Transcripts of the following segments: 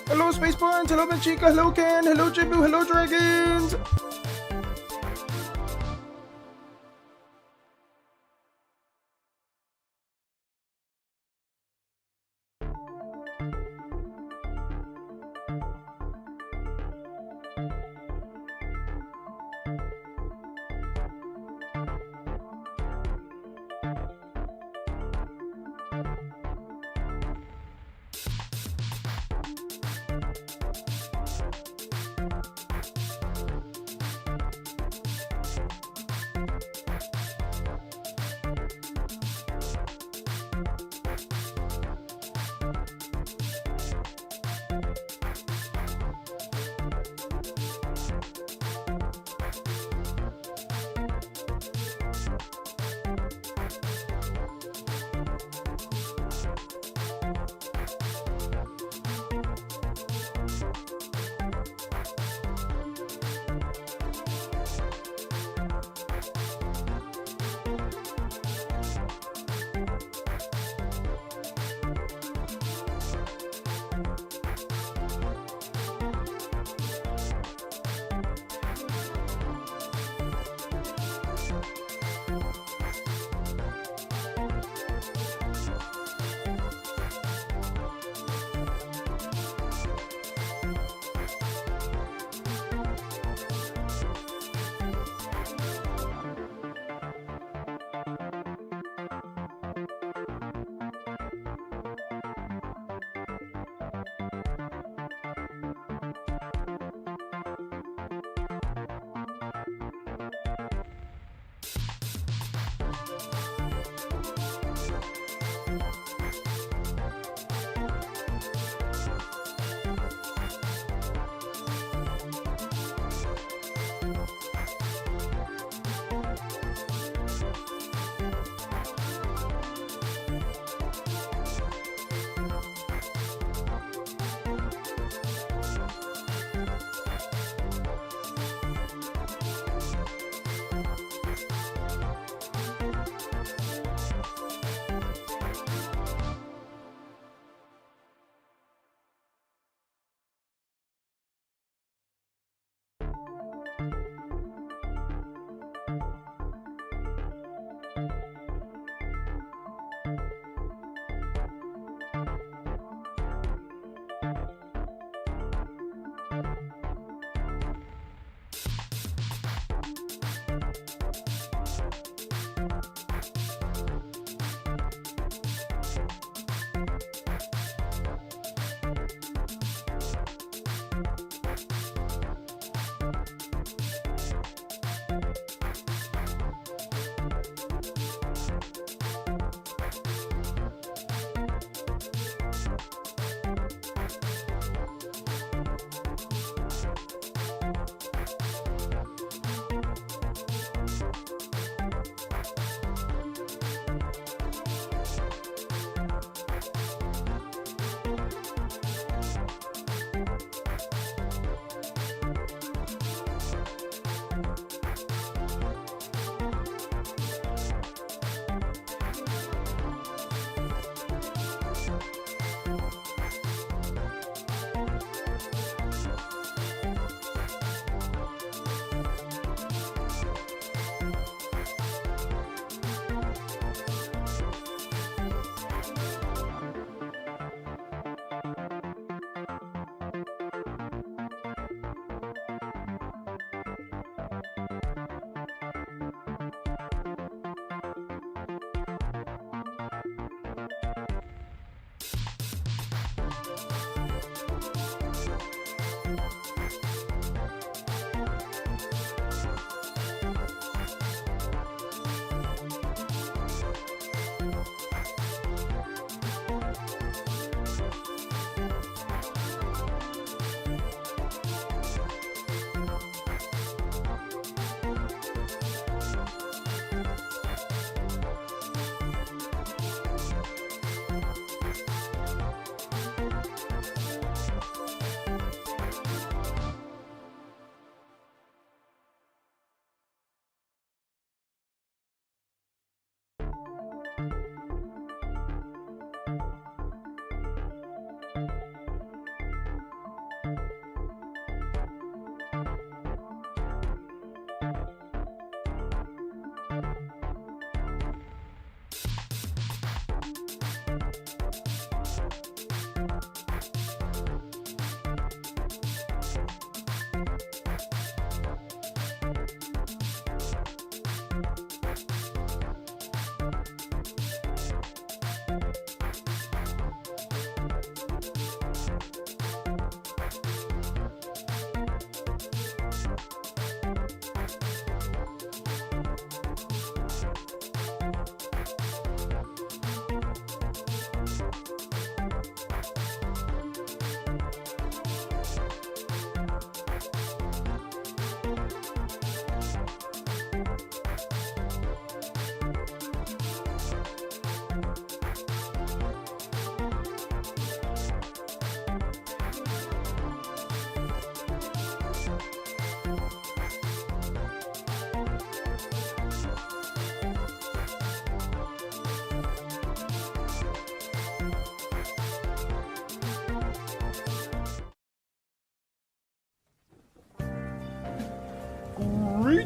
Hello, Space Buns. Hello, Benchica. Hello, Ken. Hello, Jibu. Hello, Dragons.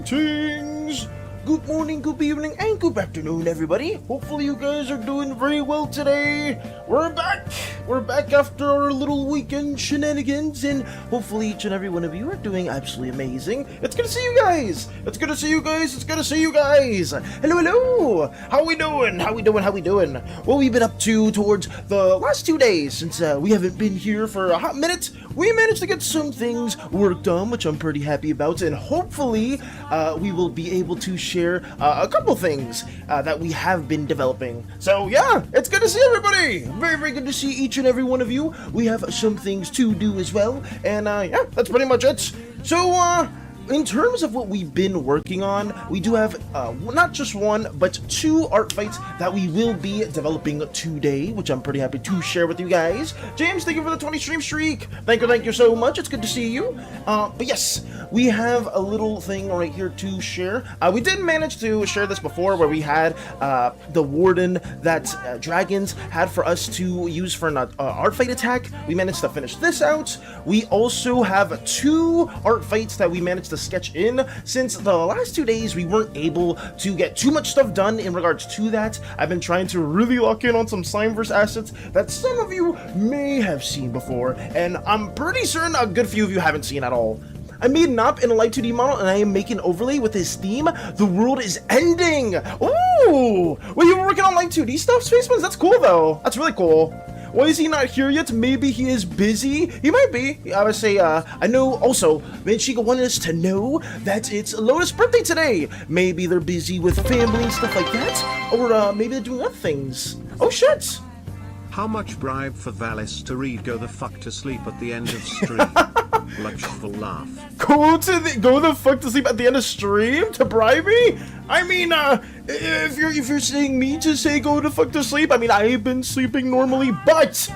Greetings! Good morning, good evening, and good afternoon, everybody. Hopefully you guys are doing very well today. We're back! We're back after our little weekend shenanigans, and hopefully each and every one of you are doing absolutely amazing. It's good to see you guys! It's good to see you guys! It's good to see you guys! Hello, hello! How we doing? How we doing? How we doing? What we've been up to towards the last 2 days since we haven't been here for a hot minute. We managed to get some things worked on, which I'm pretty happy about, and hopefully we will be able to share a couple things that we have been developing. So yeah, it's good to see everybody! Very, very good to see each and every one of you. We have some things to do as well, and yeah, that's pretty much it. So in terms of what we've been working on, we do have not just one, but 2 art fights that we will be developing today, which I'm pretty happy to share with you guys. James, thank you for the 20 stream streak. Thank you so much. It's good to see you. But yes, we have a little thing right here to share. We did manage to share this before, where we had the warden that dragons had for us to use for an art fight attack. We managed to finish this out. We also have 2 art fights that we managed to sketch in. Since the last 2 days we weren't able to get too much stuff done in regards to that, I've been trying to really lock in on some Slimeversin assets that some of you may have seen before, and I'm pretty certain a good few of you haven't seen at all. I made an op in a light 2D model, and I am making overlay with his theme. The world is ending! Ooh! Well, you were working on light 2D stuff, Spaceman? That's cool though. That's really cool. Why is he not here yet? Maybe he is busy? He might be. I would say, I know also, Manchica wanted us to know that it's Lotus' birthday today. Maybe they're busy with family and stuff like that. Or maybe they're doing other things. Oh shit! How much bribe for Valis to read Go the Fuck to Sleep at the end of stream? Luxful laugh. Go the fuck to sleep at the end of stream to bribe me? I mean, if you're saying me to say go the fuck to sleep, I mean, I've been sleeping normally, but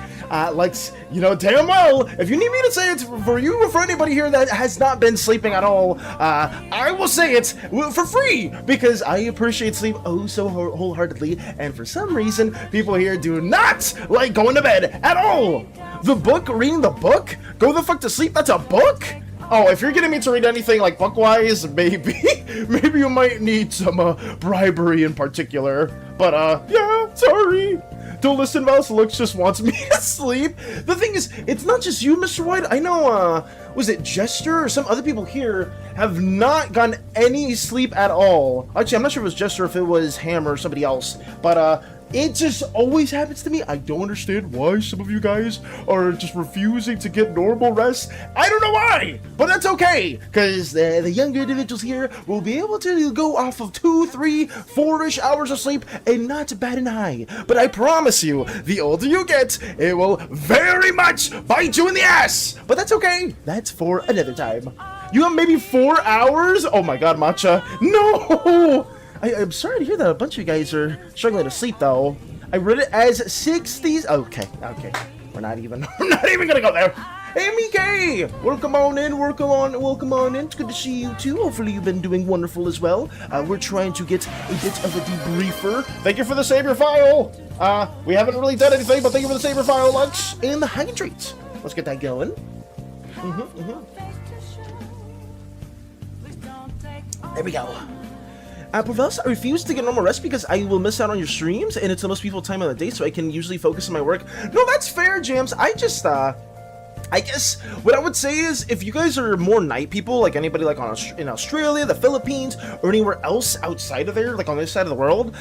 like, you know damn well, if you need me to say it for you or for anybody here that has not been sleeping at all, I will say it for free, because I appreciate sleep oh so wholeheartedly, and for some reason, people here do not like going to bed at all. The book, reading the book? Go the fuck to sleep? That's a book? Oh, if you're getting me to read anything like book-wise, maybe you might need some bribery in particular. But yeah, sorry. Don't listen, Valis. Lux just wants me to sleep. The thing is, it's not just you, Mr. White. I know, was it Jester or some other people here have not gotten any sleep at all. Actually, I'm not sure if it was Jester or if it was Hammer or somebody else. But it just always happens to me. I don't understand why some of you guys are just refusing to get normal rest. I don't know why, but that's okay, because the younger individuals here will be able to go off of 2, 3, 4-ish hours of sleep and not bat an eye. But I promise you, the older you get, it will very much bite you in the ass. But that's okay. That's for another time. You have maybe 4 hours? Oh my god, Matcha. No! I'm sorry to hear that a bunch of you guys are struggling to sleep, though. I read it as 60s. Okay. We're not even gonna go there. Hey, Mike! Welcome on in. It's good to see you, too. Hopefully you've been doing wonderful as well. We're trying to get a bit of a debriefer. Thank you for the savior file. We haven't really done anything, but thank you for the savior file, Lux, and the hydrate. Let's get that going. There we go. Provelsa, I refuse to get normal rest because I will miss out on your streams, and it's the most peaceful time of the day, so I can usually focus on my work. No, that's fair, Jams. I guess what I would say is, if you guys are more night people, like anybody like in Australia, the Philippines, or anywhere else outside of there, like on this side of the world,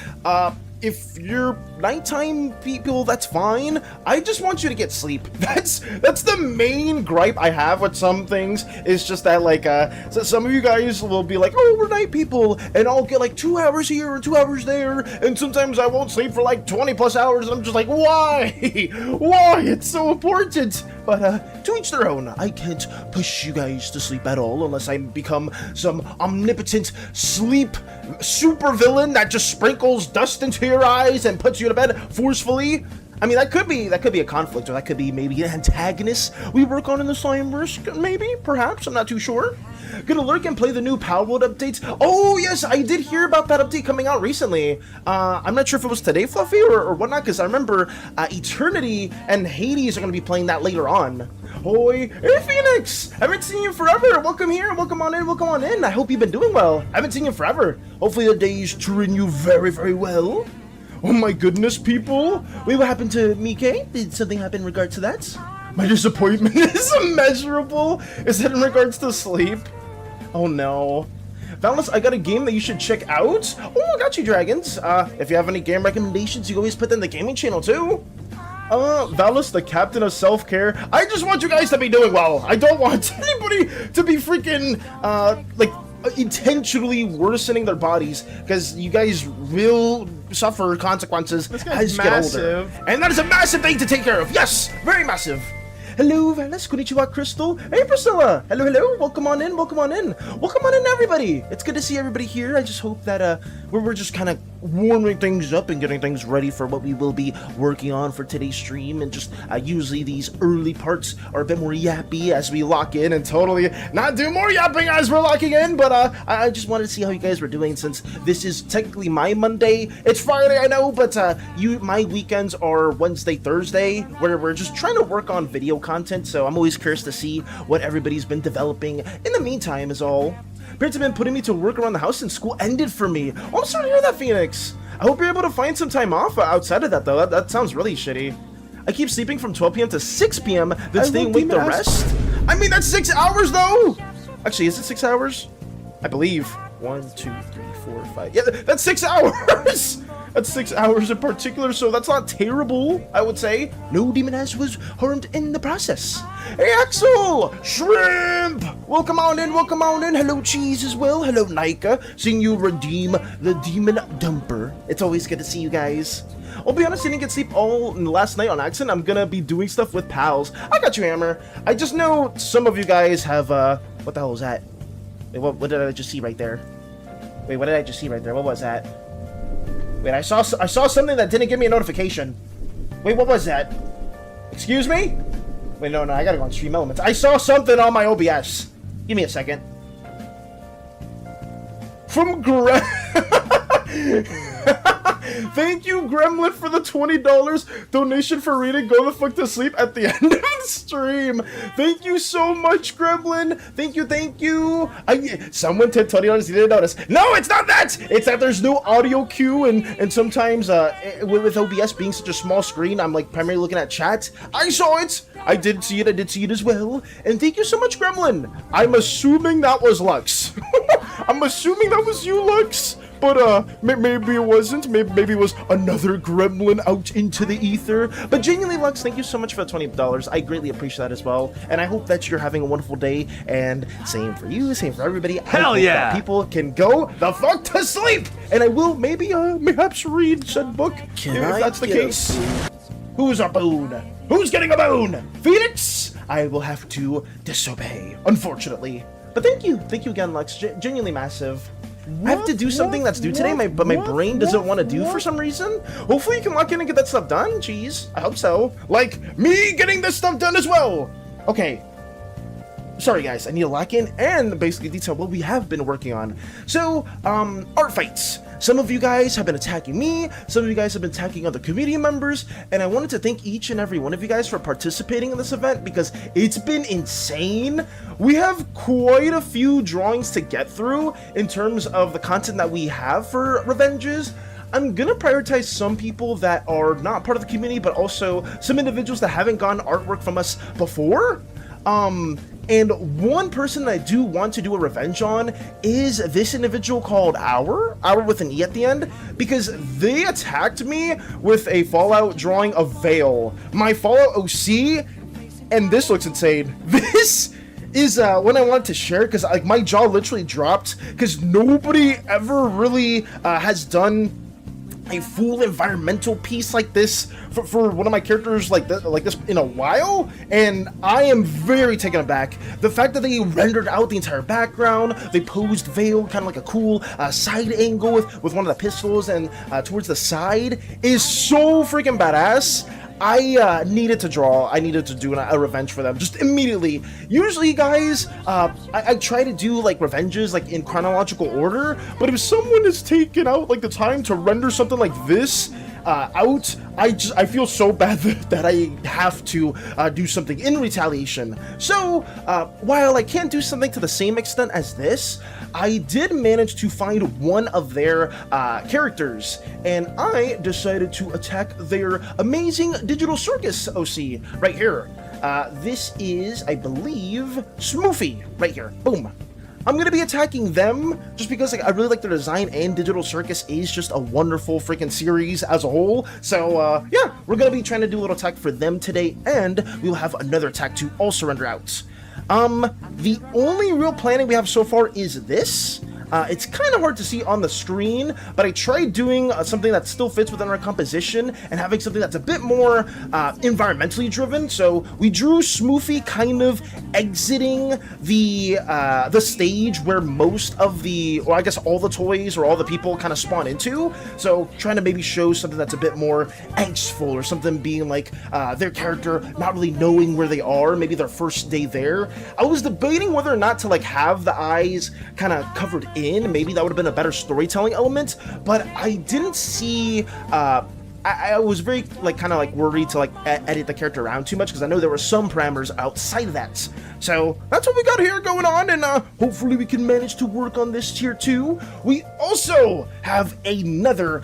if you're nighttime people, that's fine. I just want you to get sleep. That's the main gripe I have with some things, is just that, like, so some of you guys will be like, oh, we're night people, and I'll get like 2 hours here and 2 hours there, and sometimes I won't sleep for like 20+ hours, and I'm just like, why? Why? It's so important. But to each their own. I can't push you guys to sleep at all unless I become some omnipotent sleep supervillain that just sprinkles dust into your eyes and puts you to bed forcefully. I mean, that could be a conflict, or that could be maybe an antagonist we work on in the Slimeverse, maybe, perhaps, I'm not too sure. Gonna lurk and play the new Power World update. Oh yes, I did hear about that update coming out recently. I'm not sure if it was today, Fluffy, or whatnot, because I remember Eternity and Hades are gonna be playing that later on. boy. Hey, Phoenix! I haven't seen you forever. Welcome here. Welcome on in. Welcome on in. I hope you've been doing well. I haven't seen you forever. Hopefully the day is treating you very, very well. Oh my goodness, people. Wait, what happened to Mike? Did something happen in regards to that? My disappointment is immeasurable. Is it in regards to sleep? Oh no. Valis, I got a game that you should check out. Oh, I got you, Dragons. If you have any game recommendations, you can always put them in the gaming channel too. Valis, the captain of self-care. I just want you guys to be doing well. I don't want anybody to be freaking, like, intentionally worsening their bodies, because you guys will suffer consequences as you get older. And that is a massive thing to take care of. Yes, very massive. Hello, Valis, konnichiwa, Crystal. Hey, Priscilla. Hello, hello. Welcome on in. Welcome on in. Welcome on in, everybody. It's good to see everybody here. I just hope that we're just kind of warming things up and getting things ready for what we will be working on for today's stream. And just usually these early parts are a bit more yappy as we lock in, and totally not do more yapping as we're locking in. But I just wanted to see how you guys were doing, since this is technically my Monday. It's Friday, I know, but my weekends are Wednesday, Thursday, where we're just trying to work on video content. So I'm always curious to see what everybody's been developing in the meantime is all. Parents have been putting me to work around the house since school ended for me. Oh, I'm sorry to hear that, Phoenix. I hope you're able to find some time off outside of that, though. That sounds really shitty. I keep sleeping from 12 p.m. to 6 p.m., then staying awake the rest. I mean, that's 6 hours, though! Actually, is it 6 hours? I believe. 1, 2, 3, 4, 5. Yeah, that's 6 hours! That's 6 hours in particular, so that's not terrible, I would say. No demoness was harmed in the process. Hey, Axel! Shrimp! Welcome on in, welcome on in. Hello, Cheese, as well. Hello, Nika. Seeing you redeem the Demon Dumper. It's always good to see you guys. I'll be honest, I didn't get sleep all last night on accident. I'm gonna be doing stuff with pals. I got you, Hammer. I just know some of you guys have, what the hell was that? Wait, what did I just see right there? Wait, what did I just see right there? What was that? Wait, I saw something that didn't give me a notification. Wait, what was that? Excuse me? Wait, no, I gotta go on Stream Elements. I saw something on my OBS. Give me a second. From Thank you, Gremlin, for the $20 donation for reading Go the Fuck to Sleep at the end of the stream. Thank you so much, Gremlin. Thank you, thank you. Someone said $20, you didn't notice. No, it's not that. It's that there's no audio cue, and sometimes with OBS being such a small screen, I'm like primarily looking at chat. I saw it. I did see it as well. And thank you so much, Gremlin. I'm assuming that was Lux. I'm assuming that was you, Lux. But, maybe it wasn't. Maybe it was another gremlin out into the ether. But genuinely, Lux, thank you so much for the $20. I greatly appreciate that as well. And I hope that you're having a wonderful day. And same for you, same for everybody. Hell yeah! People can go the fuck to sleep! And I will maybe, perhaps read said book, if that's the case. Who's a boon? Who's getting a boon? Phoenix? I will have to disobey, unfortunately. But thank you again, Lux. Genuinely massive. I have to do something that's due today, but my brain doesn't want to do for some reason. Hopefully you can lock in and get that stuff done. Jeez, I hope so. Like me getting this stuff done as well. Okay. Sorry guys, I need to lock in and basically detail what we have been working on. So, art fights. Some of you guys have been attacking me, some of you guys have been attacking other community members, and I wanted to thank each and every one of you guys for participating in this event because it's been insane. We have quite a few drawings to get through in terms of the content that we have for Revenges. I'm gonna prioritize some people that are not part of the community, but also some individuals that haven't gotten artwork from us before. And one person that I do want to do a revenge on is this individual called Hour with an E at the end, because they attacked me with a Fallout drawing of Veil, my Fallout OC, and this looks insane. This is when I wanted to share it, because like my jaw literally dropped, because nobody ever really has done a full environmental piece like this for one of my characters like this in a while, and I am very taken aback. The fact that they rendered out the entire background, they posed Veil kind of like a cool side angle with one of the pistols and towards the side is so freaking badass. I needed to do a revenge for them just immediately. Usually, guys, I try to do like revenges like in chronological order, but if someone has taken out like the time to render something like this, out, I feel so bad that I have to do something in retaliation. So while I can't do something to the same extent as this, I did manage to find one of their characters, and I decided to attack their amazing digital circus OC right here. This is, I believe, Smoofy right here. Boom. I'm going to be attacking them just because I really like their design, and Digital Circus is just a wonderful freaking series as a whole. So, yeah, we're going to be trying to do a little attack for them today, and we will have another attack to also render out. The only real planning we have so far is this. It's kind of hard to see on the screen, but I tried doing something that still fits within our composition and having something that's a bit more environmentally driven. So we drew Smoofy kind of exiting the stage where most of the, or I guess all the toys or all the people kind of spawn into. So trying to maybe show something that's a bit more angstful, or something being like their character not really knowing where they are, maybe their first day there. I was debating whether or not to like have the eyes kind of covered in. Maybe that would have been a better storytelling element, but I didn't see I was very kind of worried to edit the character around too much, because I know there were some parameters outside of that. So that's what we got here going on, and hopefully we can manage to work on this tier 2. We also have another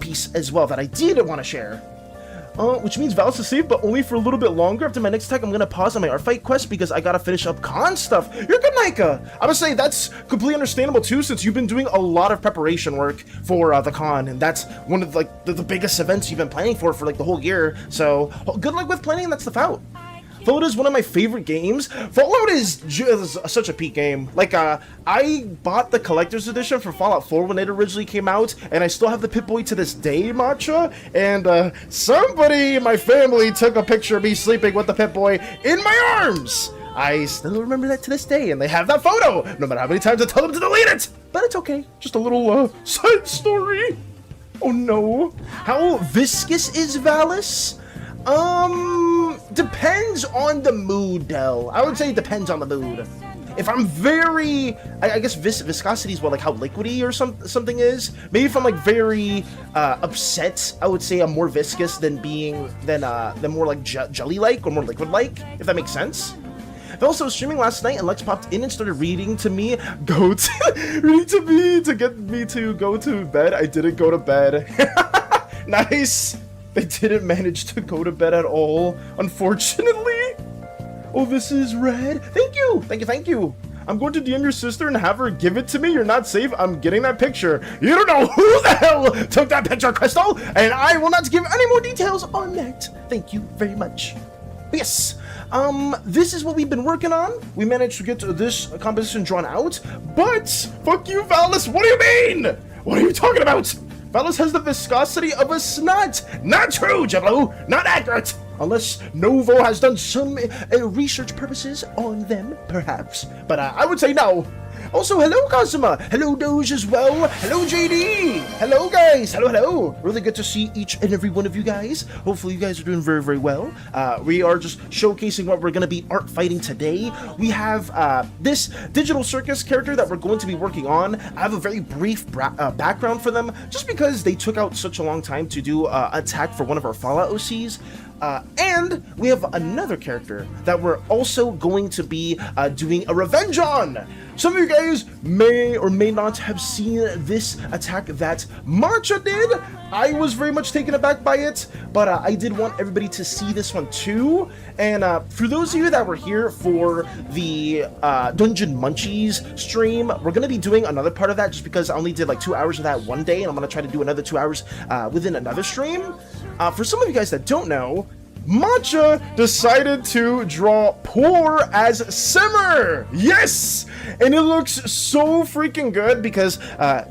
piece as well that I did want to share. Which means Val's to save, but only for a little bit longer. After my next attack, I'm going to pause on my Artfight quest because I got to finish up con stuff. You're good, Nika. I would say that's completely understandable too, since you've been doing a lot of preparation work for the con, and that's one of the biggest events you've been planning for the whole year. So good luck with planning that stuff out. Fallout is one of my favorite games. Fallout is just such a peak game. I bought the collector's edition for Fallout 4 when it originally came out, and I still have the Pip-Boy to this day, Matcha. And somebody in my family took a picture of me sleeping with the Pip-Boy in my arms. I still remember that to this day, and they have that photo, no matter how many times I tell them to delete it. But it's okay. Just a little side story. Oh no. How viscous is Valis? Depends on the mood, Del. I would say it depends on the mood. If I'm very, I guess viscosity is what, how liquidy or something is. Maybe if I'm very upset, I would say I'm more viscous than more jelly-like or more liquid-like, if that makes sense. I also was streaming last night, and Lex popped in and started reading to me, reading to me to get me to go to bed. I didn't go to bed. Nice. They didn't manage to go to bed at all, unfortunately. Oh, this is red. Thank you. Thank you. Thank you. I'm going to DM your sister and have her give it to me. You're not safe. I'm getting that picture. You don't know who the hell took that picture, Crystal, and I will not give any more details on that. Thank you very much. But yes, this is what we've been working on. We managed to get this composition drawn out, but fuck you, Valis. What do you mean? What are you talking about? Valis has the viscosity of a snot. Not true, Jablo. Not accurate. Unless Novo has done some research purposes on them, perhaps. But I would say no. Also, hello, Kazuma. Hello, Doge as well. Hello, JD. Hello, guys. Hello, hello. Really good to see each and every one of you guys. Hopefully, you guys are doing very, very well. We are just showcasing what we're going to be art fighting today. We have this Digital Circus character that we're going to be working on. I have a very brief background for them, just because they took out such a long time to do attack for one of our Fallout OCs. And we have another character that we're also going to be doing a revenge on. Some of you guys may or may not have seen this attack that Matcha did. I was very much taken aback by it, but I did want everybody to see this one too. And for those of you that were here for the Dungeon Munchies stream, we're going to be doing another part of that, just because I only did 2 hours of that one day, and I'm going to try to do another 2 hours within another stream. For some of you guys that don't know, Matcha decided to draw Poor as Simmer. Yes! And it looks so freaking good, because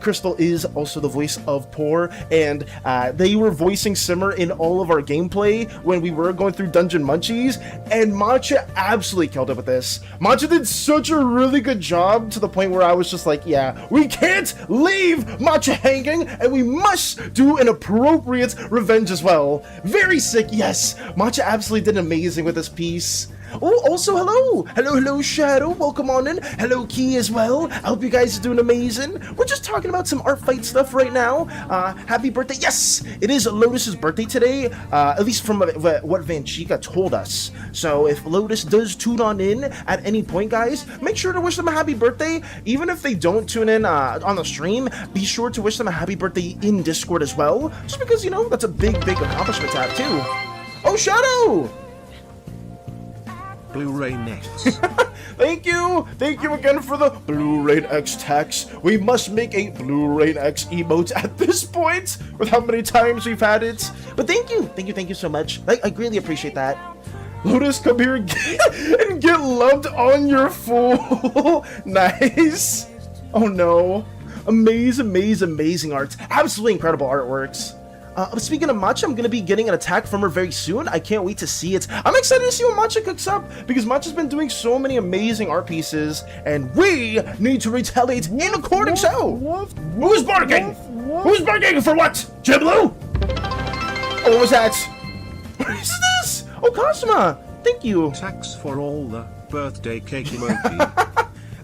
Crystal is also the voice of Poor, and they were voicing Simmer in all of our gameplay when we were going through Dungeon Munchies, and Matcha absolutely killed it with this. Matcha did such a really good job, to the point where I was just like, yeah, we can't leave Matcha hanging, and we must do an appropriate revenge as well. Very sick, yes. Matcha absolutely did amazing with this piece. Oh, also hello Shadow, welcome on in. Hello Key as well. I hope you guys are doing amazing. We're just talking about some Artfight stuff right now. Happy birthday. Yes, it is Lotus's birthday today, at least from what Van Chica told us. So if Lotus does tune on in at any point, guys, make sure to wish them a happy birthday. Even if they don't tune in on the stream, be sure to wish them a happy birthday in Discord as well, just because, you know, that's a big accomplishment to have too. Oh, Shadow! Blu-ray Next. Thank you again for the Blu-ray X tax. We must make a Blu-ray X emote at this point with how many times we've had it. But thank you so much. I greatly appreciate that. Lotus, come here and get loved on your fool. Nice. Oh no. Amazing art. Absolutely incredible artworks. Speaking of Matcha, I'm going to be getting an attack from her very soon. I can't wait to see it. I'm excited to see what Matcha cooks up, because Matcha's been doing so many amazing art pieces, and we need to retaliate in according so. Who's barking? Who's barking for what? Jiblu? Oh, what was that? What is this? Oh, Cosma. Thank you. Tax for all the birthday cake emoji.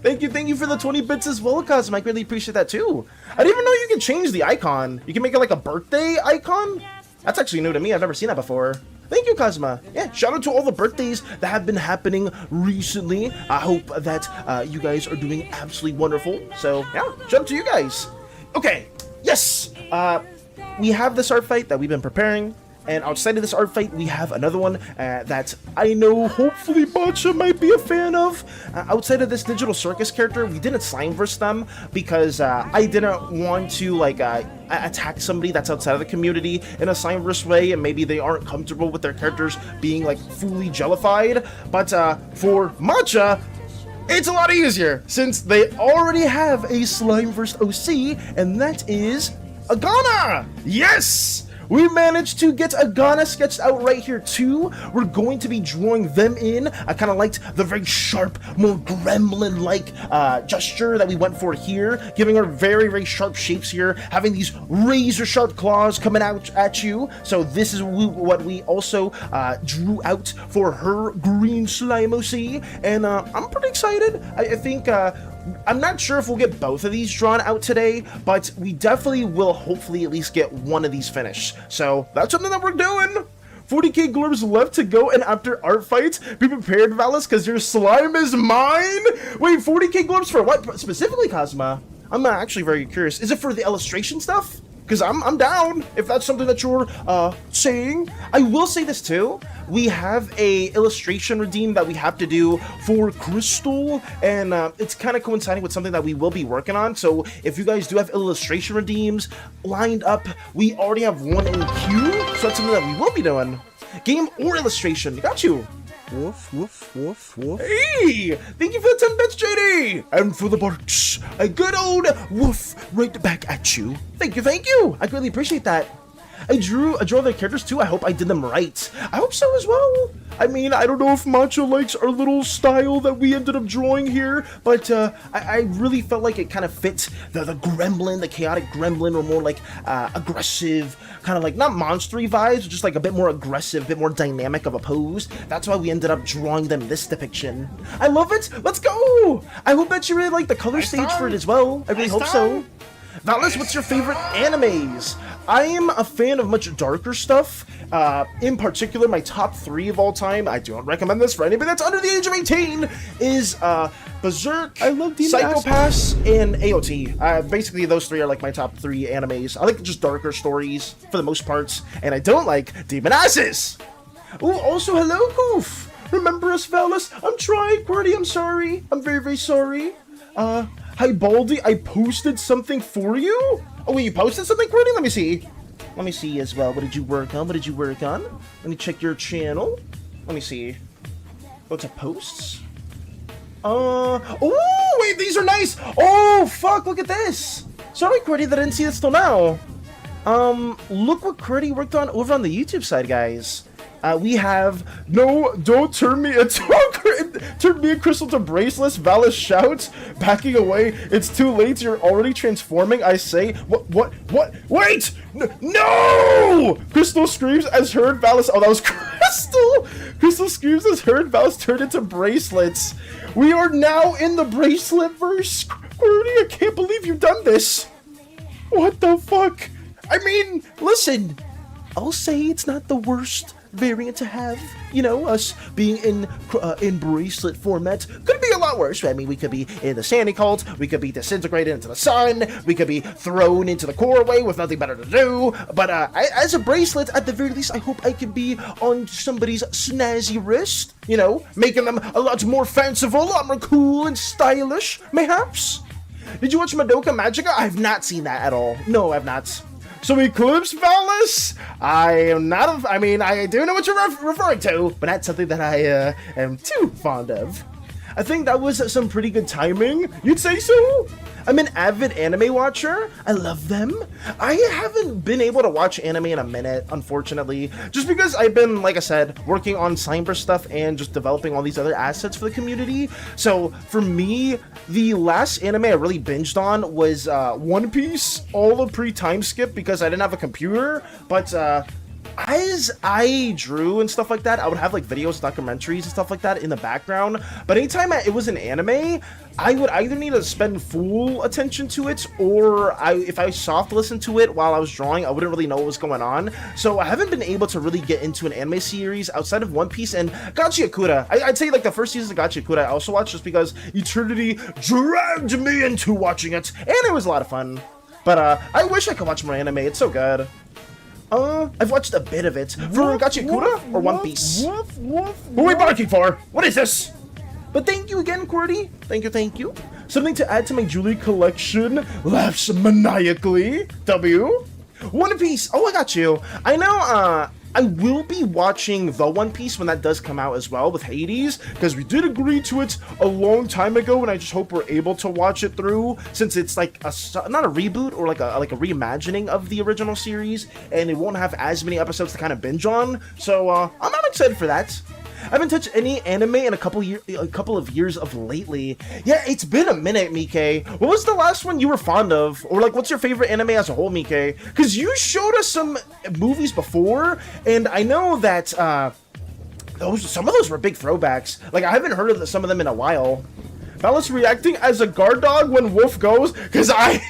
Thank you for the 20 bits as well, Cosmo. I really appreciate that too. I didn't even know you can change the icon. You can make it like a birthday icon? That's actually new to me. I've never seen that before. Thank you, Cosma. Yeah, shout out to all the birthdays that have been happening recently. I hope that you guys are doing absolutely wonderful. So, yeah, shout out to you guys. Okay, yes. We have this art fight that we've been preparing. And outside of this art fight, we have another one that I know hopefully Matcha might be a fan of. Outside of this digital circus character, we didn't Slimeverse them because I didn't want to like attack somebody that's outside of the community in a Slimeverse way, and maybe they aren't comfortable with their characters being like fully jellified. But for Matcha, it's a lot easier since they already have a Slimeverse OC, and that is Agana. Yes! We managed to get Agana sketched out right here too. We're going to be drawing them in. I kind of liked the very sharp, more gremlin-like gesture that we went for here, giving her very sharp shapes here, having these razor-sharp claws coming out at you. So this is what we also drew out for her green slime OC, and I'm pretty excited. I think I'm not sure if we'll get both of these drawn out today, but we definitely will hopefully at least get one of these finished. So that's something that we're doing. 40k glorbs left to go, and after art fights, be prepared, Valis, because your slime is mine. Wait, 40k glorbs for what specifically, Cosma? I'm actually very curious. Is it for the illustration stuff? Because I'm down if that's something that you're saying. I will say this too. We have a illustration redeem that we have to do for Crystal, and it's kind of coinciding with something that we will be working on. So if you guys do have illustration redeems lined up, we already have one in queue, so that's something that we will be doing. Game or illustration, got you. Woof, woof, woof, woof. Hey! Thank you for the 10 bits, JD! And for the barks, a good old woof right back at you. Thank you! I greatly appreciate that. I drew their characters too. I hope I did them right. I hope so as well. I mean, I don't know if Matcha likes our little style that we ended up drawing here, but I really felt like it kind of fit the gremlin, the chaotic gremlin, or more like aggressive, kind of like not monstery vibes, just like a bit more aggressive, a bit more dynamic of a pose. That's why we ended up drawing them in this depiction. I love it. Let's go. I hope that you really like the color stage for it as well. I really hope so. Valis, what's your favorite animes? I am a fan of much darker stuff. In particular, my top 3 of all time, I don't recommend this for anybody that's under the age of 18, is Berserk, I love Psycho Pass, and AOT. Basically, those 3 are like my top 3 animes. I like just darker stories for the most part, and I don't like demon asses. Ooh, also, hello, Goof. Remember us, Valis? I'm trying, QWERTY, I'm sorry. I'm very sorry. Hi, Baldy, I posted something for you? Oh, wait, you posted something, QWERTY? Let me see. Let me see as well. What did you work on? Let me check your channel. Let me see. Go to posts. Oh, wait, these are nice. Oh, fuck, look at this. Sorry, QWERTY, that I didn't see this till now. Look what QWERTY worked on over on the YouTube side, guys. We have don't turn me and Crystal to bracelets. Valis shouts, backing away. It's too late. You're already transforming. I say, what? Wait! No! Crystal screams as heard. Valis. Oh, that was. Crystal screams as her and Val's turn into bracelets. We are now in the bracelet-verse. Qwerty, I can't believe you've done this. What the fuck? I mean, listen, I'll say it's not the worst variant to have. You know, us being in bracelet format could be a lot worse. I mean, we could be in the SANI cult, we could be disintegrated into the sun, we could be thrown into the core way with nothing better to do. But as a bracelet, at the very least, I hope I can be on somebody's snazzy wrist. You know, making them a lot more fanciful, a lot more cool and stylish, mayhaps. Did you watch Madoka Magica? I have not seen that at all. No, I have not. So Eclipse Palace? I am not, I mean, I do know what you're referring to, but not something that I am too fond of. I think that was some pretty good timing. You'd say so? I'm an avid anime watcher. I love them. I haven't been able to watch anime in a minute, unfortunately, just because I've been, like I said, working on Slimeversin stuff and just developing all these other assets for the community. So for me, the last anime I really binged on was One Piece, all the pre-time skip because I didn't have a computer, but as I drew and stuff like that, I would have like videos, documentaries and stuff like that in the background. But anytime it was an anime, I would either need to spend full attention to it, or if I soft listened to it while I was drawing, I wouldn't really know what was going on. So I haven't been able to really get into an anime series outside of One Piece and Gachikura. I'd say like the first season of Gachikura I also watched just because Eternity dragged me into watching it, and it was a lot of fun. But I wish I could watch more anime. It's so good. I've watched a bit of it. For Gachikura or One Piece? Who are we barking for? What is this? But thank you again, Qwerty. Thank you. Something to add to my Julie collection. Laughs maniacally. W. One Piece. Oh, I got you. I know, I will be watching the One Piece when that does come out as well with Hades, because we did agree to it a long time ago, and I just hope we're able to watch it through, since it's like not a reboot or like a reimagining of the original series, and it won't have as many episodes to kind of binge on. So I'm excited for that. I haven't touched any anime in a couple of years of lately. Yeah, it's been a minute, Mike. What was the last one you were fond of? Or like, what's your favorite anime as a whole, Mike? Because you showed us some movies before, and I know that some of those were big throwbacks. Like, I haven't heard of some of them in a while. Valis reacting as a guard dog when Wolf goes, because I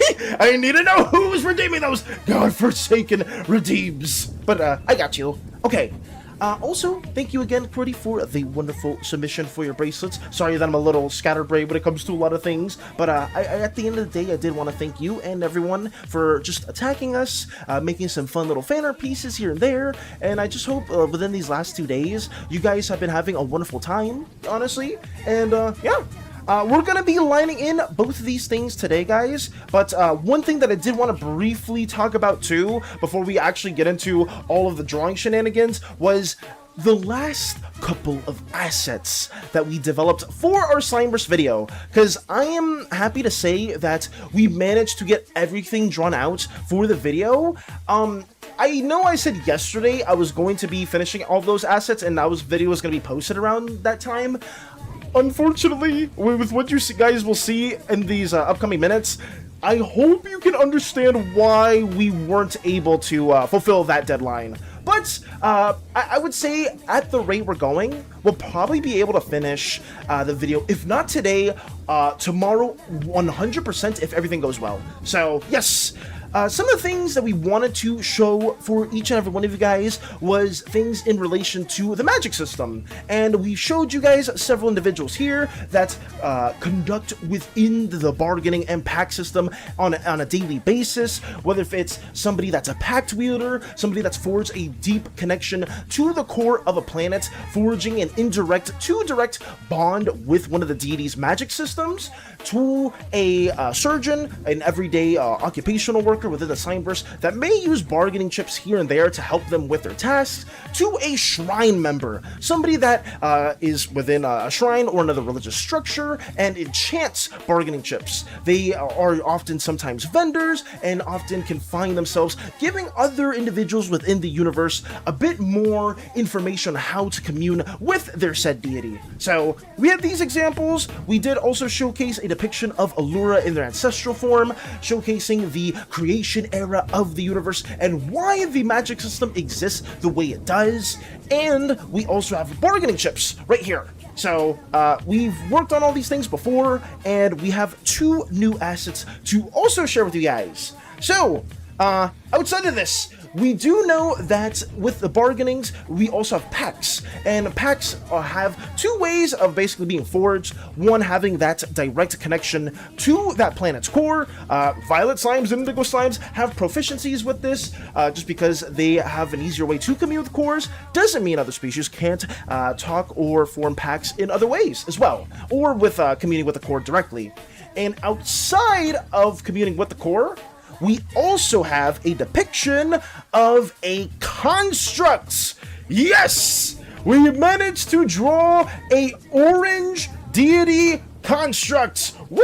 need to know who's redeeming those godforsaken redeems. But I got you. Okay. Also, thank you again, Qwerty, for the wonderful submission for your bracelets. Sorry that I'm a little scatterbrained when it comes to a lot of things, but at the end of the day, I did want to thank you and everyone for just attacking us, making some fun little fan art pieces here and there, and I just hope within these last 2 days, you guys have been having a wonderful time, honestly, and yeah. We're going to be lining in both of these things today, guys, but one thing that I did want to briefly talk about too, before we actually get into all of the drawing shenanigans, was the last couple of assets that we developed for our Slimeverse video, because I am happy to say that we managed to get everything drawn out for the video. I know I said yesterday I was going to be finishing all those assets and that video was going to be posted around that time. Unfortunately, with what you guys will see in these upcoming minutes, I hope you can understand why we weren't able to fulfill that deadline. But I would say at the rate we're going, we'll probably be able to finish the video, if not today, tomorrow, 100% if everything goes well. So, yes. Some of the things that we wanted to show for each and every one of you guys was things in relation to the magic system, and we showed you guys several individuals here that conduct within the bargaining and pact system on a daily basis, whether if it's somebody that's a pact wielder, somebody that's forged a deep connection to the core of a planet, forging an indirect to direct bond with one of the deity's magic systems, to a surgeon, an everyday occupational worker within the Slimeverse that may use bargaining chips here and there to help them with their tasks, to a shrine member, somebody that is within a shrine or another religious structure and enchants bargaining chips. They are often sometimes vendors and often can find themselves giving other individuals within the universe a bit more information on how to commune with their said deity. So we had these examples. We did also showcase a depiction of Allura in their ancestral form, showcasing the creation era of the universe and why the magic system exists the way it does. And we also have bargaining chips right here. So we've worked on all these things before, and we have 2 new assets to also share with you guys. So outside of this, we do know that with the bargainings, we also have packs, and packs have 2 ways of basically being forged. One, having that direct connection to that planet's core. Violet slimes and indigo slimes have proficiencies with this, just because they have an easier way to commune with cores. Doesn't mean other species can't talk or form packs in other ways as well, or with communing with the core directly. And outside of communing with the core, we also have a depiction of a construct. Yes! We managed to draw a orange deity construct. Woo!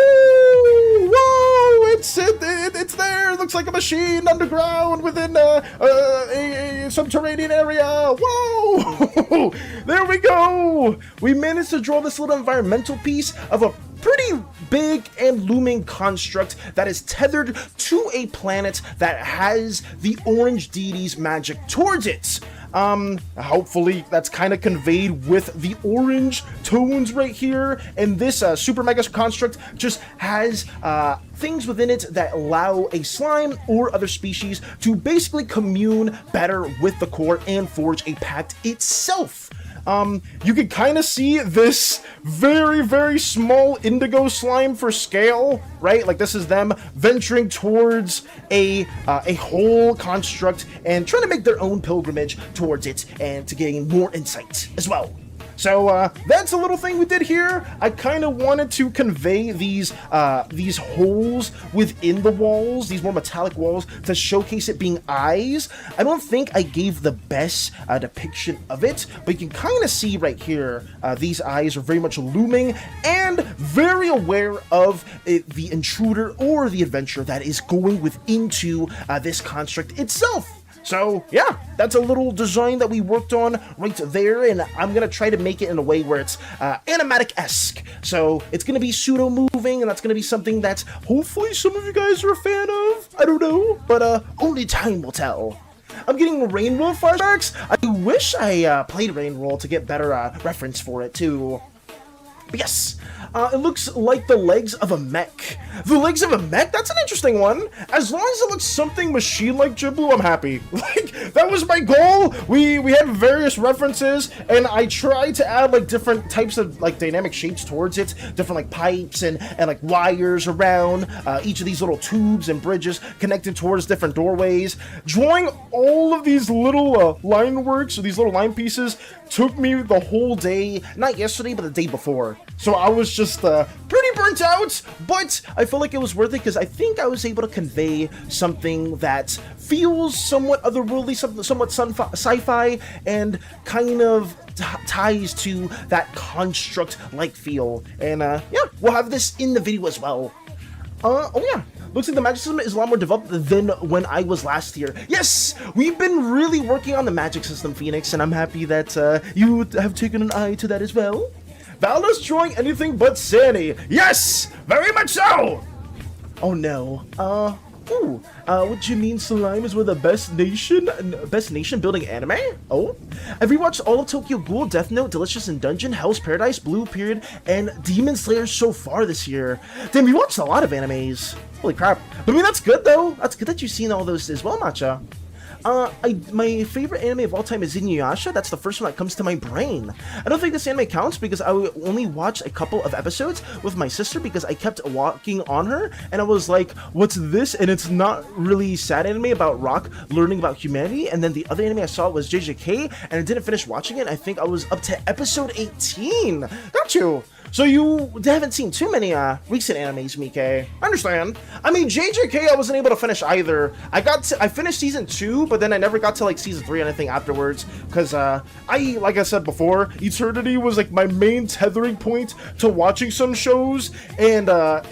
Whoa! It's there. It looks like a machine underground within a subterranean area. Whoa! There we go. We managed to draw this little environmental piece of a pretty big and looming construct that is tethered to a planet that has the orange deity's magic towards it. Hopefully that's kind of conveyed with the orange tones right here, and this super mega construct just has things within it that allow a slime or other species to basically commune better with the core and forge a pact itself. You can kind of see this very, very small indigo slime for scale, right? Like this is them venturing towards a whole construct and trying to make their own pilgrimage towards it and to gain more insight as well. So that's a little thing we did here. I kind of wanted to convey these holes within the walls, these more metallic walls, to showcase it being eyes. I don't think I gave the best depiction of it, but you can kind of see right here, these eyes are very much looming and very aware of the intruder or the adventurer that is going into this construct itself. So yeah, that's a little design that we worked on right there, and I'm gonna try to make it in a way where it's animatic-esque. So it's gonna be pseudo-moving, and that's gonna be something that hopefully some of you guys are a fan of. I don't know, but only time will tell. I'm getting Rain Roll flashbacks. I wish I played Rain Roll to get better reference for it too. But yes, it looks like the legs of a mech. The legs of a mech? That's an interesting one. As long as it looks something machine-like, Jiblu, I'm happy. Like, that was my goal. We had various references, and I tried to add, like, different types of, like, dynamic shapes towards it. Different, like, pipes and like, wires around each of these little tubes and bridges connected towards different doorways. Drawing all of these little line works, or these little line pieces, took me the whole day. Not yesterday, but the day before. So I was just pretty burnt out, but I feel like it was worth it because I think I was able to convey something that feels somewhat otherworldly, somewhat sci-fi, and kind of ties to that construct-like feel. And yeah, we'll have this in the video as well. Oh yeah. Looks like the magic system is a lot more developed than when I was last here. Yes! We've been really working on the magic system, Phoenix, and I'm happy that you have taken an eye to that as well. Valda's drawing anything but SANI. Yes! Very much so! Oh no. What you mean Slime is one of the best nation building anime? Oh? Have you watched all of Tokyo Ghoul, Death Note, Delicious in Dungeon, Hell's Paradise, Blue Period, and Demon Slayer so far this year? Damn, you watched a lot of animes. Holy crap. But I mean, that's good though. That's good that you've seen all those as well, Matcha. My favorite anime of all time is Inuyasha. That's the first one that comes to my brain. I don't think this anime counts because I only watched a couple of episodes with my sister because I kept walking on her and I was like, what's this? And it's not really sad anime about Rock learning about humanity. And then the other anime I saw was JJK and I didn't finish watching it. I think I was up to episode 18. Got you. So you haven't seen too many recent animes, Mike. I understand. I mean, JJK I wasn't able to finish either. I finished season 2, but then I never got to like season 3 or anything afterwards because like I said before, Eternity was like my main tethering point to watching some shows, and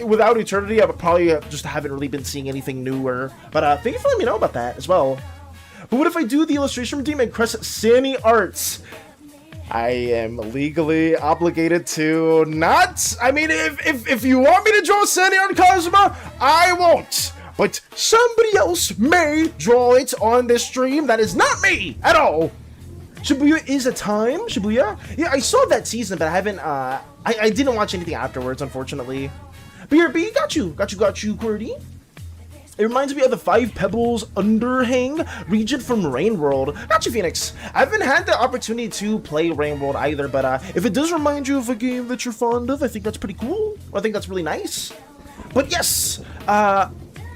without Eternity I would probably just haven't really been seeing anything newer. But thank you for letting me know about that as well. But what if I do the illustration redeem and crest SANI Arts? I am legally obligated to not. I mean, if you want me to draw SANI Art Cosma, I won't. but somebody else may draw it on this stream. That is not me at all. Shibuya is a time, Shibuya. Yeah, I saw that season, but I haven't, I didn't watch anything afterwards, unfortunately. BRB, got you, QWERTY. It reminds me of the 5 Pebbles Underhang region from Rain World. Gotcha, Phoenix. I haven't had the opportunity to play Rain World either, but if it does remind you of a game that you're fond of, I think that's pretty cool. I think that's really nice. But yes,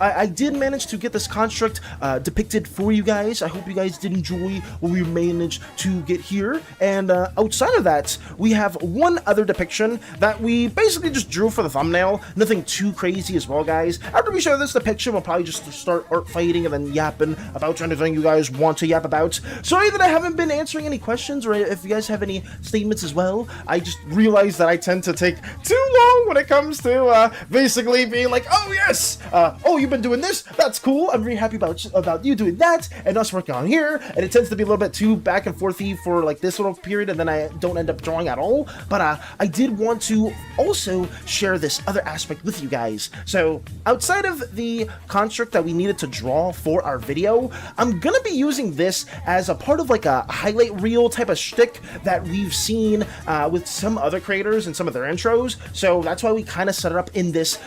I did manage to get this construct depicted for you guys. I hope you guys did enjoy what we managed to get here. And outside of that, we have one other depiction that we basically just drew for the thumbnail. Nothing too crazy as well, guys. After we show this depiction, we'll probably just start art fighting and then yapping about anything you guys want to yap about. Sorry that I haven't been answering any questions, or if you guys have any statements as well. I just realized that I tend to take too long when it comes to basically being like, oh yes, oh, you've been doing this, that's cool, I'm very happy about you doing that, and us working on here, and it tends to be a little bit too back and forthy for like this little period, and then I don't end up drawing at all. But I did want to also share this other aspect with you guys. So outside of the construct that we needed to draw for our video, I'm gonna be using this as a part of like a highlight reel type of shtick that we've seen with some other creators and some of their intros. So that's why we kind of set it up in this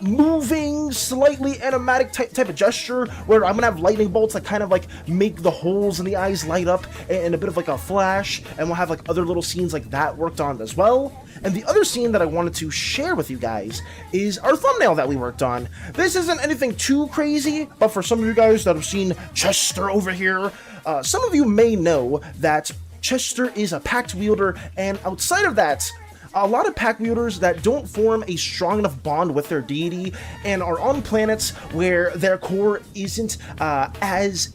moving, slightly animatic type of gesture, where I'm gonna have lightning bolts that kind of like make the holes in the eyes light up, and a bit of like a flash, and we'll have like other little scenes like that worked on as well. And the other scene that I wanted to share with you guys is our thumbnail that we worked on. This isn't anything too crazy, but for some of you guys that have seen Chester over here, some of you may know that Chester is a pact wielder, and outside of that, a lot of pack wielders that don't form a strong enough bond with their deity and are on planets where their core isn't as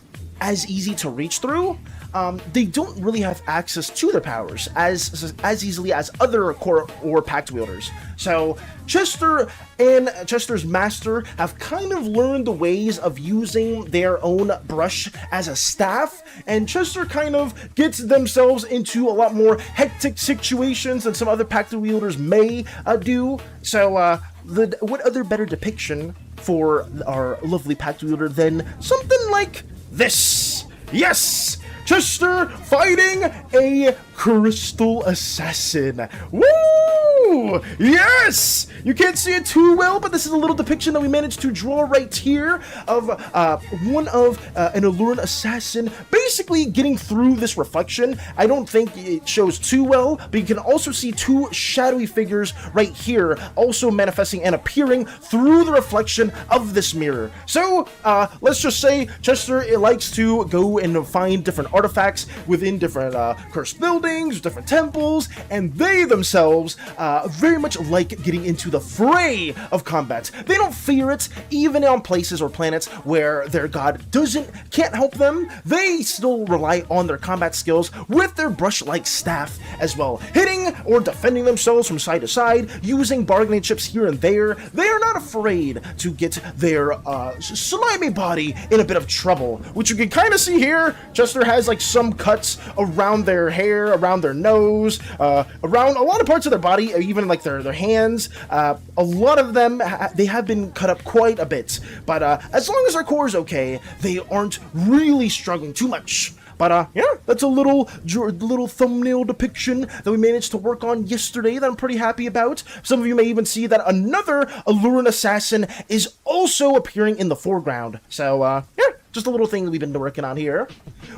easy to reach through, they don't really have access to their powers as easily as other core or pact wielders. So Chester and Chester's master have kind of learned the ways of using their own brush as a staff, and Chester kind of gets themselves into a lot more hectic situations than some other pact wielders may do. So what other better depiction for our lovely pact wielder than something like this? Yes! Chester fighting a crystal assassin. Woo! Yes! You can't see it too well, but this is a little depiction that we managed to draw right here of one of an Alluran assassin basically getting through this reflection. I don't think it shows too well, but you can also see two shadowy figures right here also manifesting and appearing through the reflection of this mirror. So let's just say Chester likes to go and find different artifacts within different cursed buildings, different temples, and they themselves very much like getting into the fray of combat. They don't fear it, even on places or planets where their god can't help them. They still rely on their combat skills with their brush-like staff as well, hitting or defending themselves from side to side, using bargaining chips here and there. They are not afraid to get their slimy body in a bit of trouble, which you can kind of see here. Chester has like some cuts around their hair, around their nose, around a lot of parts of their body, even like their hands. A lot of them, they have been cut up quite a bit, but as long as their core is okay, they aren't really struggling too much. But yeah, that's a little thumbnail depiction that we managed to work on yesterday that I'm pretty happy about. Some of you may even see that another Alluran assassin is also appearing in the foreground. So yeah, just a little thing that we've been working on here.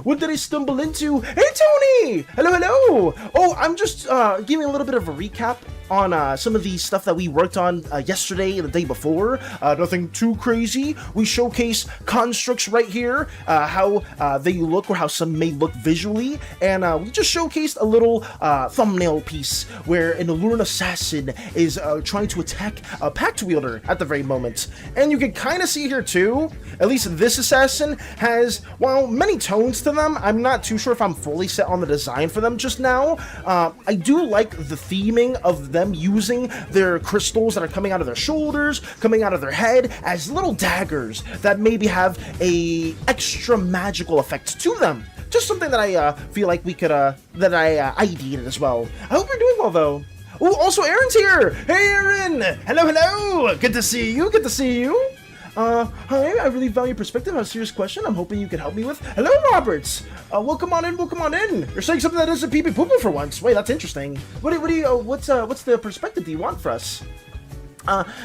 What did I stumble into? Hey, Tony! Hello, hello! Oh, I'm just giving a little bit of a recap on some of the stuff that we worked on yesterday and the day before. Nothing too crazy. We showcase constructs right here, how they look or how some may look visually, and we just showcased a little thumbnail piece where an Alluran assassin is trying to attack a pact wielder at the very moment. And you can kind of see here too, at least this assassin has, well, many tones to them. I'm not too sure if I'm fully set on the design for them just now. I do like the theming of them using their crystals that are coming out of their shoulders, coming out of their head as little daggers that maybe have a extra magical effect to them. Just something that I feel like we could, that I ideated as well. I hope you're doing well though. Oh, also Aaron's here! Hey Aaron! Hello, hello! Good to see you, good to see you! Hi, I really value your perspective. I have a serious question I'm hoping you can help me with. Hello, Roberts! Welcome on in, welcome on in! You're saying something that isn't pee-pee-poo-poo for once. Wait, that's interesting. What's the perspective do you want for us?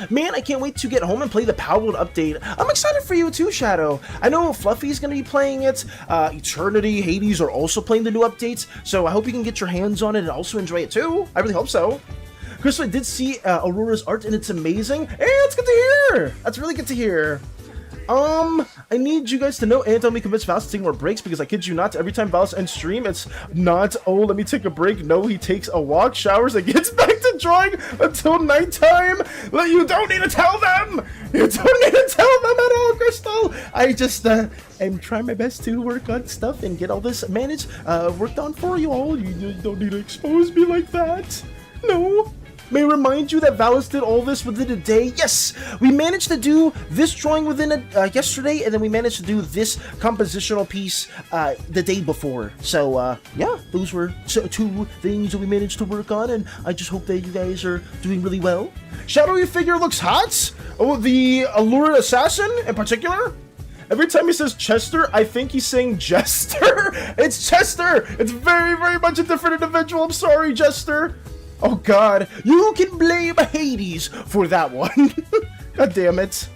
Man, I can't wait to get home and play the Palworld update. I'm excited for you too, Shadow. I know Fluffy's gonna be playing it. Eternity, Hades are also playing the new updates, so I hope you can get your hands on it and also enjoy it too. I really hope so. Chris, I did see Aurora's art and it's amazing. Hey, that's good to hear! That's really good to hear. I need you guys to know and tell me convince Valis to take more breaks because I kid you not, every time Valis ends stream, it's not, oh, let me take a break. No, he takes a walk, showers, and gets back to drawing until nighttime. You don't need to tell them! You don't need to tell them at all, Crystal! I just, am trying my best to work on stuff and get all this managed, worked on for you all. You don't need to expose me like that. No. May I remind you that Valis did all this within a day. Yes, we managed to do this drawing within yesterday, and then we managed to do this compositional piece the day before. So, yeah, those were two things that we managed to work on, and I just hope that you guys are doing really well. Shadowy figure looks hot. Oh, the Allured Assassin in particular. Every time he says Chester, I think he's saying Jester. It's Chester. It's very, very much a different individual. I'm sorry, Jester. Oh god, you can blame Hades for that one. God damn it.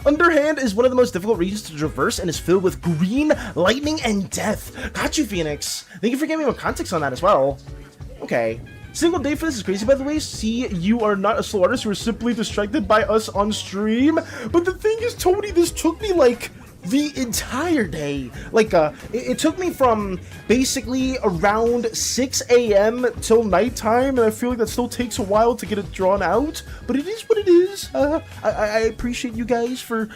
Underhand is one of the most difficult regions to traverse and is filled with green, lightning, and death. Got you, Phoenix. Thank you for giving me more context on that as well. Okay. Single day for this is crazy, by the way. See, you are not a slow artist. You were simply distracted by us on stream. But the thing is, Tony, this took me like the entire day. Like, it took me from basically around 6 a.m. till nighttime, and I feel like that still takes a while to get it drawn out, but it is what it is. I appreciate you guys for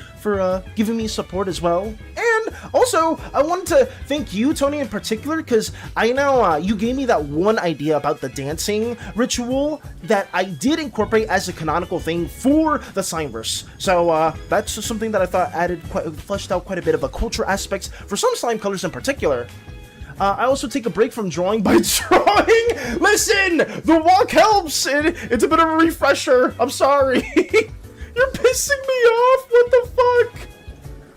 giving me support as well. And also, I wanted to thank you, Tony, in particular, because I know you gave me that one idea about the dancing ritual that I did incorporate as a canonical thing for the Slimeverse. So, that's just something that I thought fleshed out quite a bit of a culture aspects for some slime colors in particular. I also take a break from drawing by drawing. Listen, the walk helps. It's a bit of a refresher. I'm sorry. You're pissing me off. What the fuck?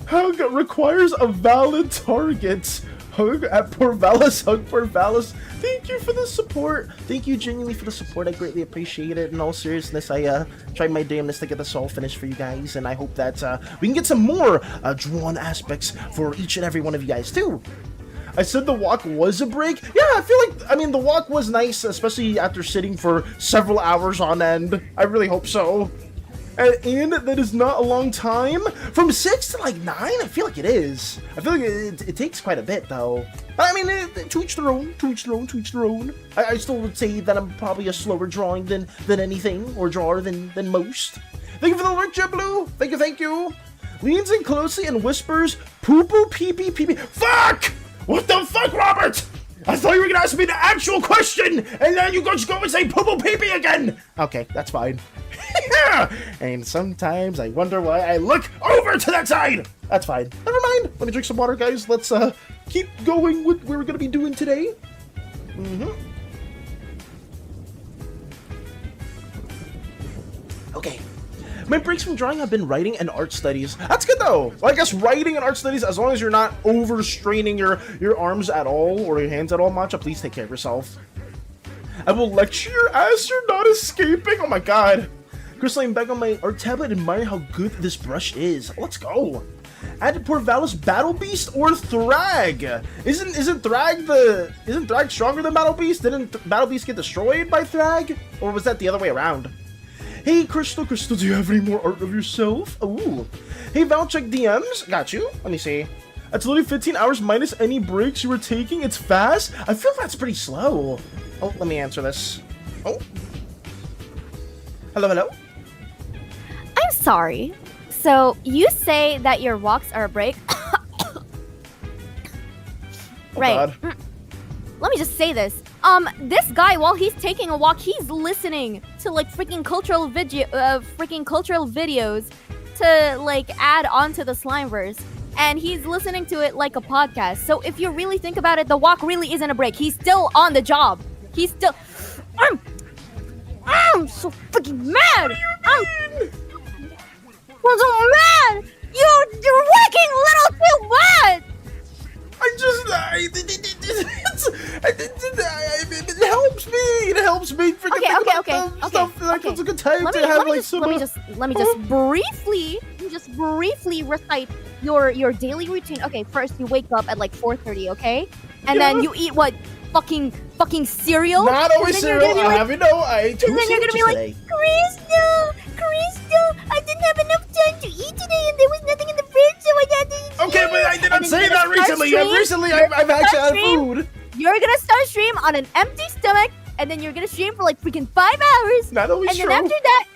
Hug requires a valid target. Hug at poor Valis. Hug poor Valis. Thank you for the support. Thank you genuinely for the support. I greatly appreciate it. In all seriousness, I tried my damnedest to get this all finished for you guys, and I hope that we can get some more drawn aspects for each and every one of you guys too. I said the walk was a break. Yeah, I feel like, I mean, the walk was nice, especially after sitting for several hours on end. I really hope so. And that is not a long time. From 6 to like 9, I feel like it is. I feel like it takes quite a bit though. But I mean, to each their own, to each their own, to each their own. I still would say that I'm probably a slower drawing than anything, or drawer than most. Thank you for the alert, JetBlue. Thank you, thank you. Leans in closely and whispers, poo-poo, pee-pee, pee-pee. Fuck! What the fuck, Robert? I thought you were gonna ask me the actual question, and then you just go and say poo-poo, pee-pee again. Okay, that's fine. And sometimes I wonder why I look over to that side. That's fine. Never mind. Let me drink some water, guys. Let's keep going with what we're gonna be doing today. Okay. My breaks from drawing have been writing and art studies. That's good though. Well, I guess writing and art studies, as long as you're not overstraining your arms at all or your hands at all, Matcha, please take care of yourself. I will lecture your ass. You're not escaping. Oh my god. Chris, I'm back on my art tablet and admire how good this brush is. Let's go. Add poor Valis Battle Beast or Thrag? Isn't Thrag stronger than Battle Beast? Didn't Battle Beast get destroyed by Thrag? Or was that the other way around? Hey, Crystal, do you have any more art of yourself? Ooh. Hey, Val, check DMs. Got you. Let me see. That's literally 15 hours minus any breaks you were taking. It's fast. I feel that's pretty slow. Oh, let me answer this. Oh. Hello, hello? I'm sorry. So, you say that your walks are a break? Right. God. Let me just say this. This guy, while he's taking a walk, he's listening to like freaking cultural videos to like add onto the Slimeverse, and he's listening to it like a podcast. So if you really think about it, the walk really isn't a break. He's still on the job. He's still. I'm so freaking mad. I'm so mad. You're working a little too much. It helps me. It helps me. Okay. Stuff. Like, it's a good time to have like some. Let me just briefly recite your daily routine. Okay, first you wake up at like 4:30, okay, and then you eat what? Fucking cereal. Not always cereal. I have I ate 2 and then you're gonna be like, Crystal, I didn't have enough time to eat today, and there was nothing in the fridge, so I had to eat. Okay, but I did not say that recently. I've actually had food. You're gonna start stream on an empty stomach, and then you're gonna stream for like freaking 5 hours. Not always and true. then after that,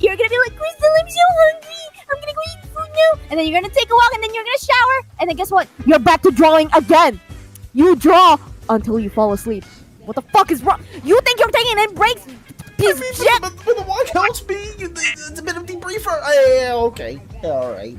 you're gonna be like, Crystal, I'm so hungry. I'm gonna go eat food now. And then you're gonna take a walk, and then you're gonna shower, and then guess what? You're back to drawing again. You draw until you fall asleep. What the fuck is wrong? You think you're taking in breaks? Piece of shit. But the walk helps me. It's a bit of debriefer. Okay. All right.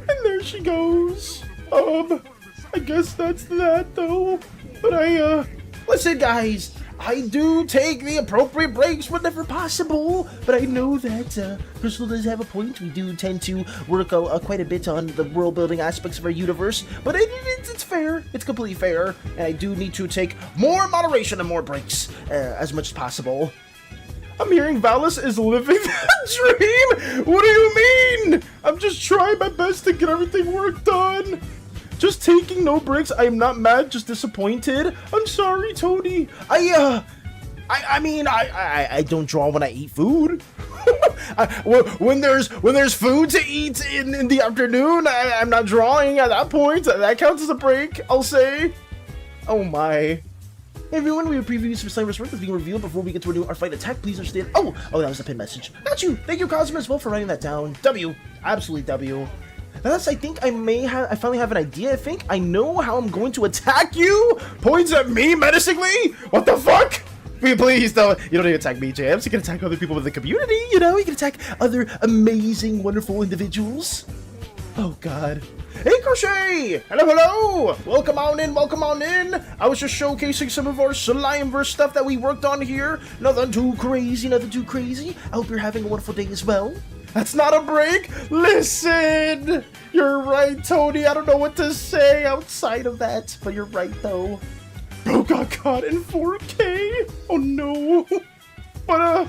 And there she goes. I guess that's that though. But listen, guys. I do take the appropriate breaks whenever possible, but I know that Crystal does have a point. We do tend to work quite a bit on the world-building aspects of our universe, but it's fair. It's completely fair, and I do need to take more moderation and more breaks as much as possible. I'm hearing Valis is living that dream! What do you mean? I'm just trying my best to get everything work done. Just taking no breaks. I am not mad, just disappointed. I'm sorry, Tony. I don't draw when I eat food. when there's food to eat in the afternoon, I'm not drawing at that point. That counts as a break, I'll say. Oh my. Hey everyone, we have previews for Slimeversin that's being revealed before we get to a new Artfight attack. Please understand. Oh, that was a pin message. Got you. Thank you, Cosmo, as well, for writing that down. W. Absolutely W. Thus, I think I finally have an idea. I think I know how I'm going to attack you. Points at me menacingly. What the fuck? Please don't. You don't need to attack me, James. You can attack other people in the community. You know, you can attack other amazing, wonderful individuals. Oh God. Hey, Crochet! Hello! Welcome on in, I was just showcasing some of our Slimeverse stuff that we worked on here. Nothing too crazy. I hope you're having a wonderful day as well. That's not a break! Listen! You're right, Tony. I don't know what to say outside of that, but you're right, though. Bro got caught in 4K! Oh, no. But,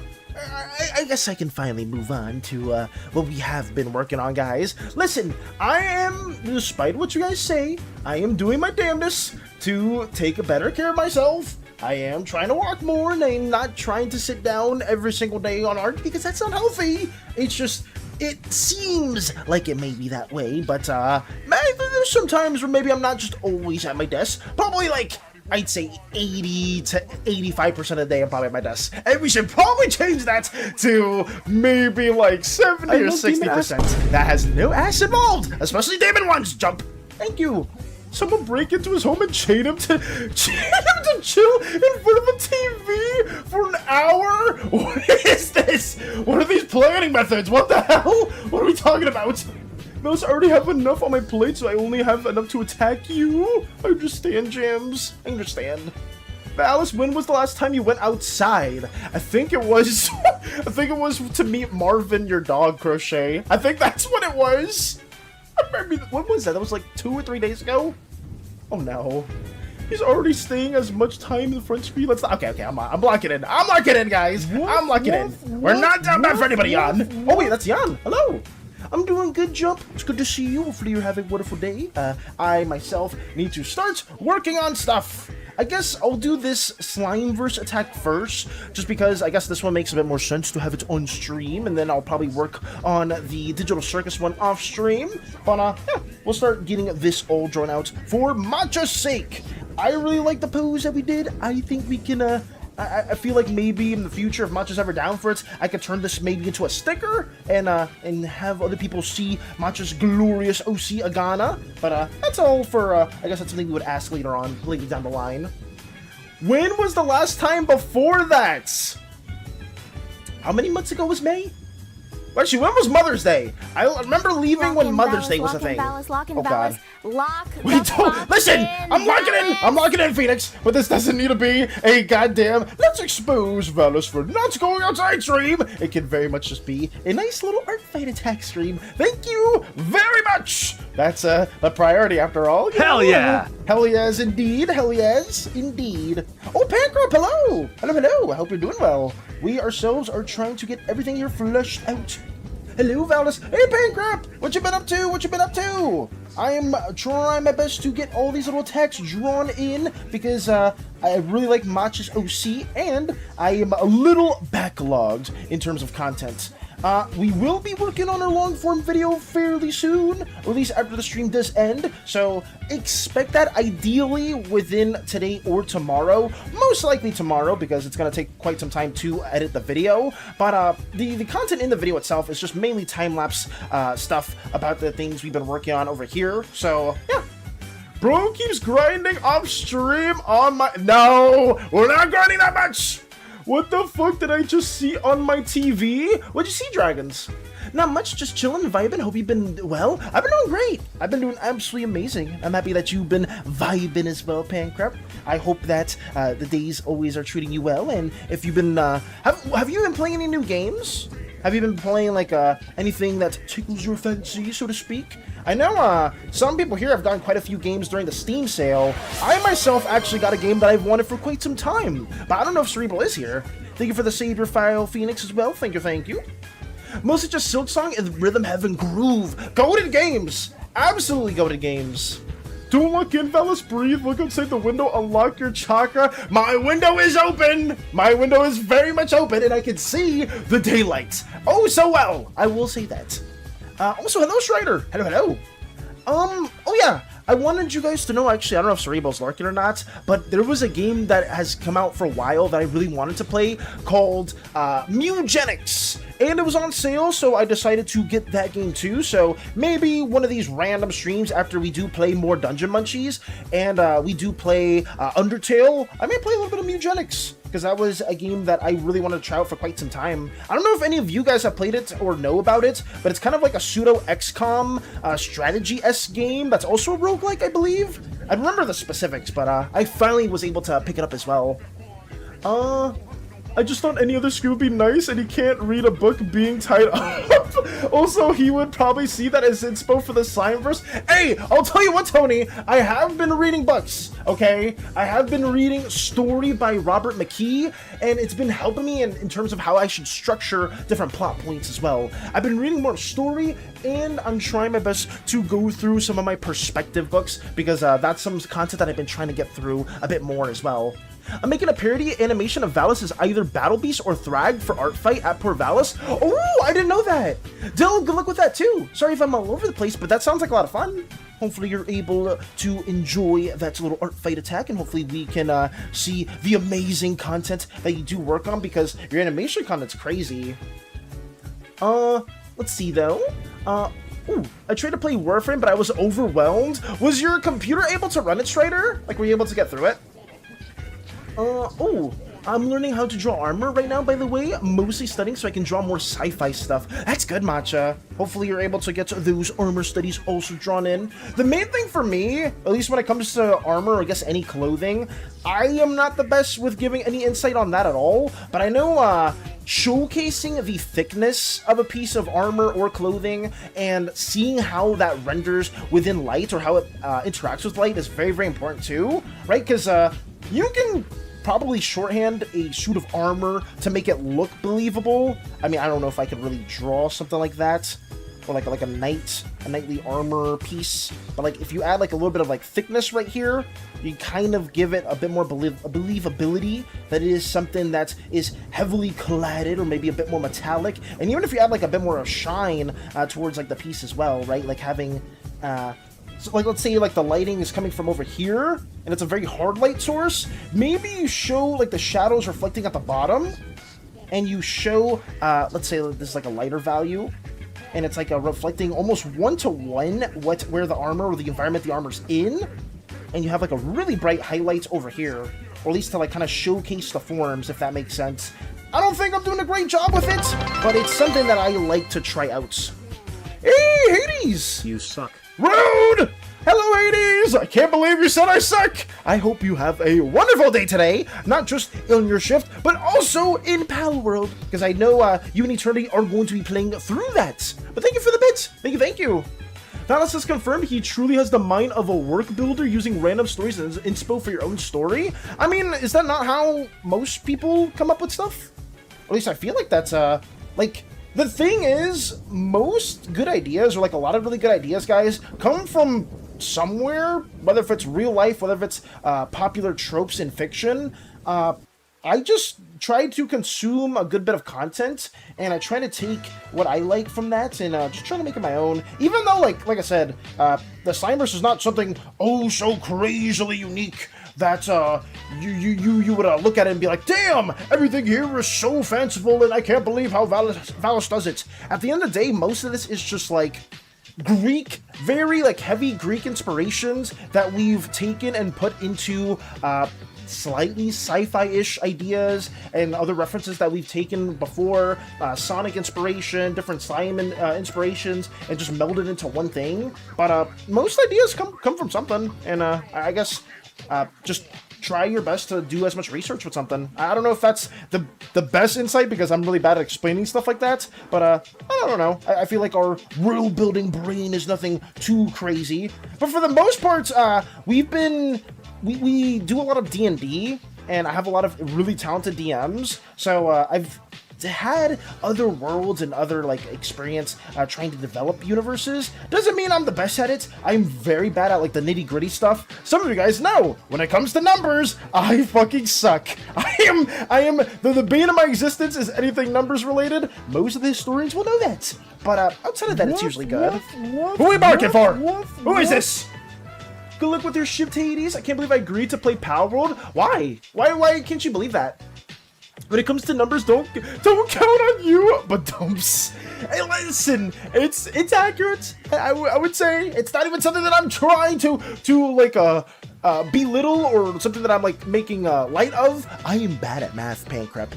I guess I can finally move on to what we have been working on, guys. Listen, I am, despite what you guys say, I am doing my damnedest to take better care of myself. I am trying to walk more, and I'm not trying to sit down every single day on art because that's not healthy. It's just, it seems like it may be that way, but there's some times where maybe I'm not just always at my desk. Probably like, I'd say 80 to 85% of the day I'm probably at my desk. And we should probably change that to maybe like 70 or 60%. That has no ass involved, especially Demon ones. Jump. Thank you. Someone break into his home and chain him to chill in front of a TV for an hour? What is this? What are these planning methods? What the hell? What are we talking about? Those already have enough on my plate, so I only have enough to attack you. I understand, Jams. I understand. But Alice, when was the last time you went outside? I think it was to meet Marvin, your dog, Crochet. I think that's what it was. When was that? That was like 2 or 3 days ago? Oh no. He's already staying as much time in the front screen. Let's not. Okay, I'm locking in. I'm locking in, guys. I'm locking in. We're not down bad for anybody, Jan. Oh wait, that's Jan. Hello. I'm doing good, Jump. It's good to see you. Hopefully you're having a wonderful day. I myself need to start working on stuff. I guess I'll do this Slimeverse attack first, just because I guess this one makes a bit more sense to have it on stream, and then I'll probably work on the Digital Circus one off stream. But yeah, we'll start getting this all drawn out for Matcha's sake. I really like the pose that we did. I think we can I feel like maybe in the future, if Matcha's ever down for it, I could turn this maybe into a sticker and have other people see Matcha's glorious OC Agana. But that's all for, I guess that's something we would ask later on, later down the line. When was the last time before that? How many months ago was May? Actually, when was Mother's Day? I remember leaving when Mother's Day was a thing. Lock in Oh God. Lock Wait, don't listen! I'm locking in! I'm locking in, Phoenix! But this doesn't need to be a goddamn let's expose Valis for not going outside stream! It can very much just be a nice little Artfight attack stream. Thank you very much! That's a priority after all. Hell yeah! Hell yes, indeed. Hell yes, indeed. Oh, Pancrop, hello! Hello, hello. I hope you're doing well. We ourselves are trying to get everything here flushed out. Hello, Valis. Hey, Pancrop! What you been up to? What you been up to? I am trying my best to get all these little attacks drawn in because I really like Matcha's OC and I am a little backlogged in terms of content. We will be working on a long-form video fairly soon, or at least after the stream does end, so expect that ideally within today or tomorrow. Most likely tomorrow, because it's going to take quite some time to edit the video, but the content in the video itself is just mainly time-lapse stuff about the things we've been working on over here, so yeah. Bro keeps grinding off-stream on my... No! We're not grinding that much! What the fuck did I just see on my TV? What'd you see, Dragons? Not much, just chilling, vibing. Hope you've been well. I've been doing great. I've been doing absolutely amazing. I'm happy that you've been vibing as well, Pancrop. I hope that the days always are treating you well. And if you've been, have you been playing any new games? Have you been playing like anything that tickles your fancy, so to speak? I know some people here have gotten quite a few games during the Steam sale. I myself actually got a game that I've wanted for quite some time, but I don't know if Cerebral is here. Thank you for the Savior File, Phoenix, as well. Thank you, thank you. Mostly just Silksong and Rhythm Heaven Groove. Goated games! Absolutely goated games. Don't look in, fellas, breathe. Look outside the window, unlock your chakra. My window is open! My window is very much open, and I can see the daylight. Oh, so well! I will say that. Also, hello, Strider! Hello, hello! Oh yeah, I wanted you guys to know, actually, I don't know if Cerebral's lurking or not, but there was a game that has come out for a while that I really wanted to play called Mugenics, and it was on sale, so I decided to get that game too. So maybe one of these random streams after we do play more Dungeon Munchies, and we do play Undertale, I may play a little bit of Mugenics, because that was a game that I really wanted to try out for quite some time. I don't know if any of you guys have played it or know about it, but it's kind of like a pseudo XCOM strategy-esque game that's also a roguelike, I believe. I remember the specifics, but I finally was able to pick it up as well. I just thought any other screw would be nice, and he can't read a book being tied up. Also, he would probably see that as inspo for the Slimeverse. Hey, I'll tell you what, Tony, I have been reading books, okay? I have been reading Story by Robert McKee, and it's been helping me in terms of how I should structure different plot points as well. I've been reading more story, and I'm trying my best to go through some of my perspective books, because that's some content that I've been trying to get through a bit more as well. I'm making a parody animation of Valis as either Battle Beast or Thrag for Artfight at Poor Valis. Oh, I didn't know that. Dylan, good luck with that too. Sorry if I'm all over the place, but that sounds like a lot of fun. Hopefully you're able to enjoy that little Artfight attack, and hopefully we can see the amazing content that you do work on, because your animation content's crazy. Let's see though. Ooh, I tried to play Warframe, but I was overwhelmed. Was your computer able to run it, Strider? Like, were you able to get through it? Oh, I'm learning how to draw armor right now, by the way. Mostly studying so I can draw more sci-fi stuff. That's good, Matcha. Hopefully you're able to get those armor studies also drawn in. The main thing for me, at least when it comes to armor, or I guess any clothing, I am not the best with giving any insight on that at all. But I know, showcasing the thickness of a piece of armor or clothing and seeing how that renders within light, or how it interacts with light, is very, very important too, right? Because you can probably shorthand a suit of armor to make it look believable. I mean, I don't know if I could really draw something like that, or like a knightly armor piece, but like if you add like a little bit of like thickness right here, you kind of give it a bit more believability that it is something that is heavily cladded, or maybe a bit more metallic. And even if you add like a bit more of shine towards like the piece as well, right? Like having so like, let's say like the lighting is coming from over here, and it's a very hard light source. Maybe you show like the shadows reflecting at the bottom, and you show, let's say this is like a lighter value, and it's like a reflecting almost one-to-one where the armor, or the environment the armor's in, and you have like a really bright highlights over here, or at least to like kind of showcase the forms, if that makes sense. I don't think I'm doing a great job with it, but it's something that I like to try out. Hey, Hades! You suck. Rude! Hello, Hades! I can't believe you said I suck! I hope you have a wonderful day today, not just on your shift, but also in Pal World, because I know you and Eternity are going to be playing through that. But thank you for the bit! Thank you! Thales has confirmed he truly has the mind of a work builder using random stories as inspo for your own story. I mean, is that not how most people come up with stuff? At least I feel like that's, like... The thing is, most good ideas, or like a lot of really good ideas, guys, come from somewhere, whether if it's real life, whether if it's popular tropes in fiction. I just try to consume a good bit of content, and I try to take what I like from that and just try to make it my own. Even though, like I said, the Slimeverse is not something oh so crazily unique that you would look at it and be like, damn, everything here is so fanciful, and I can't believe how Valis does it. At the end of the day, most of this is just like Greek, very like heavy Greek inspirations that we've taken and put into slightly sci-fi-ish ideas and other references that we've taken before, Sonic inspiration, different slime inspirations, and just melded into one thing. But most ideas come from something, and I guess just try your best to do as much research with something. I don't know if that's the best insight, because I'm really bad at explaining stuff like that, but I don't know. I feel like our world building brain is nothing too crazy. But for the most part, we do a lot of D&D, and I have a lot of really talented DMs, so I've had other worlds and other like experience trying to develop universes. Doesn't mean I'm the best at it. I'm very bad at like the nitty-gritty stuff. Some of you guys know when it comes to numbers, I fucking suck. I am the bane of my existence is anything numbers related. Most of the historians will know that, but outside of that, it's usually good. Who are we barking for? Who is this? Good luck with your ship, Hades. I can't believe I agreed to play Pal World. Why can't you believe that? When it comes to numbers, don't count on you, but dumps. Hey, listen, it's accurate. I would say it's not even something that I'm trying to like belittle or something that I'm like making light of. I am bad at math, Pancrep.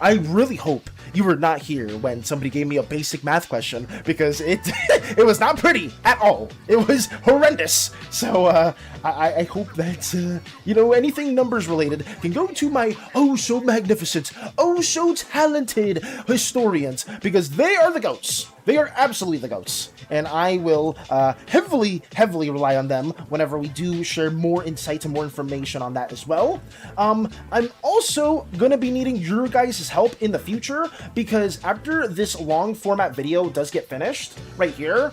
I really hope you were not here when somebody gave me a basic math question, because it it was not pretty at all. It was horrendous. So I hope that you know, anything numbers related can go to my oh so magnificent, oh so talented historians, because they are the goats. They are absolutely the goats, and I will heavily rely on them whenever we do share more insights and more information on that as well. I'm also gonna be needing your guys' help in the future, because after this long format video does get finished right here,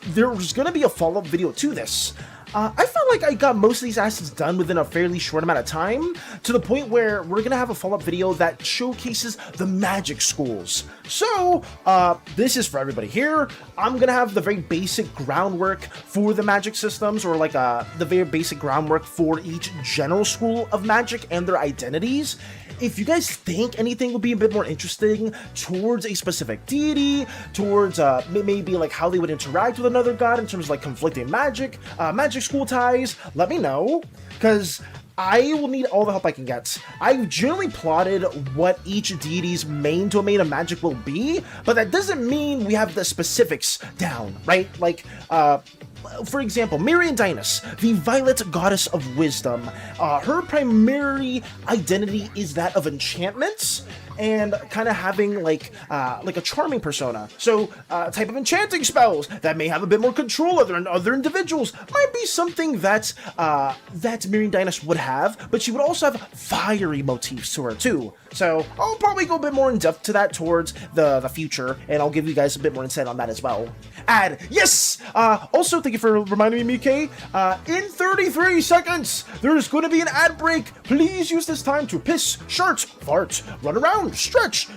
there's gonna be a follow-up video to this. I felt like I got most of these assets done within a fairly short amount of time, to the point where we're gonna have a follow-up video that showcases the magic schools. So, this is for everybody here. I'm gonna have the very basic groundwork for the magic systems, or like the very basic groundwork for each general school of magic and their identities. If you guys think anything would be a bit more interesting towards a specific deity, towards maybe like how they would interact with another god in terms of like conflicting magic school ties, let me know, because I will need all the help I can get. I've generally plotted what each deity's main domain of magic will be, but that doesn't mean we have the specifics down, right? Like, for example, Myrindinus, the violet goddess of wisdom. Her primary identity is that of enchantments, and kind of having like a charming persona. So type of enchanting spells that may have a bit more control over other individuals might be something that Myrindinus would have, but she would also have fiery motifs to her too. So I'll probably go a bit more in depth to that towards the future, and I'll give you guys a bit more insight on that as well. Yes! Also, thank you for reminding me, Mike. In 33 seconds, there's going to be an ad break. Please use this time to piss, shart, fart, run around, stretch,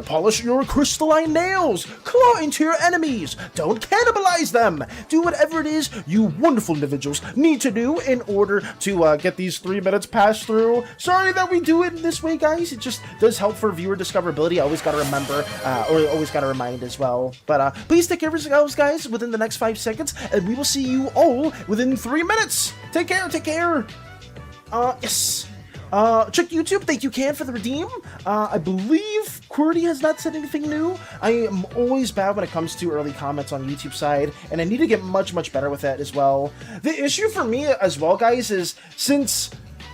polish your crystalline nails, claw into your enemies, don't cannibalize them. Do whatever it is you wonderful individuals need to do in order to get these 3 minutes passed through. Sorry that we do it this way, guys. It just does help for viewer discoverability. I always got to remember, or always got to remind as well. But please take care of yourselves, guys, within the next 5 seconds, and we will see you all within 3 minutes. Take care, take care. Yes. Check YouTube. Thank you, Can, for the redeem. I believe QWERTY has not said anything new. I am always bad when it comes to early comments on YouTube side, and I need to get much better with that as well. The issue for me as well, guys, is since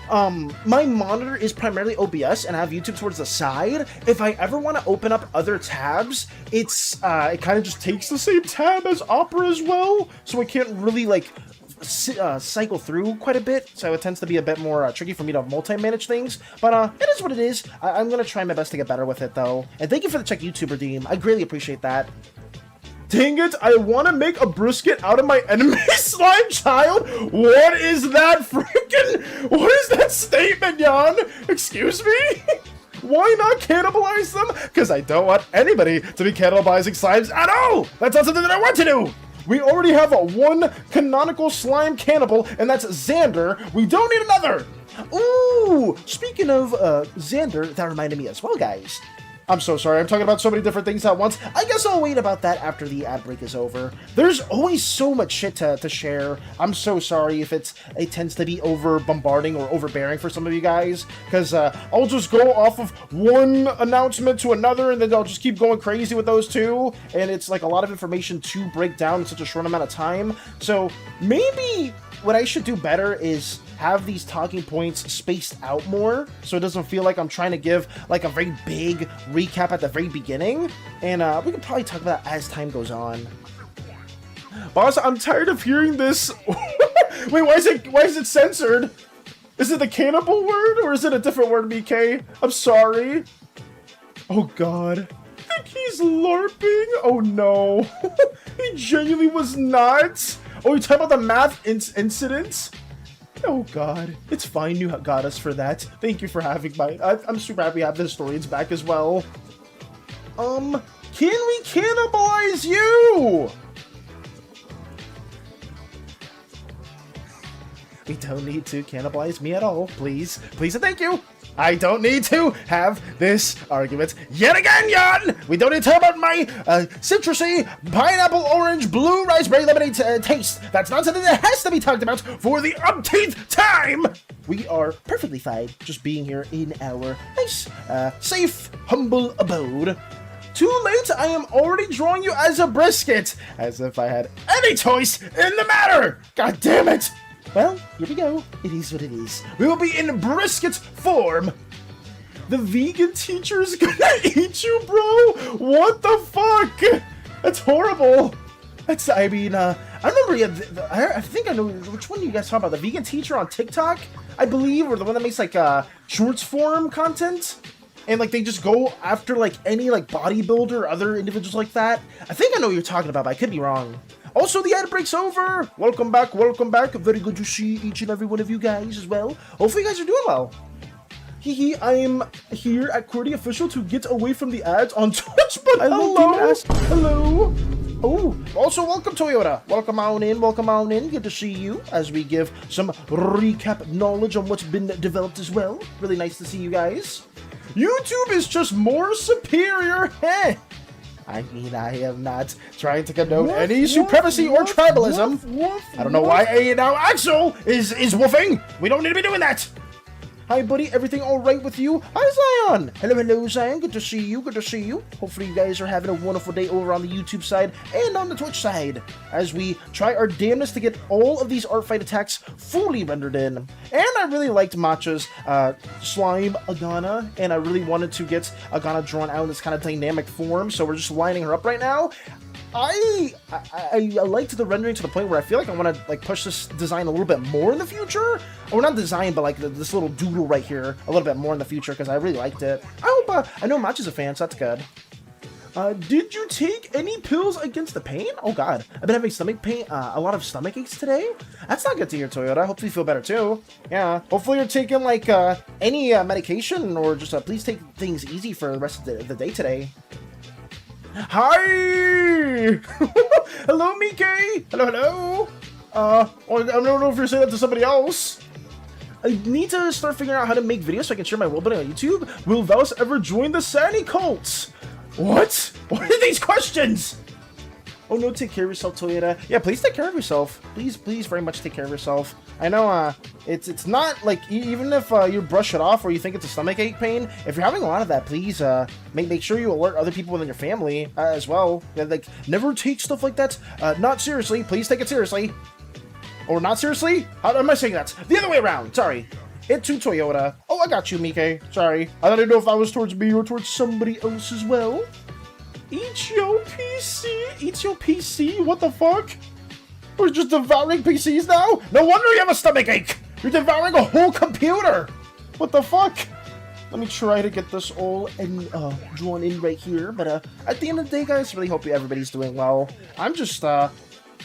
my monitor is primarily OBS and I have YouTube towards the side, if I ever want to open up other tabs, it kind of just takes the same tab as Opera as well, so I can't really like cycle through quite a bit, so it tends to be a bit more tricky for me to multi-manage things, but it is what it is. I'm gonna try my best to get better with it though, and thank you for the check YouTube redeem. I greatly appreciate that. Dang it, I want to make a brisket out of my enemy slime child? What is that freaking... What is that statement, Jan? Excuse me? Why not cannibalize them? Because I don't want anybody to be cannibalizing slimes at all! That's not something that I want to do! We already have one canonical slime cannibal, and that's Xander. We don't need another! Ooh! Speaking of Xander, that reminded me as well, guys. I'm so sorry, I'm talking about so many different things at once. I guess I'll wait about that after the ad break is over. There's always so much shit to share. I'm so sorry if it tends to be over bombarding or overbearing for some of you guys, because I'll just go off of one announcement to another, and then I'll just keep going crazy with those two, and it's like a lot of information to break down in such a short amount of time. So maybe what I should do better is have these talking points spaced out more, so it doesn't feel like I'm trying to give like a very big recap at the very beginning, and we can probably talk about that as time goes on. Boss, I'm tired of hearing this. Wait, why is it censored? Is it the cannibal word, or is it a different word, BK? I'm sorry. Oh god. I think he's LARPing? Oh no. He genuinely was not. Oh, you talking about the math incidents? Oh god, it's fine, you got us for that. Thank you for having my... I'm super happy to have the historians back as well. Can we cannibalize you? We don't need to cannibalize me at all, please. Please and thank you. I don't need to have this argument yet again, Jan! We don't need to talk about my citrusy, pineapple, orange, blue raspberry lemonade taste. That's not something that has to be talked about for the umpteenth time! We are perfectly fine just being here in our nice, safe, humble abode. Too late, I am already drawing you as a brisket, as if I had any choice in the matter! God damn it! Well, here we go. It is what it is. We will be in brisket form. The vegan teacher is gonna eat you, bro? What the fuck? That's horrible. That's, I mean, I remember, yeah, I think I know which one you guys talk about. The vegan teacher on TikTok, I believe, or the one that makes, like, shorts form content. And, like, they just go after, like, any, like, bodybuilder or other individuals like that. I think I know what you're talking about, but I could be wrong. Also, the ad break's over. Welcome back, welcome back. Very good to see each and every one of you guys as well. Hopefully you guys are doing well. Hee I am here at QWERTY Official to get away from the ads on Twitch, but hello. Hello. Oh, also welcome, Toyota. Welcome on in, welcome on in. Good to see you as we give some recap knowledge on what's been developed as well. Really nice to see you guys. YouTube is just more superior. Heh. I mean, I am not trying to condone any supremacy or tribalism. I don't know why now Axel is woofing. We don't need to be doing that. Hi, buddy. Everything all right with you? Hi, Zion. Hello, Zion. Good to see you. Good to see you. Hopefully, you guys are having a wonderful day over on the YouTube side and on the Twitch side as we try our damnedest to get all of these Artfight attacks fully rendered in. And I really liked Matcha's slime Agana, and I really wanted to get Agana drawn out in this kind of dynamic form, so we're just lining her up right now. I liked the rendering to the point where I feel like I want to like push this design a little bit more in the future. Or not design, but like this little doodle right here a little bit more in the future because I really liked it. I hope I know Matcha's a fan, so that's good. Did you take any pills against the pain? Oh god, I've been having stomach pain, a lot of stomach aches today. That's not good to hear, Toyota. Hopefully you feel better too. Yeah, hopefully you're taking like any medication, or just please take things easy for the rest of the day today. Hi! Hello, Mike! Hello, hello! I don't know if you're saying that to somebody else. I need to start figuring out how to make videos so I can share my well-being on YouTube. Will Valis ever join the SANI cult? What? What are these questions? Oh no, take care of yourself, Toyota. Yeah, please take care of yourself. Please very much take care of yourself. I know it's not like even if you brush it off or you think it's a stomach ache pain, if you're having a lot of that, please make sure you alert other people within your family as well. Yeah, like never take stuff like that not seriously. Please take it seriously. Or not seriously? How am I saying that? The other way around. Sorry. It to Toyota. Oh, I got you, Mike. Sorry. I didn't know if that was towards me or towards somebody else as well. Eat your PC. Eat your PC. What the fuck? We're just devouring PCs now? No wonder you have a stomach ache. You're devouring a whole computer. What the fuck? Let me try to get this all drawn in right here. But at the end of the day, guys, really hope everybody's doing well. I'm just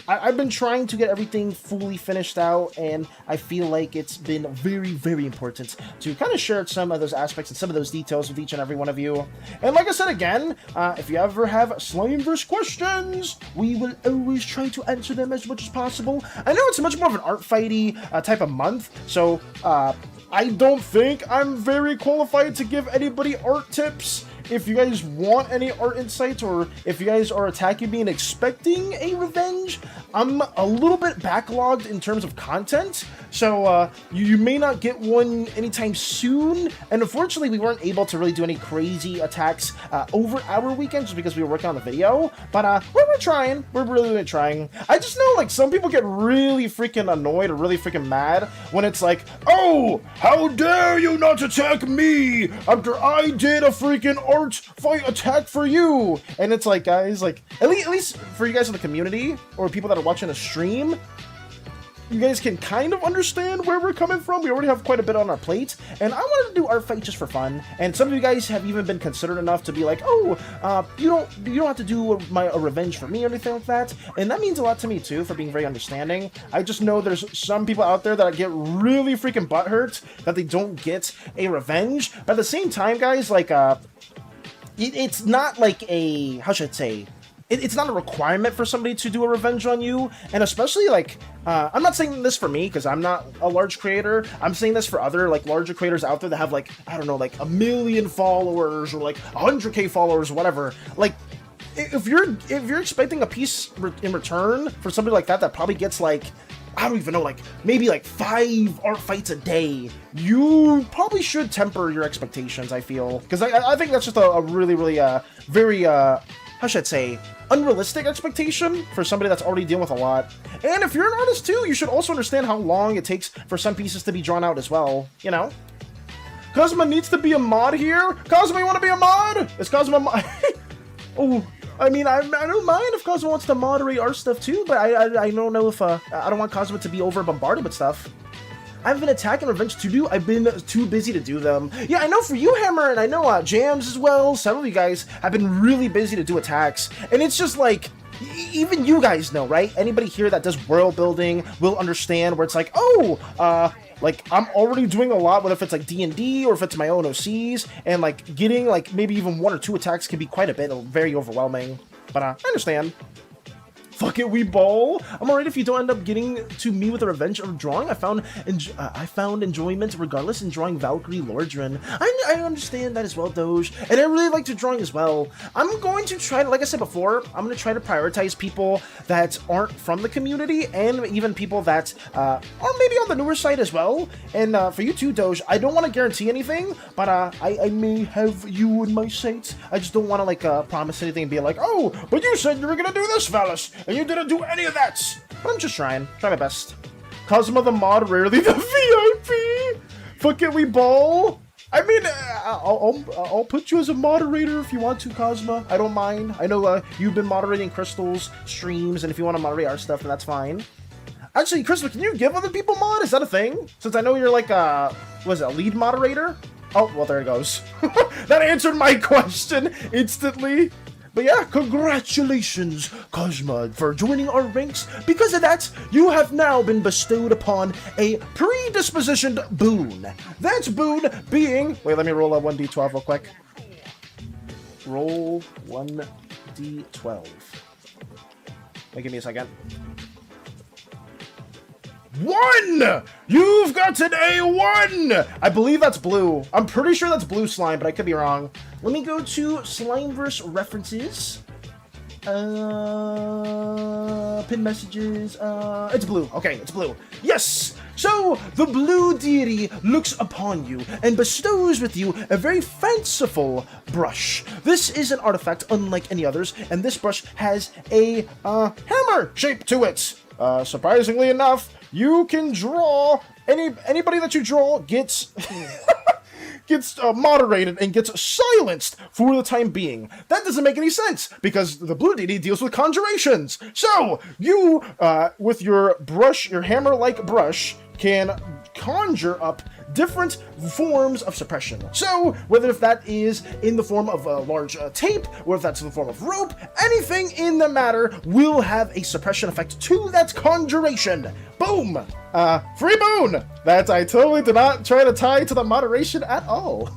I've been trying to get everything fully finished out, and I feel like it's been very, very important to kind of share some of those aspects and some of those details with each and every one of you. And like I said again, if you ever have Slimeverse questions, we will always try to answer them as much as possible. I know it's much more of an art fighty type of month, so I don't think I'm very qualified to give anybody art tips. If you guys want any art insights, or if you guys are attacking me and expecting a revenge, I'm a little bit backlogged in terms of content, so you may not get one anytime soon. And unfortunately, we weren't able to really do any crazy attacks over our weekend just because we were working on the video. But we're trying. We're really trying. I just know, like, some people get really freaking annoyed or really freaking mad when it's like, oh, how dare you not attack me after I did a freaking art fight attack for you. And it's like, guys, like, at least for you guys in the community or people that are watching the stream, you guys can kind of understand where we're coming from. We already have quite a bit on our plate, and I wanted to do art fight just for fun. And some of you guys have even been considerate enough to be like, oh, you don't have to do a revenge for me or anything like that. And that means a lot to me too, for being very understanding. I just know there's some people out there that get really freaking butthurt that they don't get a revenge. But at the same time, guys, like it's not like a, how should I say, it's not a requirement for somebody to do a revenge on you. And especially, like, I'm not saying this for me because I'm not a large creator. I'm saying this for other, like, larger creators out there that have, like, I don't know, like 1 million followers or like 100K followers or whatever. Like, if you're expecting a piece in return for somebody like that probably gets, like, I don't even know, like, maybe like 5 art fights a day, you probably should temper your expectations, I feel. Because I think that's just a really, really, very, how should I say, unrealistic expectation for somebody that's already dealing with a lot. And if you're an artist too, you should also understand how long it takes for some pieces to be drawn out as well, you know? Cosma needs to be a mod here? Cosma, you want to be a mod? Is Cosma mod? Oh, I mean, I don't mind if Cosmo wants to moderate our stuff too, but I don't know if, I don't want Cosmo to be over bombarded with stuff. I've been attacking revenge to do. I've been too busy to do them. Yeah, I know for you, Hammer, and I know Jams as well. Some of you guys have been really busy to do attacks, and it's just like, even you guys know, right? Anybody here that does world building will understand where it's like, oh, like, I'm already doing a lot, whether if it's like D&D or if it's my own OCs, and like getting like maybe even 1 or 2 attacks can be quite a bit, very overwhelming. But I understand. Fuck it, we ball. I'm alright if you don't end up getting to me with a revenge of drawing. I found enjoyment regardless in drawing Valkyrie Lordran. I understand that as well, Doge. And I really like to drawing as well. I'm going to try to, like I said before, I'm going to try to prioritize people that aren't from the community and even people that are maybe on the newer side as well. And for you too, Doge, I don't want to guarantee anything, but I may have you in my sights. I just don't want to like promise anything and be like, oh, but you said you were going to do this, fellas. And you didn't do any of that! But I'm just trying my best. Cosmo the mod, rarely the VIP! Fuck it, we ball! I mean, I'll put you as a moderator if you want to, Cosmo. I don't mind. I know you've been moderating Crystal's streams, and if you want to moderate our stuff, then that's fine. Actually, Crystal, can you give other people mod? Is that a thing? Since I know you're like, what is it, a lead moderator? Oh, well, there it goes. That answered my question instantly. But yeah, congratulations, Cosmo, for joining our ranks. Because of that, you have now been bestowed upon a predispositioned boon. That boon being... Wait, let me roll a 1d12 real quick. Roll 1d12. Wait, give me a second. 1! You've got an A1! I believe that's blue. I'm pretty sure that's blue slime, but I could be wrong. Let me go to Slimeverse references. Pin messages. It's blue. Okay, it's blue. Yes! So, the blue deity looks upon you and bestows with you a very fanciful brush. This is an artifact unlike any others, and this brush has a hammer shape to it. Surprisingly enough, you can draw, anybody that you draw gets... gets moderated and gets silenced for the time being. That doesn't make any sense, because the blue deity deals with conjurations. So, you, with your brush, your hammer-like brush, can conjure up different forms of suppression. So, whether if that is in the form of a large tape, or if that's in the form of rope, anything in the matter will have a suppression effect to that conjuration. Boom! Free boon! That I totally did not try to tie to the moderation at all.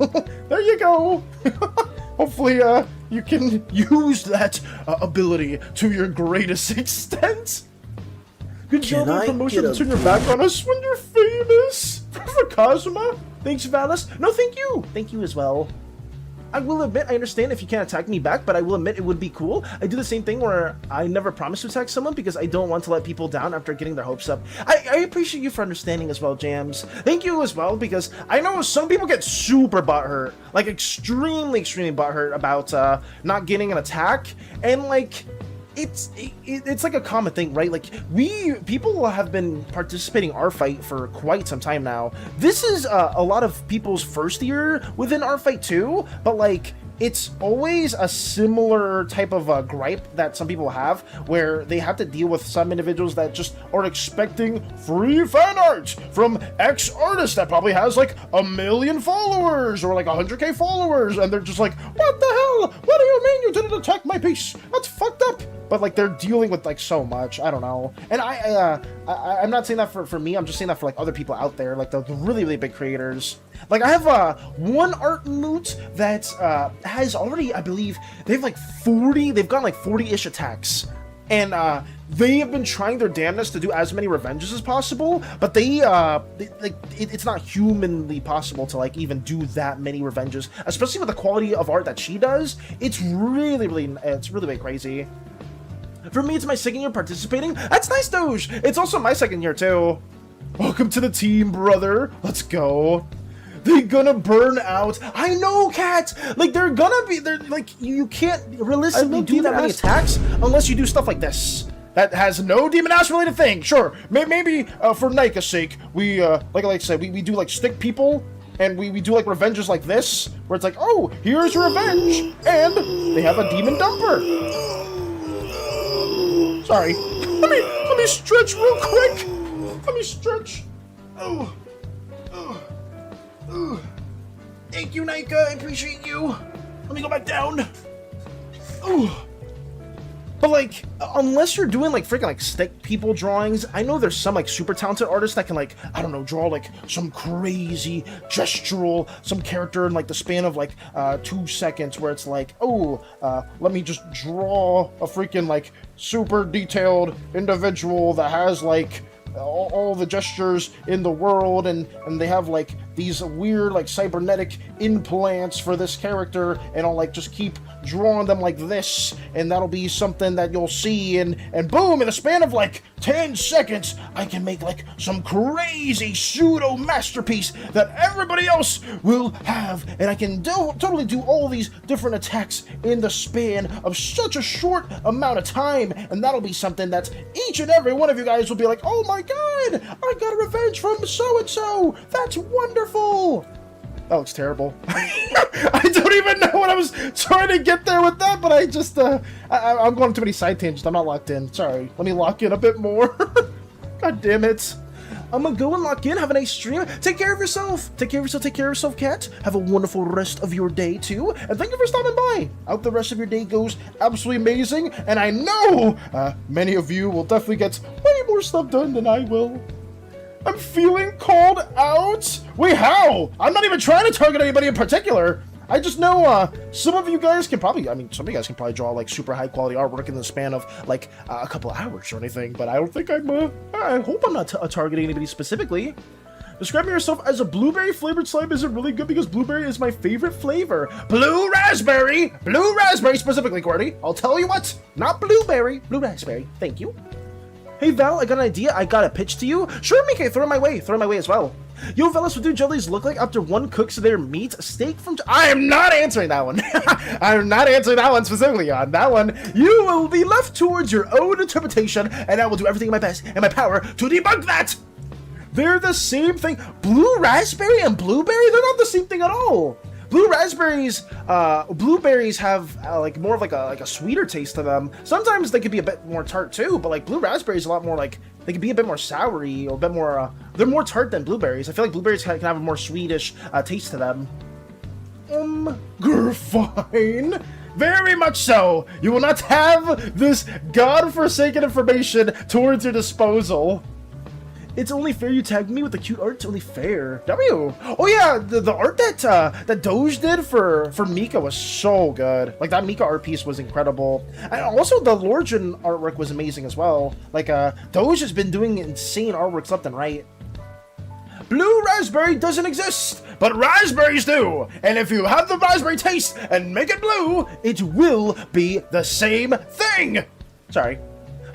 There you go! Hopefully, you can use that ability to your greatest extent. Good job on promotion to turn your back on us when you're famous! For Kazuma! Thanks, Valis. No, thank you! Thank you as well. I will admit, I understand if you can't attack me back, but I will admit it would be cool. I do the same thing where I never promise to attack someone because I don't want to let people down after getting their hopes up. I appreciate you for understanding as well, Jams. Thank you as well, because I know some people get super butthurt, like extremely butthurt about not getting an attack, and like... It's like a common thing, right? Like, people have been participating Artfight for quite some time now. This is a lot of people's first year within Artfight too, but like, it's always a similar type of gripe that some people have, where they have to deal with some individuals that just are expecting free fan art from X artist that probably has like 1 million followers or like 100k followers, and they're just like, what the hell? What do you mean you didn't attack my piece? That's fucked up. But like, they're dealing with like so much. I don't know. And I'm not saying that for me. I'm just saying that for like other people out there, like the really big creators. Like, I have one art moot that has already, I believe, they've gotten like 40-ish attacks, and they have been trying their damnedest to do as many revenges as possible, but it's not humanly possible to like even do that many revenges, especially with the quality of art that she does. It's really crazy. For me, it's my second year participating. That's nice, Doge. It's also my second year too. Welcome to the team, brother. Let's go. They're gonna burn out. I know, Cat. Like, they're like, you can't realistically do that many attacks unless you do stuff like this. That has no Demon Ass related thing. Sure, maybe for Nika's sake, we like I said, we do like stick people, and we do like revenges like this, where it's like, oh, here's your revenge, and they have a demon dumper. Sorry. Let me stretch real quick. Let me stretch. Oh. Thank you, Nika. I appreciate you. Let me go back down. Oh. But like, unless you're doing like freaking like stick people drawings, I know there's some like super talented artists that can like, I don't know, draw like some crazy gestural, some character in like the span of like 2 seconds, where it's like, oh, let me just draw a freaking like super detailed individual that has like all the gestures in the world, and they have like these weird like cybernetic implants for this character, and I'll like just keep drawing them like this, and that'll be something that you'll see, and boom, in a span of like 10 seconds I can make like some crazy pseudo masterpiece that everybody else will have, and I can totally do all these different attacks in the span of such a short amount of time, and that'll be something that each and every one of you guys will be like, oh my god, I got a revenge from so-and-so, that's wonderful. That looks terrible. I don't even know what I was trying to get there with that, but I just, I'm going too many side tangents. I'm not locked in. Sorry. Let me lock in a bit more. God damn it. I'm gonna go and lock in. Have a nice stream. Take care of yourself. Take care of yourself. Take care of yourself, Cat. Have a wonderful rest of your day, too. And thank you for stopping by. I hope the rest of your day goes absolutely amazing. And I know many of you will definitely get way more stuff done than I will. I'm feeling called out? Wait, how? I'm not even trying to target anybody in particular. I just know some of you guys can probably, some of you guys can probably draw like super high quality artwork in the span of like a couple hours or anything, but I don't think I hope I'm not targeting anybody specifically. Describing yourself as a blueberry flavored slime isn't really good because blueberry is my favorite flavor. Blue raspberry specifically, Cordy. I'll tell you what, not blueberry, blue raspberry. Thank you. Hey Val, I got an idea. I got a pitch to you. Sure, Mika, throw it my way. Throw it my way as well. Yo, fellas, what do jellies look like after one cooks their meat? Steak from... I am not answering that one. I am not answering that one specifically. On that one, you will be left towards your own interpretation, and I will do everything in my best and my power to debunk that. They're the same thing. Blue raspberry and blueberry, they're not the same thing at all. Blueberries have like more of like a sweeter taste to them. Sometimes they could be a bit more tart too, but like blue raspberries a lot more like they can be a bit more soury or a bit more. They're more tart than blueberries. I feel like blueberries can have a more sweetish taste to them. Fine. Very much so. You will not have this godforsaken information towards your disposal. It's only fair you tagged me with the cute art. It's only fair. W. Oh yeah, the art that Doge did for Mika was so good. Like that Mika art piece was incredible, and also the Lorgen artwork was amazing as well. Like Doge has been doing insane artworks left and right. Blue raspberry doesn't exist, but raspberries do. And if you have the raspberry taste and make it blue, it will be the same thing. Sorry.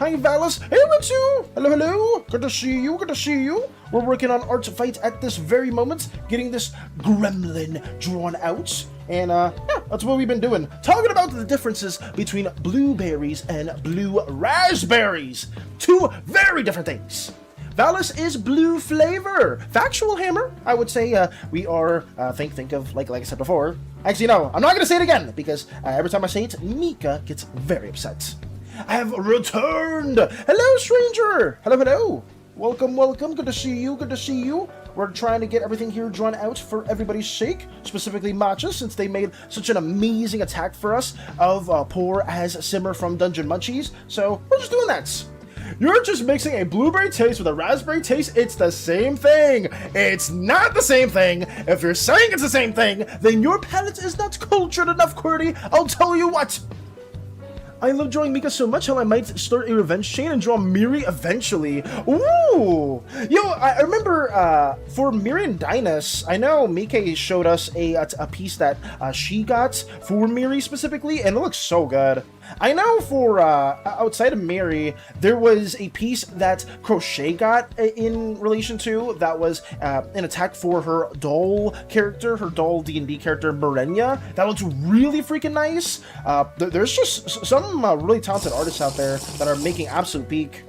Hi, Valis. Hey, Ritsu. Hello, hello. Good to see you. Good to see you. We're working on Artfight at this very moment, getting this gremlin drawn out. And, yeah, that's what we've been doing. Talking about the differences between blueberries and blue raspberries. Two very different things. Valis is blue flavor. Factual hammer. I would say we are, think of, like I said before. Actually, no, I'm not going to say it again, because every time I say it, Mika gets very upset. I have returned! Hello, stranger! Hello, hello! Welcome, welcome. Good to see you, good to see you. We're trying to get everything here drawn out for everybody's sake, specifically Matcha, since they made such an amazing attack for us of poor as Simmer from Dungeon Munchies. So, we're just doing that. You're just mixing a blueberry taste with a raspberry taste. It's the same thing. It's not the same thing. If you're saying it's the same thing, then your palate is not cultured enough, Qwerty. I'll tell you what. I love drawing Mika so much how I might start a revenge chain and draw Miri eventually. Ooh! Yo, I remember for Miri and Dynas, I know Mika showed us a piece that she got for Miri specifically, and it looks so good. I know for outside of Miri, there was a piece that Crochet got in relation to that was an attack for her doll character, her doll D&D character Berenya. That looks really freaking nice. There's just some really talented artists out there that are making absolute peak.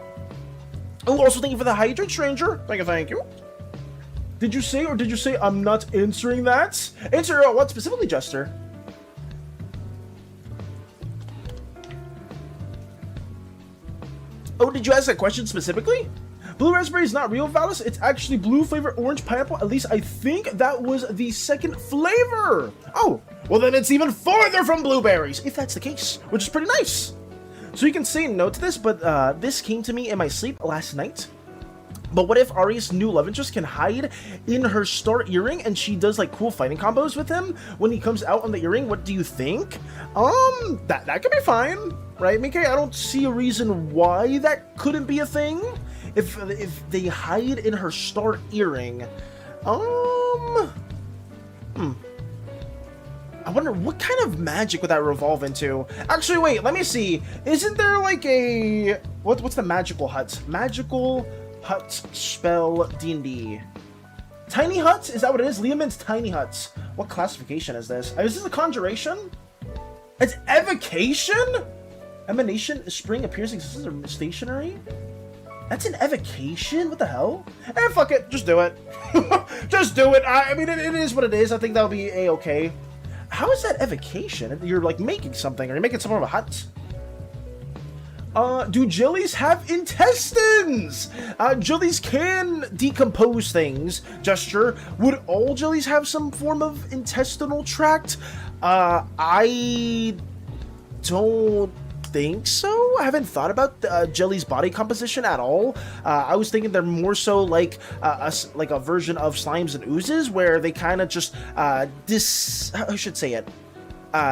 Oh, also thank you for the hydrate, stranger. Thank you. Did you say I'm not answering that? Answer what specifically, Jester? Oh, did you ask that question specifically? Blue raspberry is not real, Valis. It's actually blue flavor, orange pineapple. At least I think that was the second flavor. Oh, well then it's even farther from blueberries, if that's the case, which is pretty nice. So you can say no to this, but this came to me in my sleep last night. But what if Ari's new love interest can hide in her star earring and she does like cool fighting combos with him when he comes out on the earring? What do you think? That could be fine, right, Mika? I don't see a reason why that couldn't be a thing. If they hide in her star earring, I wonder what kind of magic would that revolve into. Actually, wait, let me see. Isn't there like a what's the magical hut? Magical hut spell D&D. Tiny huts? Is that what it is? Liamin's tiny huts. What classification is this? Is this a conjuration? It's evocation? Emanation, spring, appears, exists, or stationary? That's an evocation? What the hell? Eh, fuck it. Just do it. Just do it. I mean, it is what it is. I think that'll be a-okay. How is that evocation? You're like making something, or you're making some sort of a hut. Do jellies have intestines? Jellies can decompose things. Gesture. Would all jellies have some form of intestinal tract? I don't think so. I haven't thought about jelly's body composition at all. I was thinking they're more so like a version of slimes and oozes, where they kind of just I should say it.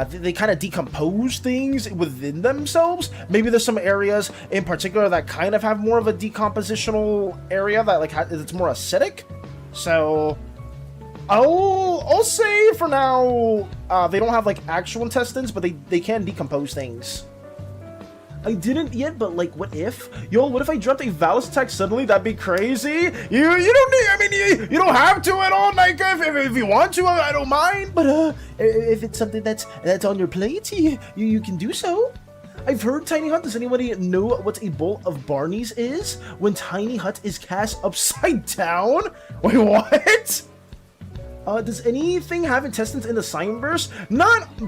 They kind of decompose things within themselves. Maybe there's some areas in particular that kind of have more of a decompositional area that like it's more acidic. So I'll say for now they don't have like actual intestines, but they can decompose things. I didn't yet, but like, what if? Yo, what if I dropped a Valis attack suddenly? That'd be crazy. You don't need, I mean, you don't have to at all, Nika. If you want to, I don't mind. But if it's something that's on your plate, you can do so. I've heard Tiny Hut. Does anybody know what a bowl of Barney's is? When Tiny Hut is cast upside down? Wait, what? Does anything have intestines in the Slimeverse?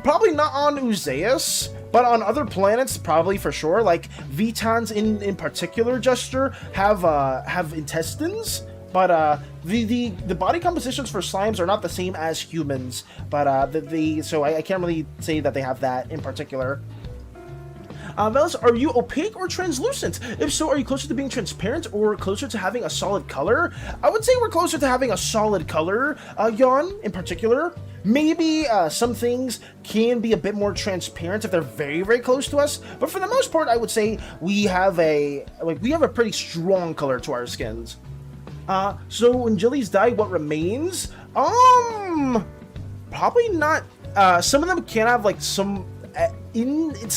Probably not on Uzeus, but on other planets, probably for sure. Like Vitans in particular, Jester, have intestines. But the body compositions for slimes are not the same as humans. But so I can't really say that they have that in particular. Velas, are you opaque or translucent? If so, are you closer to being transparent or closer to having a solid color? I would say we're closer to having a solid color, Yon, in particular. Maybe some things can be a bit more transparent if they're very, very close to us, but for the most part, I would say we have a pretty strong color to our skins. So when jellies die, what remains? Probably not. Some of them can have like some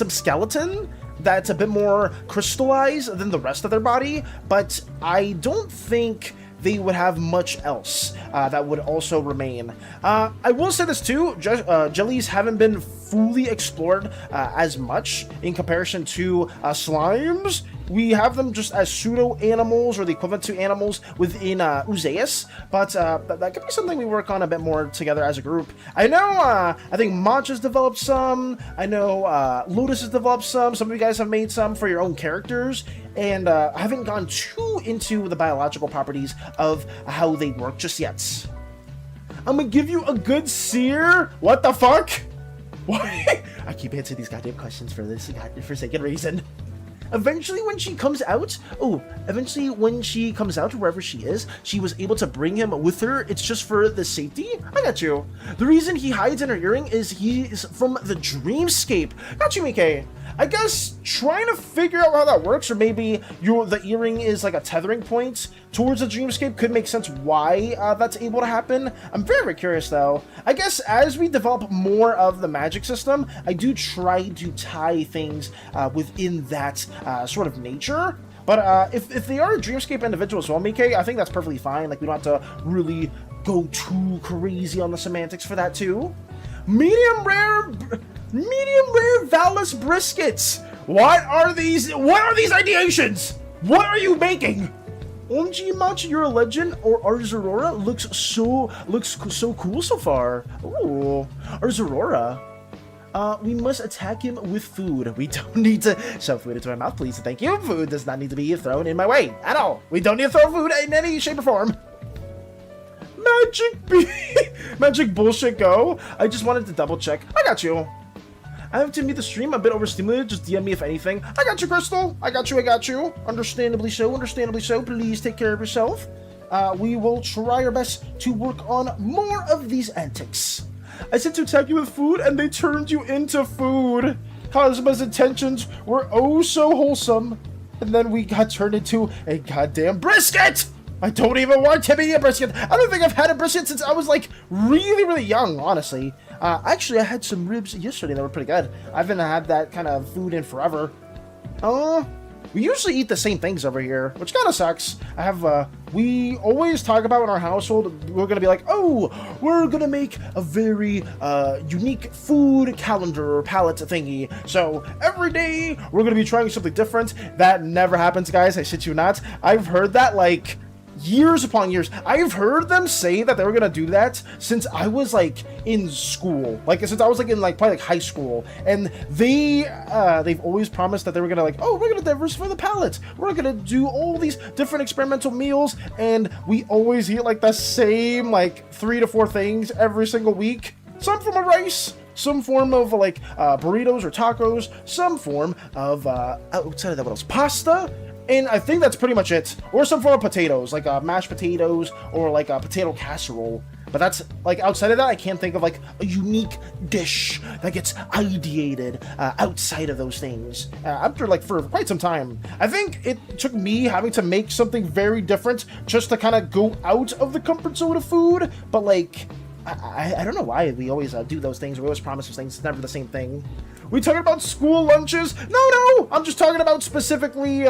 skeleton that's a bit more crystallized than the rest of their body, but I don't think they would have much else that would also remain. I will say this too, jellies haven't been fully explored as much in comparison to slimes. We have them just as pseudo-animals or the equivalent to animals within Uzeus, but that could be something we work on a bit more together as a group. I know, I think Matcha's developed some, I know Lotus has developed some of you guys have made some for your own characters, and I haven't gone too into the biological properties of how they work just yet. I'm gonna give you a good sear? What the fuck? Why? I keep answering these goddamn questions for this forsaken reason. Eventually when she comes out, wherever she is, she was able to bring him with her. It's just for the safety. I got you. The reason he hides in her earring is he is from the dreamscape. Got you, Mike. I guess trying to figure out how that works, or maybe the earring is like a tethering point towards the dreamscape could make sense why that's able to happen. I'm very, very curious though. I guess as we develop more of the magic system, I do try to tie things within that sort of nature. But if they are a dreamscape individual as well, Mike, I think that's perfectly fine. Like, we don't have to really go too crazy on the semantics for that too. Medium rare Valis briskets. What are these ideations? What are you making? OMG Matcha, you're a legend, or Arzurora looks so cool so far. Ooh, Arzurora. We must attack him with food. We don't need to shove food into my mouth, please. Thank you. Food does not need to be thrown in my way at all. We don't need to throw food in any shape or form. Magic bullshit go. I just wanted to double check. I got you. I have to meet the stream, a bit overstimulated. Just DM me if anything. I got you, Crystal. I got you. Understandably so. Please take care of yourself. We will try our best to work on more of these antics. I said to attack you with food, and they turned you into food. Cosmo's intentions were oh so wholesome, and then we got turned into a goddamn brisket! I don't even want to be a brisket. I don't think I've had a brisket since I was like really, really young, honestly. Actually, I had some ribs yesterday that were pretty good. I haven't had that kind of food in forever. We usually eat the same things over here, which kind of sucks. We always talk about in our household, we're gonna be like, oh, we're gonna make a very unique food calendar or palette thingy. So every day we're gonna be trying something different. That never happens, guys. I shit you not. I've heard that like years upon years. I've heard them say that they were gonna do that since I was like in school, like since I was like in like probably like high school, and they've always promised that they were gonna like, oh, we're gonna diversify the palette, we're gonna do all these different experimental meals, and we always eat like the same like 3 to 4 things every single week. Some form of rice, some form of like burritos or tacos, some form of outside of that, what else? Pasta. And I think that's pretty much it. Or some form of potatoes, like mashed potatoes or like a potato casserole. But that's, like, outside of that, I can't think of, like, a unique dish that gets ideated outside of those things. After, like, for quite some time. I think it took me having to make something very different just to kind of go out of the comfort zone of food. But, like, I don't know why we always do those things. We always promise those things. It's never the same thing. We talking about school lunches? No, I'm just talking about specifically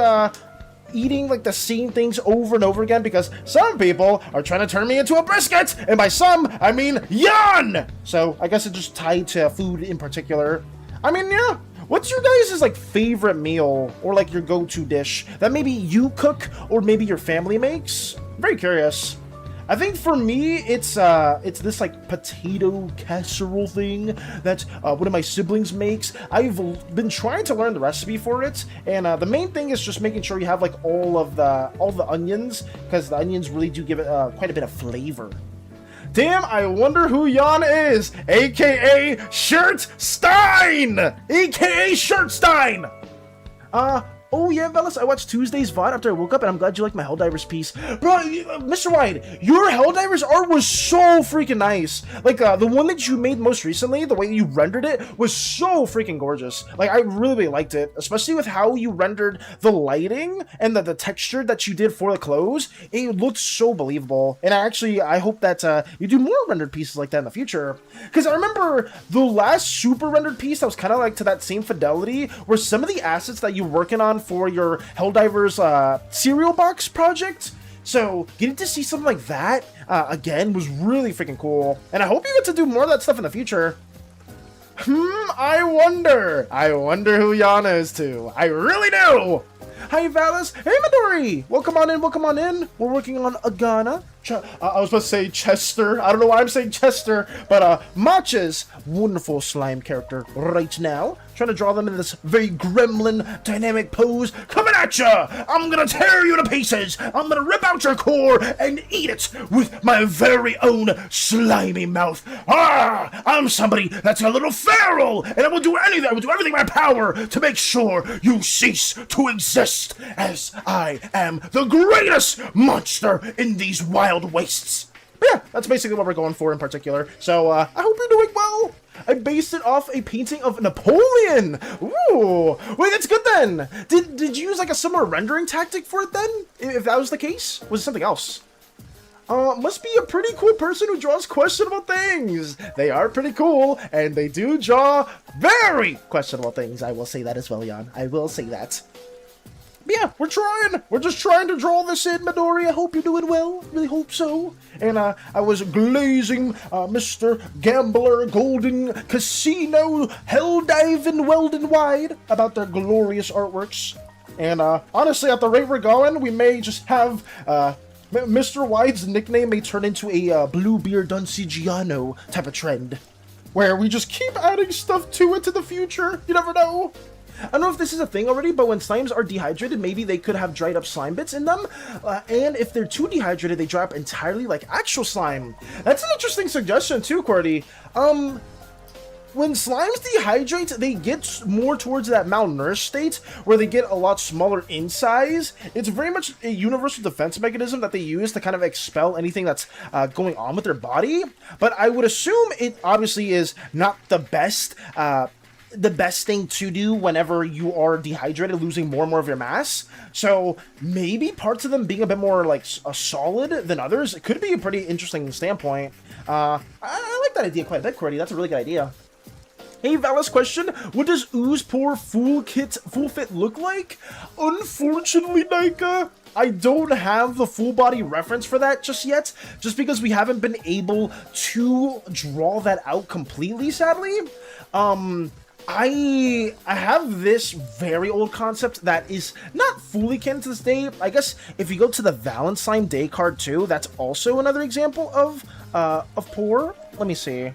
eating like the same things over and over again, because some people are trying to turn me into a brisket, and by some I mean yawn. So I guess it's just tied to food in particular. I mean, yeah. What's your guys' like favorite meal, or like your go-to dish that maybe you cook or maybe your family makes? I'm very curious. I think for me, it's this like potato casserole thing that one of my siblings makes. I've been trying to learn the recipe for it, and the main thing is just making sure you have like all the onions, because the onions really do give it quite a bit of flavor. Damn, I wonder who Jan is, aka Shirt Stein, aka Shirt Stein. Oh yeah, fellas, I watched Tuesday's VOD after I woke up, and I'm glad you liked my Helldivers piece. Bro, Mr. White, your Helldivers art was so freaking nice. Like, the one that you made most recently, the way you rendered it, was so freaking gorgeous. Like, I really liked it, especially with how you rendered the lighting and the texture that you did for the clothes. It looked so believable, and I hope that you do more rendered pieces like that in the future. Because I remember the last super rendered piece that was kind of like to that same fidelity, where some of the assets that you're working on for your Helldivers cereal box project. So getting to see something like that again was really freaking cool, and I hope you get to do more of that stuff in the future. I wonder who Yana is too. I really do. Hi Valis, hey Midori, welcome on in. We're working on Agana. I was supposed to say Chester. I don't know why I'm saying Chester, but Matcha's wonderful slime character right now. Trying to draw them in this very gremlin dynamic pose. Coming at ya! I'm gonna tear you to pieces! I'm gonna rip out your core and eat it with my very own slimy mouth. I'm somebody that's a little feral, and I will do anything, I will do everything in my power to make sure you cease to exist, as I am the greatest monster in these wild wastes. But yeah, that's basically what we're going for in particular. So I hope you're doing well. I based it off a painting of Napoleon. Ooh, wait, that's good then. Did you use like a similar rendering tactic for it then? If that was the case, was it something else? Must be a pretty cool person who draws questionable things. They are pretty cool, and they do draw very questionable things. I will say that as well, Jan. I will say that. But yeah, we're trying. We're just trying to draw this in, Midori. I hope you're doing well. Really hope so. And I was glazing Mr. Gambler Golden Casino Helldiving Weldon Wide about their glorious artworks. And honestly, at the rate we're going, we may just have Mr. Wide's nickname may turn into a Bluebeard Duncigiano type of trend, where we just keep adding stuff to it in the future. You never know. I don't know if this is a thing already, but when slimes are dehydrated, maybe they could have dried up slime bits in them. And if they're too dehydrated, they dry up entirely like actual slime. That's an interesting suggestion too, Cordy. When slimes dehydrate, they get more towards that malnourished state, where they get a lot smaller in size. It's very much a universal defense mechanism that they use to kind of expel anything that's going on with their body. But I would assume it obviously is not the best thing to do whenever you are dehydrated, losing more and more of your mass. So maybe parts of them being a bit more like a solid than others, it could be a pretty interesting standpoint. I like that idea quite a bit, Cordy. That's a really good idea. Hey, Valis question, what does Oozepore Full Fit look like? Unfortunately, Nika, I don't have the full body reference for that just yet, just because we haven't been able to draw that out completely, sadly. I have this very old concept that is not fully canon to this day. I guess if you go to the Valentine Day card too, that's also another example of Pore. Let me see.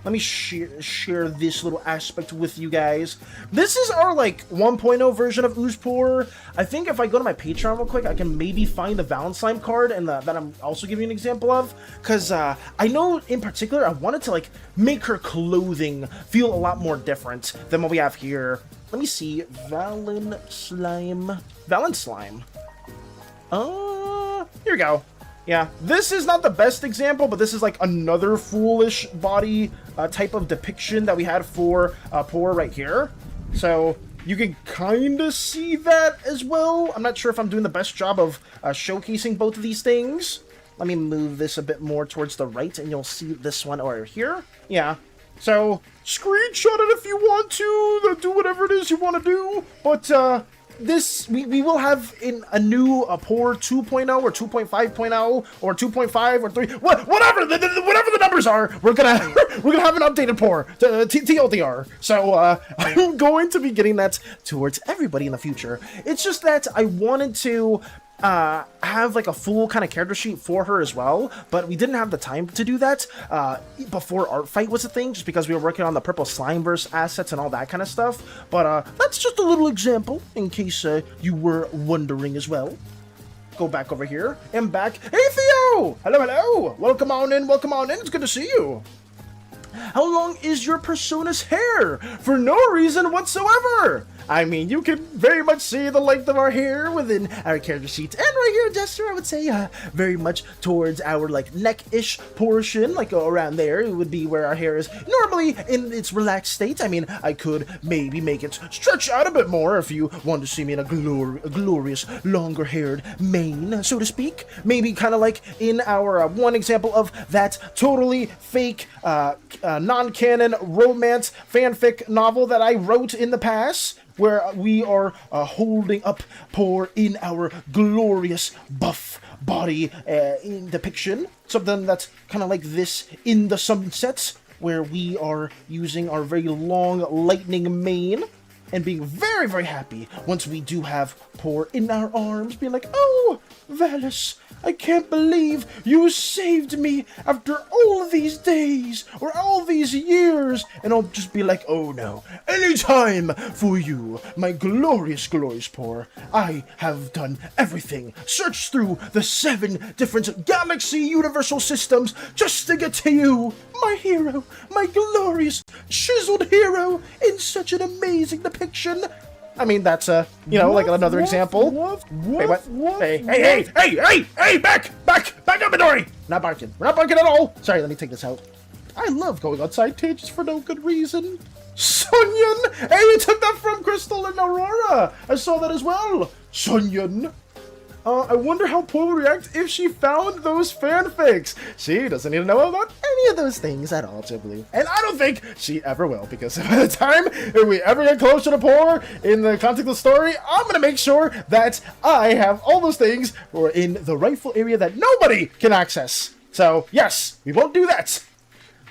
Let me share this little aspect with you guys. This is our, like, 1.0 version of Oozepore. I think if I go to my Patreon real quick, I can maybe find the Valentine card and that I'm also giving you an example of. Because I know, in particular, I wanted to, like, make her clothing feel a lot more different than what we have here. Let me see. Valen Slime. Here we go. Yeah, this is not the best example, but this is like another foolish body type of depiction that we had for Pore right here. So you can kind of see that as well. I'm not sure if I'm doing the best job of showcasing both of these things, Let me move this a bit more towards the right, and you'll see this one over here. Yeah. So, screenshot it if you want to, do whatever it is you want to do, but, this, we will have in a new Poor 2.0 or 2.5.0 or 2.5 or 3, whatever the numbers are, we're gonna have an updated Poor, TLDR. So, I'm going to be getting that towards everybody in the future. It's just that I wanted to have like a full kind of character sheet for her as well, but we didn't have the time to do that before Artfight was a thing, just because we were working on the purple Slimeverse assets and all that kind of stuff. But that's just a little example in case you were wondering as well. Go back over here and back. Hey Theo! Hello! Welcome on in, it's good to see you. How long is your persona's hair? For no reason whatsoever! I mean, you can very much see the length of our hair within our character sheets. And right here, Jester, I would say very much towards our, like, neck-ish portion, like around there. It would be where our hair is normally in its relaxed state. I mean, I could maybe make it stretch out a bit more if you want to see me in a glorious, longer-haired mane, so to speak. Maybe kind of like in our one example of that totally fake, non-canon romance fanfic novel that I wrote in the past, where we are holding up Poor in our glorious buff body in depiction. Something that's kind of like this in the sunset, where we are using our very long lightning mane and being very, very happy once we do have Poor in our arms, being like, oh, Valis, I can't believe you saved me after all these days or all these years. And I'll just be like, oh no, anytime for you, my glorious, glorious Poor. I have done everything, searched through the 7 different galaxy universal systems just to get to you, my hero, my glorious, chiseled hero in such an amazing depiction. I mean, that's, you know, like another example. Hey, what? Hey, back up, Midori! Not barking. We're not barking at all. Sorry, let me take this out. I love going on side tangents for no good reason. Sunyan! Hey, you took that from Crystal and Aurora! I saw that as well. Sunyan! I wonder how Poor would react if she found those fanfics. She doesn't need to know about any of those things at all, to believe. And I don't think she ever will, because by the time if we ever get closer to Poor in the context of the story, I'm going to make sure that I have all those things or in the rightful area that nobody can access. So, yes, we won't do that.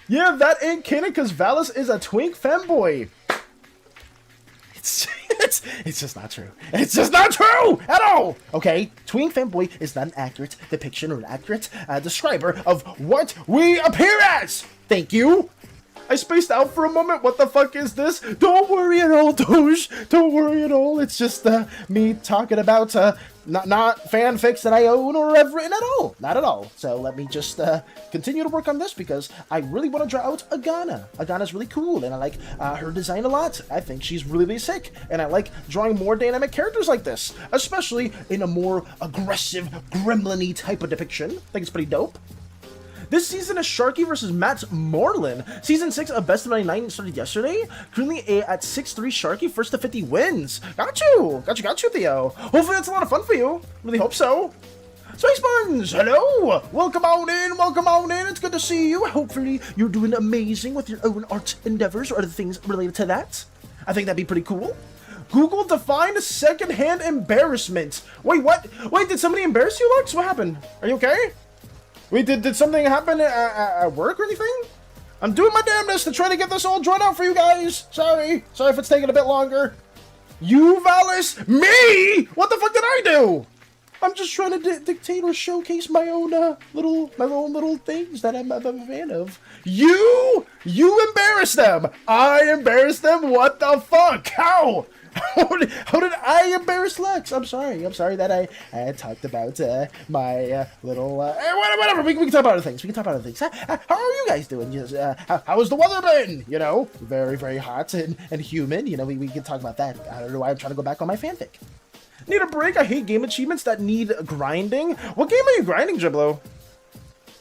Yeah, that ain't canon because Valis is a twink femboy. It's just not true. It's just not true at all. Okay, twink fanboy is not an accurate depiction or an accurate describer of what we appear as. Thank you. I spaced out for a moment. What the fuck is this? Don't worry at all, Doge. Don't worry at all. It's just me talking about not fanfics that I own or have written at all. Not at all. So let me just continue to work on this because I really want to draw out Agana. Agana's really cool and I like her design a lot. I think she's really, really sick. And I like drawing more dynamic characters like this, especially in a more aggressive, gremlin-y type of depiction. I think it's pretty dope. This season is Sharky versus Matt Moreland. Season 6 of Best of 99 started yesterday. Currently at 6-3 Sharky, first to 50 wins. Got you, Theo. Hopefully that's a lot of fun for you. Really hope so. Space Buns, hello. Welcome on in. It's good to see you. Hopefully you're doing amazing with your own art endeavors or other things related to that. I think that'd be pretty cool. Google defined secondhand embarrassment. Wait, what? Wait, did somebody embarrass you, Lux? What happened? Are you okay? Wait, did something happen at work or anything? I'm doing my damnedest to try to get this all drawn out for you guys. Sorry if it's taking a bit longer. You, Valis? Me? What the fuck did I do? I'm just trying to dictate or showcase my own little things that I'm a fan of. You embarrassed them. I embarrassed them. What the fuck? How? How did I embarrass Lex? I'm sorry that I had talked about my little whatever. We can talk about other things. How are you guys doing? How has the weather been? You know, very, very hot and humid. You know, we can talk about that. I don't know why I'm trying to go back on my fanfic. Need a break? I hate game achievements that need grinding. What game are you grinding, Driblo?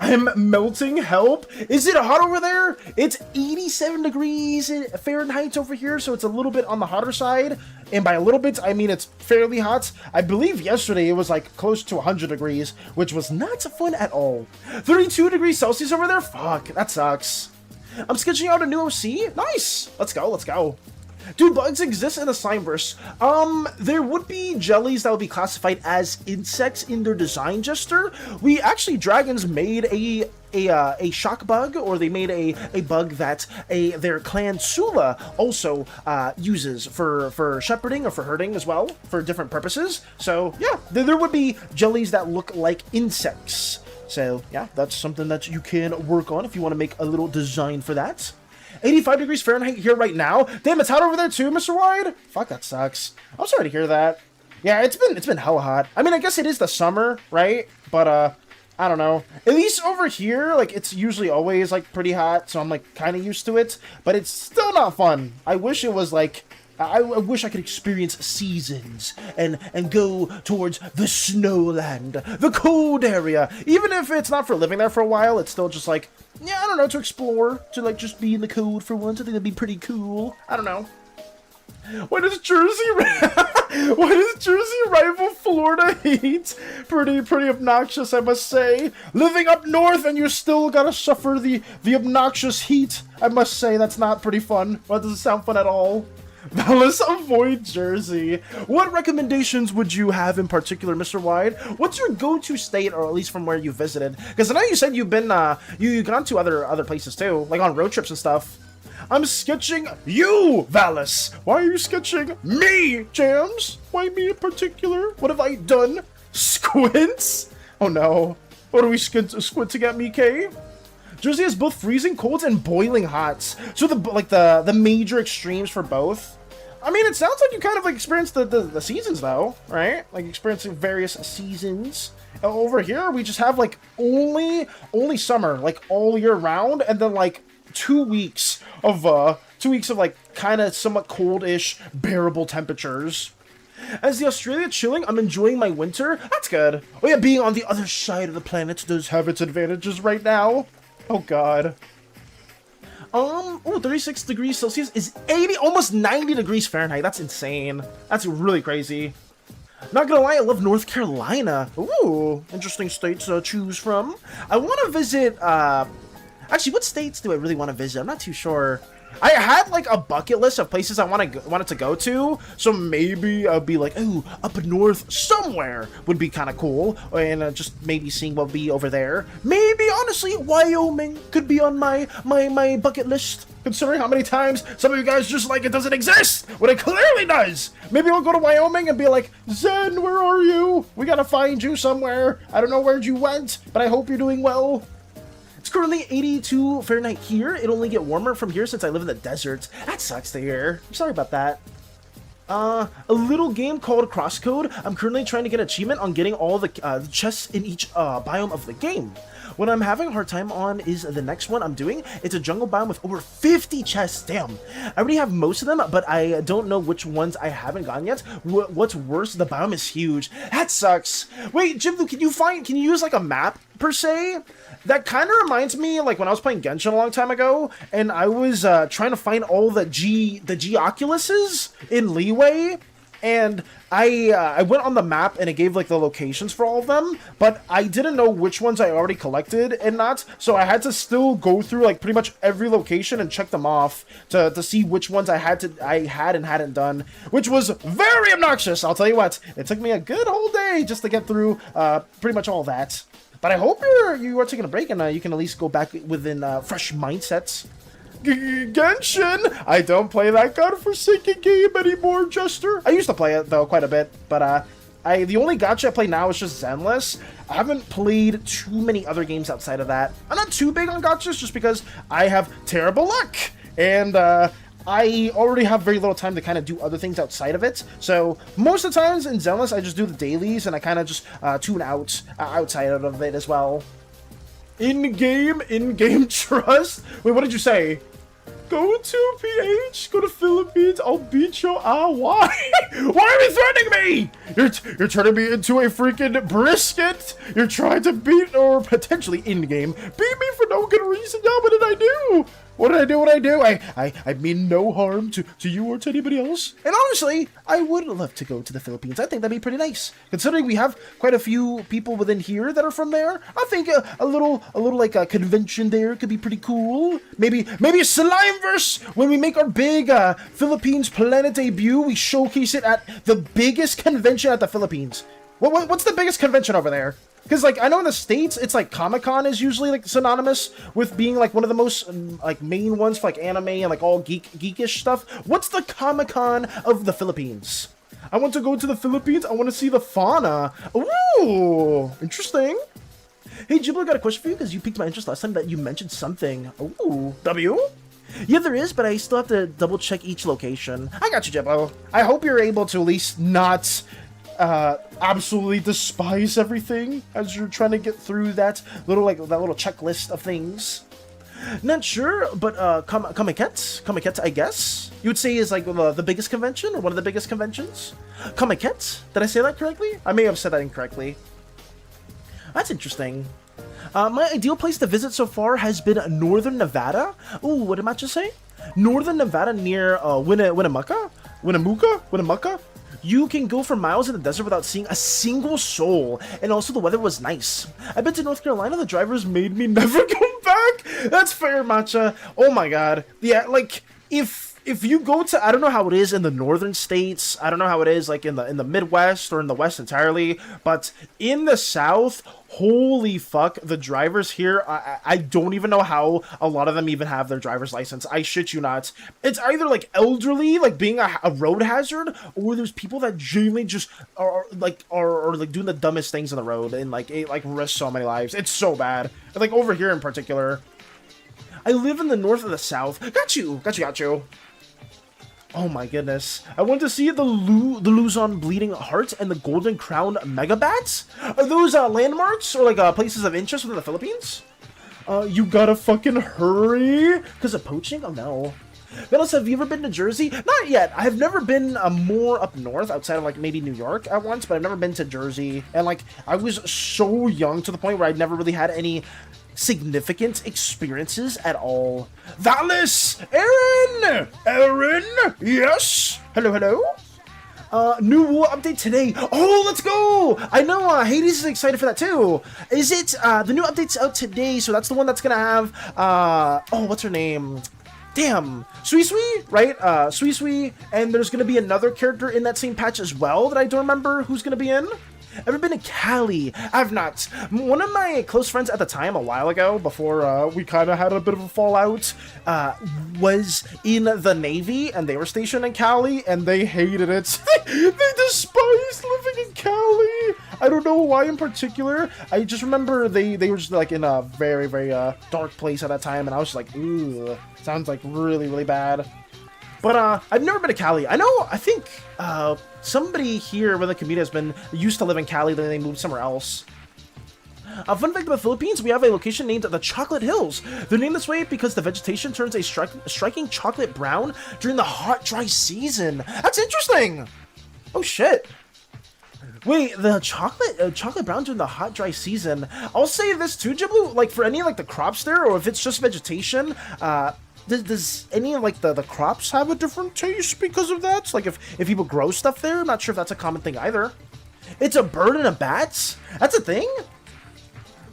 I'm melting, help. Is it hot over there? It's 87 degrees Fahrenheit over here, so it's a little bit on the hotter side. And by a little bit, I mean it's fairly hot. I believe yesterday it was like close to 100 degrees, which was not fun at all. 32 degrees Celsius over there? Fuck, that sucks. I'm sketching out a new OC. Nice. Let's go, let's go. Do bugs exist in the Slimeverse? There would be jellies that would be classified as insects in their design, Jester. Dragons made a shock bug, or they made a bug that their clan Sula also uses for shepherding or for herding as well, for different purposes. So yeah, there would be jellies that look like insects. So yeah, that's something that you can work on if you want to make a little design for that. 85 degrees Fahrenheit here right now. Damn, it's hot over there too, Mr. Wide. Fuck, that sucks. I'm sorry to hear that. Yeah, it's been hella hot. I mean, I guess it is the summer, right? But I don't know. At least over here, like, it's usually always like pretty hot, so I'm like kind of used to it. But it's still not fun. I wish it was like, I wish I could experience seasons and go towards the snowland, the cold area. Even if it's not for living there for a while, it's still just like, yeah, I don't know, to explore, to like just be in the cold for once. I think that'd be pretty cool. I don't know. What does Jersey rival Florida heat? Pretty obnoxious, I must say. Living up north and you still gotta suffer the obnoxious heat. I must say, that's not pretty fun. That doesn't sound fun at all. Now let's avoid Jersey. What recommendations would you have in particular, Mr. Wide? What's your go-to state, or at least from where you visited? Because I know you said you've been you've gone to other places too, like on road trips and stuff. I'm sketching you, Valis. Why are you sketching me, Jams? Why me in particular? What have I done? Squints? Oh no. What are we squinting at me, Kay? Jersey has both freezing colds and boiling hots. So the major extremes for both. I mean, it sounds like you kind of like experienced the seasons though, right? Like experiencing various seasons. Over here, we just have like only summer, like all year round, and then like 2 weeks of like kind of somewhat cold-ish, bearable temperatures. As the Australia chilling, I'm enjoying my winter. That's good. Oh yeah, being on the other side of the planet does have its advantages right now. Oh god. 36 degrees Celsius is 80, almost 90 degrees Fahrenheit. That's insane. That's really crazy. Not gonna lie, I love North Carolina. Ooh, interesting states to choose from. I want to visit, actually, what states do I really want to visit? I'm not too sure. I had like a bucket list of places I wanted to go to, so maybe I'll be like, ooh, up north somewhere would be kind of cool, and just maybe seeing what would be over there. Maybe honestly, Wyoming could be on my bucket list, considering how many times some of you guys just like it doesn't exist when it clearly does. Maybe we'll go to Wyoming and be like, Zen, where are you? We gotta find you somewhere. I don't know where you went, but I hope you're doing well. It's currently 82 Fahrenheit here. It'll only get warmer from here since I live in the desert. That sucks to hear. I'm sorry about that. A little game called Crosscode. I'm currently trying to get achievement on getting all the chests in each biome of the game. What I'm having a hard time on is the next one I'm doing. It's a jungle biome with over 50 chests. Damn. I already have most of them, but I don't know which ones I haven't gotten yet. What's worse, the biome is huge. That sucks. Wait, Jimlu, can you use like a map per se? That kind of reminds me like when I was playing Genshin a long time ago, and I was trying to find all the G Oculuses in Leeway, and I went on the map and it gave like the locations for all of them, but I didn't know which ones I already collected and not, so I had to still go through like pretty much every location and check them off to see which ones I had and hadn't done, which was very obnoxious. I'll tell you what, it took me a good whole day just to get through pretty much all that. But I hope you are taking a break and you can at least go back within fresh mindsets. Genshin! I don't play that godforsaken game anymore, Jester. I used to play it, though, quite a bit. But the only gacha I play now is just Zenless. I haven't played too many other games outside of that. I'm not too big on gachas just because I have terrible luck. And I already have very little time to kind of do other things outside of it. So most of the times in Zenless, I just do the dailies and I kind of just tune out outside of it as well. In-game trust? Wait, what did you say? Go to PH, go to Philippines, I'll beat your why? Why are you threatening me? You're turning me into a freaking brisket. You're trying to beat, or potentially in-game, beat me for no good reason. Yeah, what did I do? What did I do? What did I do? I mean no harm to you or to anybody else. And honestly, I would love to go to the Philippines. I think that'd be pretty nice. Considering we have quite a few people within here that are from there, I think a little like a convention there could be pretty cool. Maybe Slimeverse, when we make our big Philippines Planet debut, we showcase it at the biggest convention at the Philippines. What's the biggest convention over there? Because, like, I know in the States, it's like Comic-Con is usually, like, synonymous with being, like, one of the most, like, main ones for, like, anime and, like, all geekish stuff. What's the Comic-Con of the Philippines? I want to go to the Philippines. I want to see the fauna. Ooh, interesting. Hey, Jiblo, got a question for you because you piqued my interest last time that you mentioned something. Ooh, W? Yeah, there is, but I still have to double-check each location. I got you, Jiblo. I hope you're able to at least not absolutely despise everything as you're trying to get through that little checklist of things. Not sure, but Comiket, I guess you would say is like the biggest convention or one of the biggest conventions. Comiket, did I say that correctly? I may have said that incorrectly. That's interesting. My ideal place to visit so far has been Northern Nevada. Ooh, what did Matcha say? Northern Nevada near Winnemucca. You can go for miles in the desert without seeing a single soul, and also the weather was nice. I've been to North Carolina, the drivers made me never come back. That's fair, Matcha. Oh my god. Yeah, like, if you go to, I don't know how it is in the northern states, I don't know how it is like in the Midwest or in the West entirely, but in the South, holy fuck, the drivers here, I don't even know how a lot of them even have their driver's license. I shit you not. It's either like elderly, like being a road hazard, or there's people that genuinely just are doing the dumbest things on the road and like risk so many lives. It's so bad. Like over here in particular. I live in the north of the South. Got you. Oh my goodness. I want to see the Luzon Bleeding Heart and the Golden Crown Megabats? Are those landmarks or like places of interest within the Philippines? You gotta fucking hurry! Because of poaching? Oh no. Velos, have you ever been to Jersey? Not yet. I have never been more up north outside of like maybe New York at once, but I've never been to Jersey. And like I was so young to the point where I'd never really had any significant experiences at all. Valis! Aaron! Yes! Hello? New war update today. Oh, let's go! I know, Hades is excited for that too. Is it, the new update's out today, so that's the one that's gonna have, oh, what's her name? Damn, Sui, right? Sui, and there's gonna be another character in that same patch as well that I don't remember who's gonna be in. Ever been to Cali? I've not. One of my close friends at the time, a while ago, before we kind of had a bit of a fallout, was in the Navy, and they were stationed in Cali, and they hated it. They despised living in Cali. I don't know why in particular. I just remember they were just like in a very, very dark place at that time, and I was just like, ooh, sounds like really, really bad. But I've never been to Cali. I think somebody here within the community used to live in Cali, then they moved somewhere else. Fun fact about the Philippines, we have a location named the Chocolate Hills. They're named this way because the vegetation turns a striking chocolate brown during the hot, dry season. That's interesting! Oh shit. Wait, the chocolate brown during the hot, dry season. I'll say this too, Jiblu, like for any like the crops there, or if it's just vegetation, does any of like the crops have a different taste because of that? Like if people grow stuff there, I'm not sure if that's a common thing either. It's a bird and a bat? That's a thing?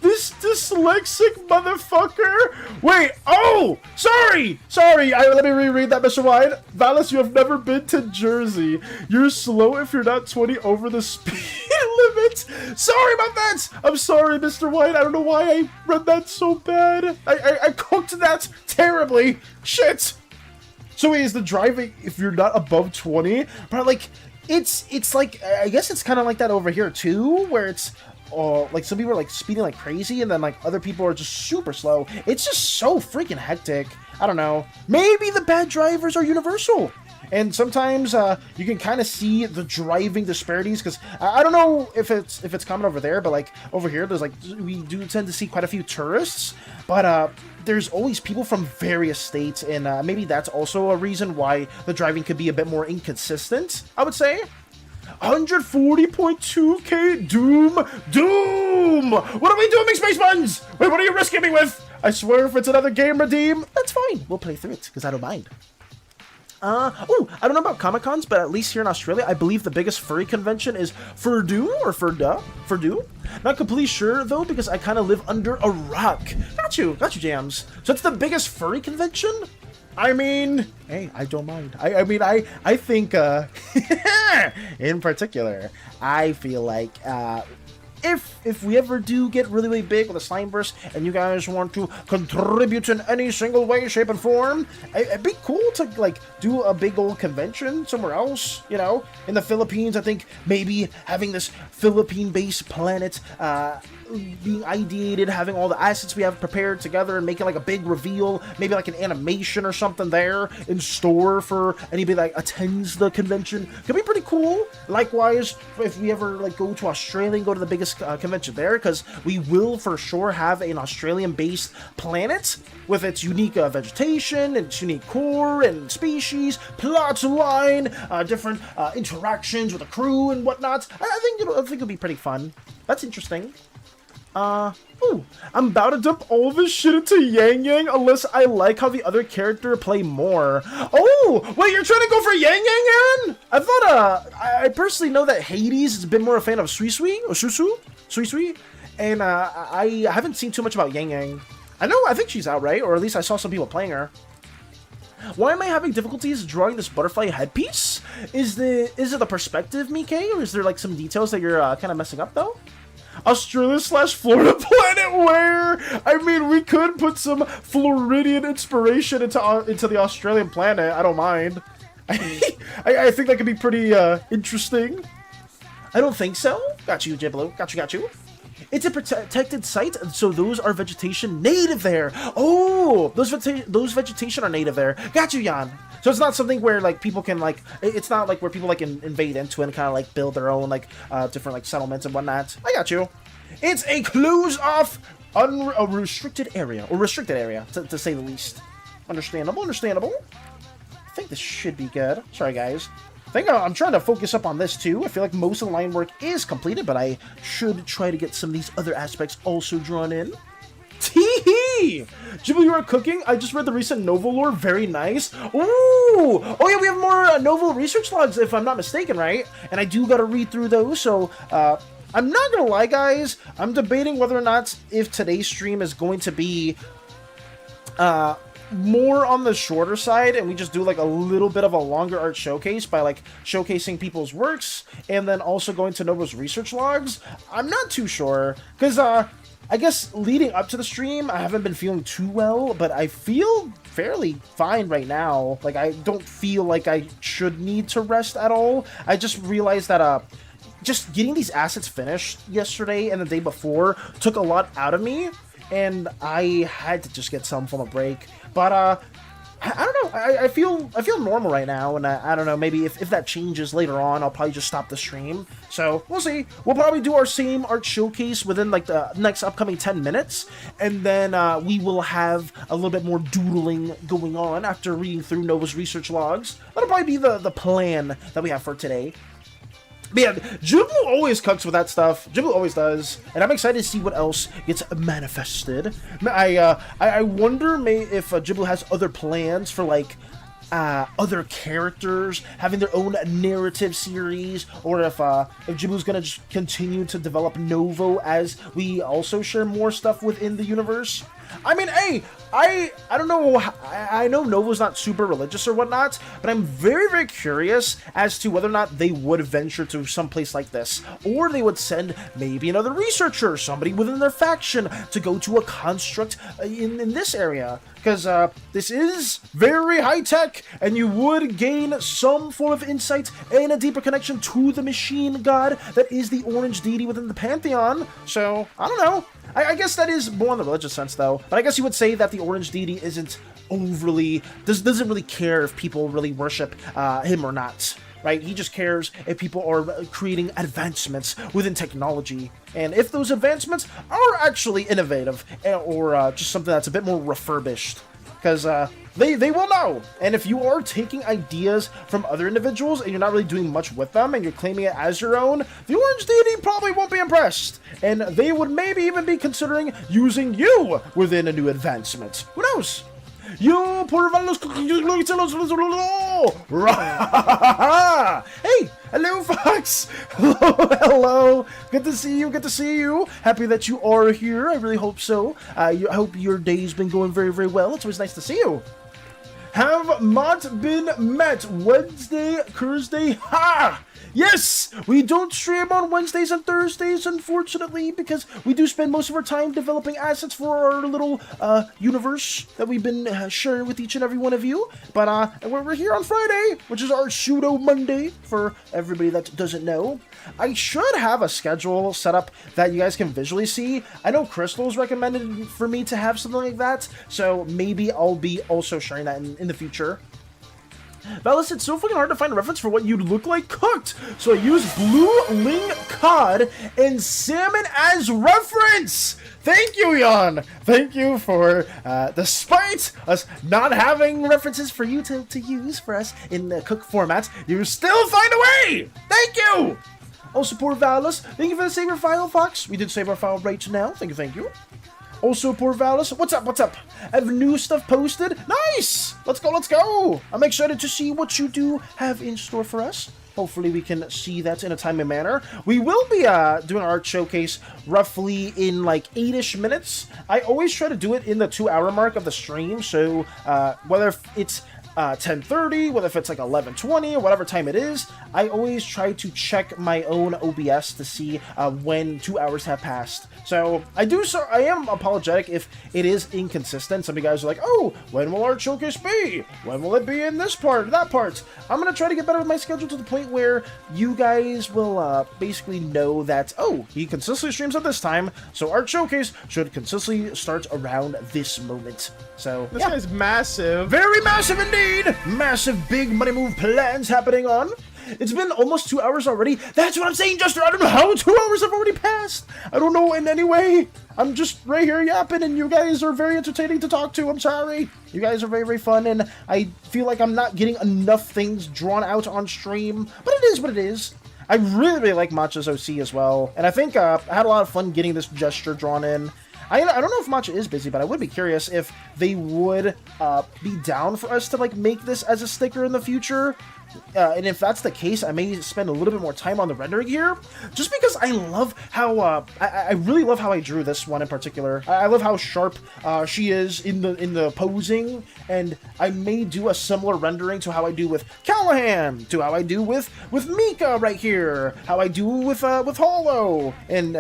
This dyslexic motherfucker! Wait, oh! Sorry! Let me reread that, Mr. Wide. Valis, you have never been to Jersey. You're slow if you're not 20 over the speed limit. Sorry about that! I'm sorry, Mr. White. I don't know why I read that so bad. I cooked that terribly. Shit! So wait, is the driving if you're not above 20? But like, it's like, I guess it's kind of like that over here too, where it's like some people are like speeding like crazy, and then like other people are just super slow. It's just so freaking hectic. I don't know. Maybe the bad drivers are universal. And sometimes you can kind of see the driving disparities, because I don't know if it's common over there, but like over here, there's like, we do tend to see quite a few tourists, but there's always people from various states, and maybe that's also a reason why the driving could be a bit more inconsistent, I would say. 140.2k Doom! What are we doing, Space Buns? Wait, what are you risking me with? I swear if it's another game redeem, that's fine. We'll play through it, because I don't mind. Oh, I don't know about Comic-Cons, but at least here in Australia, I believe the biggest furry convention is Furdoo, or Furdoo. Not completely sure, though, because I kind of live under a rock. Got you, Jams. So it's the biggest furry convention? I mean, hey, I don't mind. I mean, I think, in particular, I feel like, if we ever do get really, really big with a Slimeverse and you guys want to contribute in any single way, shape, and form, it'd be cool to, like, do a big old convention somewhere else, you know? In the Philippines, I think maybe having this Philippine-based planet, being ideated, having all the assets we have prepared together and making like a big reveal, maybe like an animation or something there in store for anybody that attends the convention, could be pretty cool. Likewise, if we ever like go to Australia and go to the biggest convention there, because we will for sure have an Australian-based planet with its unique vegetation and its unique core and species, plot line, different interactions with the crew and whatnot. I think it'll be pretty fun. That's interesting. Ooh, I'm about to dump all this shit into Yang Yang unless I like how the other character play more. Oh, wait, you're trying to go for Yang Yang, Aaron? I thought, I personally know that Hades has been more a fan of Sui Sui, or Sui Sui, and, I haven't seen too much about Yang Yang. I think she's out, right? Or at least I saw some people playing her. Why am I having difficulties drawing this butterfly headpiece? Is it the perspective, Mike, or is there, like, some details that you're, kind of messing up, though? Australia/Florida planet where? I mean, we could put some Floridian inspiration into the Australian planet. I don't mind. I think that could be pretty interesting. I don't think so. Got you, Jiblo. Got you. It's a protected site, so those are vegetation native there. Oh, those vegetation are native there. Got you, Jan. So it's not something where like people can like. It's not like where people like invade into it and kind of like build their own like different like settlements and whatnot. I got you. It's a closed off, a restricted area to say the least. Understandable. I think this should be good. Sorry, guys. I think I'm trying to focus up on this too. I feel like most of the line work is completed, but I should try to get some of these other aspects also drawn in. Tee-hee! Ghibli, you are cooking? I just read the recent novel lore. Very nice. Ooh! Oh yeah, we have more novel research logs, if I'm not mistaken, right? And I do gotta read through those, so, I'm not gonna lie, guys. I'm debating whether or not if today's stream is going to be, more on the shorter side, and we just do like a little bit of a longer art showcase by like showcasing people's works, and then also going to Nova's research logs. I'm not too sure, because I guess leading up to the stream, I haven't been feeling too well, but I feel fairly fine right now. Like, I don't feel like I should need to rest at all. I just realized that, just getting these assets finished yesterday and the day before took a lot out of me, and I had to just get some form of break. But, I don't know, I feel normal right now, and I don't know, maybe if that changes later on, I'll probably just stop the stream. So, we'll see. We'll probably do our same art showcase within, like, the next upcoming 10 minutes, and then, we will have a little bit more doodling going on after reading through Nova's research logs. That'll probably be the plan that we have for today. But yeah, Jiblu always cooks with that stuff. Jiblu always does, and I'm excited to see what else gets manifested. I wonder if Jiblu has other plans for like other characters having their own narrative series, or if Jiblu's gonna just continue to develop Novo as we also share more stuff within the universe. I mean, hey, I don't know, I know Novo's not super religious or whatnot, but I'm very, very curious as to whether or not they would venture to some place like this, or they would send maybe another researcher, somebody within their faction, to go to a construct in this area, because this is very high-tech, and you would gain some form of insight and a deeper connection to the machine god that is the orange deity within the pantheon. So, I don't know. I guess that is more in the religious sense, though. But I guess you would say that the orange deity isn't overly doesn't really care if people really worship him or not. Right? He just cares if people are creating advancements within technology, and if those advancements are actually innovative or just something that's a bit more refurbished, because they will know. And if you are taking ideas from other individuals and you're not really doing much with them and you're claiming it as your own, the orange deity probably won't be impressed, and they would maybe even be considering using you within a new advancement. Who knows? Yo, por valos. Hey, hello, Fox. Hello. Good to see you. Good to see you. Happy that you are here. I really hope so. I hope your day's been going very, very well. It's always nice to see you. Have not been met. Wednesday, Thursday. Ha! Yes! We don't stream on Wednesdays and Thursdays, unfortunately, because we do spend most of our time developing assets for our little universe that we've been sharing with each and every one of you. But we're here on Friday, which is our Pseudo Monday, for everybody that doesn't know. I should have a schedule set up that you guys can visually see. I know Crystal's recommended for me to have something like that, so maybe I'll be also sharing that in the future. Valis, it's so fucking hard to find a reference for what you'd look like cooked, so I use blue ling cod and salmon as reference! Thank you, Jan! Thank you for, despite us not having references for you to use for us in the cook format, you still find a way! Thank you! Also, poor Valis, thank you for the save your file, Fox. We did save our file right now. Thank you, thank you. Also, poor Valis, what's up, what's up? I have new stuff posted. Nice! Let's go, let's go! I'm excited to see what you do have in store for us. Hopefully we can see that in a timely manner. We will be doing our art showcase roughly in like 8-ish minutes. I always try to do it in the 2-hour mark of the stream, so whether it's 10:30, whether if it's like 11:20 or whatever time it is, I always try to check my own OBS to see when 2 hours have passed. So I am apologetic if it is inconsistent. Some of you guys are like, oh, when will our showcase be? When will it be in this part, that part? I'm gonna try to get better with my schedule to the point where you guys will basically know that, oh, he consistently streams at this time, so art showcase should consistently start around this moment. So this guy's massive. Very massive indeed. Massive big money move plans happening on. It's been almost 2 hours already. That's what I'm saying, Jester. I don't know how 2 hours have already passed. I don't know in any way. I'm just right here yapping, and you guys are very entertaining to talk to. I'm sorry. You guys are very, very fun, and I feel like I'm not getting enough things drawn out on stream, but it is what it is. I really, really like Matcha's OC as well, and I think I had a lot of fun getting this gesture drawn in. I don't know if Matcha is busy, but I would be curious if they would be down for us to like make this as a sticker in the future. And if that's the case, I may spend a little bit more time on the rendering here, just because I love how I really love how I drew this one in particular. I love how sharp she is in the posing, and I may do a similar rendering to how I do with Callahan, to how I do with Mika right here, how I do with Hollow, and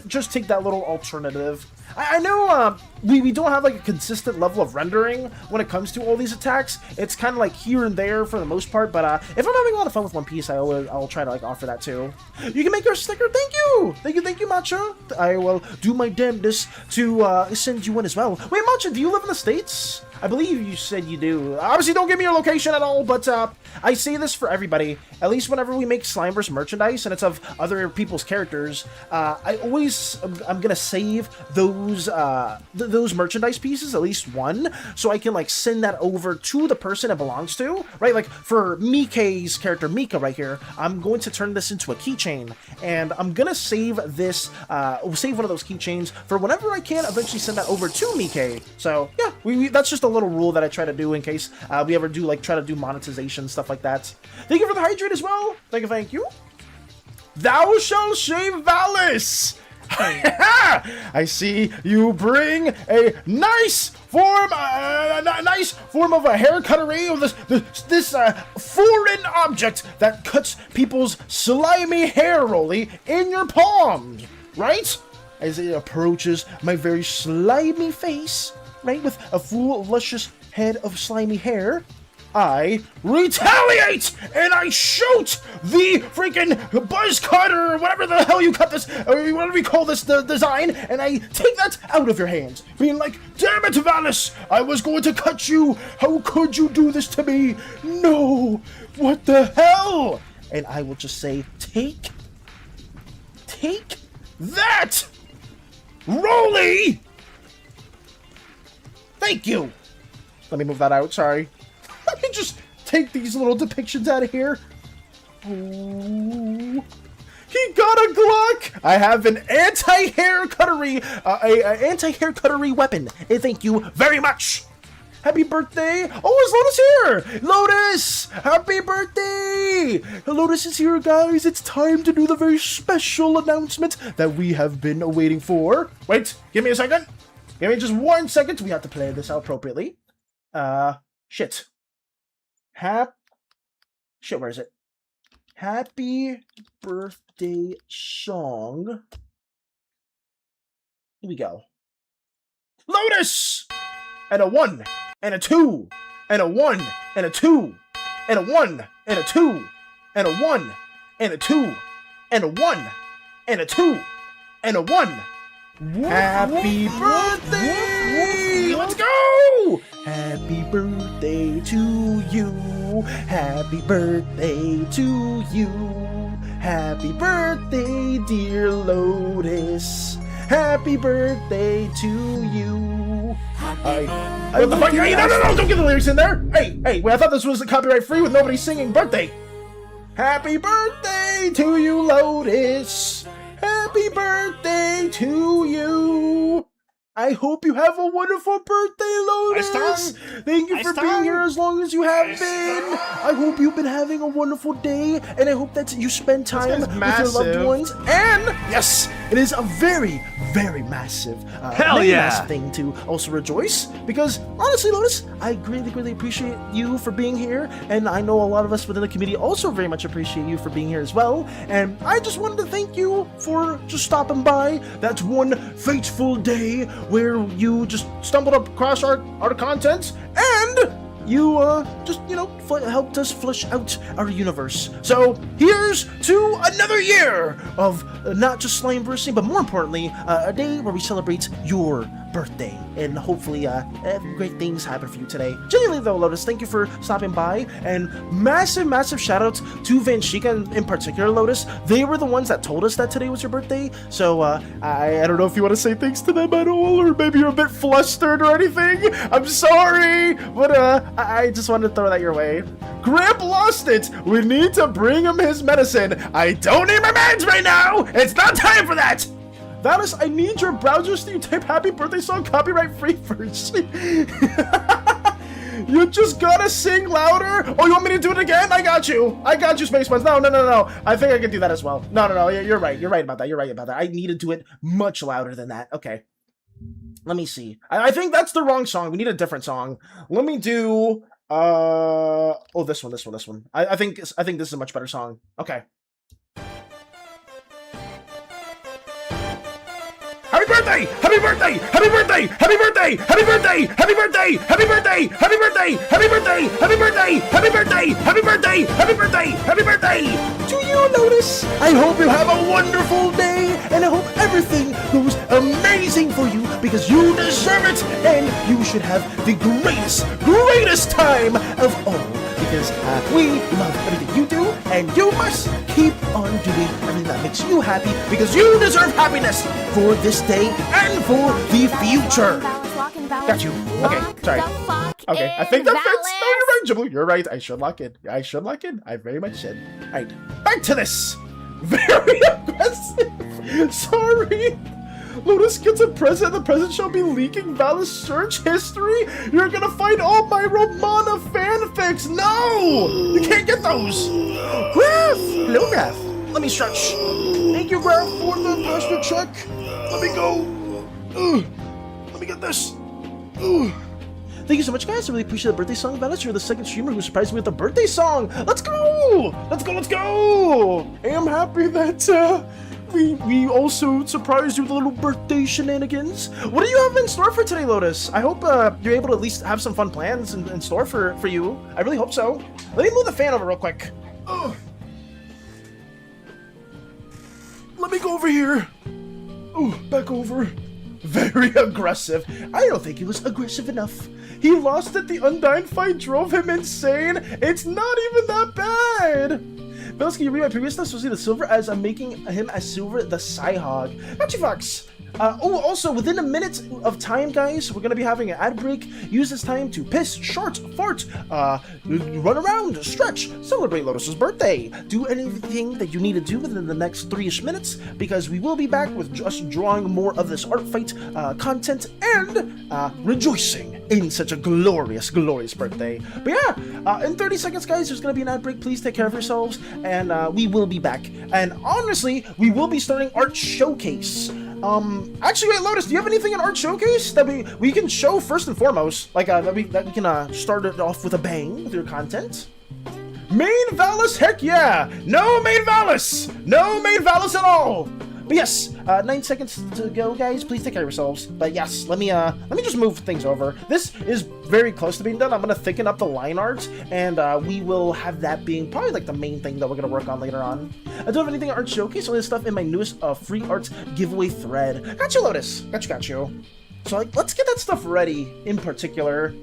just take that little alternative. I know we don't have like a consistent level of rendering when it comes to all these attacks. It's kind of like here and there for the most part, but if I'm having a lot of fun with One Piece, I'll try to like offer that too. You can make our sticker. Thank you, Matcha. I will do my damnedest to send you one as well. Wait, Matcha, do you live in the States? I believe you said you do. Obviously, don't give me your location at all, but I say this for everybody. At least whenever we make Slimeverse merchandise and it's of other people's characters, I'm gonna save those merchandise pieces, at least one, so I can like send that over to the person it belongs to, right? Like for Mike's character, Mika right here, I'm going to turn this into a keychain, and I'm gonna save this, save one of those keychains for whenever I can eventually send that over to Mike. So yeah, that's just a little rule that I try to do in case we ever do like try to do monetization, stuff like that. Thank you for the hydrate as well. Thank you. Thou shalt shave Valis. I see you bring a nice form of a hair cuttery of this foreign object that cuts people's slimy hair rolly in your palms, right? As it approaches my very slimy face, right, with a full luscious head of slimy hair. I retaliate and I shoot the freaking buzz cutter or whatever the hell you cut this, or whatever we call this, the design, and I take that out of your hands, being like, damn it, Valis, I was going to cut you. How could you do this to me? No, what the hell? And I will just say, take that, Rolly. Thank you. Let me move that out, sorry. Let me just take these little depictions out of here. Oh, he got a Glock! I have an anti-hair cuttery, anti-hair cuttery weapon. And thank you very much. Happy birthday! Oh, is Lotus here? Lotus! Happy birthday! Lotus is here, guys. It's time to do the very special announcement that we have been awaiting for. Wait, give me a second. Give me just 1 second. We have to play this out appropriately. Shit. Shit, where is it? Happy birthday song. Here we go. Lotus! And a 1, and a 2, and a 1, and a 2, and a 1, and a 2, and a 1, and a 2, and a 1, and a 2, and a 1. Happy birthday! Let's go! Happy birthday to you. Happy birthday to you. Happy birthday, dear Lotus. Happy birthday to you. What the fuck? Hey, no, don't get the lyrics in there. Hey, wait, I thought this was copyright free with nobody singing birthday. Happy birthday to you, Lotus. Happy birthday to you. I hope you have a wonderful birthday, Lotus. Thank you for being here as long as you have been. I hope you've been having a wonderful day, and I hope that you spend time with your loved ones. And yes, it is a very, very massive, massive thing to also rejoice. Because honestly, Lotus, I greatly appreciate you for being here, and I know a lot of us within the community also very much appreciate you for being here as well. And I just wanted to thank you for just stopping by that one fateful day where you just stumbled across our content and you just, you know, helped us flesh out our universe. So here's to another year of not just Slimeversin, but more importantly, a day where we celebrate your birthday, and hopefully great things happen for you today. Genuinely though, Lotus, thank you for stopping by, and massive shout outs to Vanshika in particular, Lotus. They were the ones that told us that today was your birthday, so I don't know if you want to say thanks to them at all, or maybe you're a bit flustered or anything. I'm sorry, but I just wanted to throw that your way. Gramp lost it. We need to bring him his medicine. I don't need my meds right now. It's not time for that. Valis, I need your browsers to type happy birthday song copyright free first. You just gotta sing louder. Oh, you want me to do it again? I got you, Space Buns. No. I think I can do that as well. No. You're right about that. I need to do it much louder than that. Okay. Let me see. I think that's the wrong song. We need a different song. Let me do, oh, this one. I think this is a much better song. Okay. Happy birthday! Happy birthday! Happy birthday! Happy birthday! Happy birthday! Happy birthday! Happy birthday! Happy birthday! Happy birthday! Happy birthday! Happy birthday! Happy birthday! Happy birthday! Happy birthday! To you, Lotus! I hope you have a wonderful day, and I hope everything goes amazing for you, because you deserve it, and you should have the greatest time of all, because we love everything you do, and you must keep on doing everything that makes you happy, because you deserve happiness for this day and for the future. Got you. Okay, sorry. Okay, I think that fits. No, you're right, Jibble. You're right. I should lock in. I very much should. Alright, back to this. Very aggressive. Sorry. Lotus gets a present. The present shall be leaking Valis search history. You're gonna find all my Romana fanfics. No! You can't get those. Graph! Hello, Graph. Let me stretch. Thank you, Graph, for the password check. Let me go. Let me get this. Thank you so much, guys. I really appreciate the birthday song, Valis. You're the second streamer who surprised me with a birthday song. Let's go! Let's go! I am happy that we also surprised you with a little birthday shenanigans. What do you have in store for today, Lotus? I hope you're able to at least have some fun plans in store for you. I really hope so. Let me move the fan over real quick. Ugh. Let me go over here. Oh, back over. Very aggressive. I don't think he was aggressive enough. He lost at the Undyne fight, drove him insane. It's not even that bad. Bells, can you read my previous stuff? So see the silver as I'm making him as silver the Psyhog. Gotcha, Fox. Also, within a minute of time, guys, we're going to be having an ad break. Use this time to piss, shart, fart, run around, stretch, celebrate Lotus's birthday. Do anything that you need to do within the next 3-ish minutes, because we will be back with just drawing more of this Artfight content and rejoicing in such a glorious, glorious birthday. But yeah, in 30 seconds, guys, there's going to be an ad break. Please take care of yourselves, and we will be back. And honestly, we will be starting Art Showcase. Actually, wait, Lotus, do you have anything in Art Showcase that we can show first and foremost? Like, that we can start it off with a bang with your content? Main Valis, heck yeah! No Main Valis! No Main Valis at all! But yes, 9 seconds to go, guys. Please take care of yourselves. But yes, let me just move things over. This is very close to being done. I'm gonna thicken up the line art, and we will have that being probably like the main thing that we're gonna work on later on. I don't have anything in Art Showcase. Only stuff in my newest free arts giveaway thread. Got you, Lotus. Got you. So like, let's get that stuff ready. In particular,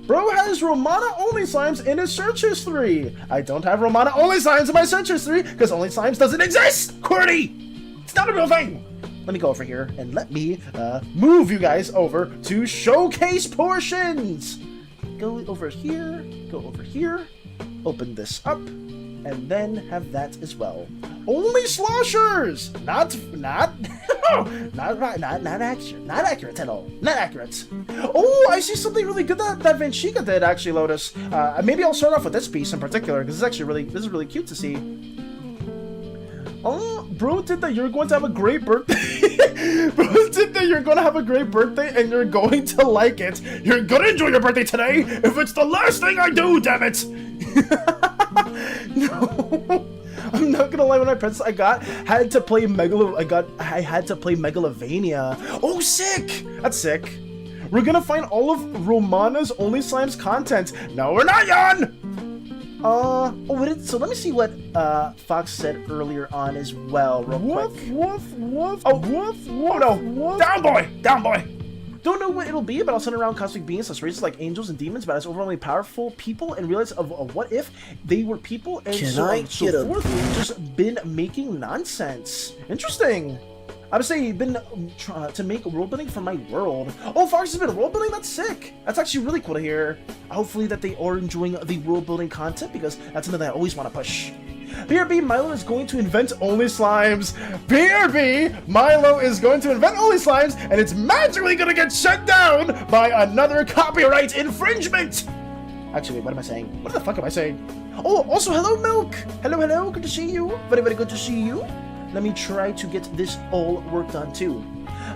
bro has Romana only slimes in his search history. I don't have Romana only slimes in my search history because only slimes doesn't exist. QWERTY. It's not a real thing! Let me go over here and let me move you guys over to showcase portions! Go over here, open this up, and then have that as well. Only sloshers! Not accurate at all. Not accurate. Oh, I see something really good that Vanshika did, actually, Lotus. Maybe I'll start off with this piece in particular, because this is really cute to see. Oh, bro did that you're going to have a great birthday. Bro did that you're going to have a great birthday and you're going to like it. You're going to enjoy your birthday today if it's the last thing I do, damn it. No. I'm not gonna lie, when I pressed I had to play Megalovania. Oh, sick! That's sick. We're gonna find all of Romana's Only Slimes content. No, we're not, Jan! So let me see what Fox said earlier on as well, real quick. No! Down boy! Don't know what it'll be, but I'll send around cosmic beings plus races like angels and demons, but as overwhelmingly powerful people, and realize of what if they were people and so on and so forth. We've just been making nonsense. Interesting. I would say you've been trying to make world building for my world. Oh, Fox has been world building? That's sick. That's actually really cool to hear. Hopefully that they are enjoying the world building content, because that's something that I always want to push. BRB, Milo is going to invent Only Slimes. BRB, Milo is going to invent Only Slimes, and it's magically going to get shut down by another copyright infringement. Actually, what am I saying? What the fuck am I saying? Oh, also, hello, Milk. Hello. Good to see you. Very, very good to see you. Let me try to get this all worked on too.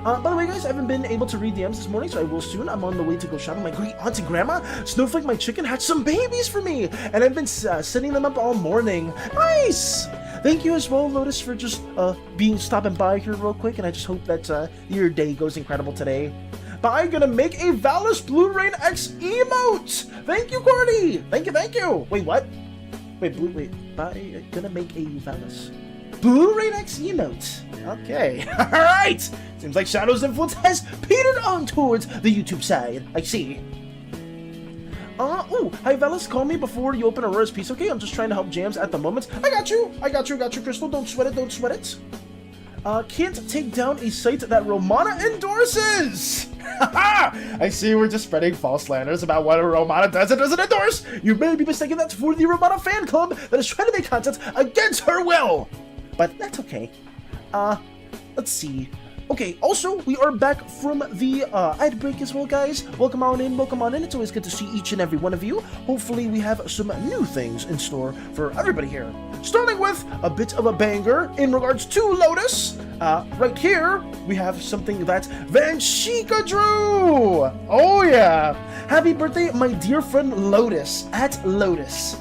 By the way, guys, I haven't been able to read DMs this morning, so I will soon. I'm on the way to go shopping. My great aunt and grandma, Snowflake, my chicken, hatched some babies for me, and I've been setting them up all morning. Nice! Thank you as well, Lotus, for just stopping by here real quick, and I just hope that your day goes incredible today. But I'm gonna make a Valis Blue Rain X emote! Thank you, Cordy! Thank you! Wait, what? I'm gonna make a Valis Blue Rain X emote. Okay, alright! Seems like Shadow's influence has petered on towards the YouTube side. I see. Oh, hi Velas, call me before you open Aurora's piece, okay? I'm just trying to help Jams at the moment. I got you, Crystal. Don't sweat it. Can't take down a site that Romana endorses! Haha! I see we're just spreading false slanders about what Romana does and doesn't endorse! You may be mistaken that's for the Romana fan club that is trying to make content against her will! But that's okay. Let's see. Okay, also, we are back from the ad break as well, guys. Welcome on in. It's always good to see each and every one of you. Hopefully, we have some new things in store for everybody here. Starting with a bit of a banger in regards to Lotus. Right here, we have something that Vanshika drew. Oh, yeah. Happy birthday, my dear friend Lotus, at Lotus.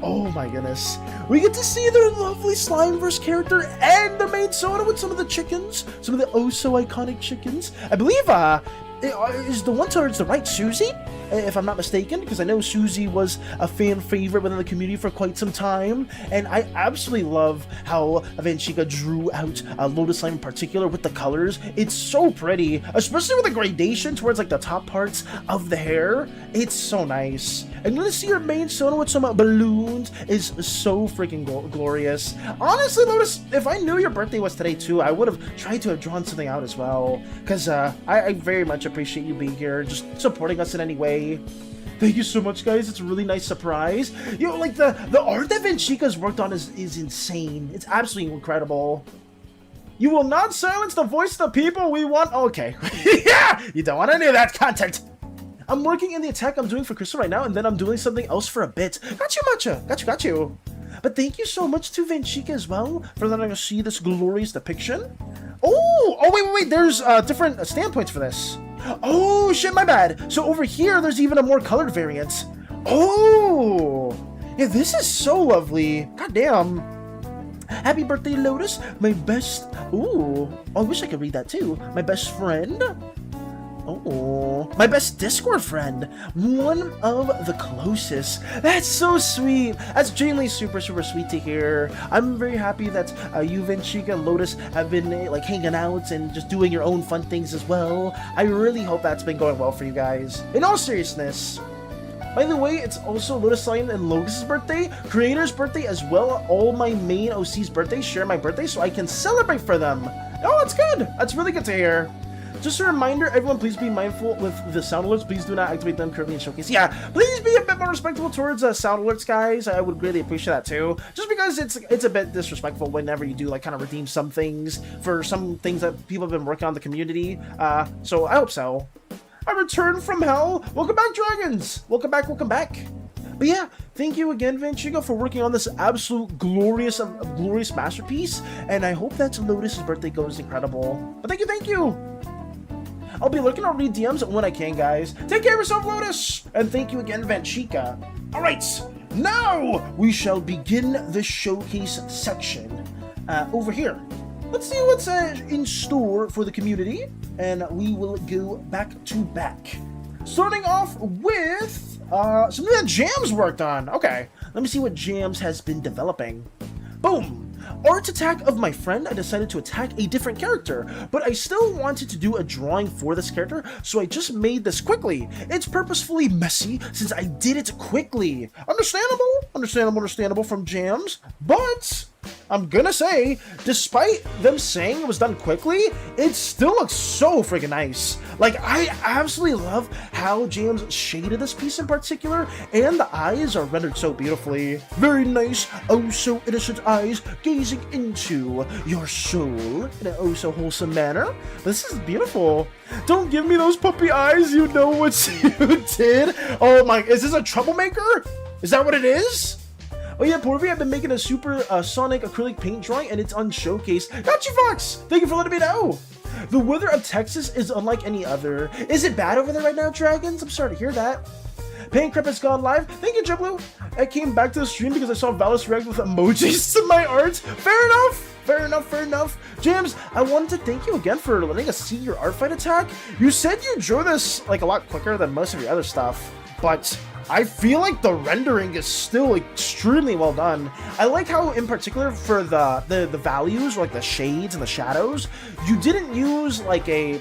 Oh my goodness. We get to see their lovely Slimeverse character and the main soda with some of the chickens. Some of the oh so iconic chickens. I believe, is the one towards the right Susie? If I'm not mistaken, because I know Susie was a fan favorite within the community for quite some time, and I absolutely love how Vanchika drew out Lotus Slime in particular with the colors. It's so pretty, especially with the gradation towards like the top parts of the hair. It's so nice. And to see your main Sona with some balloons is so freaking glorious. Honestly, Lotus, if I knew your birthday was today too, I would have tried to have drawn something out as well, because I very much appreciate you being here, just supporting us in any way. Thank you so much, guys. It's a really nice surprise. You know, like the art that Vanchika's worked on is insane. It's absolutely incredible. You will not silence the voice of the people we want. Okay. Yeah, you don't want any of that content. I'm working in the attack I'm doing for Crystal right now, and then I'm doing something else for a bit. Got you, Matcha. Got you. But thank you so much to Vanchika as well for letting us see this glorious depiction. Oh, wait. There's different standpoints for this. Oh, shit, my bad. So over here, there's even a more colored variant. Oh, yeah, this is so lovely. God damn. Happy birthday, Lotus. My best... Ooh, I wish I could read that too. My best friend. Oh, my best Discord friend. One of the closest. That's so sweet. That's genuinely super sweet to hear. I'm very happy that you, Vanchika, and Lotus have been like hanging out and just doing your own fun things as well. I really hope that's been going well for you guys. In all seriousness. By the way, it's also Lotus Slime and Locust's birthday, Creator's birthday, as well. All my main OC's birthdays share my birthday so I can celebrate for them. Oh, that's good. That's really good to hear. Just a reminder, everyone, please be mindful with the sound alerts. Please do not activate them currently in Showcase. Yeah, please be a bit more respectful towards sound alerts, guys. I would greatly appreciate that too. Just because it's a bit disrespectful whenever you do like kind of redeem some things for some things that people have been working on in the community. So I hope so. I returned from hell. Welcome back, dragons. Welcome back. But yeah, thank you again, Vanchika, for working on this absolute glorious masterpiece. And I hope that Lotus's birthday goes incredible. But thank you. I'll be looking to read DMs when I can, guys. Take care of yourself, Lotus! And thank you again, Vanchika. Alright, now we shall begin the showcase section over here. Let's see what's in store for the community, and we will go back to back. Starting off with something that Jams worked on. Okay, let me see what Jams has been developing. Boom! Art attack of my friend. I decided to attack a different character, but I still wanted to do a drawing for this character, so I just made this quickly. It's purposefully messy since I did it quickly. Understandable from Jams, but I'm gonna say, despite them saying it was done quickly, it still looks so freaking nice. Like, I absolutely love how Jams shaded this piece in particular, and the eyes are rendered so beautifully. Very nice, oh so innocent eyes gazing into your soul in an oh so wholesome manner. This is beautiful. Don't give me those puppy eyes, you know what you did. Oh my, is this a troublemaker? Is that what it is? Oh yeah, Porvy, I've been making a super Sonic acrylic paint drawing, and it's on Showcase. Got you, Fox! Thank you for letting me know! The weather of Texas is unlike any other. Is it bad over there right now, dragons? I'm sorry to hear that. Paint Crep has gone live. Thank you, Jiblu. I came back to the stream because I saw Valis react with emojis to my art. Fair enough. Jams, I wanted to thank you again for letting us see your Artfight attack. You said you drew this like a lot quicker than most of your other stuff, but I feel like the rendering is still extremely well done. I like how, in particular, for the values, like the shades and the shadows, you didn't use like a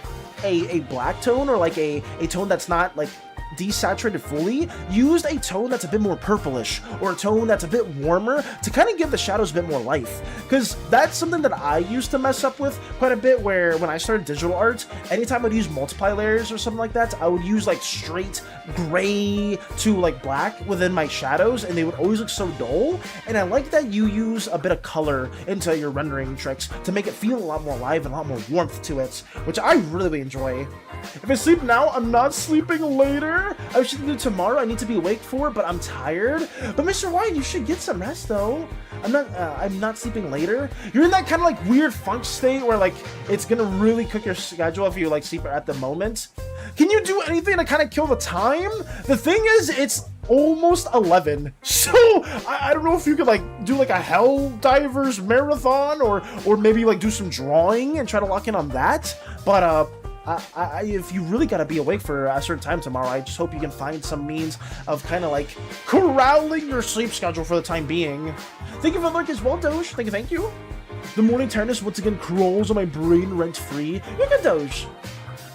black tone or like a tone that's not like desaturated fully. Used a tone that's a bit more purplish or a tone that's a bit warmer to kind of give the shadows a bit more life, because that's something that I used to mess up with quite a bit, where when I started digital art, anytime I'd use multiply layers or something like that, I would use like straight gray to like black within my shadows, and they would always look so dull. And I like that you use a bit of color into your rendering tricks to make it feel a lot more alive and a lot more warmth to it, which I really enjoy. If I sleep now, I'm not sleeping later. I should do tomorrow. I need to be awake for it, but I'm tired. But Mr. White, you should get some rest though. I'm not sleeping later. You're in that kind of like weird funk state where like it's gonna really cook your schedule if you like sleep at the moment. Can you do anything to kind of kill the time? The thing is, almost 11. So I don't know if you could like do like a Hell Divers marathon or maybe like do some drawing and try to lock in on that. But if you really gotta be awake for a certain time tomorrow, I just hope you can find some means of kind of like corralling your sleep schedule for the time being. Thank you for the lurk as well, Doge. Thank you. The morning tiredness once again crawls on my brain rent-free. You're good, Doge.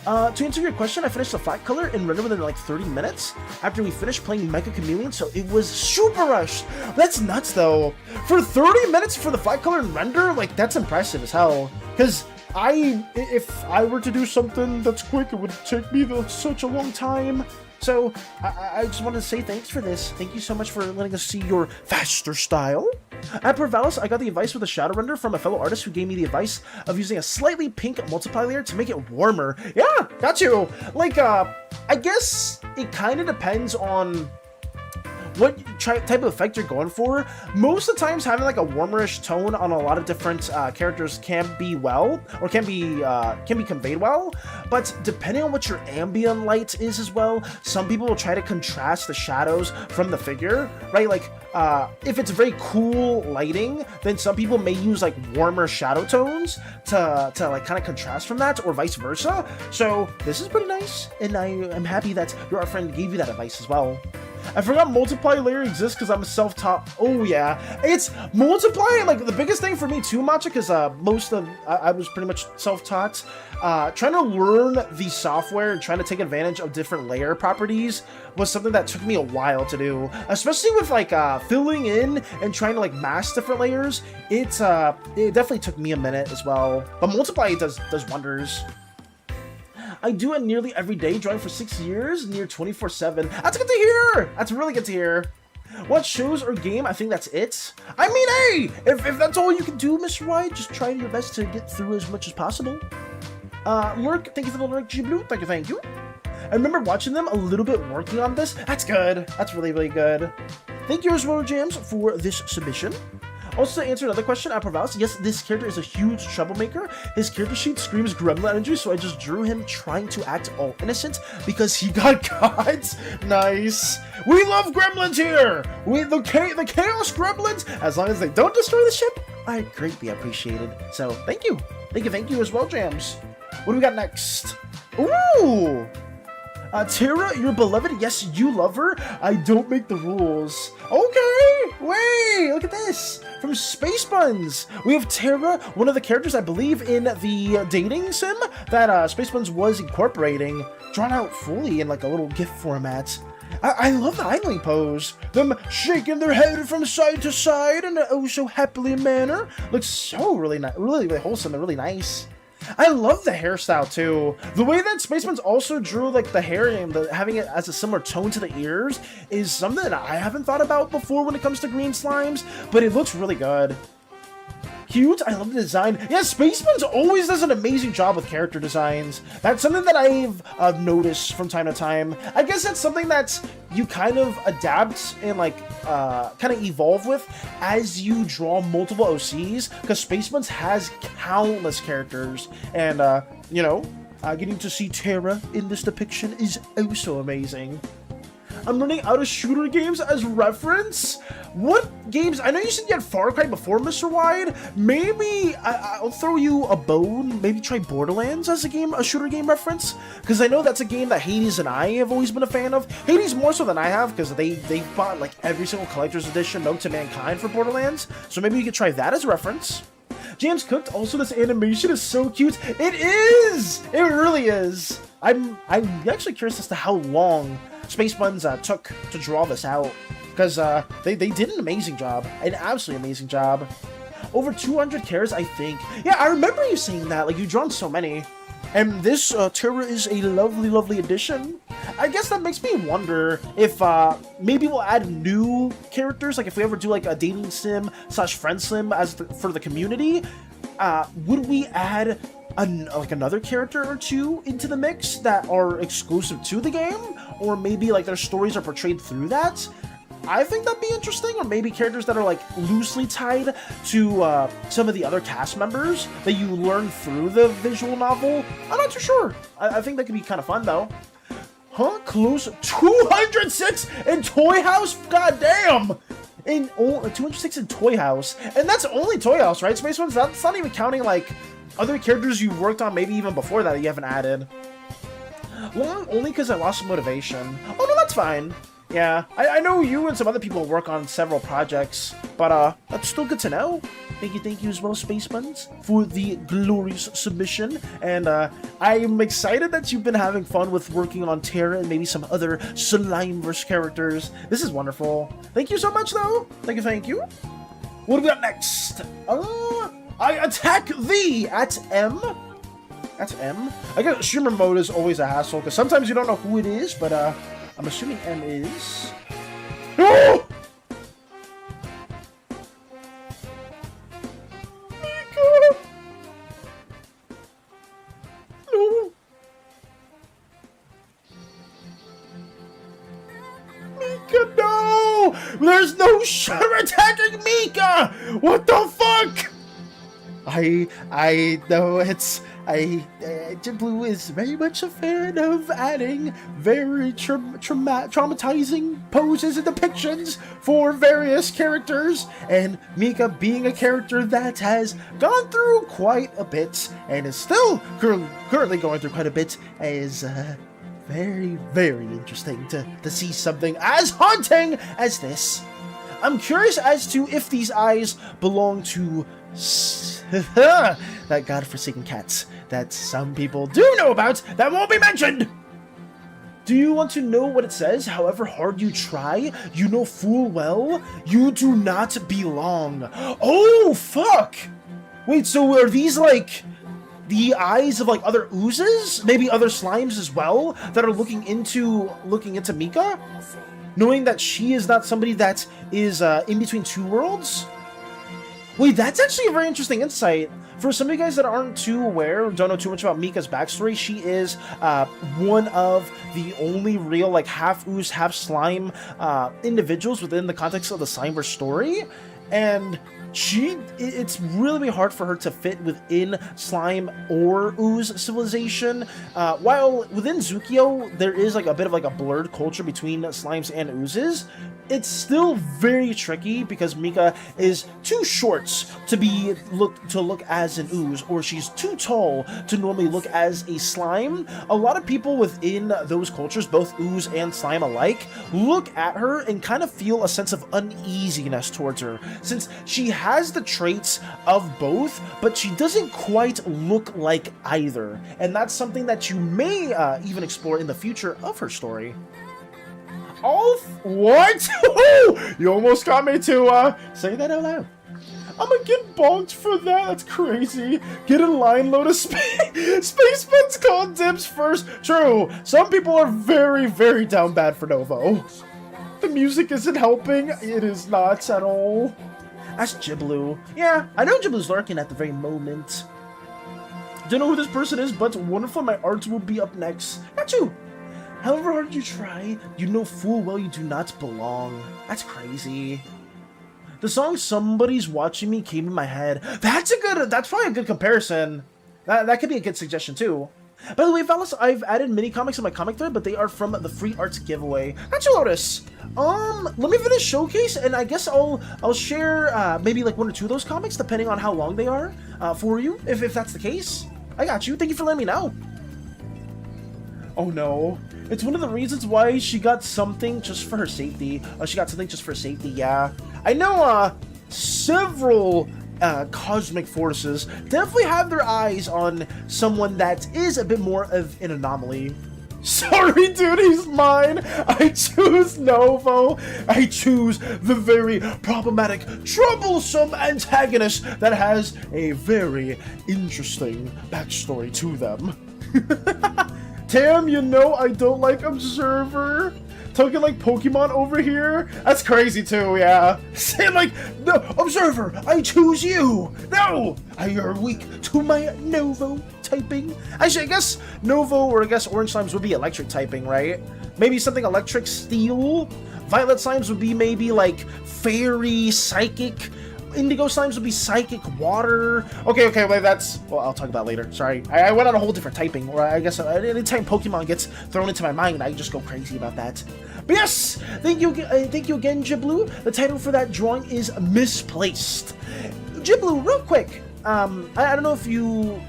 To answer your question, I finished the flat color and render within like 30 minutes after we finished playing Mecha Chameleon, so it was super rushed. That's nuts though. For 30 minutes for the flat color and render, like that's impressive as hell. Because if I were to do something that's quick, it would take me such a long time. So I just wanted to say thanks for this. Thank you so much for letting us see your faster style. At PLEAAASE, I got the advice with a shadow render from a fellow artist who gave me the advice of using a slightly pink multiply layer to make it warmer. Yeah, got you. Like, I guess it kind of depends on what type of effect you're going for. Most of the times having like a warmerish tone on a lot of different characters can be conveyed well, but depending on what your ambient light is as well, some people will try to contrast the shadows from the figure, right? Like if it's very cool lighting, then some people may use like warmer shadow tones to like kind of contrast from that, or vice versa. So this is pretty nice, and I am happy that your art friend gave you that advice as well. I forgot multiply layer exists because I'm a self-taught. Oh yeah, it's multiply. Like the biggest thing for me too, Matcha, because I was pretty much self-taught. Trying to learn the software and trying to take advantage of different layer properties was something that took me a while to do, especially with like filling in and trying to like mask different layers. It definitely took me a minute as well, but multiply does wonders. I do it nearly every day, drawing for 6 years, near 24/7. That's good to hear! That's really good to hear. What shows or game? I think that's it. I mean, hey! If that's all you can do, Mr. White, just try your best to get through as much as possible. Lurk, thank you for the lurk, G-Blue. Thank you. I remember watching them a little bit working on this. That's good. That's really, really good. Thank you as well, Jams, for this submission. Also, to answer another question, at PLEAAASE, yes, this character is a huge troublemaker. His character sheet screams gremlin energy, so I just drew him trying to act all innocent because he got caught. Nice. We love gremlins here. The chaos gremlins, as long as they don't destroy the ship, are greatly appreciated. So, thank you. Thank you as well, Jams. What do we got next? Ooh! Terra, your beloved, yes, you love her. I don't make the rules. Okay, wait, look at this. From Space Buns, we have Terra, one of the characters I believe in the dating sim that Space Buns was incorporating, drawn out fully in like a little GIF format. I love the idling pose. Them shaking their head from side to side in an oh so happily manner. Looks so really wholesome and really nice. I love the hairstyle too. The way that Space Buns also drew like the hair and having it as a similar tone to the ears is something that I haven't thought about before when it comes to green slimes, but it looks really good. Cute. I love the design. Yeah, Space Buns always does an amazing job with character designs. That's something that I've noticed from time to time. I guess that's something that you kind of adapt and like kind of evolve with as you draw multiple OCs, because Space Buns has countless characters, and you know, getting to see Terra in this depiction is also amazing. I'm running out of shooter games as reference. What games? I know you said you had Far Cry before, Mr. Wide. Maybe I'll throw you a bone. Maybe try Borderlands as a shooter game reference, because I know that's a game that Hades and I have always been a fan of. Hades more so than I have, because they bought like every single collector's edition known to mankind for Borderlands. So maybe you could try that as a reference. James Cooked. Also, this animation is so cute. It is. It really is. I'm actually curious as to how long Space Buns took to draw this out, because they did an amazing job, an absolutely amazing job. Over 200 cares, I think. Yeah, I remember you saying that, like, you've drawn so many. And this Terra is a lovely, lovely addition. I guess that makes me wonder if maybe we'll add new characters, like if we ever do like a dating sim / friend sim for the community, would we add another character or two into the mix that are exclusive to the game, or maybe like their stories are portrayed through that? I think that'd be interesting, or maybe characters that are like loosely tied to some of the other cast members that you learn through the visual novel. I'm not too sure. I think that could be kind of fun though. Huh? Close 206 in Toy House? God damn! In 206 in Toy House. And that's only Toy House, right? Space Ones, that's not even counting like other characters you worked on maybe even before that you haven't added. Well, only because I lost some motivation. Oh no, that's fine. Yeah, I know you and some other people work on several projects, but that's still good to know. Thank you as well, Space Buns, for the glorious submission. And I'm excited that you've been having fun with working on Terra and maybe some other Slimeverse characters. This is wonderful. Thank you so much, though. Thank you. What do we got next? I attack thee at M. That's M. I guess streamer mode is always a hassle because sometimes you don't know who it is, but I'm assuming M is. Oh! Mika! No! Mika, no! There's no Shredder attacking Mika! What the fuck? I know it's... JetBlue is very much a fan of adding very traumatizing poses and depictions for various characters, and Mika being a character that has gone through quite a bit, and is still currently going through quite a bit, is very, very interesting to see something as haunting as this. I'm curious as to if these eyes belong to that godforsaken cats that some people do know about that won't be mentioned. Do you want to know what it says? However hard you try, you know full well you do not belong. Oh, fuck! Wait, so are these like the eyes of like other oozes? Maybe other slimes as well that are looking into Mika? Knowing that she is not somebody that is in between two worlds? Wait, that's actually a very interesting insight. For some of you guys that aren't too aware, or don't know too much about Mika's backstory, she is one of the only real, like, half-ooze, half-slime individuals within the context of the Slimeverse story. And it's really hard for her to fit within slime or ooze civilization. While within Zukio, there is like a bit of like a blurred culture between slimes and oozes, it's still very tricky because Mika is too short to look as an ooze, or she's too tall to normally look as a slime. A lot of people within those cultures, both ooze and slime alike, look at her and kind of feel a sense of uneasiness towards her, since she has the traits of both, but she doesn't quite look like either. And that's something that you may even explore in the future of her story. Oh, what? You almost got me to say that out loud. I'm gonna get bonked for that. That's crazy. Get a line load of space buns called dips first. True. Some people are very, very down bad for Novo. The music isn't helping. It is not at all. That's JetBlue. Yeah, I know JetBlue's lurking at the very moment. Don't know who this person is, but wonderful. My arts will be up next. Not you. However hard you try, you know full well you do not belong. That's crazy. The song "Somebody's Watching Me" came in my head. That's probably a good comparison. That could be a good suggestion too. By the way, fellas, I've added mini comics in my comic thread, but they are from the free arts giveaway. Got you, Lotus. Let me finish showcase, and I guess I'll share maybe like 1 or 2 of those comics, depending on how long they are, for you, if that's the case. I got you. Thank you for letting me know. Oh no. It's one of the reasons why she got something just for her safety. She got something just for safety, yeah. I know several cosmic forces definitely have their eyes on someone that is a bit more of an anomaly. Sorry, dude, he's mine. I choose Novo. I choose the very problematic, troublesome antagonist that has a very interesting backstory to them. Damn, you know I don't like Observer. Talking like Pokemon over here? That's crazy too, yeah. Saying like, no, Observer, I choose you. No, you're weak to my Novo typing. Actually, I guess Novo, or I guess Orange Slimes would be electric typing, right? Maybe something electric steel. Violet Slimes would be maybe like fairy, psychic. indigo slimes would be psychic water. Okay, wait, that's... Well, I'll talk about later. Sorry. I went on a whole different typing, or I guess anytime Pokemon gets thrown into my mind, I just go crazy about that. But yes! Thank you again, Jiblu. The title for that drawing is Misplaced. Jiblu, real quick. I don't know if you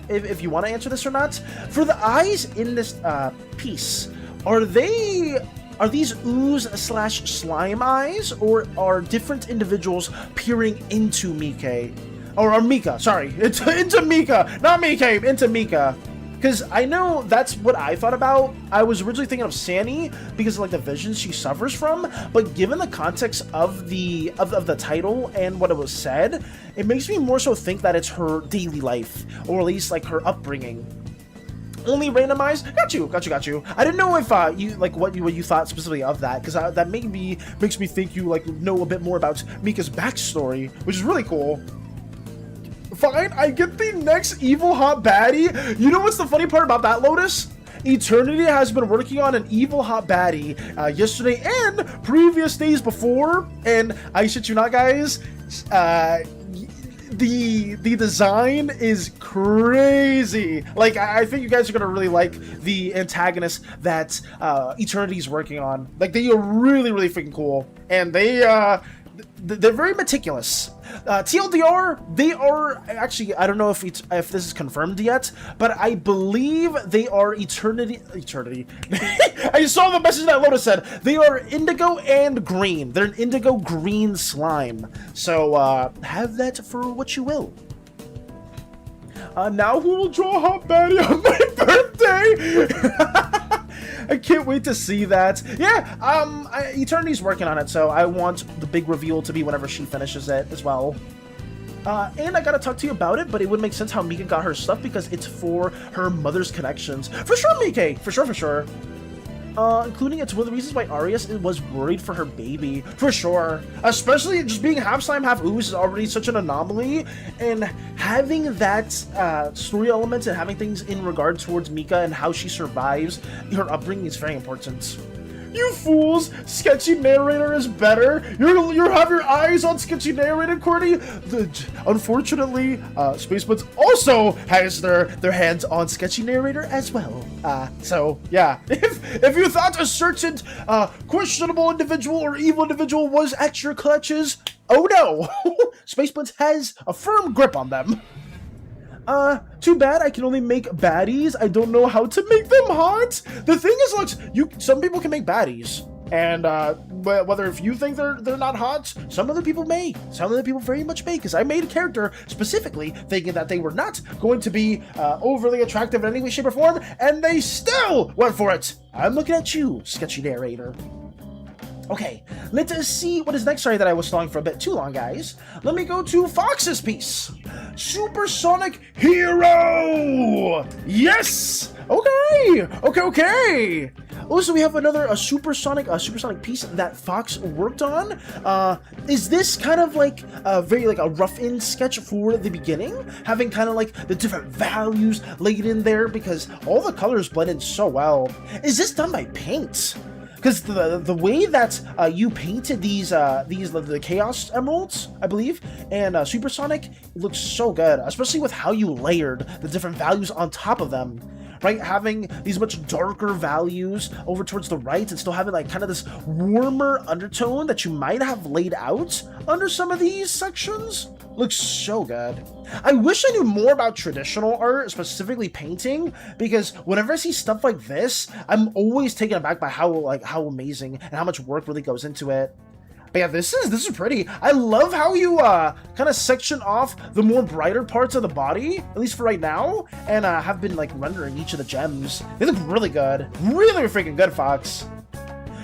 want to answer this or not. For the eyes in this piece, are these ooze/slime eyes, or are different individuals peering into Mike? Or Mika, sorry. Into Mika, not Mike, into Mika. Because I know that's what I thought about. I was originally thinking of SANI because of like the visions she suffers from, but given the context of the title and what it was said, it makes me more so think that it's her daily life, or at least like her upbringing. Only randomized? Got you. I didn't know if you like what you thought specifically of that, because that maybe makes me think you like know a bit more about Mika's backstory, which is really cool. Fine, I get the next evil hot baddie. You know what's the funny part about that, Lotus? Eternity has been working on an evil hot baddie yesterday and previous days before, and I shit you not, guys. The design is crazy. Like, I think you guys are gonna really like the antagonist that Eternity's working on. Like, they are really freaking cool, and they're very meticulous. TLDR, they are actually, I don't know if this is confirmed yet, but I believe they are Eternity. I saw the message that Lotus said. They are indigo and green. They're an indigo green slime. So have that for what you will. Now who will draw a hot baddie on my birthday? I can't wait to see that. Yeah, Eternity's working on it, so I want the big reveal to be whenever she finishes it as well. And I gotta talk to you about it, but it would make sense how Mika got her stuff because it's for her mother's connections. For sure, Mika! For sure. Including it's one of the reasons why Arias was worried for her baby. For sure. Especially just being half slime, half ooze is already such an anomaly. And having that story elements and having things in regard towards Mika and how she survives her upbringing is very important. You fools! Sketchy narrator is better. You have your eyes on sketchy narrator, Courtney. Unfortunately, Spacebuds also has their hands on sketchy narrator as well. So yeah, if you thought a certain questionable individual or evil individual was at your clutches, oh no, Spacebuds has a firm grip on them. Too bad I can only make baddies. I don't know how to make them hot. The thing is, look, some people can make baddies, and whether if you think they're not hot, some other people may. Some other people very much may, because I made a character specifically thinking that they were not going to be overly attractive in any way, shape, or form, and they still went for it. I'm looking at you, sketchy narrator. Okay, let us see what is next. Sorry that I was stalling for a bit too long, guys. Let me go to Fox's piece. Supersonic Hero! Yes! Okay! Also, we have another supersonic piece that Fox worked on. Is this kind of like very like a rough-in sketch for the beginning? Having kind of like the different values laid in there because all the colors blend in so well. Is this done by paint? Because the way that you painted the Chaos Emeralds, I believe, and Supersonic, looks so good, especially with how you layered the different values on top of them, right? Having these much darker values over towards the right and still having like kind of this warmer undertone that you might have laid out under some of these sections. Looks so good. I wish I knew more about traditional art, specifically painting, because whenever I see stuff like this, I'm always taken aback by how amazing and how much work really goes into it. But yeah, this is pretty. I love how you kind of section off the more brighter parts of the body, at least for right now, and have been like rendering each of the gems. They look really good. Really freaking good, Fox.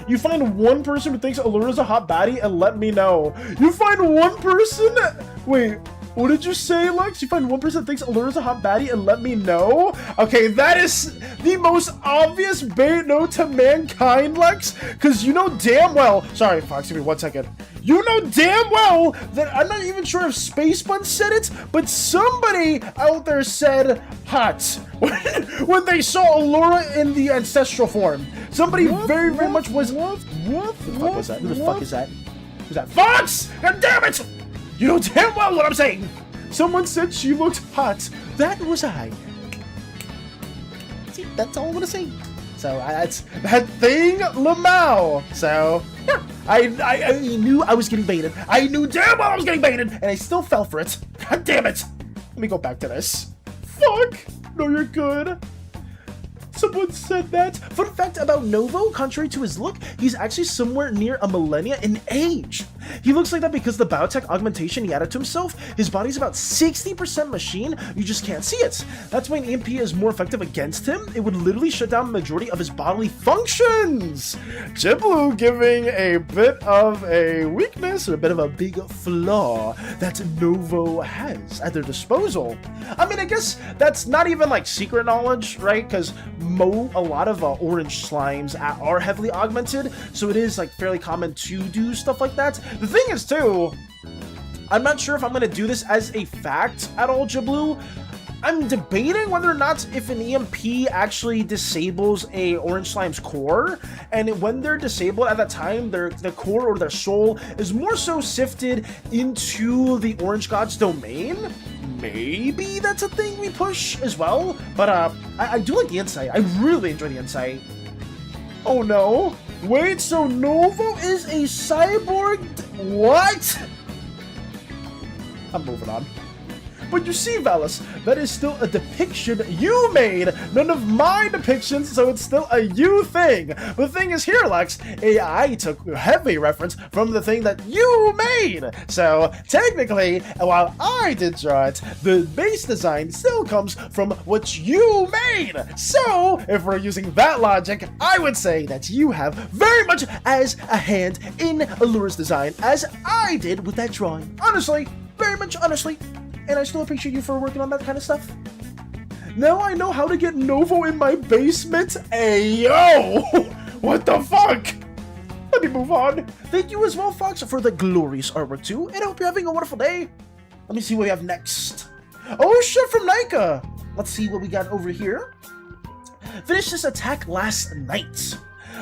You find one person who thinks Allura's a hot baddie and let me know. You find one person? Wait, what did you say, Lex? You find one person that thinks Allura's a hot baddie and let me know? Okay, that is the most obvious bait no to mankind, Lex. Because you know damn well... Sorry, Fox, give me 1 second. You know damn well that I'm not even sure if Spacebuns said it, but somebody out there said hot when they saw Allura in the ancestral form. Somebody very much was... What the fuck was that? Who the fuck is that? Who's that? Fox! God damn it! You know damn well what I'm saying! Someone said she looked hot. That was I. See, that's all I'm gonna say. So that's that thing, Lamau. So yeah, I knew I was getting baited. I knew damn well I was getting baited, and I still fell for it. God damn it! Let me go back to this. Fuck! No, you're good. Someone said that. Fun fact about Novo, contrary to his look, he's actually somewhere near a millennia in age. He looks like that because of the biotech augmentation he added to himself. His body's about 60% machine, you just can't see it. That's why an EMP is more effective against him. It would literally shut down the majority of his bodily functions. Jiblu giving a bit of a weakness, or a bit of a big flaw that Novo has at their disposal. I mean, I guess that's not even like secret knowledge, right? Because a lot of orange slimes are heavily augmented, so it is like fairly common to do stuff like that. The thing is too, I'm not sure if I'm going to do this as a fact at all, Jiblu. I'm debating whether or not if an EMP actually disables a orange slime's core, and when they're disabled at that time, their core or their soul is more so sifted into the orange god's domain. Maybe that's a thing we push as well, but I do like the insight. I really enjoy the insight. Oh no! Wait, so Novo is a cyborg? What? I'm moving on. But you see, Valis, that is still a depiction you made, none of my depictions, so it's still a you thing. The thing is here, Lex, I took heavy reference from the thing that you made. So technically, while I did draw it, the base design still comes from what you made. So if we're using that logic, I would say that you have very much as a hand in Allura's design as I did with that drawing. Honestly, very much honestly. And I still appreciate you for working on that kind of stuff. Now I know how to get Novo in my basement. Ayo! What the fuck? Let me move on. Thank you as well, Fox, for the glorious artwork too, and I hope you're having a wonderful day. Let me see what we have next. Oh shit, from Nika. Let's see what we got over here. Finished this attack last night.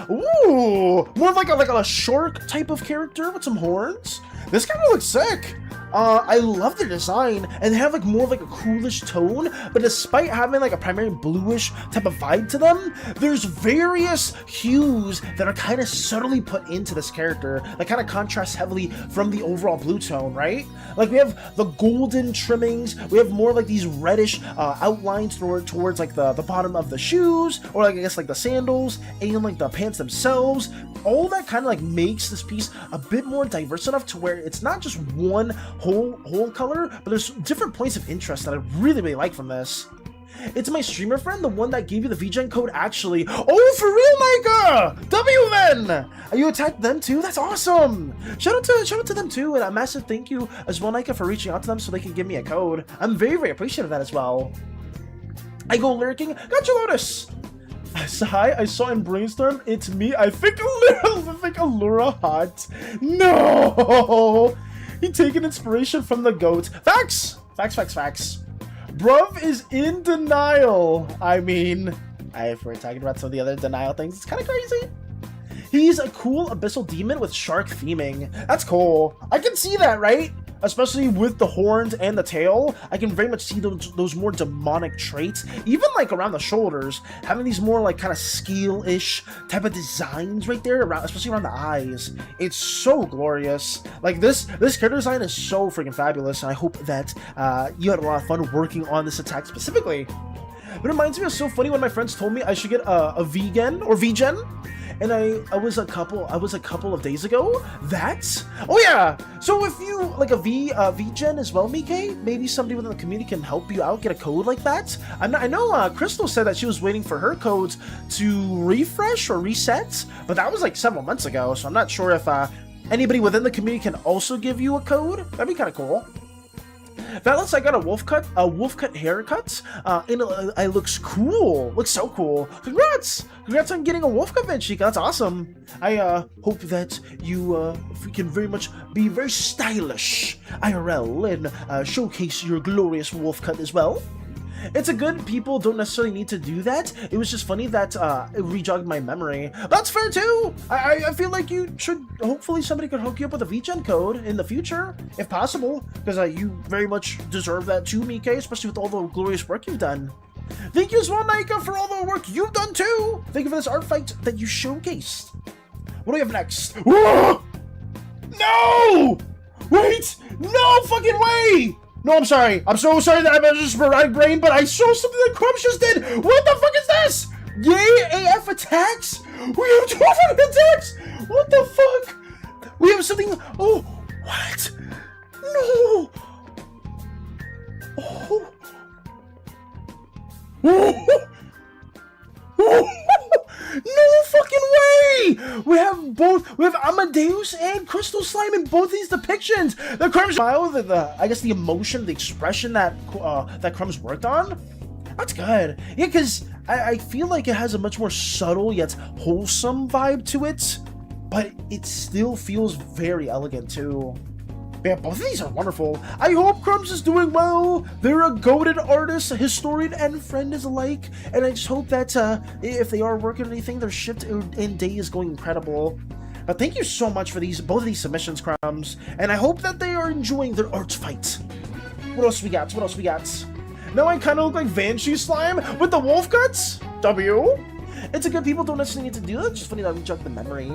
Ooh, more of like a shark type of character with some horns. This kind of looks sick. I love the design, and they have like more of like a coolish tone, but despite having like a primary bluish type of vibe to them, there's various hues that are kind of subtly put into this character that kind of contrast heavily from the overall blue tone, right? Like we have the golden trimmings, we have more like these reddish outlines towards like the bottom of the shoes, or like I guess like the sandals, and like the pants themselves. All that kind of like makes this piece a bit more diverse enough to where it's not just one whole color, but there's different points of interest that I really like from this. It's my streamer friend, the one that gave you the VGen code, actually. Oh, for real, Micah! W then! You attacked them too? That's awesome! Shout out to them too, and a massive thank you as well, Micah, for reaching out to them so they can give me a code. I'm very appreciative of that as well. I go lurking. Got you, Lotus! Hi, I saw in Brainstorm, it's me. I think Allura hot. No! He taking inspiration from the goat. Facts! Facts. Bruv is in denial. I mean, if we're talking about some of the other denial things, it's kind of crazy. He's a cool abyssal demon with shark theming. That's cool. I can see that, right? Especially with the horns and the tail, I can very much see those more demonic traits, even like around the shoulders, having these more like kind of scale-ish type of designs right there, especially around the eyes. It's so glorious. Like this character design is so freaking fabulous, and I hope that you had a lot of fun working on this attack specifically. It reminds me of so funny when my friends told me I should get a vegan or VGen. And I was a couple of days ago. Oh yeah. So if you like a VGen as well, Mike, maybe somebody within the community can help you out, get a code like that. I know Crystal said that she was waiting for her codes to refresh or reset, but that was like several months ago. So I'm not sure if anybody within the community can also give you a code. That'd be kind of cool. Valence, I got a wolf cut haircut, and it looks cool. Looks so cool. Congrats on getting a wolf cut, Vinchika. That's awesome. I hope that you can very much be very stylish IRL and showcase your glorious wolf cut as well. It's a good people don't necessarily need to do that. It was just funny that it rejogged my memory. That's fair too. I feel like you should, hopefully somebody could hook you up with a VGen code in the future, if possible, because you very much deserve that too, Mike, especially with all the glorious work you've done. Thank you as well, Naika, for all the work you've done too. Thank you for this art fight that you showcased. What do we have next? Whoa! No! Wait! No fucking way! No, I'm sorry. I'm so sorry that I'm just sporadic brain, but I saw something that Crumbs just did. What the fuck is this? Yay AF attacks? We have 12 attacks! What the fuck? We have something. Oh, what? No! Oh. No fucking way! We have both. We have Amadeus and Crystal Slime in both these depictions. The Crumbs smile, I guess the emotion, the expression that that Crumbs worked on. That's good. Yeah, because I feel like it has a much more subtle yet wholesome vibe to it, but it still feels very elegant too. Yeah, both of these are wonderful. I hope Crumbs is doing well. They're a goated artist, historian, and friend is alike. And I just hope that if they are working on anything, their shift in day is going incredible. But thank you so much for both of these submissions, Crumbs. And I hope that they are enjoying their art fight. What else we got? What else we got? Now I kind of look like Banshee Slime with the wolf guts. W. It's a good people don't necessarily need to do that. It's just funny that we jug the memory.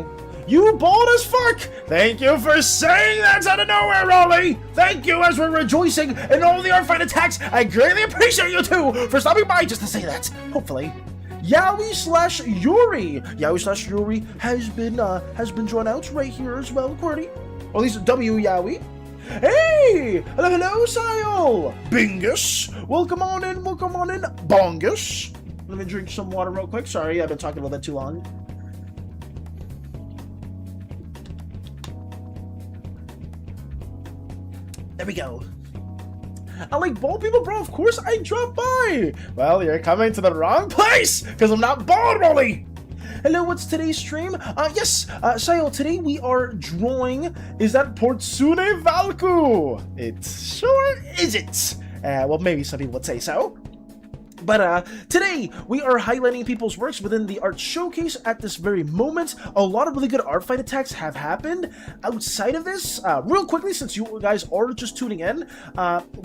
You bald as fuck! Thank you for saying that out of nowhere, Rolly! Thank you as we're rejoicing in all the art fight attacks. I greatly appreciate you two for stopping by just to say that. Hopefully. Yowie/Yuri. Yowie/Yuri has been drawn out right here as well, Cordy. Or at least W Yowie. Hey! Hello, Sile! Bingus! Welcome on in, Bongus! Let me drink some water real quick. Sorry, I've been talking a little bit too long. There we go. I like bald people, bro. Of course I dropped by. Well, you're coming to the wrong place because I'm not bald, Rolly. Hello, what's today's stream? Yes, Sayo, today we are drawing. Is that Portsune Valku? It sure isn't. Well, maybe some people would say so. But today, we are highlighting people's works within the art showcase at this very moment. A lot of really good art fight attacks have happened. Outside of this, real quickly, since you guys are just tuning in,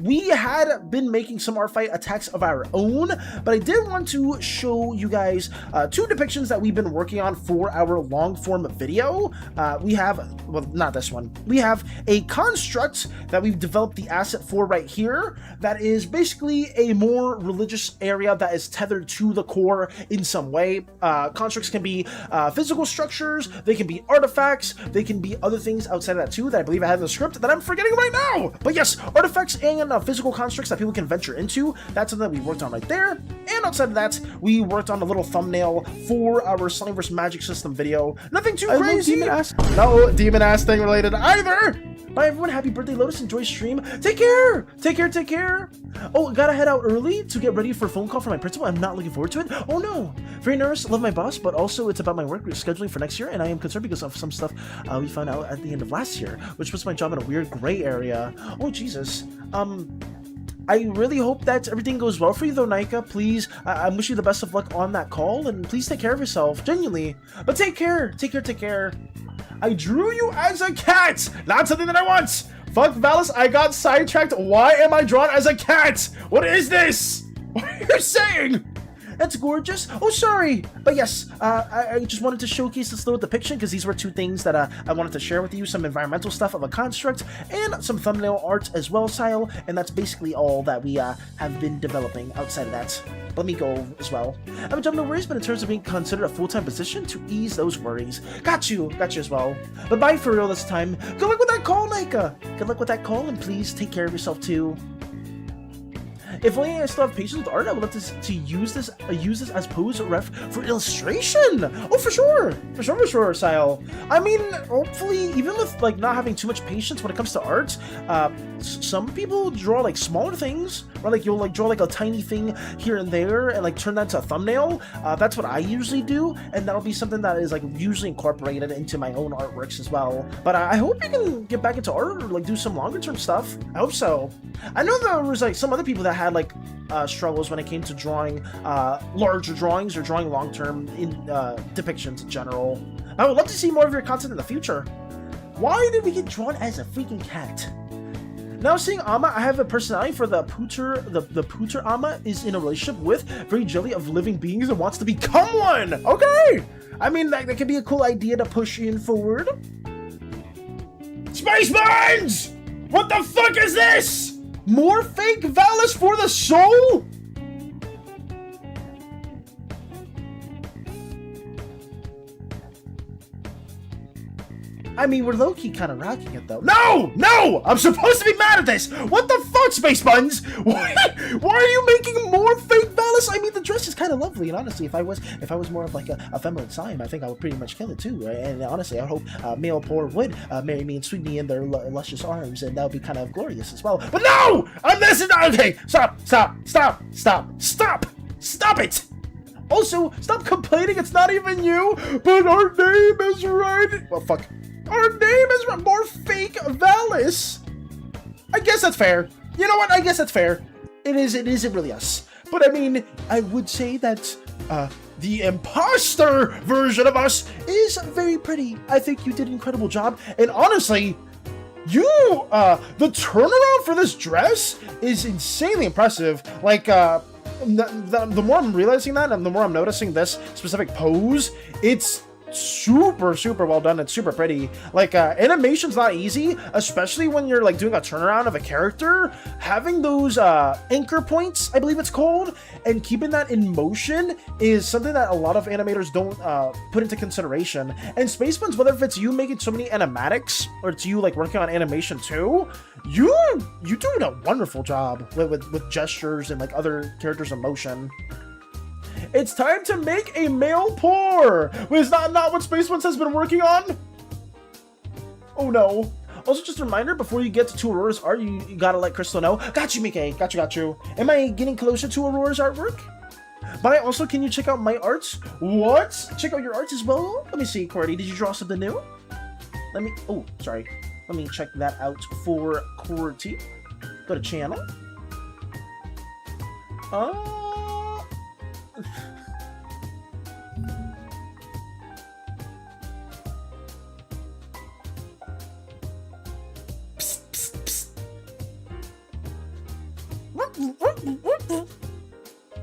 we had been making some art fight attacks of our own, but I did want to show you guys two depictions that we've been working on for our long-form video. We have, well, not this one. We have a construct that we've developed the asset for right here that is basically a more religious area that is tethered to the core in some way. Constructs can be physical structures, they can be artifacts, they can be other things outside of that too that I believe I have in the script that I'm forgetting right now. But yes, artifacts and physical constructs that people can venture into. That's something that we worked on right there. And outside of that, we worked on a little thumbnail for our Slimeversin magic system video. Nothing too crazy. No demon ass thing related either. Bye everyone, happy birthday Lotus, enjoy stream. Take care! Take care! Oh, gotta head out early to get ready for a phone call from my principal. I'm not looking forward to it. Oh no! Very nervous, love my boss, but also it's about my work scheduling for next year, and I am concerned because of some stuff we found out at the end of last year, which puts my job in a weird gray area. Oh Jesus. I really hope that everything goes well for you though, Naika. Please, I wish you the best of luck on that call, and please take care of yourself, genuinely. But take care! Take care. I drew you as a cat! Not something that I want! Fuck Valis, I got sidetracked. Why am I drawn as a cat? What is this? What are you saying? That's gorgeous. Oh, sorry. But yes, I just wanted to showcase this little depiction because these were two things that I wanted to share with you. Some environmental stuff of a construct and some thumbnail art as well, Sile. And that's basically all that we have been developing outside of that. Let me go as well. I have a job, no worries, but in terms of being considered a full-time position, to ease those worries. Got you as well. But bye for real this time. Good luck with that call, Naika. Good luck with that call, and please take care of yourself too. If only I still have patience with art, I would love to use this as pose ref for illustration. Oh, for sure, Sile. I mean, hopefully, even with like not having too much patience when it comes to art, some people draw like smaller things, or like you'll like draw like a tiny thing here and there, and like turn that into a thumbnail. That's what I usually do, and that'll be something that is like usually incorporated into my own artworks as well. But I hope you can get back into art or like do some longer term stuff. I hope so. I know there was like some other people that had like struggles when it came to drawing larger drawings or drawing long-term depictions in general. I would love to see more of your content in the future. Why did we get drawn as a freaking cat? Now seeing Amma, I have a personality for the Pooter. The Pooter Amma is in a relationship with very jelly of living beings and wants to become one. Okay, I mean that could be a cool idea to push in forward. Space Buns! What the fuck is this? More fake Valis for the soul? I mean, we're low-key kind of rocking it, though. No! No! I'm supposed to be mad at this! What the fuck, Space Buns? Why are you making more fake Valis? I mean, the dress is kind of lovely, and honestly, if I was more of like a feminine sign, I think I would pretty much kill it too, right? And honestly, I hope male poor would marry me and sweep me in their luscious arms, and that would be kind of glorious as well. But no! I'm missing. Okay, stop it! Also, stop complaining, it's not even you, but our name is right. Well, fuck. Our name is more fake Valis. I guess that's fair. You know what? I guess that's fair. It isn't really us. But I mean, I would say that the imposter version of us is very pretty. I think you did an incredible job. And honestly, the turnaround for this dress is insanely impressive. Like, the more I'm realizing that, and the more I'm noticing this specific pose, it's super well done. It's super pretty. Like, animation's not easy, especially when you're like doing a turnaround of a character. Having those anchor points, I believe it's called, and keeping that in motion is something that a lot of animators don't put into consideration. And Space Buns, whether if it's you making so many animatics or it's you like working on animation too, you're doing a wonderful job with gestures and like other characters in motion. It's time to make a male pour! Is that not what Space Buns has been working on? Oh no. Also, just a reminder, before you get to Aurora's art, you gotta let Crystal know. Got you, Mike. Got you. Am I getting closer to Aurora's artwork? But also, can you check out my arts? What? Check out your arts as well? Let me see, Cordy. Did you draw something new? Oh, sorry. Let me check that out for Cordy. Go to channel.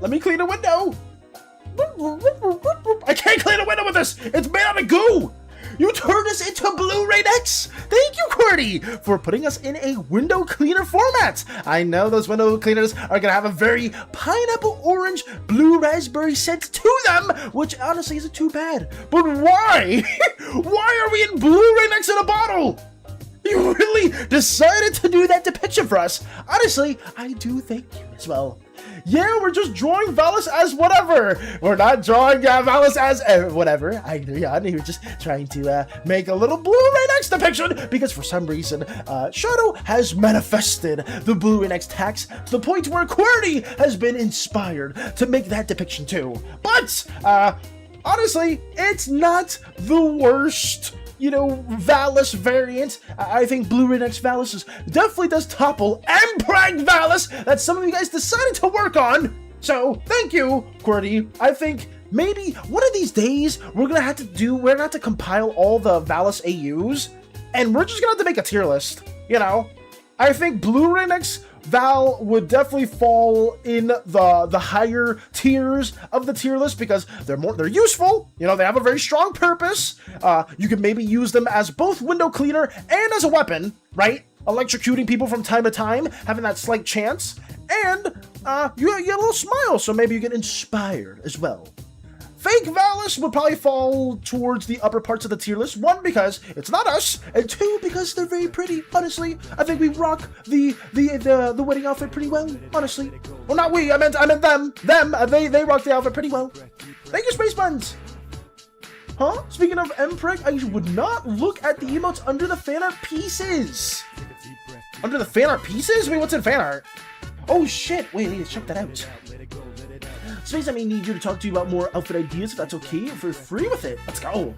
Let me clean a window. I can't clean a window with this. It's made out of goo. You turned us into Blu-ray X! Thank you, Qwerty, for putting us in a window cleaner format! I know those window cleaners are gonna have a very pineapple orange blue raspberry scent to them, which honestly isn't too bad. But why? Why are we in Blu-ray X in a bottle? You really decided to do that depiction for us. Honestly, I do thank you as well. Yeah, we're just drawing Valis as whatever. We're not drawing Valis as whatever. I agree on. We're just trying to make a little Blu-ray X depiction because for some reason, Shadow has manifested the Blu-ray X tax to the point where Qwerty has been inspired to make that depiction too. But honestly, it's not the worst, you know, Valis variant. I think Blu-ray X Valis definitely does topple Empreg Valis that some of you guys decided to work on. So thank you, Qwerty. I think maybe one of these days we're gonna have to compile all the Valis AUs, and we're just gonna have to make a tier list. You know, I think Blu-ray X Val would definitely fall in the higher tiers of the tier list because they're useful. You know, they have a very strong purpose. You can maybe use them as both window cleaner and as a weapon, right? Electrocuting people from time to time, having that slight chance, and you get a little smile, so maybe you get inspired as well. Fake Valis would probably fall towards the upper parts of the tier list. One, because it's not us, and two, because they're very pretty. Honestly, I think we rock the wedding outfit pretty well. Honestly, well, not we. I meant them. They rock the outfit pretty well. Thank you, Space Buns. Huh? Speaking of Empreg, I would not look at the emotes under the fan art pieces. Under the fan art pieces? Wait, what's in fan art? Oh shit! Wait, I need to check that out. Space, I may need you to talk to you about more outfit ideas if that's okay, if we're free with it. Let's go.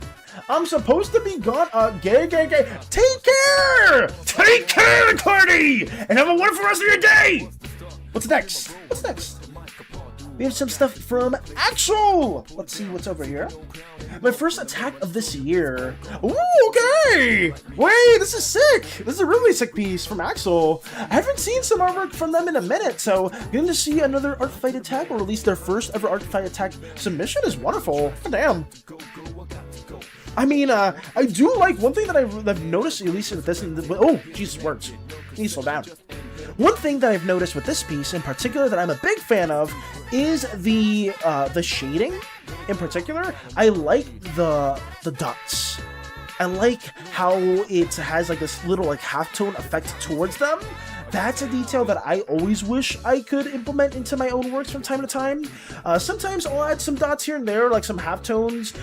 I'm supposed to be gone. Gay. Take care! Take care, Qwerty! And have a wonderful rest of your day! What's next? What's next? We have some stuff from Axel! Let's see what's over here. My first attack of this year. Ooh, okay! Wait, this is sick! This is a really sick piece from Axel. I haven't seen some artwork from them in a minute, so getting to see another Artfight attack, or at least their first ever Artfight attack submission is wonderful. Damn. I mean, I do like one thing that I've noticed, at least with this. Oh, Jesus words. Need to slow down. One thing that I've noticed with this piece in particular that I'm a big fan of is the shading. In particular, I like the dots. I like how it has like this little like halftone effect towards them. That's a detail that I always wish I could implement into my own works from time to time. Sometimes I'll add some dots here and there, like some halftones,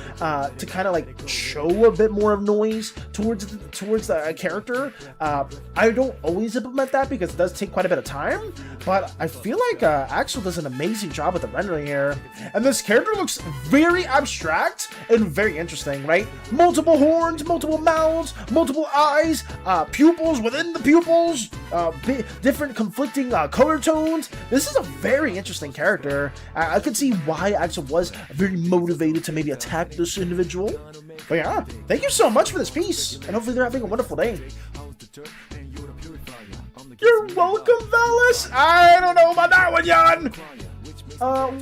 to kind of like show a bit more of noise towards the character. I don't always implement that because it does take quite a bit of time, but I feel like Axel does an amazing job with the rendering here. And this character looks very abstract and very interesting, right? Multiple horns, multiple mouths, multiple eyes, pupils within the pupils, different conflicting color tones. This is a very interesting character. I could see why Axel was very motivated to maybe attack this individual. But yeah, thank you so much for this piece, and hopefully they're having a wonderful day. You're welcome, Valis! I don't know about that one, Jan!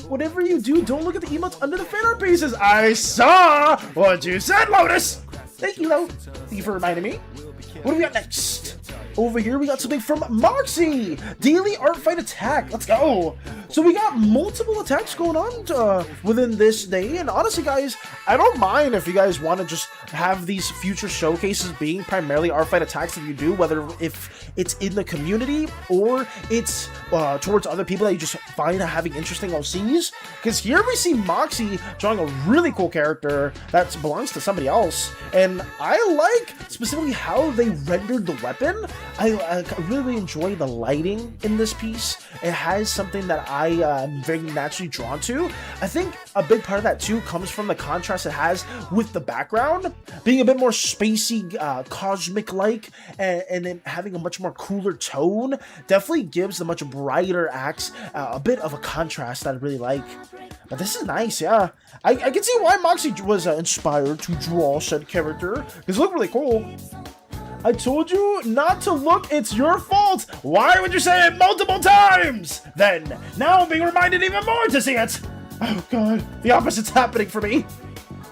Whatever you do, don't look at the emotes under the fan art pieces. I saw what you said, Lotus! Thank you, Lo. Thank you for reminding me. What do we got next? Over here, we got something from Moxie! Daily Artfight attack. Let's go! So we got multiple attacks going on within this day, and honestly, guys, I don't mind if you guys want to just have these future showcases being primarily Artfight attacks that you do, whether if it's in the community or it's towards other people that you just find having interesting OCs. Because here we see Moxie drawing a really cool character that belongs to somebody else, and I like specifically how they rendered the weapon. I really enjoy the lighting in this piece. It has something that I am very naturally drawn to. I think a big part of that too comes from the contrast it has with the background, being a bit more spacey, cosmic-like, and then having a much more cooler tone. Definitely gives the much brighter axe a bit of a contrast that I really like. But this is nice, yeah. I can see why Moxie was inspired to draw said character, because it looked really cool. I told you not to look, it's your fault! Why would you say it multiple times? Then, now I'm being reminded even more to see it! Oh god, the opposite's happening for me.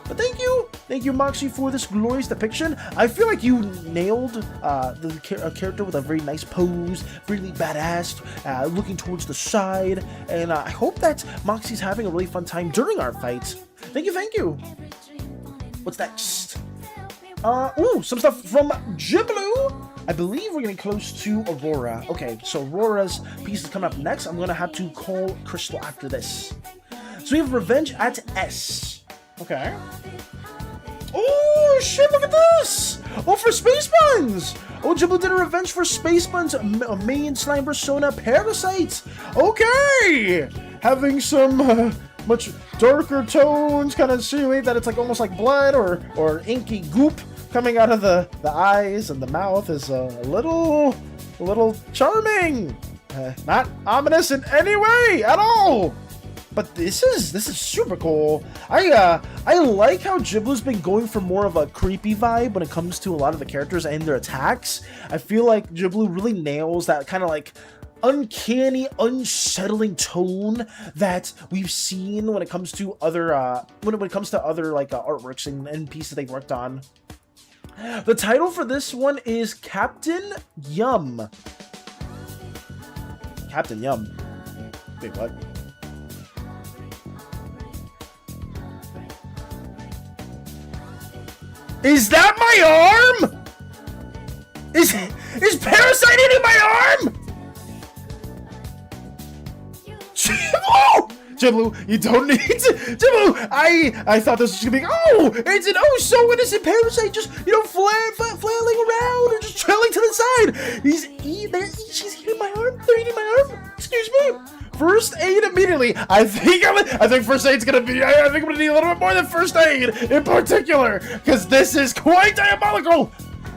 But thank you Moxie for this glorious depiction. I feel like you nailed the character with a very nice pose, really badass, looking towards the side, and I hope that Moxie's having a really fun time during our fights. Thank you. What's next? Ooh, some stuff from Jiblu. I believe we're getting close to Aurora. Okay, so Aurora's piece is coming up next. I'm gonna have to call Crystal after this. So we have Revenge at S. Okay. Oh shit, look at this! Oh, for Space Buns! Oh, Jiblu did a Revenge for Space Buns main Slimeversin Parasite. Okay! Having some much darker tones, kind of insinuate that it's like almost like blood or inky goop coming out of the eyes, and the mouth is a little charming. Not ominous in any way at all. But this is super cool. I like how Jiblu's been going for more of a creepy vibe when it comes to a lot of the characters and their attacks. I feel like Jiblu really nails that kind of like uncanny, unsettling tone that we've seen when it comes to other like artworks and pieces they've worked on. The title for this one is Captain Yum. Captain Yum. Wait, what? Is that my arm? Is Parasite eating my arm? Jiblu, you don't need to. Jiblu, I thought this was gonna be. Oh, it's an so innocent Parasite, just flailing around and just trailing to the side. She's eating my arm. They're eating my arm. Excuse me. First aid immediately. I think first aid's gonna be. I think I'm gonna need a little bit more than first aid in particular, because this is quite diabolical.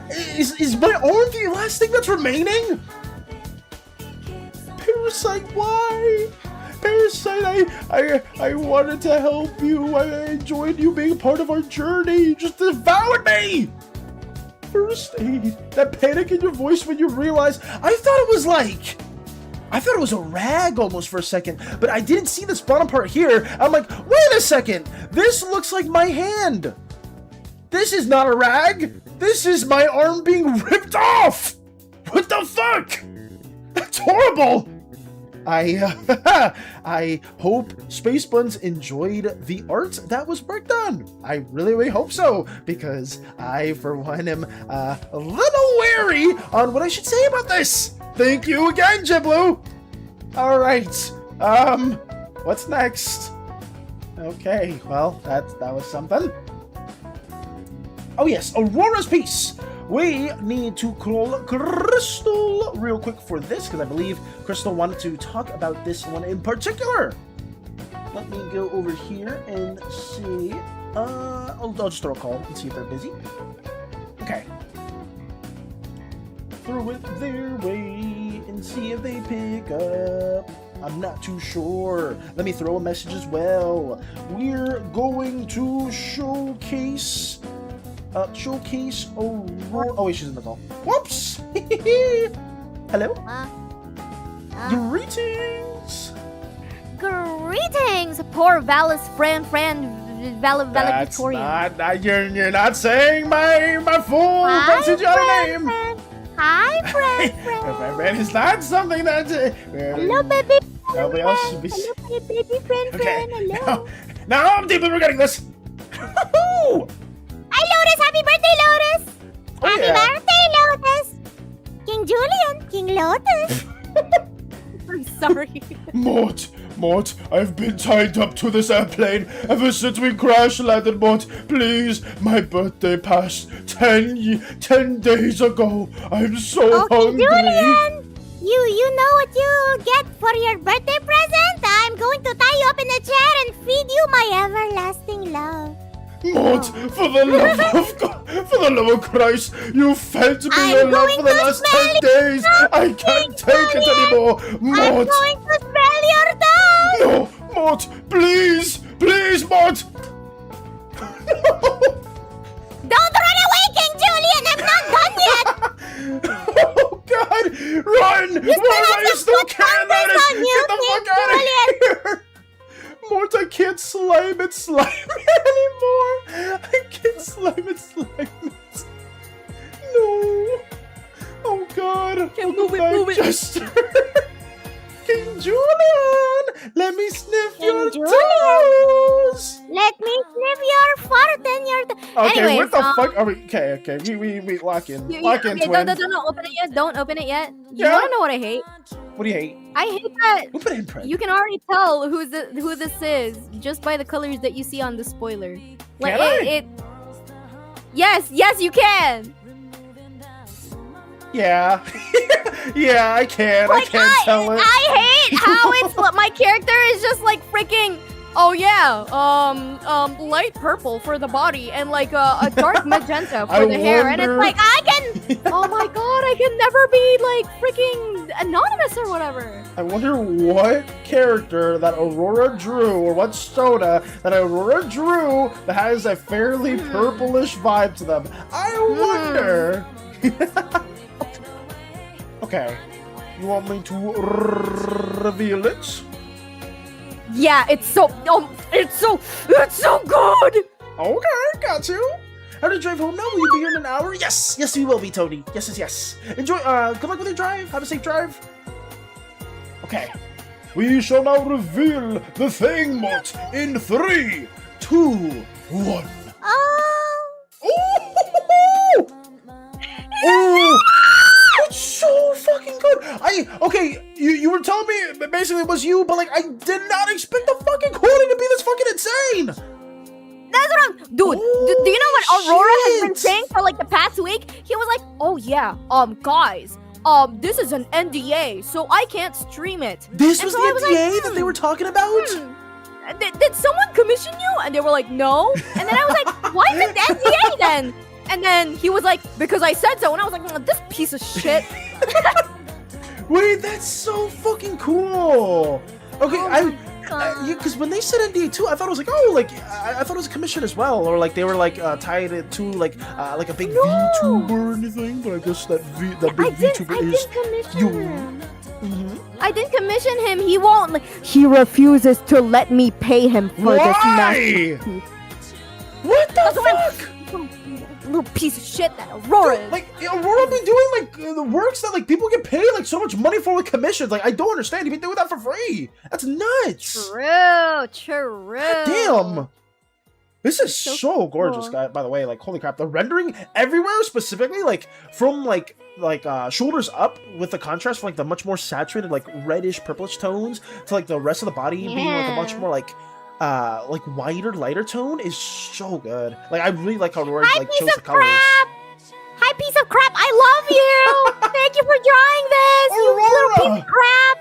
Is my arm the last thing that's remaining? Parasite, why? Parasite, I wanted to help you. I enjoyed you being part of our journey. You just devoured me. First aid. That panic in your voice when you realized. I thought it was a rag almost for a second, but I didn't see this bottom part here. I'm like, wait a second. This looks like my hand. This is not a rag. This is my arm being ripped off. What the fuck? That's horrible. I hope Space Buns enjoyed the art that was worked on. I really hope so, because I, for one, am a little wary on what I should say about this. Thank you again, Jiblu. All right. What's next? Okay, well, that was something. Oh yes, Aurora's piece. We need to call Crystal real quick for this, because I believe Crystal wanted to talk about this one in particular. Let me go over here and see. I'll just throw a call and see if they're busy. Okay. Throw it their way and see if they pick up. I'm not too sure. Let me throw a message as well. We're going to showcase Aurora. Oh wait, she's in the call. Whoops! Hello? Greetings! Greetings, poor Valis friend, valedictorian. You're not saying my full message out of name. Hi, friend. Friend is not something that. Hello, baby. Nobody else should be. Hello, baby friend. Okay. Hello. Now I'm deeply regretting this. Hi, Lotus. Happy birthday, Lotus. Oh, Happy birthday, Lotus. King Julian. King Lotus. I'm sorry. Mort, I've been tied up to this airplane ever since we crash landed, Mort. Please, my birthday passed 10 days ago. I'm so hungry. Julian, you know what you'll get for your birthday present? I'm going to tie you up in a chair and feed you my everlasting love. Mort, for the love of God, for the love of Christ, you fed me your love for the last 10 days. I can't take it anymore. Mort. I'm going to smell your tongue. No, Mort, please, Mort. Don't run away, King Julian. I'm not done yet. Oh God, run! Why you still can't let us? Get the fuck out of here! Mort, I can't slime it anymore. I can't slime it. No. Oh God. Okay, move it. Jester. King Julian, let me sniff your Julian. toes. Let me sniff your fart and your. Okay, Anyways, what the fuck? Are we? Okay. We lock in. Lock in, twin. Don't open it yet. Don't open it yet. You Yeah? wanna know what I hate? What do you hate? I hate that Who put it in print? you can already tell who this is just by the colors that you see on the spoiler. Like Can it. Yes, you can. Yeah. Yeah, I can. Like, I can't tell it. I hate how it's my character is just like freaking. Oh yeah, light purple for the body and like a dark magenta for the hair, and it's like I can. Oh my god, I can never be like freaking anonymous or whatever. I wonder what character that Aurora drew, or what soda that Aurora drew that has a fairly purplish vibe to them. I wonder. Okay, you want me to reveal it? Yeah, it's so good. Okay, got you. How to drive home now? Will you be here in an hour? Yes, we will be, Tony. Yes. Enjoy. Good luck with your drive. Have a safe drive. Okay. We shall now reveal the thing, Mort, in 3, 2, 1. Oh! It's so fucking good. Okay, you were telling me basically it was you, but like I did not expect the fucking quality to be this fucking insane. That's what I'm, dude. Do you know what Aurora has been saying for like the past week? He was like, oh yeah, guys, this is an NDA, so I can't stream it. This was the NDA that they were talking about? Did someone commission you? And they were like, no. And then I was like, why is it the NDA then? And then he was like, because I said so. And I was like, this piece of shit. Wait, that's so fucking cool. Okay, because when they said NDA too, I thought it was like, oh, like I thought it was a commission as well, or like they were like tied it to like a big VTuber or anything. But I guess that big VTuber is you. I didn't commission him. He won't. Like, he refuses to let me pay him for this masterpiece. What the fuck? Little piece of shit that Aurora is. Like Aurora be doing like the works that like people get paid like so much money for with commissions. Like I don't understand. You be doing that for free. That's nuts. True. Damn. This is so gorgeous, cool. guy. By the way, like holy crap, the rendering everywhere, specifically like from like shoulders up with the contrast from like the much more saturated like reddish purplish tones to like the rest of the body being like a much more like whiter, lighter tone is so good. Like I really like how Aurora like chose the colors. Hi, piece of crap! I love you. Thank you for drawing this. You little piece of crap.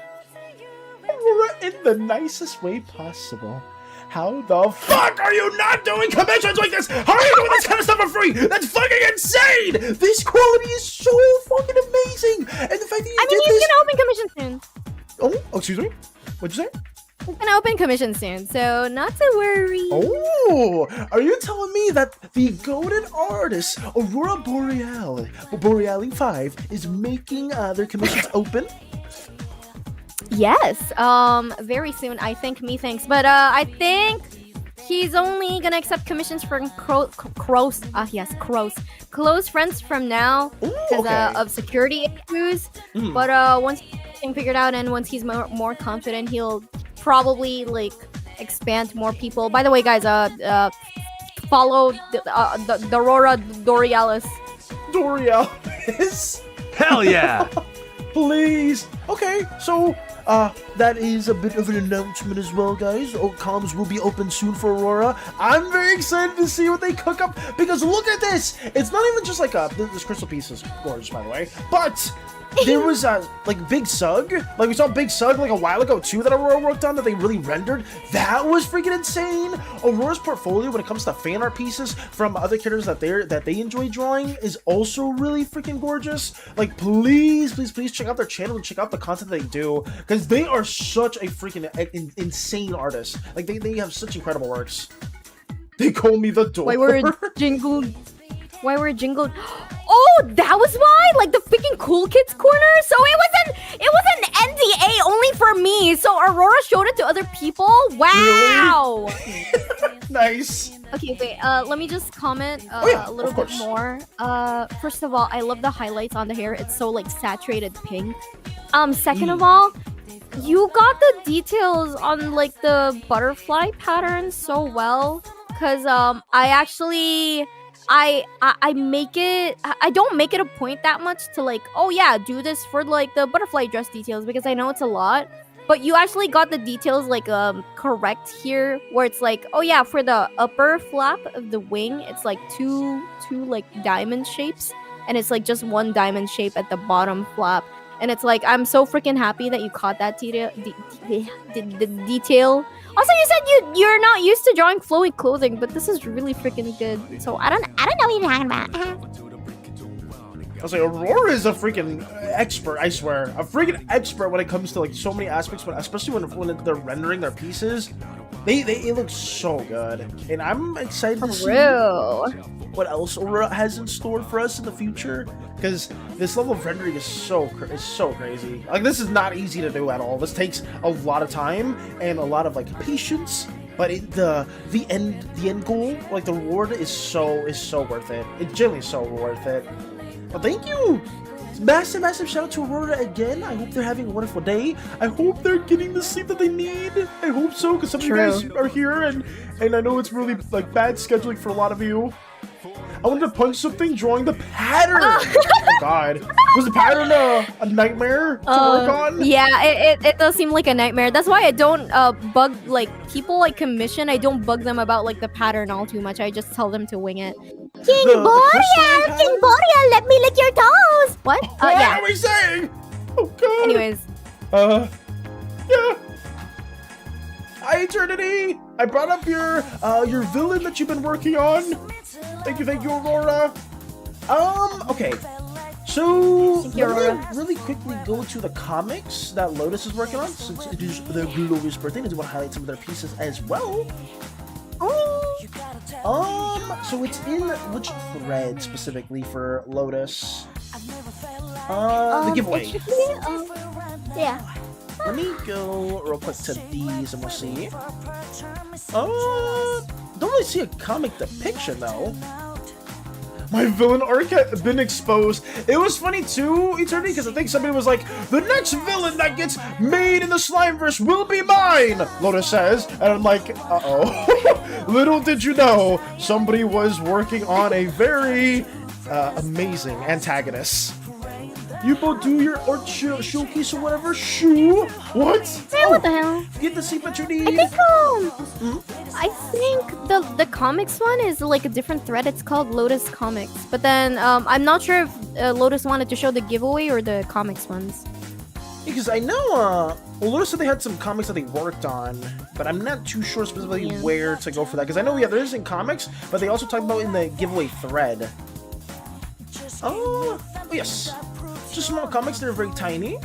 Aurora in the nicest way possible. How the fuck are you not doing commissions like this? How are you doing this kind of stuff for free? That's fucking insane! This quality is so fucking amazing! And the fact that you did he's this... gonna open commission soon. Oh, excuse me? What'd you say? He's gonna open commission soon, so not to worry. Oh, are you telling me that the golden artist, Aurora Borealis 5, is making their commissions open? Yes, very soon, I think, methinks. But, I think he's only gonna accept commissions from close friends from now because of security issues. But, once he's figured out and once he's more confident, he'll probably, like, expand more people. By the way, guys, follow the Aurora Borealis. Borealis? Hell yeah! Please. Okay, so that is a bit of an announcement as well, guys. Comms will be open soon for Aurora. I'm very excited to see what they cook up because look at this. It's not even just like this crystal piece is gorgeous, by the way, but there was like Big Sug. Like we saw Big Sug like a while ago too that Aurora worked on that they really rendered. That was freaking insane. Aurora's portfolio when it comes to fan art pieces from other characters that they enjoy drawing is also really freaking gorgeous. Like please check out their channel and check out the content they do because they are such a freaking insane artist. Like they have such incredible works. They call me the door. Why we're jingled? Oh, that was why, like the freaking cool kids corner. So it was an NDA only for me. So Aurora showed it to other people. Wow. Really? Nice. Okay, wait. Let me just comment a little bit more. First of all, I love the highlights on the hair. It's so like saturated pink. Second of all, you got the details on like the butterfly pattern so well. Cause I don't make it a point that much to like, oh yeah, do this for like the butterfly dress details because I know it's a lot. But you actually got the details like correct here, where it's like, oh yeah, for the upper flap of the wing, it's like two like diamond shapes, and it's like just one diamond shape at the bottom flap. And it's like, I'm so freaking happy that you caught that detail. Also, you said you're not used to drawing flowy clothing, but this is really freaking good. So I don't know what you're talking about. I was like, Aurora is a freaking expert, I swear. A freaking expert when it comes to like so many aspects, but especially when they're rendering their pieces. It looks so good. And I'm excited to see what else Aurora has in store for us in the future. Because this level of rendering is so crazy. Like, this is not easy to do at all. This takes a lot of time and a lot of like patience. But the end goal, like the reward, is so worth it. It's genuinely so worth it. Well, thank you! Massive shout out to Aurora again. I hope they're having a wonderful day. I hope they're getting the sleep that they need. I hope so, because some of you guys are here, and I know it's really like bad scheduling for a lot of you. I wanted to punch something drawing the pattern. Oh my god. Was the pattern a nightmare to work on? Yeah, it does seem like a nightmare. That's why I don't bug like people like commission. I don't bug them about like the pattern all too much. I just tell them to wing it. King Boreal, let me lick your toes. What? What yeah. are we saying? Oh god. Anyways. Yeah. Hi Eternity! I brought up your villain that you've been working on. Thank you, Aurora. Okay. So, Thank you, let me Aurora. really quickly go to the comics that Lotus is working on, since it is their glorious birthday, and I do want to highlight some of their pieces as well. So it's in which thread specifically for Lotus? The giveaway. Yeah. Let me go real quick to these and we'll see. Don't really see a comic depiction though. My villain arc had been exposed. It was funny too, Eternity, because I think somebody was like, the next villain that gets made in the Slimeverse will be mine, Lotus says. And I'm like, uh-oh. Little did you know, somebody was working on a very amazing antagonist. You both do your art showcase or whatever? Shoo? What? Hey, what the hell? Get the seat that you need. I think the comics one is like a different thread. It's called Lotus Comics. But then I'm not sure if Lotus wanted to show the giveaway or the comics ones. Because I know, well, Lotus said they had some comics that they worked on, but I'm not too sure specifically where to go for that. Because I know, yeah, there is in comics, but they also talked about in the giveaway thread. Oh, yes. Just small comics, they're very tiny.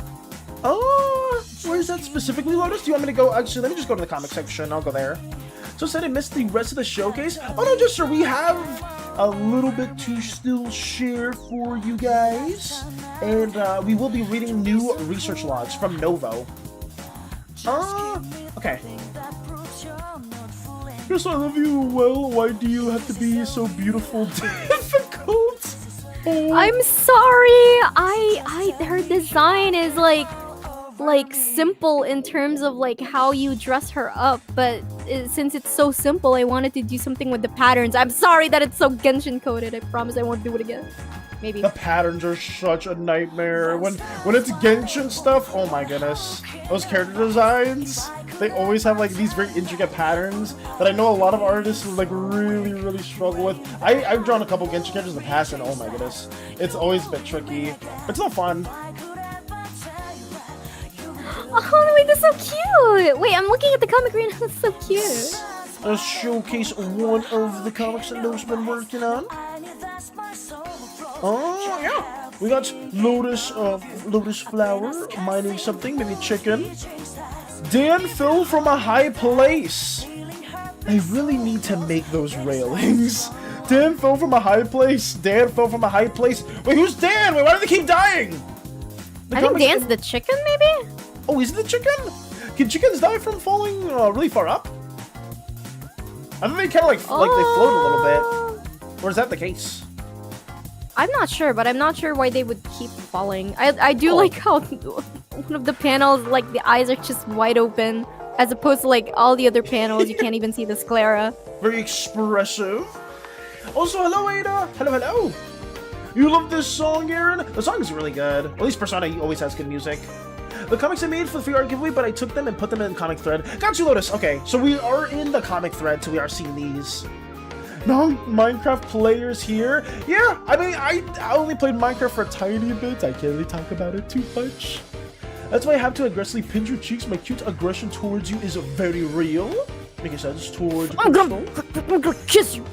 Oh, where is that specifically, Lotus? Do you want me to go? Actually, let me just go to the comic section. I'll go there. So said I missed the rest of the showcase. Oh no, just sir, we have a little bit to still share for you guys. And we will be reading new research logs from Novo. Okay. Yes, I love you. Well, why do you have to be so beautiful? Difficult? Oh. I'm sorry. Her design is like simple in terms of like how you dress her up, but since it's so simple, I wanted to do something with the patterns. I'm sorry that it's so Genshin coded. I promise I won't do it again. Maybe. The patterns are such a nightmare. When it's Genshin stuff, oh my goodness. Those character designs, they always have like these very intricate patterns that I know a lot of artists like really struggle with. I've drawn a couple Genshin characters in the past and oh my goodness. It's always a bit tricky. But it's still fun. Oh wait, that's so cute! Wait, I'm looking at the comic right now. That's so cute. Let's showcase one of the comics that Lotus been working on. Oh yeah, we got Lotus, Lotus Flower mining something, maybe chicken. Dan fell from a high place. I really need to make those railings. Dan fell from a high place. Dan fell from a high place. Wait, who's Dan? Wait, why do they keep dying? I think Dan's the chicken, maybe? Oh, is it the chicken? Can chickens die from falling really far up? I think they kind of like they float a little bit. Or is that the case? I'm not sure, but I'm not sure why they would keep falling. I do like how one of the panels, like the eyes are just wide open, as opposed to like all the other panels, you can't even see the sclera. Very expressive. Also, hello Ada. Hello. You love this song, Aaron? The song is really good. At least Persona always has good music. The comics I made for the free art giveaway, but I took them and put them in the comic thread. Got you, Lotus. Okay, so we are in the comic thread, so we are seeing these. Non-Minecraft players here. Yeah, I mean, I only played Minecraft for a tiny bit. I can't really talk about it too much. That's why I have to aggressively pinch your cheeks. My cute aggression towards you is very real. Making sense towards you. I'm gonna kiss you.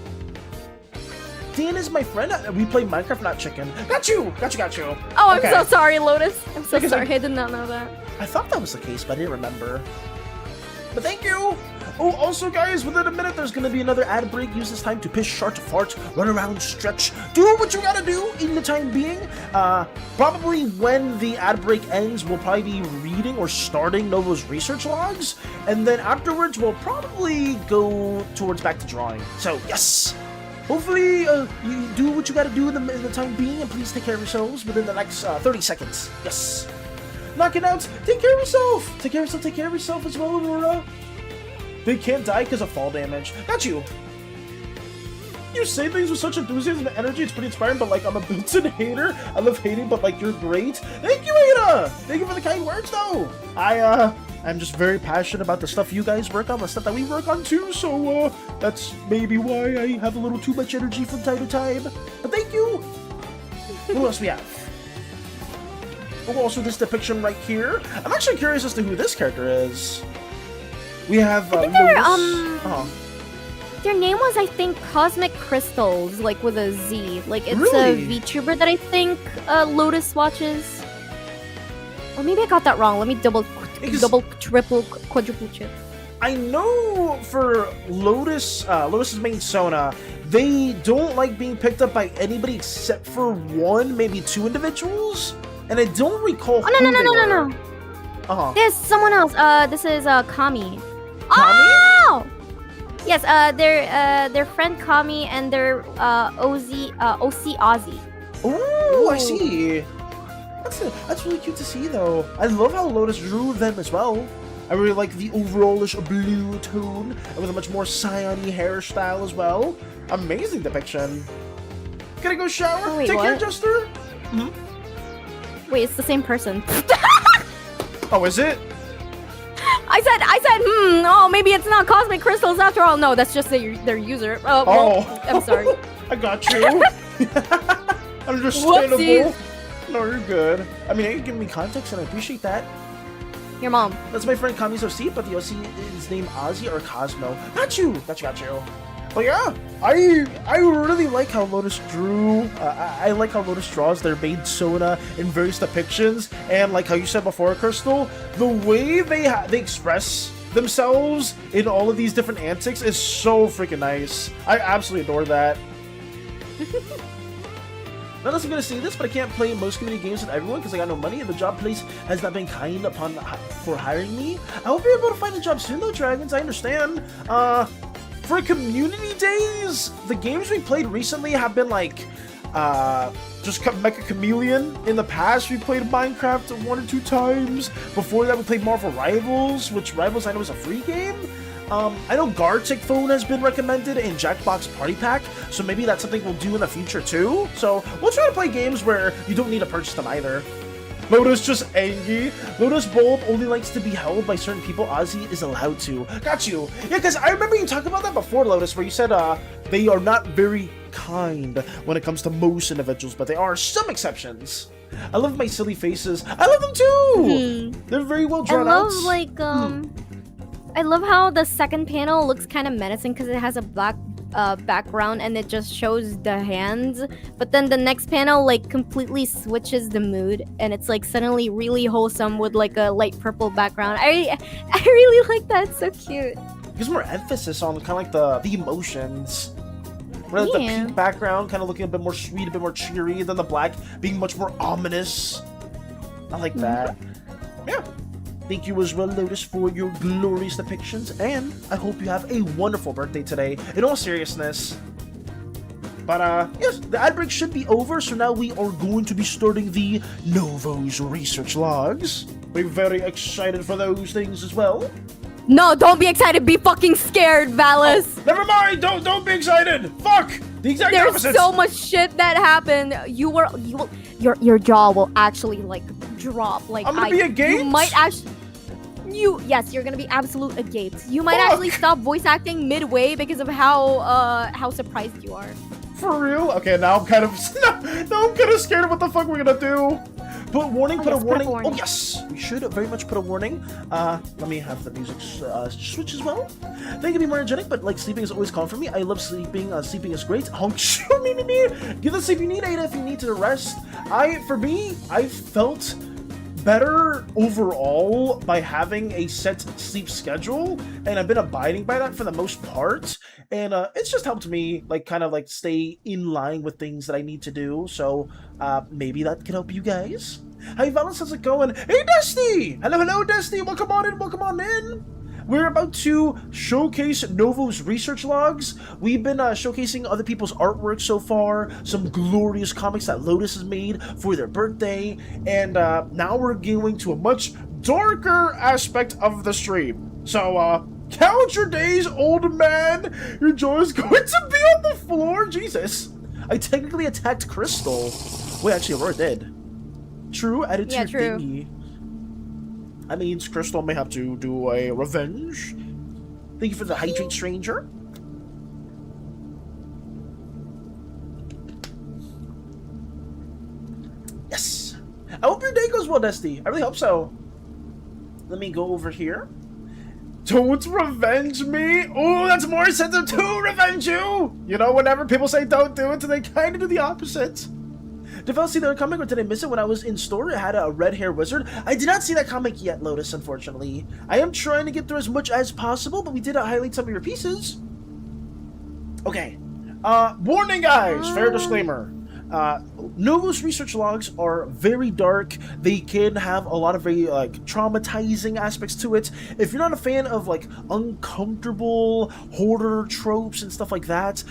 Dan is my friend. We play Minecraft, not chicken. Got you. Oh, I'm so sorry, Lotus. I'm so Because sorry. I did not know that. I thought that was the case, but I didn't remember. But thank you. Oh, also, guys, within a minute, there's gonna be another ad break. Use this time to piss, shart, fart, run around, stretch, do what you gotta do in the time being. Probably when the ad break ends, we'll probably be reading or starting Novo's research logs, and then afterwards, we'll probably go towards back to drawing. So, yes. Hopefully, you do what you gotta do in the time being, and please take care of yourselves within the next 30 seconds. Yes. Knock it out. Take care of yourself. Take care of yourself as well, Aurora. They can't die because of fall damage. Got you. You say things with such enthusiasm and energy, it's pretty inspiring, but like, I'm a built-in hater. I love hating, but like, you're great. Thank you, Ada! Thank you for the kind words, though. I'm just very passionate about the stuff you guys work on, the stuff that we work on too, so that's maybe why I have a little too much energy from time to time. But thank you! Who else we have? Oh, also this depiction right here. I'm actually curious as to who this character is. We have I think they're, Their name was, I think, Cosmic Crystals, like with a Z. Like it's Really? a VTuber that I think Lotus watches. Or maybe I got that wrong. Let me Because- triple, quadruple check. I know for Lotus's main Sona, they don't like being picked up by anybody except for one, maybe two individuals, and I don't recall. Oh no. Uh-huh. There's someone else. This is Kami. Kami? Oh! Yes, their friend Kami and their OC Ozzy. Oh, I see. That's really cute to see, though. I love how Lotus drew them as well. I really like the overallish blue tone with a much more cyan-y hairstyle as well. Amazing depiction. Can I go shower? Oh, wait, Take care, what? Jester. Wait, it's the same person. Oh, is it? I said, oh, maybe it's not Cosmic Crystals after all. No, that's just their user. Well, I'm sorry. I got you. Understandable. Whoopsies. No, you're good. I mean, you give me context, and I appreciate that. Your mom. That's my friend Kami's OC, but the OC is named Ozzy or Cosmo. Got you. Got you. But yeah, I really like how Lotus drew. I like how Lotus draws their main Sona in various depictions, and like how you said before, Crystal, the way they express themselves in all of these different antics is so freaking nice. I absolutely adore that. Not unless I'm gonna say this, but I can't play most community games with everyone because I got no money and the job place has not been kind for hiring me. I hope you're able to find a job soon though, Dragons. I understand. For community days, the games we played recently have been like, just Mecha Chameleon. In the past, we played Minecraft 1 or 2 times. Before that, we played Marvel Rivals, which Rivals I know is a free game. I know Gartic Phone has been recommended in Jackbox Party Pack, so maybe that's something we'll do in the future too. So we'll try to play games where you don't need to purchase them either. Lotus just angry. Lotus Bulb only likes to be held by certain people. Ozzy is allowed to. Got you. Yeah, because I remember you talking about that before, Lotus, where you said they are not very kind when it comes to most individuals, but there are some exceptions. I love my silly faces. I love them too. They're very well drawn out. I love how the second panel looks kind of menacing because it has a black background and it just shows the hands, but then the next panel like completely switches the mood and it's like suddenly really wholesome with like a light purple background. I really like that. It's so cute. It gives more emphasis on kind of like the emotions. Rather the Yeah. pink background kind of looking a bit more sweet, a bit more cheery, than the black being much more ominous. I like that. Yeah. Thank you as well, Lotus, for your glorious depictions, and I hope you have a wonderful birthday today, in all seriousness. But, yes, the ad break should be over, so now we are going to be starting the Novo's research logs. We're very excited for those things as well. No, don't be excited. Be fucking scared, Valis. Never mind, don't be excited! Fuck! The exact There's opposite! so much shit that happened. Your jaw will actually like drop. Like I'm gonna be agape? You might actually. Yes, you're gonna be absolute agape. You might Fuck. actually stop voice acting midway because of how surprised you are. For real? Okay, now I'm kind of now I'm kind of scared of what the fuck we're gonna do. Put a warning. Put a yes, warning. Oh yes, we should very much put a warning. Let me have the music switch as well. They can be more energetic, but like sleeping is always calm for me. I love sleeping. Sleeping is great. Me. Give the sleep you need, Ada, if you need to rest. For me, I felt better overall by having a set sleep schedule, and I've been abiding by that for the most part, and it's just helped me like kind of like stay in line with things that I need to do. So maybe that can help you guys. Hey Valence, how's it going? Hey Dusty! Hello Dusty, welcome on in. We're about to showcase Novo's research logs. We've been showcasing other people's artwork so far, some glorious comics that Lotus has made for their birthday, and now we're going to a much darker aspect of the stream. So, count your days, old man! Your jaw is going to be on the floor! Jesus! I technically attacked Crystal. Wait, actually, Aurora did. True, added to your true. thingy. That means Crystal may have to do a revenge. Thank you for the hydrate, stranger. Yes! I hope your day goes well, Dusty. I really hope so. Let me go over here. Don't revenge me. Oh, that's more incentive to revenge you. You know, whenever people say don't do it, they kind of do the opposite. Did I see the comic, or did I miss it when I was in store? It had a red hair wizard. I did not see that comic yet, Lotus, unfortunately. I am trying to get through as much as possible, but we did highlight some of your pieces. Okay. Warning, guys. Fair disclaimer. Novice research logs are very dark. They can have a lot of very traumatizing aspects to it. If you're not a fan of like uncomfortable horror tropes and stuff like that,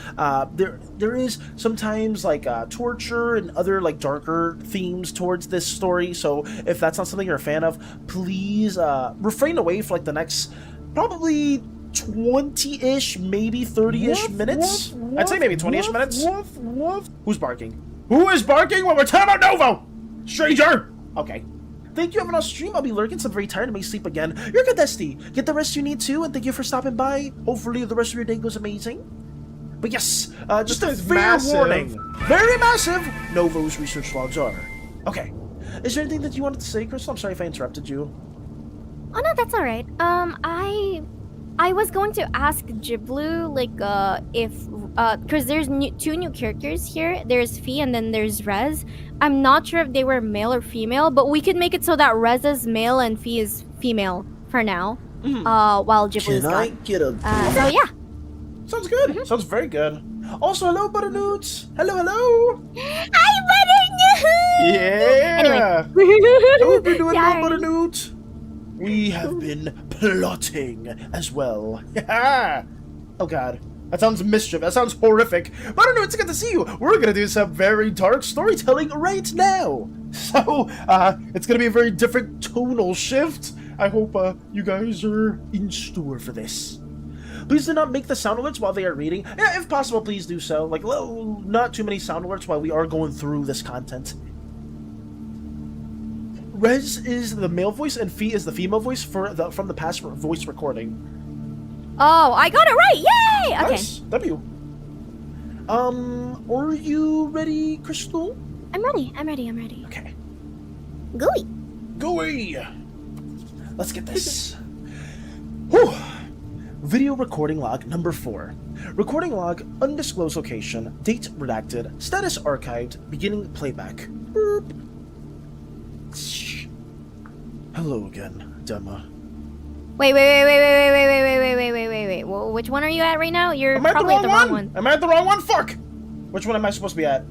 there is sometimes like torture and other like darker themes towards this story. So if that's not something you're a fan of, please refrain away for like the next probably 20-ish, maybe 30-ish minutes. I'd say maybe 20-ish minutes. Who's barking? Who is barking when we're talking about Novo? Stranger! Okay. Thank you, everyone on stream. I'll be lurking, so I'm very tired and may sleep again. You're good, Dusty. Get the rest you need too, and thank you for stopping by. Hopefully the rest of your day goes amazing. But yes, just a fair warning. Very massive, Novo's research logs are. Okay. Is there anything that you wanted to say, Crystal? I'm sorry if I interrupted you. Oh no, that's alright. I was going to ask Jiblu, like, if, because there's two new characters here. There's Fee and then there's Rez. I'm not sure if they were male or female, but we could make it so that Rez is male and Fee is female for now. While Jiblu's gone. Can I get a... So yeah. Sounds good. Sounds very good. Also, hello, Butternoots. Hello, hello. Hi, Butternoots! Yeah. Anyway. How have you been doing, Sorry. my Butternoots? We have been plotting as well. Oh god. That sounds mischief. That sounds horrific. But I don't know, it's good to see you. We're gonna do some very dark storytelling right now. So, it's gonna be a very different tonal shift. I hope, you guys are in store for this. Please do not make the sound alerts while they are reading. Yeah, if possible, please do so. Like, not too many sound alerts while we are going through this content. Rez is the male voice and Fee is the female voice from the past voice recording. Oh, I got it right! Yay! Okay. Nice. W. Are you ready, Crystal? I'm ready. Okay. Gooey. Gooey! Let's get this. Whew. Video recording log number 4. Recording log, undisclosed location, date redacted, status archived, beginning playback. Boop. Hello again, Dema. Wait. Well, which one are you at right now? You're Am I probably at the wrong one. Am I at the wrong one? Fuck! Which one am I supposed to be at?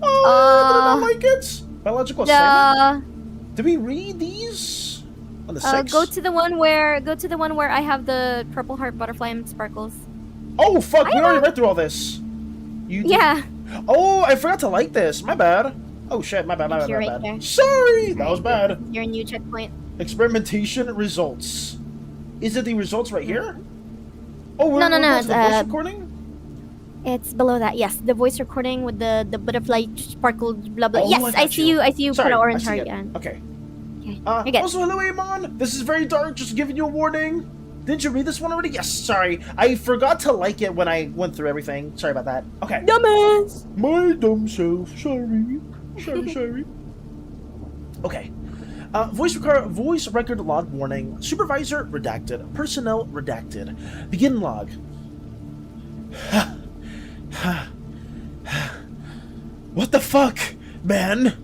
Oh, did I not like it? Biological assignment? Did we read these? On the 6th? Go to the one where I have the purple heart butterfly and sparkles. Oh, fuck, we already read through all this. You did? Yeah. Oh, I forgot to like this. My bad. Oh shit, my bad. There. Sorry, that was bad. Your new checkpoint. Experimentation results. Is it the results right here? Oh, No. It's the voice recording? It's below that. Yes, the voice recording with the butterfly sparkle blah blah. Oh, Yes, I see you. Sorry, put an orange I see heart it. on. Okay. You're good. Also, hello, Amon. This is very dark. Just giving you a warning. Didn't you read this one already? Yes. Sorry, I forgot to like it when I went through everything. Sorry about that. Okay. Dumbass. My dumb self. Sorry. Sorry. Okay. Voice record log warning. Supervisor redacted. Personnel redacted. Begin log. What the fuck, man?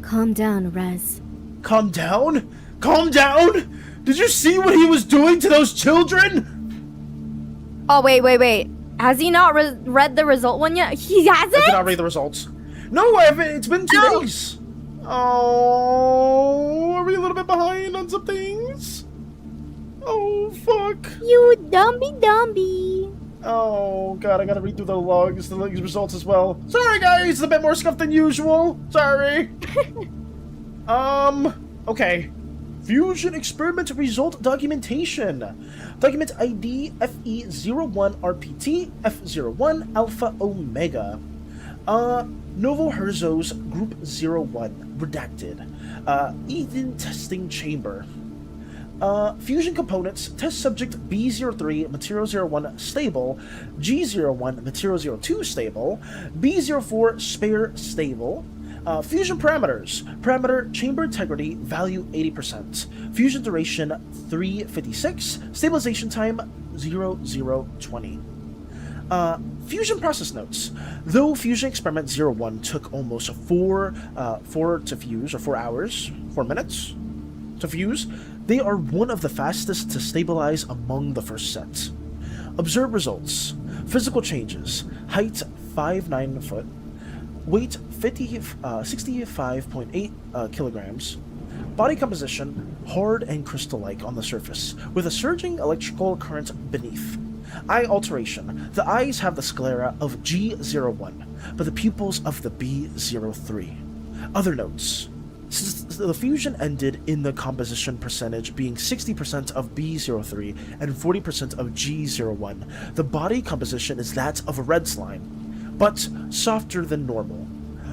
Calm down, Rez. Calm down? Calm down? Did you see what he was doing to those children? Oh wait. Has he not read the result one yet? He hasn't. I did not read the results. No, I haven't. It's been 2 days. Oh, are we a little bit behind on some things? Oh, fuck. You dumby. Oh, God, I gotta read through the logs, the results as well. Sorry, guys, it's a bit more scuffed than usual. Sorry. Okay. Fusion experiment result documentation. Document ID FE01RPT F01 Alpha Omega. Novo Herzos Group 01 redacted. Eden testing chamber. Fusion components, test subject B03 material 01 stable, G01 material 02 stable, B04 spare stable, Fusion parameters. Parameter chamber integrity value 80%. Fusion duration 356. Stabilization time 0020. Fusion process notes. Though Fusion Experiment 01 took almost 4 minutes to fuse, they are one of the fastest to stabilize among the first set. Observe results. Physical changes. Height 5'9" foot. Weight 65.8 kilograms. Body composition hard and crystal-like on the surface, with a surging electrical current beneath. Eye alteration. The eyes have the sclera of G01, but the pupils of the B03. Other notes. Since the fusion ended in the composition percentage being 60% of B03 and 40% of G01, the body composition is that of a red slime, but softer than normal.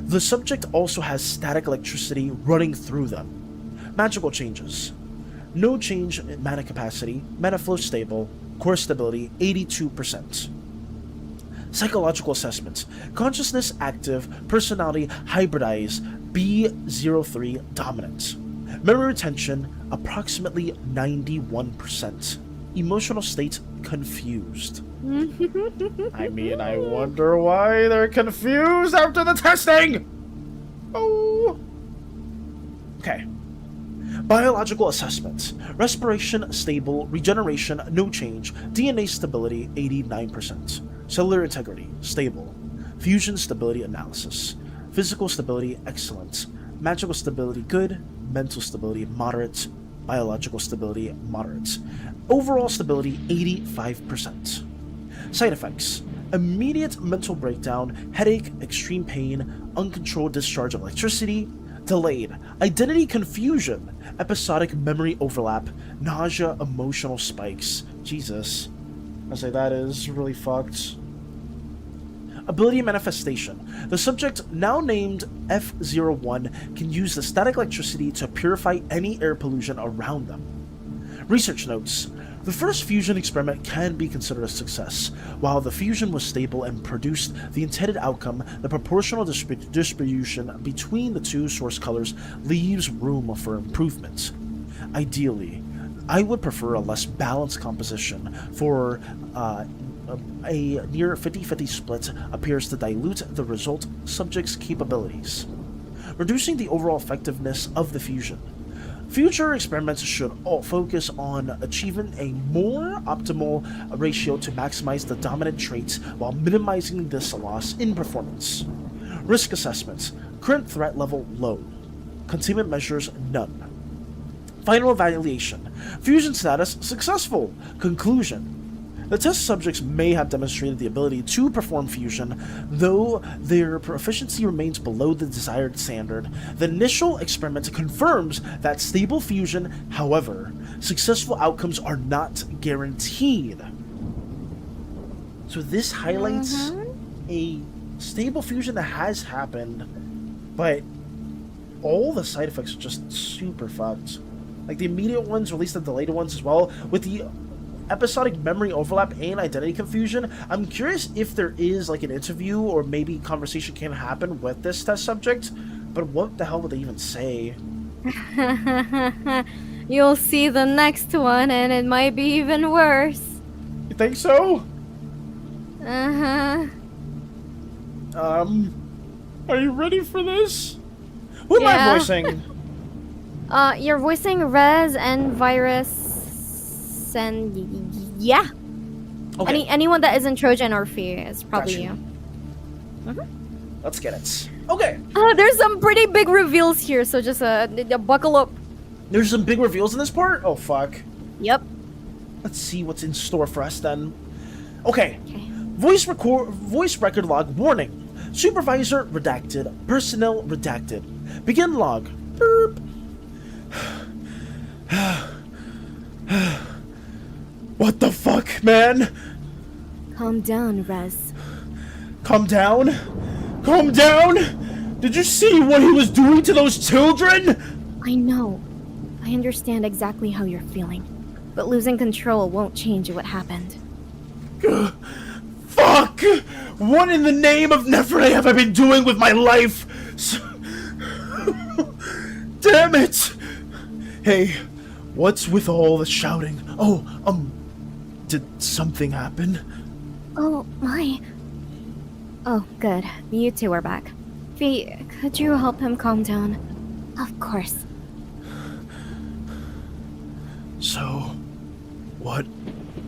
The subject also has static electricity running through them. Magical changes. No change in mana capacity, mana flow stable, core stability 82%. Psychological assessment. Consciousness active, personality hybridized, B03 dominant. Memory retention approximately 91%. Emotional state confused. I mean, I wonder why they're confused after the testing! Oh. Okay. Biological assessments. Respiration stable, regeneration no change, DNA stability 89%. Cellular integrity stable. Fusion stability analysis. Physical stability excellent. Magical stability good. Mental stability moderate. Biological stability moderate. Overall stability 85%. Side effects. Immediate mental breakdown, headache, extreme pain, uncontrolled discharge of electricity, delayed, identity confusion, episodic memory overlap, nausea, emotional spikes. Jesus. I say that is really fucked. Ability manifestation. The subject, now named F01, can use the static electricity to purify any air pollution around them. Research notes. The first fusion experiment can be considered a success. While the fusion was stable and produced the intended outcome, the proportional distribution between the two source colors leaves room for improvement. Ideally, I would prefer a less balanced composition, for a near 50-50 split appears to dilute the result subject's capabilities, reducing the overall effectiveness of the fusion. Future experiments should all focus on achieving a more optimal ratio to maximize the dominant traits while minimizing this loss in performance. Risk assessments. Current threat level low. Containment measures none. Final evaluation. Fusion status successful. Conclusion. The test subjects may have demonstrated the ability to perform fusion, though their proficiency remains below the desired standard. The initial experiment confirms that stable fusion, however, successful outcomes are not guaranteed. So this highlights a stable fusion that has happened, but all the side effects are just super fucked. Like the immediate ones, or at least the delayed ones as well, with the episodic memory overlap and identity confusion. I'm curious if there is like an interview or maybe conversation can happen with this test subject, but what the hell would they even say? You'll see the next one and it might be even worse. You think so? Uh-huh. Are you ready for this? Who am I voicing? You're voicing Rez and Virus and yeah. Okay. Anyone that isn't Trojan or Fee is probably Gotcha. you. Let's get it. Okay. There's some pretty big reveals here, so just buckle up. There's some big reveals in this part? Oh, fuck. Yep. Let's see what's in store for us then. Okay. Voice record log warning. Supervisor redacted. Personnel redacted. Begin log. Burp. What the fuck, man? Calm down, Rez. Calm down? Calm down? Did you see what he was doing to those children? I know. I understand exactly how you're feeling. But losing control won't change what happened. Fuck! What in the name of Nephre have I been doing with my life? Damn it! Hey, what's with all the shouting? Oh, did something happen? Oh, my. Oh, good. You two are back. Fee, could you help him calm down? Of course. So, what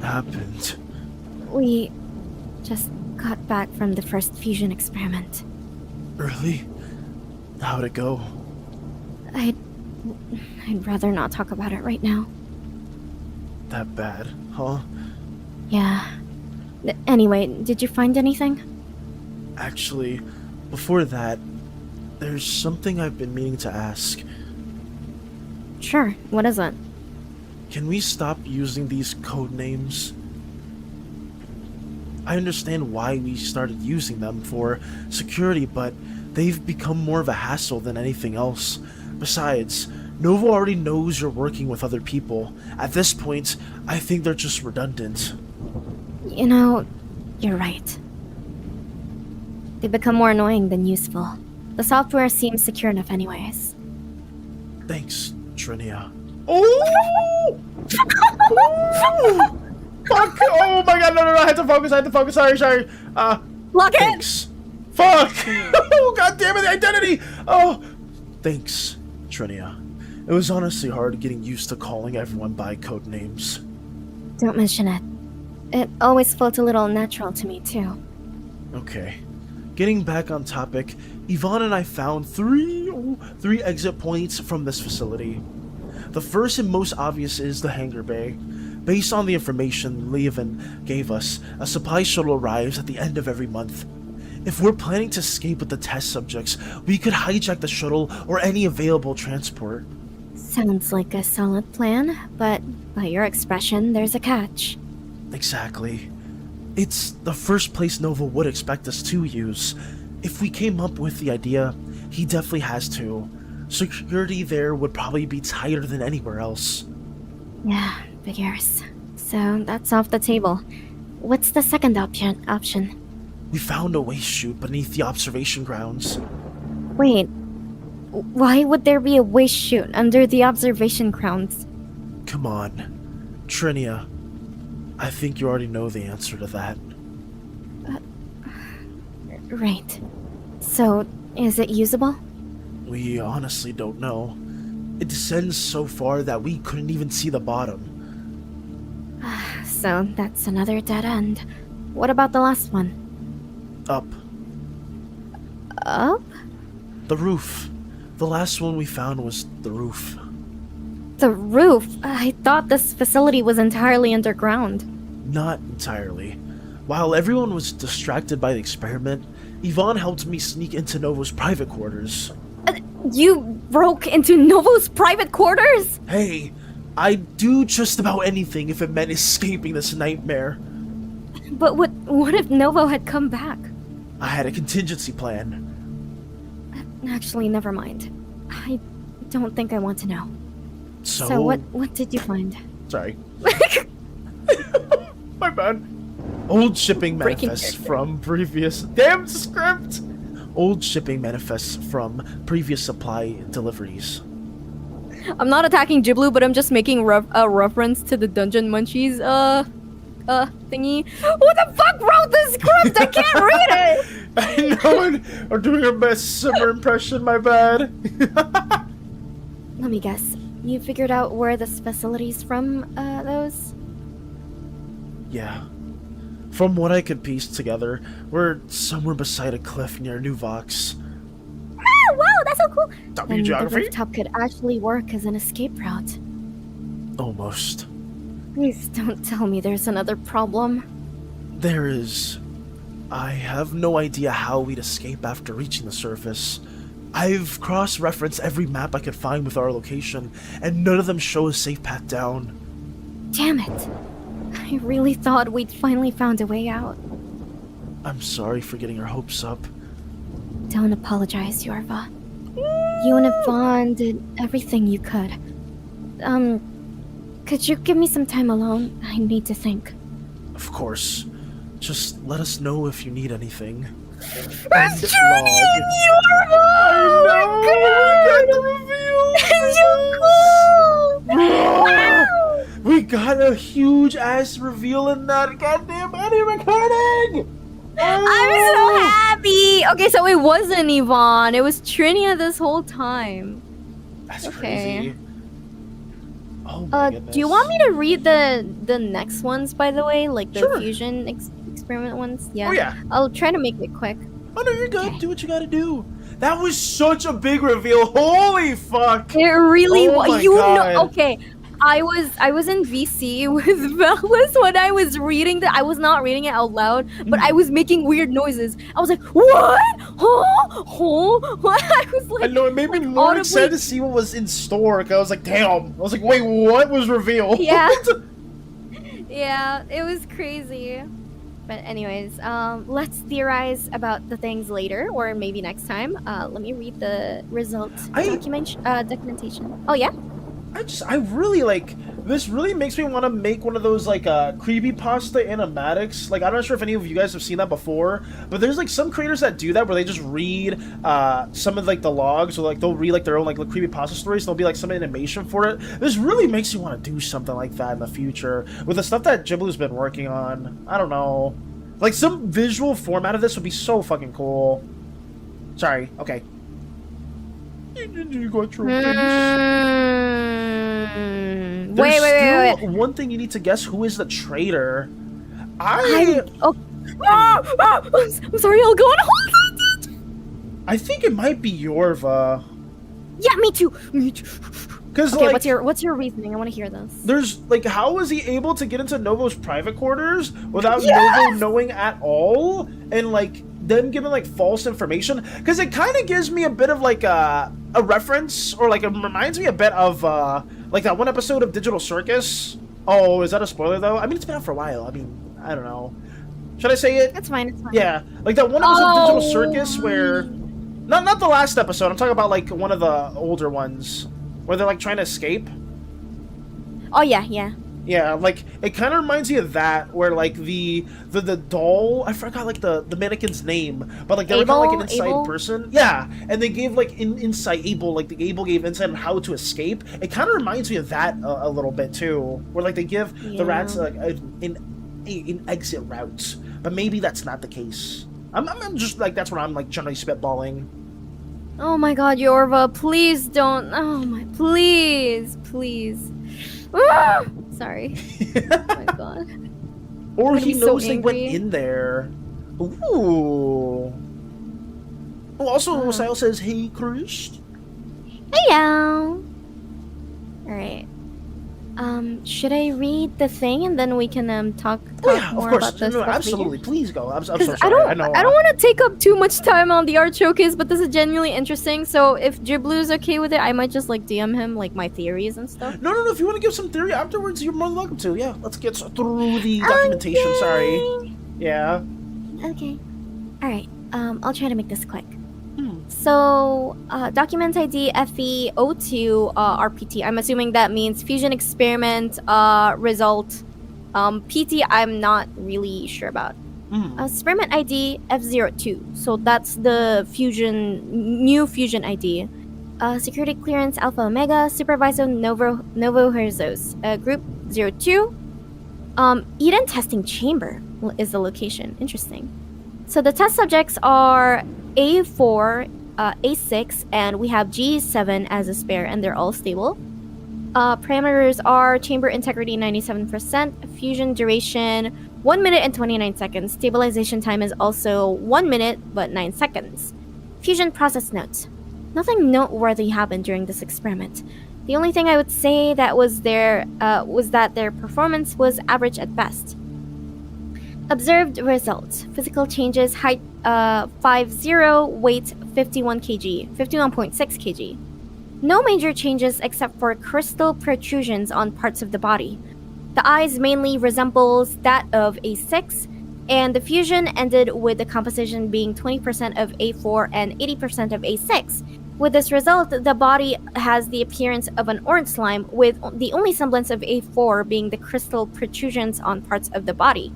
happened? We just got back from the first fusion experiment. Really? How'd it go? I'd rather not talk about it right now. That bad, huh? Yeah. Anyway, did you find anything? Actually, before that, there's something I've been meaning to ask. Sure, what is it? Can we stop using these code names? I understand why we started using them for security, but they've become more of a hassle than anything else. Besides, Nova already knows you're working with other people. At this point, I think they're just redundant. You know, you're right. They become more annoying than useful. The software seems secure enough anyways. Thanks, Trinia. Oh! Oh! Fuck! Oh my god, no, I had to focus, sorry. Lock it! Thanks. Fuck! Oh, god damn it, the identity! Oh! Thanks, Trinia. It was honestly hard getting used to calling everyone by code names. Don't mention it. It always felt a little unnatural to me, too. Okay. Getting back on topic, Yvonne and I found three exit points from this facility. The first and most obvious is the hangar bay. Based on the information Levin gave us, a supply shuttle arrives at the end of every month. If we're planning to escape with the test subjects, we could hijack the shuttle or any available transport. Sounds like a solid plan, but by your expression, there's a catch. Exactly. It's the first place Nova would expect us to use. If we came up with the idea, he definitely has to. Security there would probably be tighter than anywhere else. Yeah, figures. So that's off the table. What's the second option? We found a waste chute beneath the observation grounds. Wait, why would there be a waste chute under the observation grounds? Come on, Trinia. I think you already know the answer to that. Right. So, is it usable? We honestly don't know. It descends so far that we couldn't even see the bottom. So, that's another dead end. What about the last one? Up. Up? The roof. The last one we found was the roof. The roof? I thought this facility was entirely underground. Not entirely. While everyone was distracted by the experiment, Yvonne helped me sneak into Novo's private quarters. You broke into Novo's private quarters? Hey, I'd do just about anything if it meant escaping this nightmare. But what if Novo had come back? I had a contingency plan. Actually, never mind. I don't think I want to know. So what did you find? Sorry. My bad. Old shipping Breaking manifests character. from previous... Damn script! Old shipping manifests from previous supply deliveries. I'm not attacking Jiblu, but I'm just making a reference to the Dungeon Munchies, thingy. Who the fuck wrote this script? I can't read it! I know, we're doing our best Simmer impression, my bad. Let me guess. You figured out where this facility's from, those? Yeah. From what I could piece together, we're somewhere beside a cliff near New Vox. Oh, wow, that's so cool! W Then the geography? rooftop could actually work as an escape route. Almost. Please don't tell me there's another problem. There is. I have no idea how we'd escape after reaching the surface. I've cross-referenced every map I could find with our location, and none of them show a safe path down. Damn it. I really thought we'd finally found a way out. I'm sorry for getting your hopes up. Don't apologize, Yorva. You and Yvonne did everything you could. Could you give me some time alone? I need to think. Of course. Just let us know if you need anything. It's Trini vlog. and Yorba! Oh my god! We got the reveal! It's so cool! Wow! We got a huge ass reveal in that goddamn Annie recording! I'm so happy! Okay, so it wasn't Yvonne. It was Trinia this whole time. That's Okay. crazy. Oh my goodness. Do you want me to read the next ones, by the way? Like the Sure. fusion experiment ones? Yeah. Oh yeah. I'll try to make it quick. Oh no, you're good. Okay. Do what you gotta do. That was such a big reveal. Holy fuck! It really Oh was. my You God. know, okay. I was in VC with Valis when I was reading that. I was not reading it out loud, but I was making weird noises. I was like, "What? Huh? Huh?" What? I was like, I know it made me like, more audibly- excited to see what was in store. 'Cause I was like, damn. I was like, wait, what was revealed? Yeah. Yeah, it was crazy. But anyways, let's theorize about the things later, or maybe next time. Let me read the results documentation. Oh yeah. I really like this. Really makes me want to make one of those like creepypasta animatics. Like I'm not sure if any of you guys have seen that before, but there's like some creators that do that where they just read some of like the logs, or like they'll read like their own like creepypasta stories. There'll be like some animation for it. This really makes me want to do something like that in the future with the stuff that Ghibli's been working on. I don't know, like some visual format of this would be so fucking cool. Sorry. Okay. You got your Wait. There's still one thing you need to guess. Who is the traitor? I'm sorry. I'll go on hold. I think it might be Yorva. Yeah, me too. Me too. Because Okay, like, what's your reasoning? I want to hear this. there's like, how was he able to get into Novo's private quarters without Yes! Novo knowing at all, and like them giving like false information? Because it kind of gives me a bit of like a reference, or like it reminds me a bit of like that one episode of Digital Circus. Oh, is that a spoiler though? I mean, it's been out for a while. I mean, I don't know. Should I say it? It's fine. It's fine. Yeah, like that one episode of Digital Circus where, not the last episode. I'm talking about like one of the older ones where they're like trying to escape. Oh yeah. Yeah, like it kind of reminds me of that, where like the doll, I forgot like the mannequin's name, but like they were kind of like an inside Abel? person. Yeah, and they gave like insight. Abel gave insight on how to escape. It kind of reminds me of that a little bit too, where like they give the rats like an exit route, but maybe that's not the case. I'm just like, that's what I'm like generally spitballing. Oh my God, Yorva, please don't. Oh my, please. Ah! Sorry. Oh my God. Or I'm he so knows they went angry. in there. Ooh. Oh, also, Sile says, "Hey, Chris." Hey, y'all. All right. Should I read the thing and then we can talk Oh, yeah, of more course. about this? No, stuff absolutely. later? Please go. I'm so 'Cause sorry. I don't know. want to take up too much time on the art showcase, but this is genuinely interesting. So if Jiblu's okay with it, I might just like DM him like my theories and stuff. No. If you want to give some theory afterwards, you're more than welcome to. Yeah, let's get through the documentation. Okay. Sorry. Yeah. Okay. All right. I'll try to make this quick. Hmm. So, document ID FE02 RPT. I'm assuming that means fusion experiment result. PT, I'm not really sure about. Experiment ID F02. So that's the new fusion ID. Security clearance Alpha Omega. Supervisor Novo Herzos. Group 02. Eden testing chamber is the location. Interesting. So the test subjects are A4, A6, and we have G7 as a spare, and they're all stable. Parameters are chamber integrity 97%, fusion duration 1 minute and 29 seconds. Stabilization time is also 1 minute but 9 seconds. Fusion process notes. Nothing noteworthy happened during this experiment. The only thing I would say that was that their performance was average at best. Observed results. Physical changes: height 5'0", weight 51.6 kg. No major changes except for crystal protrusions on parts of the body. The eyes mainly resembles that of A6, and the fusion ended with the composition being 20% of A4 and 80% of A6. With this result, the body has the appearance of an orange slime, with the only semblance of A4 being the crystal protrusions on parts of the body.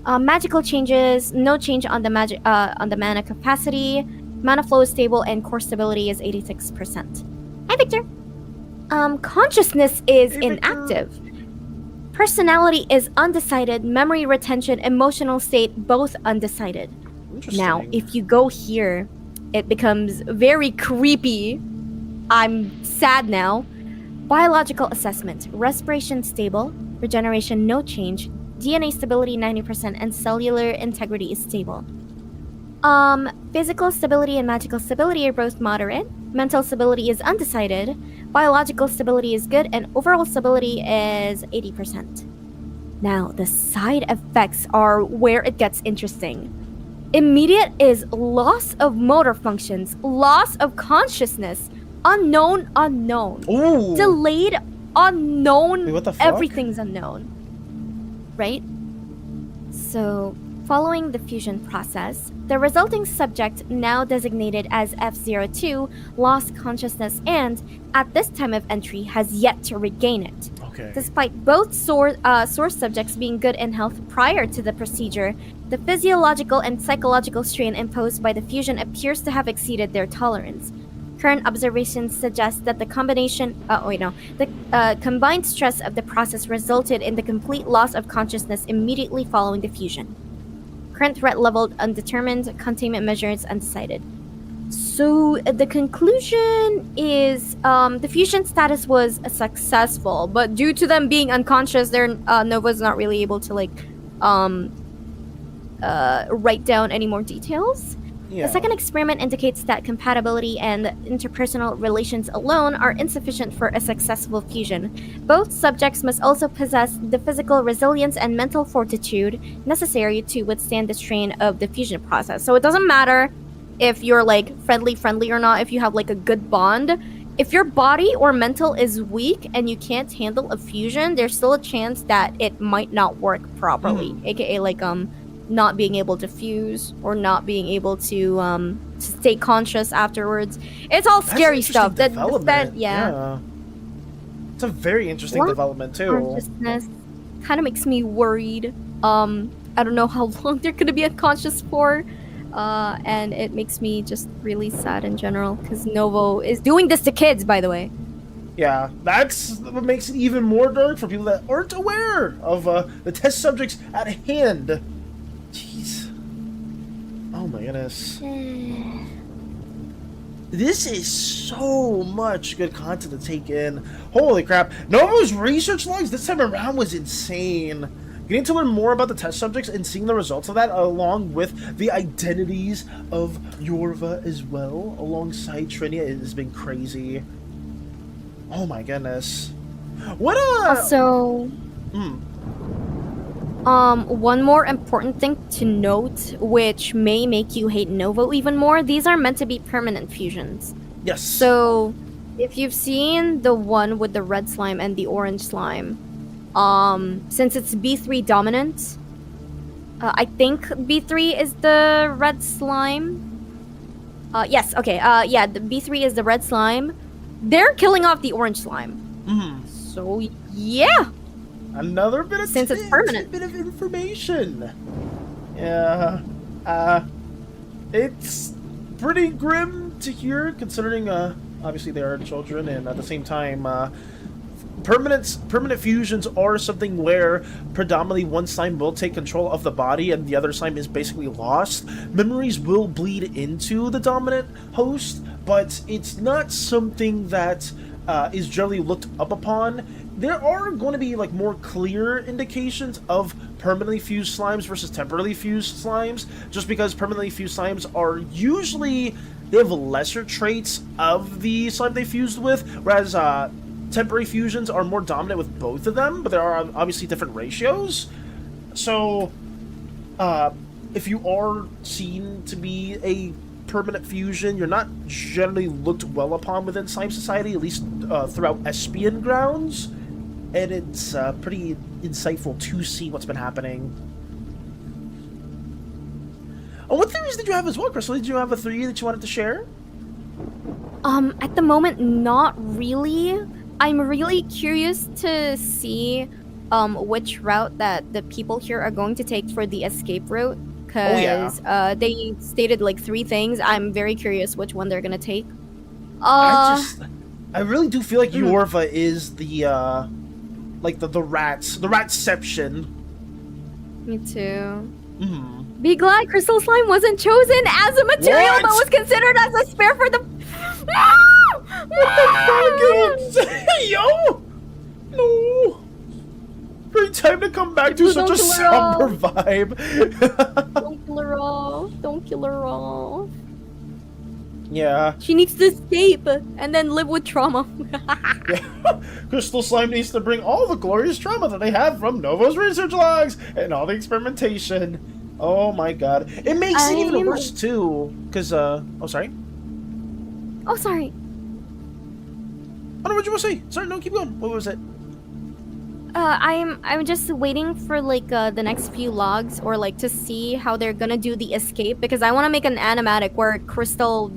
Magical changes, no change on the mana capacity. Mana flow is stable and core stability is 86%. Hi, Victor. Consciousness is Hey, Victor. inactive. Personality is undecided. Memory retention, emotional state, both undecided. Interesting. Now, if you go here, it becomes very creepy. I'm sad now. Biological assessment. Respiration stable. Regeneration no change. DNA stability 90% and cellular integrity is stable. Physical stability and magical stability are both moderate. Mental stability is undecided. Biological stability is good and overall stability is 80%. Now, the side effects are where it gets interesting. Immediate is loss of motor functions, loss of consciousness, unknown. Ooh. Delayed, unknown. Wait, what the fuck? Everything's unknown. Right? So, following the fusion process, the resulting subject, now designated as F02, lost consciousness and, at this time of entry, has yet to regain it. Okay. Despite both source subjects being good in health prior to the procedure, the physiological and psychological strain imposed by the fusion appears to have exceeded their tolerance. Current observations suggest that the combined stress of the process resulted in the complete loss of consciousness immediately following the fusion. Current threat level undetermined, containment measures undecided. So the conclusion is the fusion status was successful, but due to them being unconscious, their Nova's not really able to write down any more details. Yeah. The second experiment indicates that compatibility and interpersonal relations alone are insufficient for a successful fusion. Both subjects must also possess the physical resilience and mental fortitude necessary to withstand the strain of the fusion process. So it doesn't matter if you're friendly or not, if you have a good bond. If your body or mental is weak and you can't handle a fusion, there's still a chance that it might not work properly, aka not being able to fuse or not being able to stay conscious afterwards. It's all scary stuff. Yeah. It's a very interesting development too. Consciousness kind of makes me worried. I don't know how long they're gonna be unconscious for. And it makes me just really sad in general because Novo is doing this to kids, by the way. Yeah, that's what makes it even more dark for people that aren't aware of the test subjects at hand. Jeez. Oh my goodness. This is so much good content to take in. Holy crap. Novo's research logs this time around was insane. Getting to learn more about the test subjects and seeing the results of that along with the identities of Yorva as well, alongside Trinia, it has been crazy. Oh my goodness. What Also, one more important thing to note, which may make you hate Novo even more, these are meant to be permanent fusions. Yes. So, if you've seen the one with the red slime and the orange slime, since it's B3 dominant, I think B3 is the red slime. Yes, okay, yeah, the B3 is the red slime. They're killing off the orange slime. So, yeah. Another bit of since it's permanent. Bit of information. Yeah. It's pretty grim to hear, considering obviously they are children, and at the same time, permanent fusions are something where predominantly one slime will take control of the body and the other slime is basically lost. Memories will bleed into the dominant host, but it's not something that is generally looked up upon. There are going to be more clear indications of permanently fused slimes versus temporarily fused slimes, just because permanently fused slimes are usually, they have lesser traits of the slime they fused with, whereas temporary fusions are more dominant with both of them, but there are obviously different ratios. So, if you are seen to be a permanent fusion, you're not generally looked well upon within slime society, at least throughout Espion grounds, and it's pretty insightful to see what's been happening. Oh, what theories did you have as well, Crystal? Did you have a theory that you wanted to share? At the moment, not really. I'm really curious to see which route that the people here are going to take for the escape route, because they stated like 3 things. I'm very curious which one they're gonna take. I really do feel like Yorva is the like the ratception. Me too. Mm. Be glad Crystal Slime wasn't chosen as a material, but was considered as a spare for the. What the fuck? Yo! No! Great time to come back to such a somber vibe. Don't kill her off. Don't kill her off. Yeah. She needs to escape and then live with trauma. Yeah. Crystal Slime needs to bring all the glorious trauma that they have from Novo's research logs and all the experimentation. Oh my god. It makes it even worse too. Cause oh sorry. Oh sorry. I don't know what you want to say. Sorry, no, keep going. What was it? I'm just waiting for like the next few logs, or like to see how they're gonna do the escape, because I want to make an animatic where Crystal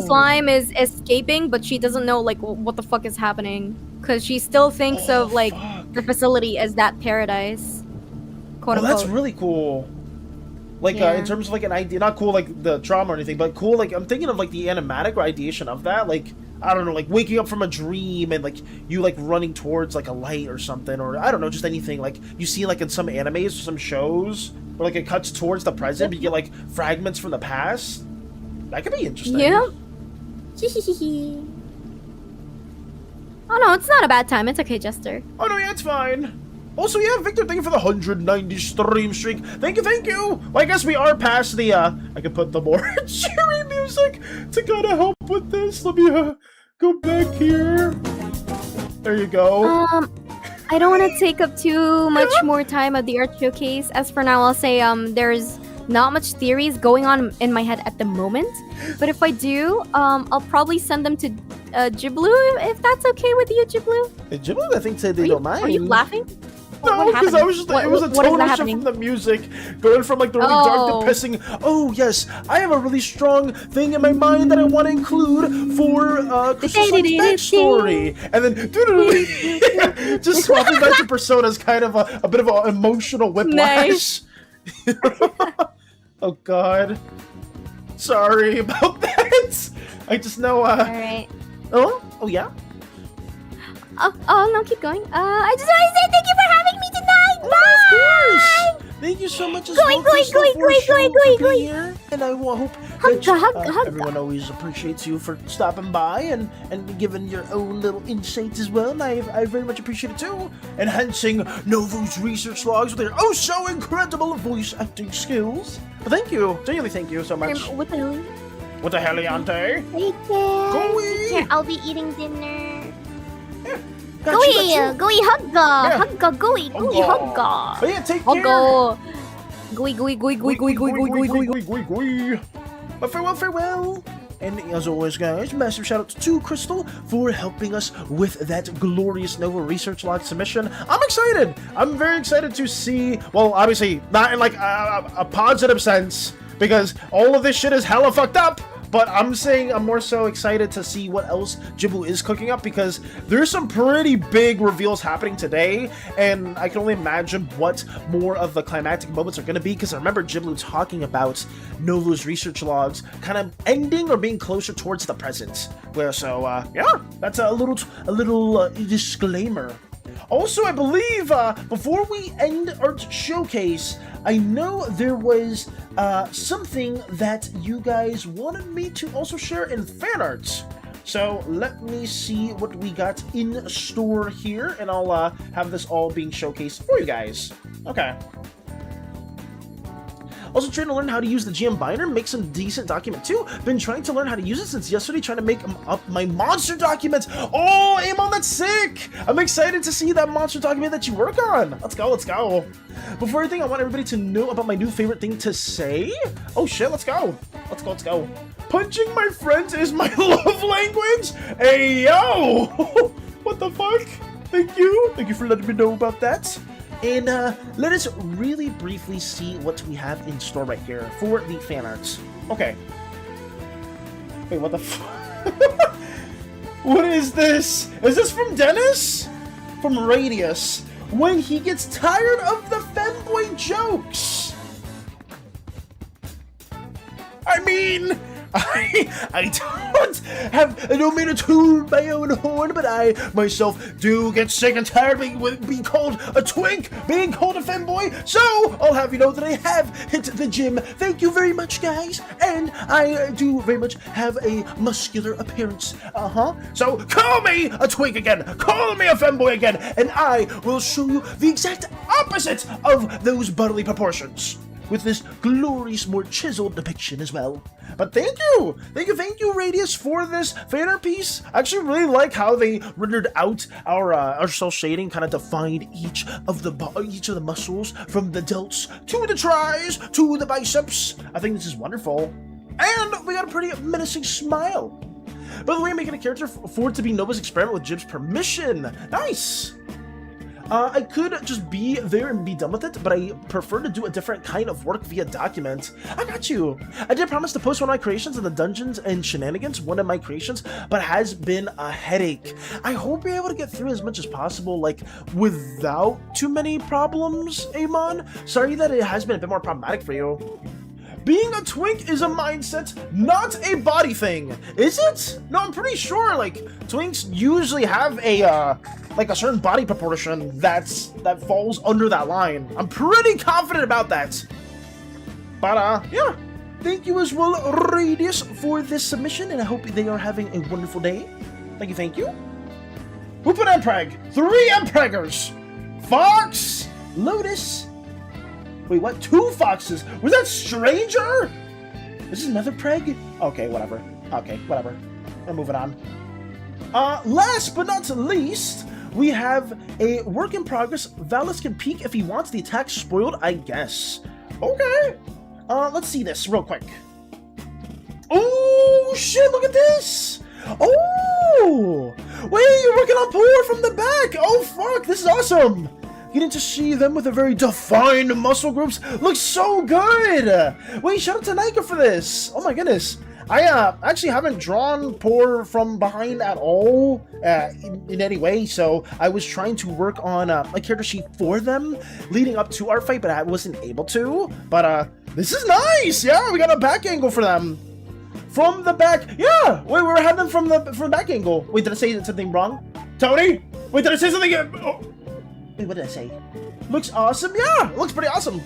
Slime is escaping, but she doesn't know like what the fuck is happening, because she still thinks of like the facility as that paradise. Quote unquote. That's really cool. Like in terms of like an idea, not cool like the trauma or anything, but cool like I'm thinking of like the animatic or ideation of that, like. I don't know, like waking up from a dream and like you like running towards like a light or something, or I don't know, just anything like you see like in some animes or some shows where like it cuts towards the present, but you get like fragments from the past. That could be interesting. Yeah. Oh no, it's not a bad time. It's okay, Jester. Oh no, yeah, it's fine. Also, yeah, Victor, thank you for the 190 stream streak. Thank you, thank you. Well, I guess we are past the, I can put the more cheery music to kind of help with this. Let me, go back here. There you go. I don't want to take up too much more time of the art showcase. As for now, I'll say, there's not much theories going on in my head at the moment. But if I do, I'll probably send them to, Jiblu, if that's okay with you, Jiblu. Jiblu, I think said they don't mind. Are you laughing? No, because I was just, it was a tonal shift from the music, going from like the really dark to pissing. Oh yes, I have a really strong thing in my mind that I want to include for Crystal Slime's backstory, and then just swapping back to Persona's kind of a bit of an emotional whiplash. Nice. Oh god, sorry about that. I just know. All right. Oh yeah. Oh no, keep going. I just want to say thank you for having me tonight. Bye. Of course. Thank you so much as well, Crystal, for being here. And I hope that everyone always appreciates you for stopping by and giving your own little insights as well. And I very much appreciate it too. Enhancing Novo's research logs with their oh so incredible voice acting skills. But thank you, genuinely thank you so much. What the hell? What the hell, Yante? Take care. I'll be eating dinner. Gooey, hugga, hugga, gooey, hugga. Oh yeah, take care. Gooey. But farewell. And as always, guys, massive shout out to Crystal for helping us with that glorious Nova research log submission. I'm excited. I'm very excited to see. Well, obviously not in like a positive sense, because all of this shit is hella fucked up. But I'm saying I'm more so excited to see what else Jiblu is cooking up, because there's some pretty big reveals happening today, and I can only imagine what more of the climactic moments are going to be, because I remember Jiblu talking about Novo's research logs kind of ending or being closer towards the present. Where so yeah, that's a little disclaimer. Also, I believe before we end our showcase, I know there was something that you guys wanted me to also share in fan arts. So let me see what we got in store here, and I'll have this all being showcased for you guys. Okay. Also trying to learn how to use the GM binder, make some decent document too. Been trying to learn how to use it since yesterday, trying to make up my monster documents. Oh, Amon, that's sick! I'm excited to see that monster document that you work on. Let's go, let's go. Before anything, I want everybody to know about my new favorite thing to say. Oh shit, let's go. Let's go, let's go. Punching my friends is my love language? Hey, yo! What the fuck? Thank you. Thank you for letting me know about that. And let us really briefly see what we have in store right here for the fan arts. Okay. Wait, what the f- What is this? Is this from Dennis? From Radius. when he gets tired of the femboy jokes. I mean, I don't mean to toot my own horn, but I myself do get sick and tired of being called a twink, being called a femboy, so I'll have you know that I have hit the gym. Thank you very much, guys, and I do very much have a muscular appearance, so call me a twink again, call me a femboy again, and I will show you the exact opposite of those bodily proportions, with this glorious, more chiseled depiction as well. But thank you, Radius, for this fan art piece. I actually really like how they rendered out our cell shading, kind of defined each of the muscles, from the delts to the tris to the biceps. I think this is wonderful, and we got a pretty menacing smile. By the way, I'm making a character for it to be Nova's experiment with Jib's permission. Nice. I could just be there and be done with it, but I prefer to do a different kind of work via document. I got you. I did promise to post one of my creations in the Dungeons and Shenanigans, one of my creations, but it has been a headache. I hope you're able to get through as much as possible, like, without too many problems, Amon. Sorry that it has been a bit more problematic for you. Being a twink is a mindset, not a body thing, is it? No, I'm pretty sure, like, twinks usually have a, like a certain body proportion that falls under that line. I'm pretty confident about that. But, yeah. Thank you as well, Radius, for this submission, and I hope they are having a wonderful day. Thank you. Who put Empreg? 3 Empreggers! Fox, Lotus. Wait, what? 2 foxes? Was that Stranger? Is this another preg? Okay, whatever. I'm moving on. Last but not least, we have a work in progress. Valis can peek if he wants the attack spoiled, I guess. Okay. Let's see this real quick. Oh, shit, look at this. Oh, wait, you're working on Poor from the back. Oh, fuck, this is awesome. Getting to see them with a very defined muscle groups looks so good! Wait, shout out to Nika for this! Oh my goodness. I actually haven't drawn Poor from behind at all in any way, so I was trying to work on a character sheet for them leading up to Artfight, but I wasn't able to. But this is nice! Yeah, we got a back angle for them. From the back, yeah! Wait, we had them from the back angle. Wait, did I say something wrong? Tony? Wait, did I say something? Oh. Wait, what did I say? Looks awesome? Yeah, looks pretty awesome.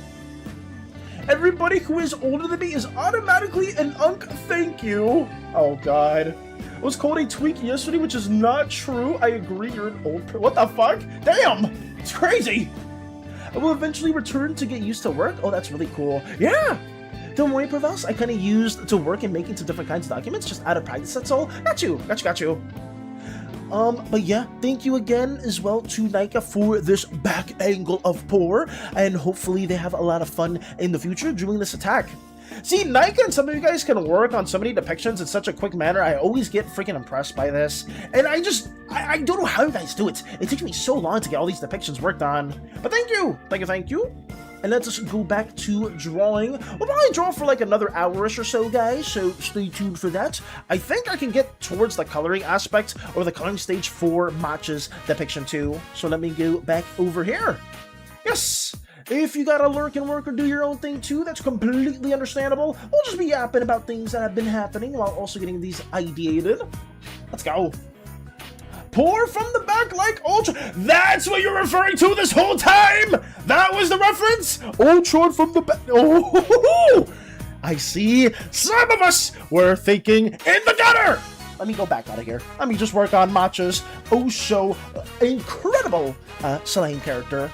Everybody who is older than me is automatically an unk, thank you. Oh god. I was called a twink yesterday, which is not true. I agree, you're an old what the fuck? Damn! It's crazy! I will eventually return to get used to work. Oh, that's really cool. Yeah! Don't worry, PLEAAASE. I kind of used to work and making some different kinds of documents, just out of practice, that's all. Got you. But yeah, thank you again as well to Nika for this back angle of Poor, and hopefully they have a lot of fun in the future doing this attack. See, Nika and some of you guys can work on so many depictions in such a quick manner. I always get freaking impressed by this, and I don't know how you guys do it. It takes me so long to get all these depictions worked on, but thank you. And let's just go back to drawing. We'll probably draw for like another hour-ish or so, guys, so stay tuned for that. I think I can get towards the coloring aspect or the coloring stage for Matcha's depiction too. So let me go back over here. Yes! If you gotta lurk and work or do your own thing too, that's completely understandable. We'll just be yapping about things that have been happening while also getting these ideated. Let's go. Poor from the back like Ultra. That's what you're referring to this whole time? That was the reference? Ultron from the back. Oh, I see. Some of us were thinking in the gutter. Let me go back out of here. Let me just work on Matcha's so incredible Slime character.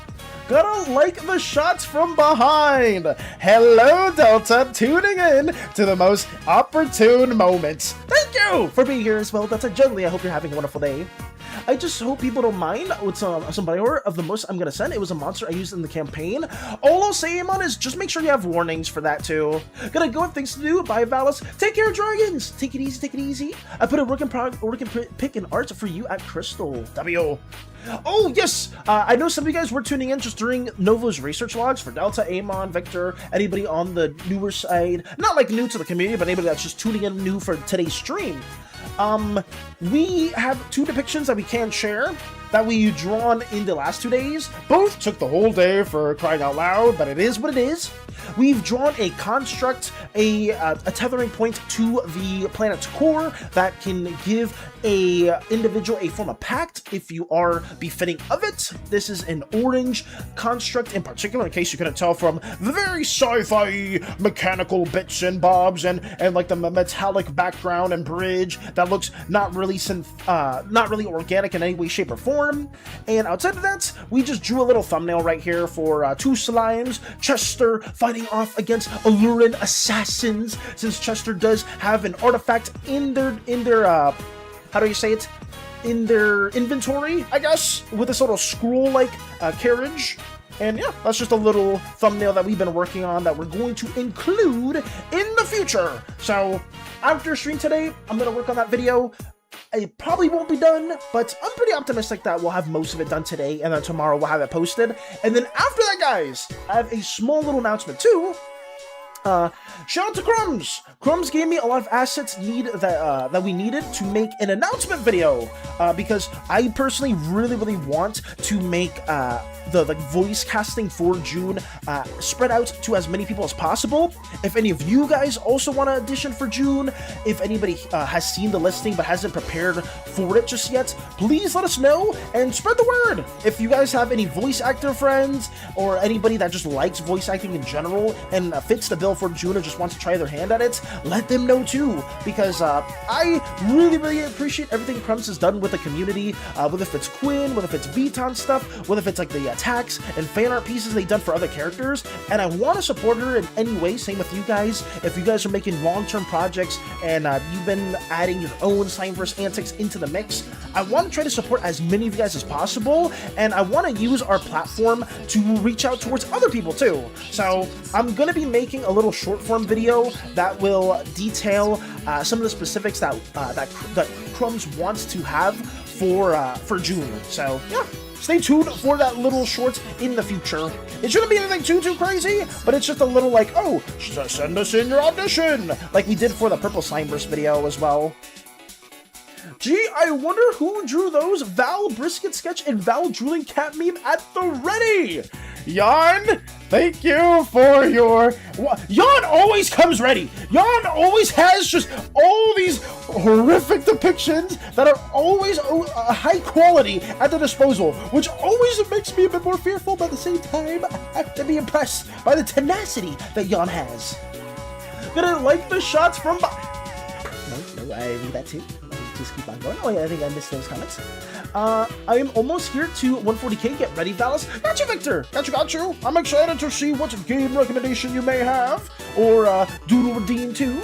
Gotta like the shots from behind. Hello, Delta, tuning in to the most opportune moments. Thank you for being here as well, Delta. Generally, I hope you're having a wonderful day. I just hope people don't mind with some bio of the most I'm gonna send. It was a monster I used in the campaign. All I'll say, Amon, is just make sure you have warnings for that too. Gotta go with things to do. Bye, Valis. Take care, dragons. Take it easy. Take it easy. I put a work in pick and art for you at Crystal. W. Oh yes, I know some of you guys were tuning in just during Novo's research logs for Delta, Amon, Victor, anybody on the newer side, not like new to the community, but anybody that's just tuning in new for today's stream. We have 2 depictions that we can share. that we've drawn in the last 2 days. Both took the whole day, for crying out loud, but it is what it is. We've drawn a construct, a tethering point to the planet's core that can give a individual a form of pact if you are befitting of it. This is an orange construct in particular, in case you couldn't tell from the very sci-fi mechanical bits and bobs and like the metallic background and bridge that looks not really organic in any way, shape, or form. And outside of that, we just drew a little thumbnail right here for 2 slimes, Chester fighting off against Allurin assassins, since Chester does have an artifact in their how do you say it? In their inventory, I guess, with this little scroll-like carriage. And yeah, that's just a little thumbnail that we've been working on that we're going to include in the future. So after stream today, I'm going to work on that video. It probably won't be done, but I'm pretty optimistic that we'll have most of it done today, and then tomorrow we'll have it posted. And then after that, guys, I have a small little announcement too. Shout out to Crumbs! Crumbs gave me a lot of assets that we needed to make an announcement video, because I personally really want to make the voice casting for June spread out to as many people as possible. If any of you guys also want to audition for June, if anybody has seen the listing but hasn't prepared for it just yet, please let us know and spread the word. If you guys have any voice actor friends or anybody that just likes voice acting in general and fits the bill for June or just wants to try their hand at it, let them know too, because I really appreciate everything Crumbs has done with the community, whether if it's Quinn, whether if it's Vuitton stuff, whether if it's like the attacks and fan art pieces they've done for other characters, and I want to support her in any way. Same with you guys. If you guys are making long-term projects and you've been adding your own Slimeverse antics into the mix, I want to try to support as many of you guys as possible, and I want to use our platform to reach out towards other people too. So I'm going to be making a little short-form video that will detail some of the specifics that Crumbs wants to have for June. So yeah, stay tuned for that little short in the future. It shouldn't be anything too crazy, but it's just a little like, oh, send us in your audition, like we did for the Purple Slimeverse video as well. Gee, I wonder who drew those Val Brisket sketch and Val drooling cat meme at the ready. Jan, thank you for your... Jan always comes ready. Jan always has just all these horrific depictions that are always high quality at the disposal, which always makes me a bit more fearful, but at the same time, I have to be impressed by the tenacity that Jan has. Gonna like the shots from... No, I read that too. Just keep on going. Oh yeah, I think I missed those comments. I am almost here to 140k. Get ready, Valis. Got you, Victor. Got you. I'm excited to see what game recommendation you may have, or doodle redeem too.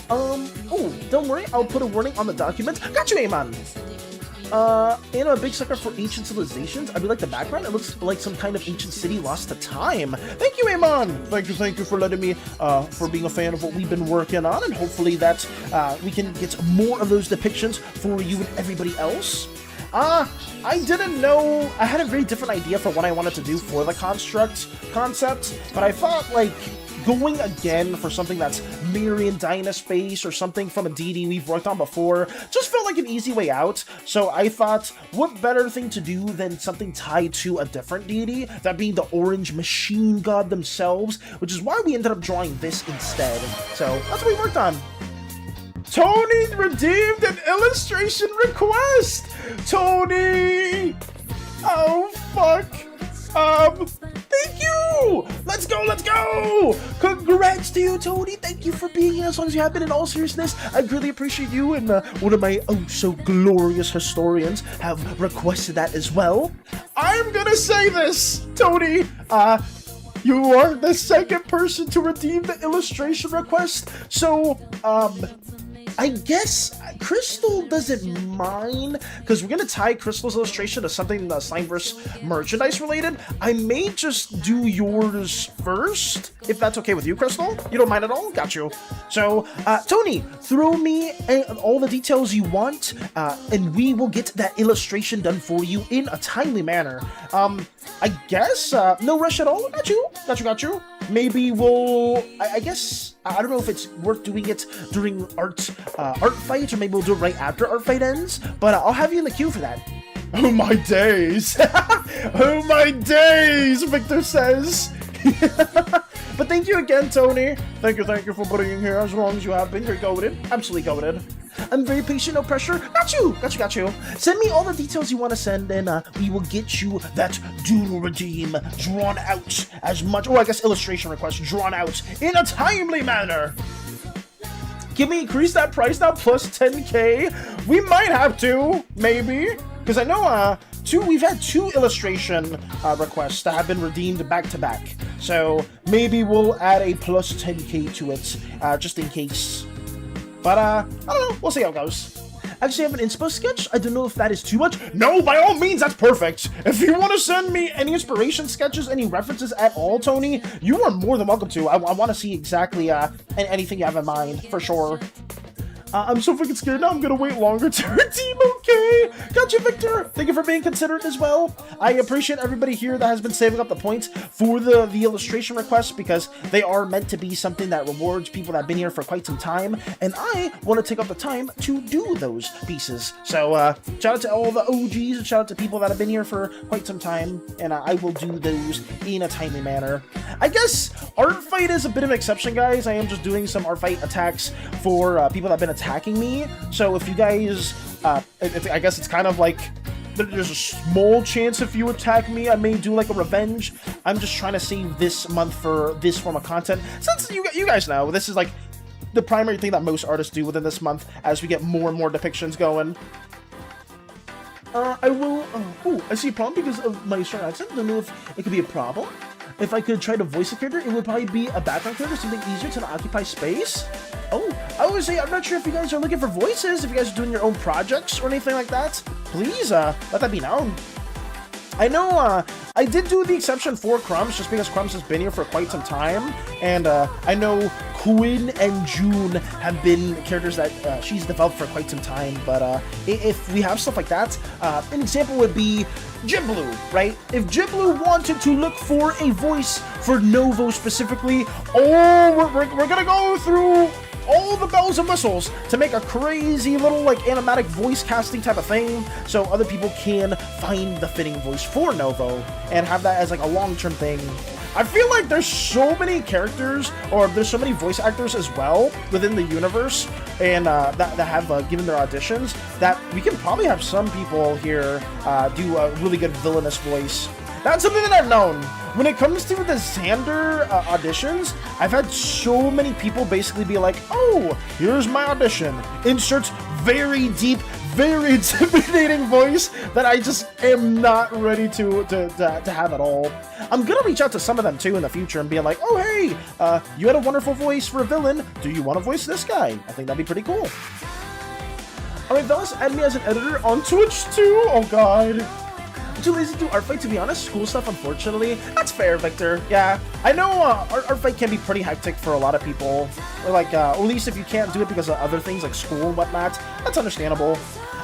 Oh, don't worry. I'll put a warning on the document. Got you, Amon. And I'm a big sucker for ancient civilizations. I really like the background. It looks like some kind of ancient city lost to time. Thank you, Amon. Thank you for letting me, for being a fan of what we've been working on, and hopefully that we can get more of those depictions for you and everybody else. I didn't know. I had a very different idea for what I wanted to do for the construct concept, but I thought, like, going again for something that's Mirian Dynaspace or something from a deity we've worked on before just felt like an easy way out. So I thought, what better thing to do than something tied to a different deity, that being the orange machine god themselves, which is why we ended up drawing this instead. So that's what we worked on. Tony redeemed an illustration request! Tony! Oh, fuck. Thank you! Let's go! Congrats to you, Tony! Thank you for being here as long as you have been. In all seriousness, I really appreciate you, and one of my oh-so-glorious historians have requested that as well. I'm gonna say this, Tony! You are the second person to redeem the illustration request, so, I guess Crystal doesn't mind, because we're going to tie Crystal's illustration to something Slimeverse merchandise related. I may just do yours first, if that's okay with you, Crystal. You don't mind at all? Got you. So, Tony, throw me all the details you want, and we will get that illustration done for you in a timely manner. I guess, no rush at all. Got you. Maybe we'll, I guess, I don't know if it's worth doing it during Artfight, or maybe we'll do it right after Artfight ends, but I'll have you in the queue for that. Oh my days! Oh my days, Victor says! But thank you again, Tony. Thank you for being here as long as you have been. You're goated. Absolutely goated. I'm very patient, no pressure. Got you. Send me all the details you want to send, and we will get you that doodle redeem drawn out as much, or I guess illustration request drawn out in a timely manner. Can we increase that price now plus 10k? We might have to, maybe. Because I know we've had 2 illustration requests that have been redeemed back to back. So maybe we'll add a plus 10k to it, just in case. But I don't know, we'll see how it goes. Actually, I have an inspo sketch. I don't know if that is too much. No, by all means, that's perfect. If you want to send me any inspiration sketches, any references at all, Tony, you are more than welcome to. I want to see exactly anything you have in mind, for sure. I'm so freaking scared now. I'm gonna wait longer to redeem, okay? Gotcha, Victor. Thank you for being considerate as well. I appreciate everybody here that has been saving up the points for the illustration requests, because they are meant to be something that rewards people that have been here for quite some time, and I want to take up the time to do those pieces. So, shout out to all the OGs, and shout out to people that have been here for quite some time, and I will do those in a timely manner. I guess Artfight is a bit of an exception, guys. I am just doing some Artfight attacks for people that have been attacking me. So if you guys, I guess it's kind of like there's a small chance if you attack me, I may do like a revenge. I'm just trying to save this month for this form of content, since you guys know this is like the primary thing that most artists do within this month as we get more and more depictions going. I will. Oh, I see a problem because of my strong accent. Don't know if it could be a problem. If I could try to voice a character, it would probably be a background character, something easier to not occupy space. Oh, I would say, I'm not sure if you guys are looking for voices, if you guys are doing your own projects or anything like that. Please, let that be known. I know, I did do the exception for Crumbs, just because Crumbs has been here for quite some time, and I know Quinn and June have been characters that she's developed for quite some time, but if we have stuff like that, an example would be Jibblue, right? If Jibblue wanted to look for a voice for Novo specifically, we're gonna go through all the bells and whistles to make a crazy little like animatic voice casting type of thing, so other people can find the fitting voice for Novo and have that as like a long-term thing. I feel like there's so many characters, or there's so many voice actors as well within the universe, and that have given their auditions, that we can probably have some people here do a really good villainous voice. That's something that I've known. When it comes to the Xander auditions, I've had so many people basically be like, oh, here's my audition. Inserts very deep, very intimidating voice that I just am not ready to have at all. I'm gonna reach out to some of them too in the future and be like, oh hey, you had a wonderful voice for a villain. Do you want to voice this guy? I think that'd be pretty cool. Alright, fellas, add me as an editor on Twitch too. Oh god. I'm too lazy to do Artfight, to be honest. School stuff, unfortunately. That's fair, Victor. Yeah, I know Artfight can be pretty hectic for a lot of people. Or like, or at least if you can't do it because of other things like school and whatnot, that's understandable.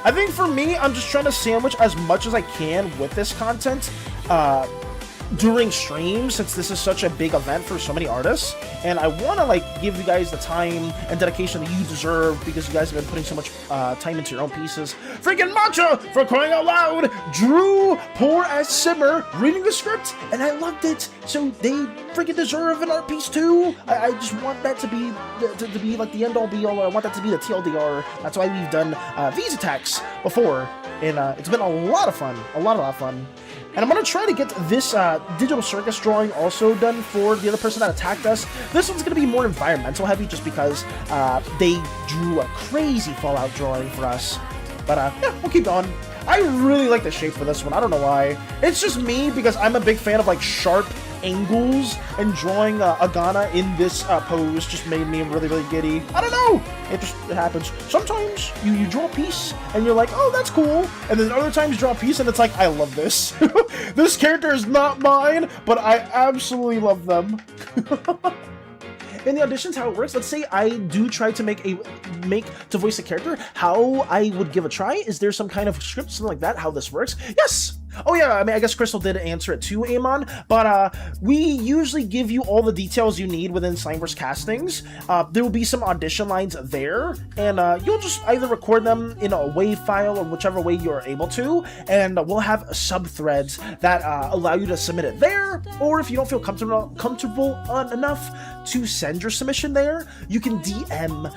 I think for me, I'm just trying to sandwich as much as I can with this content during streams, since this is such a big event for so many artists, and I want to like give you guys the time and dedication that you deserve, because you guys have been putting so much time into your own pieces. Freaking Matcha, for crying out loud, drew Poor as Simmer reading the script, and I loved it, so they freaking deserve an art piece too. I just want that to be like the end all be all. I want that to be the TLDR. That's why we've done these attacks before, and it's been a lot of fun, a lot of fun. And I'm going to try to get this digital circus drawing also done for the other person that attacked us. This one's going to be more environmental heavy, just because they drew a crazy Fallout drawing for us. But yeah, we'll keep going. I really like the shape for this one. I don't know why. It's just me, because I'm a big fan of like sharp angles, and drawing Agana in this pose just made me really, really giddy. I don't know. It happens. Sometimes you draw a piece and you're like, oh, that's cool. And then other times you draw a piece and it's like, I love this. This character is not mine, but I absolutely love them. In the auditions, how it works, let's say I do try to make to voice a character, how I would give a try. Is there some kind of script, something like that, how this works? Yes! Oh yeah, I mean, I guess Crystal did answer it too, Amon, but we usually give you all the details you need within Slimeverse castings. There will be some audition lines there, and you'll just either record them in a WAV file or whichever way you're able to, and we'll have sub-threads that allow you to submit it there, or if you don't feel comfortable enough to send your submission there, you can DM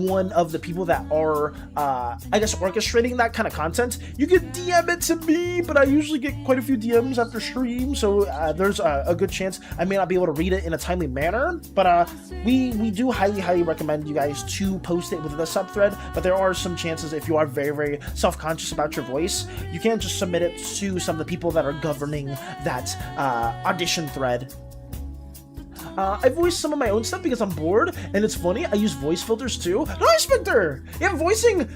one of the people that are, I guess, orchestrating that kind of content. You can DM it to me, but I usually get quite a few DMs after stream, so there's a good chance I may not be able to read it in a timely manner, but we do highly recommend you guys to post it within the sub-thread, but there are some chances if you are very self-conscious about your voice, you can't just submit it to some of the people that are governing that audition thread. I voice some of my own stuff because I'm bored, and it's funny, I use voice filters too. Nice, Victor! Yeah, voicing,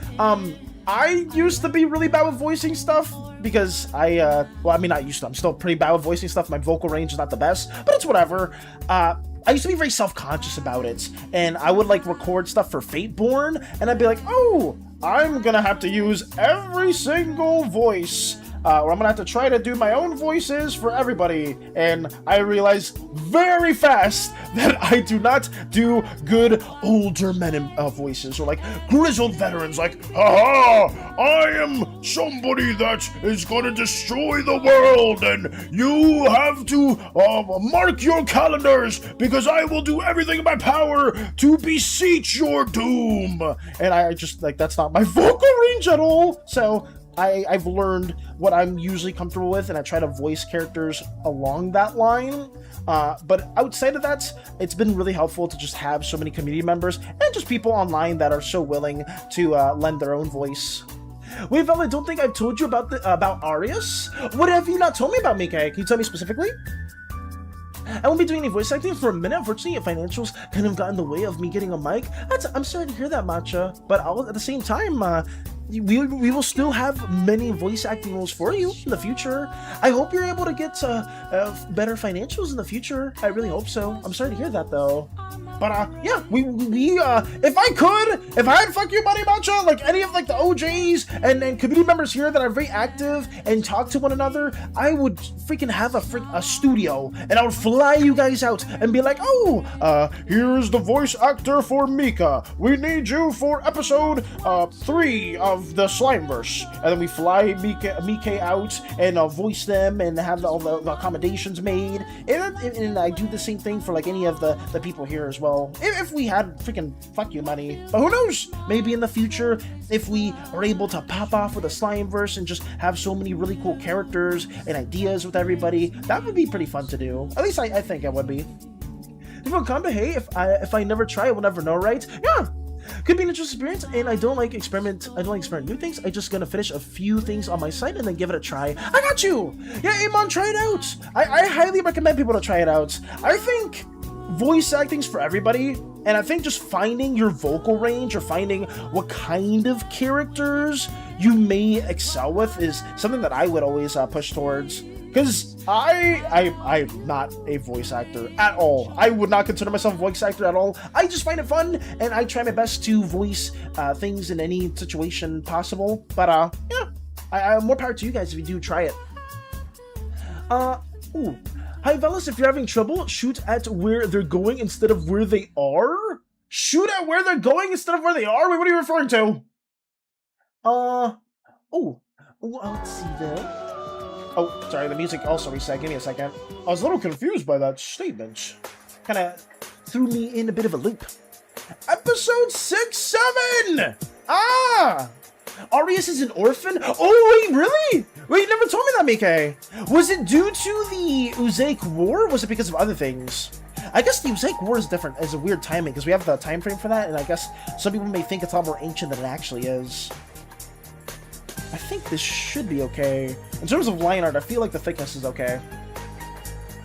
I used to be really bad with voicing stuff because well, I mean, not used to, I'm still pretty bad with voicing stuff. My vocal range is not the best, but it's whatever. I used to be very self-conscious about it, and I would like record stuff for Fateborn, and I'd be like, oh, I'm gonna have to use every single voice. Or I'm gonna have to try to do my own voices for everybody, and I realized very fast that I do not do good older men voices, or like grizzled veterans, like, haha, I am somebody that is gonna destroy the world, and you have to mark your calendars, because I will do everything in my power to beseech your doom. And I just, like, that's not my vocal range at all, so I've learned what I'm usually comfortable with, and I try to voice characters along that line. But outside of that, it's been really helpful to just have so many community members and just people online that are so willing to lend their own voice. Wait, Val, I don't think I've told you about Arius. What have you not told me about, Mika? Can you tell me specifically? I won't be doing any voice acting for a minute. Unfortunately, financials kind of got in the way of me getting a mic. I'm sorry to hear that, Matcha. But at the same time, we will still have many voice acting roles for you in the future. I hope you're able to get better financials in the future. I really hope so. I'm sorry to hear that, though. But yeah, we if I had Fuck You Money Matcha, like any of like the OJs and community members here that are very active and talk to one another, I would freaking have a studio, and I would fly you guys out and be like, oh, here's the voice actor for Mika. We need you for episode 3 of the Slimeverse, and then we fly Mika out and voice them and have all the accommodations made, and I do the same thing for like any of the people here as well. If we had freaking Fuck You Money, but who knows? Maybe in the future, if we are able to pop off with a Slimeverse and just have so many really cool characters and ideas with everybody, that would be pretty fun to do. At least I think it would be. People come to, hey, if I never try, I will never know, right? Yeah. Could be an interesting experience, and I don't like experiment new things. I just gonna finish a few things on my site and then give it a try. I got you! Yeah, Amon, try it out! I highly recommend people to try it out. I think voice acting's for everybody, and I think just finding your vocal range or finding what kind of characters you may excel with is something that I would always push towards. Because I'm not a voice actor at all. I would not consider myself a voice actor at all. I just find it fun, and I try my best to voice things in any situation possible. But yeah, more power to you guys if you do try it. Ooh. Hi, Velas, if you're having trouble, shoot at where they're going instead of where they are? Shoot at where they're going instead of where they are? Wait, what are you referring to? Let's see there. Oh, sorry, the music also reset. Give me a second. I was a little confused by that statement. Kind of threw me in a bit of a loop. Episode 6-7! Ah! Arius is an orphan? Oh, wait, really? Wait, you never told me that, Mika. Was it due to the Uzaic War, or was it because of other things? I guess the Uzaic War is different. It's a weird timing, because we have the time frame for that, and I guess some people may think it's a lot more ancient than it actually is. I think this should be okay. In terms of line art, I feel like the thickness is okay.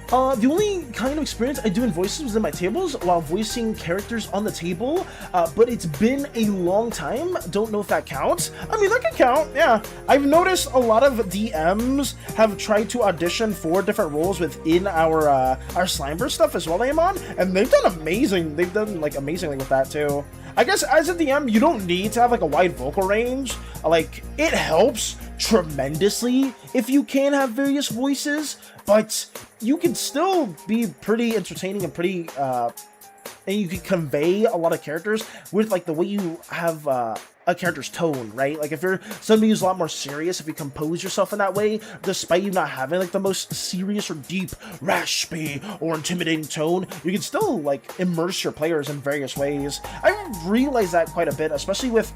The only kind of experience I do in voices was in my tables while voicing characters on the table, but it's been a long time. Don't know if that counts. I mean, that can count, yeah. I've noticed a lot of DMs have tried to audition for different roles within our Slimeverse stuff as well I am on, and they've done amazing. They've done, like, amazingly with that, too. I guess as a DM, you don't need to have, like, a wide vocal range. Like, it helps tremendously if you can have various voices, but you can still be pretty entertaining and pretty, and you can convey a lot of characters with, like, the way you have, a character's tone, right? Like, if you're somebody who's a lot more serious, if you compose yourself in that way, despite you not having, like, the most serious or deep, raspy, or intimidating tone, you can still, like, immerse your players in various ways. I've realized that quite a bit, especially with,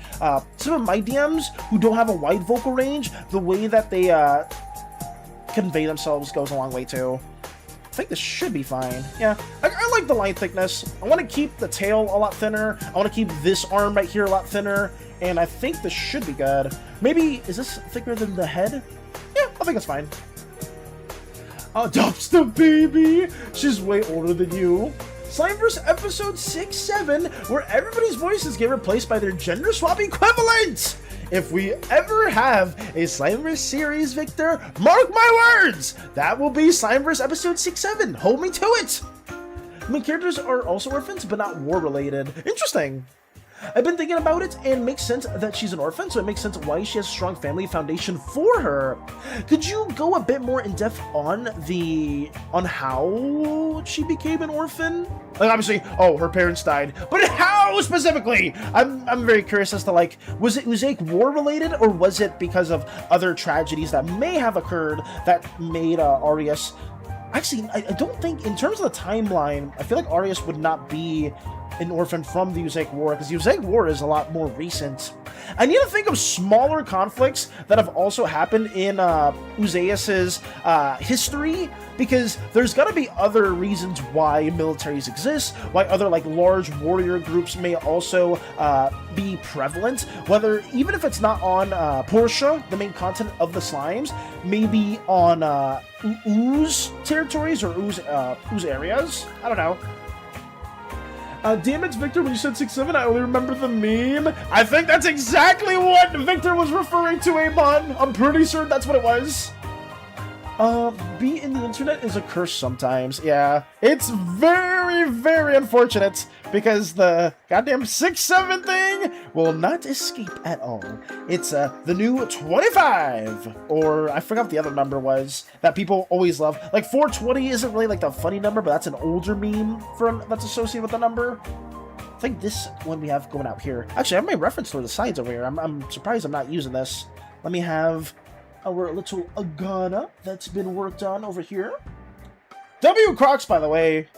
some of my DMs who don't have a wide vocal range. The way that they, convey themselves goes a long way, too. I think this should be fine. Yeah, I like the line thickness. I want to keep the tail a lot thinner. I want to keep this arm right here a lot thinner. And I think this should be good. Maybe, is this thicker than the head? Yeah, I think it's fine. Adopts the baby! She's way older than you. Slimeverse episode 6-7, where everybody's voices get replaced by their gender swap equivalent! If we ever have a Slimeverse series, Victor, mark my words! That will be Slimeverse episode 6-7. Hold me to it! Main characters are also orphans, but not war-related. Interesting. I've been thinking about it, and it makes sense that she's an orphan, so it makes sense why she has a strong family foundation for her. Could you go a bit more in depth on how she became an orphan? Like, obviously, oh, her parents died, but how specifically? I'm very curious as to, like, was it war related, or was it because of other tragedies that may have occurred that made Arias? Actually, I don't think, in terms of the timeline, I feel like Arias would not be an orphan from the Usaic War, because the Usaic War is a lot more recent. I need to think of smaller conflicts that have also happened in Uzaius's history, because there's got to be other reasons why militaries exist, why other, like, large warrior groups may also be prevalent, whether, even if it's not on Portia, the main continent of the Slimes, maybe on Ooze territories or Ooze areas. I don't know. Damn it, Victor, when you said 6-7, I only remember the meme. I think that's exactly what Victor was referring to, Amon. I'm pretty sure that's what it was. Be in the internet is a curse sometimes. Yeah, it's very, very unfortunate because the goddamn 6-7 thing will not escape at all. It's the new 25, or I forgot what the other number was that people always love. Like 420 isn't really like the funny number, but that's an older meme that's associated with the number. I think this one we have going out here. Actually, I have my reference to the sides over here. I'm surprised I'm not using this. Let me have our little Agana that's been worked on over here. W. Crocs, by the way.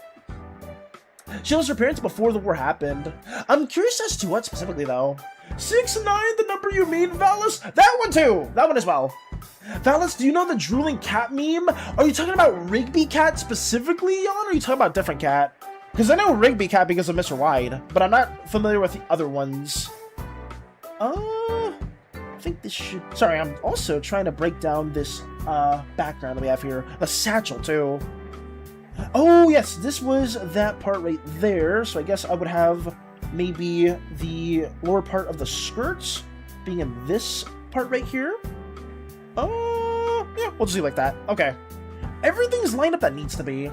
She lost her parents before the war happened. I'm curious as to what specifically, though. 6-9, the number you mean, Valis? That one, too! That one as well. Valis, do you know the drooling cat meme? Are you talking about Rigby Cat specifically, Jan, or are you talking about a different cat? Because I know Rigby Cat because of Mr. Wide, but I'm not familiar with the other ones. I think this should... Sorry, I'm also trying to break down this background that we have here. The satchel, too. Oh, yes, this was that part right there. So I guess I would have maybe the lower part of the skirts being in this part right here. Yeah, we'll just do it like that. Okay. Everything's lined up that needs to be.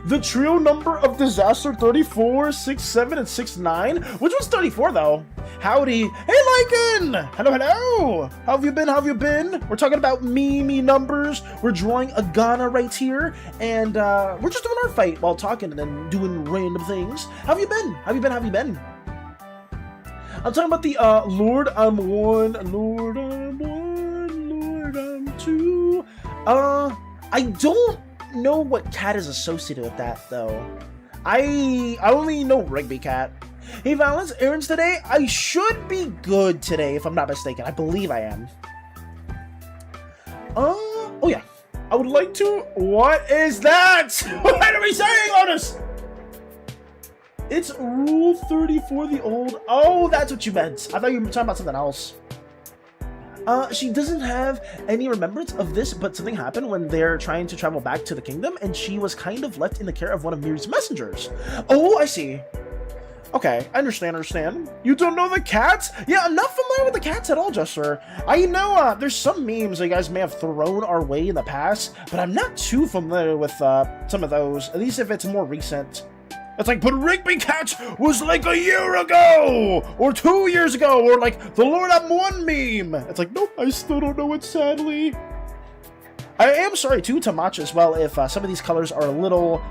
The trio number of disaster 34, 6-7, and 6-9. Which one's 34, though? Howdy. Hey, Lycan! Hello, hello! How have you been? How have you been? We're talking about meme numbers. We're drawing Agana right here. And we're just doing Artfight while talking and then doing random things. How have you been? How have you been? How have you been? I'm talking about the Lord, I'm one, Lord, I'm one, Lord, I'm two. I don't know what cat is associated with that, though. I only know Rigby Cat. Hey, Valence, errands today? I should be good today, if I'm not mistaken. I believe I am. Oh yeah. I would like to... What is that? What are we saying, Lotus? It's Rule 34, the old... Oh, that's what you meant. I thought you were talking about something else. She doesn't have any remembrance of this, but something happened when they're trying to travel back to the kingdom, and she was kind of left in the care of one of Miri's messengers. Oh, I see. Okay, I understand. You don't know the cats? Yeah, I'm not familiar with the cats at all, Jester. I know there's some memes that you guys may have thrown our way in the past, but I'm not too familiar with some of those, at least if it's more recent. It's like, but Rigby Cat was like a year ago, or 2 years ago, or like the Lord I'm One meme. It's like, nope, I still don't know it, sadly. I am sorry, too, to Matcha as well, if some of these colors are a little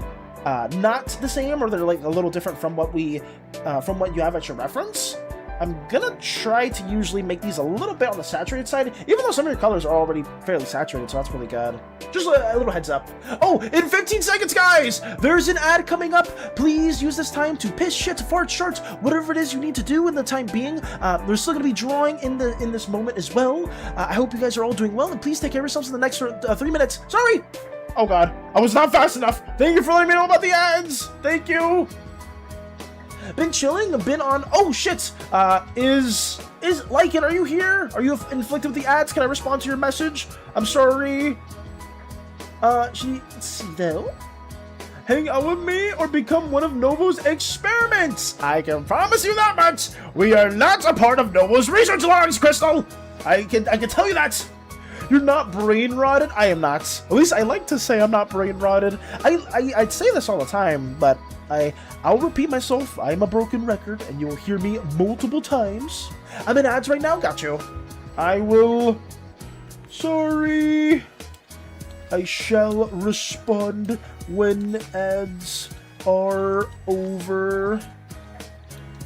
not the same, or they're like a little different from what you have at your reference. I'm gonna try to usually make these a little bit on the saturated side, even though some of your colors are already fairly saturated, so that's really good. Just a little heads up. Oh, in 15 seconds, guys, there's an ad coming up. Please use this time to piss, shit, fart, shirts, whatever it is you need to do in the time being. There's still gonna be drawing in this moment as well. I hope you guys are all doing well, and please take care of yourselves in the next 3 minutes. Sorry. Oh god, I was not fast enough. Thank you for letting me know about the ads. Thank you. Been chilling, been on. Oh shit. Is Lycan, are you here? Are you inflicted with the ads? Can I respond to your message? I'm sorry. Let's see though. Hang out with me or become one of Novo's experiments. I can promise you that much. We are not a part of Novo's research logs, Crystal. I can tell you that. You're not brain rotted. I am not. At least I like to say I'm not brain rotted. I'd say this all the time, but I'll repeat myself. I'm a broken record, and you will hear me multiple times. I'm in ads right now. Got you. I will. Sorry. I shall respond when ads are over.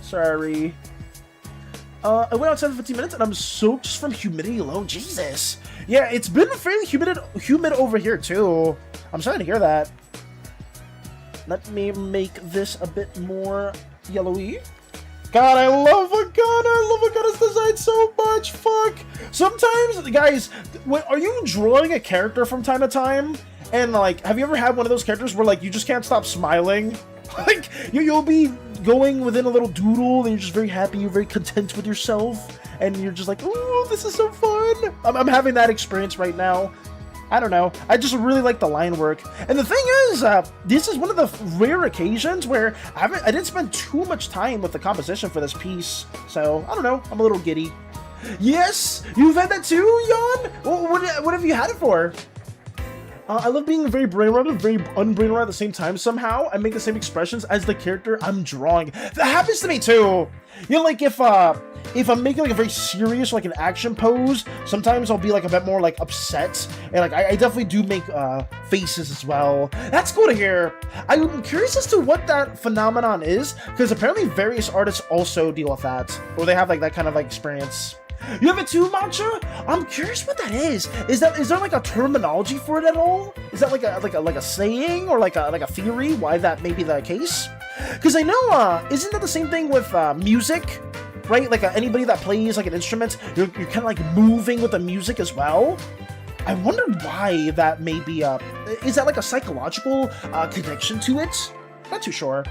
Sorry. I went outside for 15 minutes, and I'm soaked just from humidity alone. Jesus. Yeah, it's been fairly humid over here, too. I'm sorry to hear that. Let me make this a bit more yellowy. God, I love Agana's design so much. Fuck. Sometimes, guys, are you drawing a character from time to time? And, like, have you ever had one of those characters where, like, you just can't stop smiling? Like, you'll be going within a little doodle, and you're just very happy, you're very content with yourself, and you're just like, ooh, this is so fun. I'm having that experience right now. I don't know. I just really like the line work. And the thing is, this is one of the rare occasions where I didn't spend too much time with the composition for this piece. So, I don't know. I'm a little giddy. Yes! You've had that too, Jan? What have you had it for? I love being very brain-rotted and very unbrain-rotted at the same time somehow. I make the same expressions as the character I'm drawing. That happens to me too! You know, like if I'm making like a very serious, like an action pose, sometimes I'll be like a bit more like upset. And like I definitely do make faces as well. That's cool to hear. I'm curious as to what that phenomenon is, because apparently various artists also deal with that. Or they have like that kind of like experience. You have it too, Matcha? I'm curious what that is. Is there like a terminology for it at all? Is that like a saying or like a theory why that may be the case? Because I know isn't that the same thing with music, right? Like anybody that plays like an instrument, you're kind of like moving with the music as well. I wonder why that may be. Is that like a psychological connection to it? Not too sure.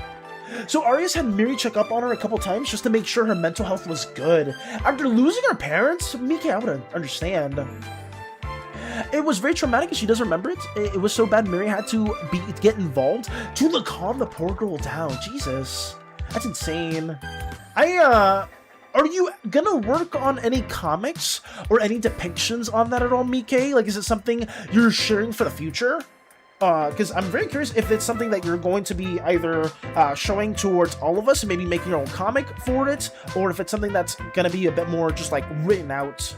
So Arias had Miri check up on her a couple times just to make sure her mental health was good. After losing her parents, Miki, I would understand. It was very traumatic and she doesn't remember it. It was so bad Miri had to get involved to calm the poor girl down. Jesus. That's insane. Are you gonna work on any comics or any depictions on that at all, Miki? Like, is it something you're sharing for the future? Because I'm very curious if it's something that you're going to be either showing towards all of us and maybe making your own comic for it, or if it's something that's going to be a bit more just like written out.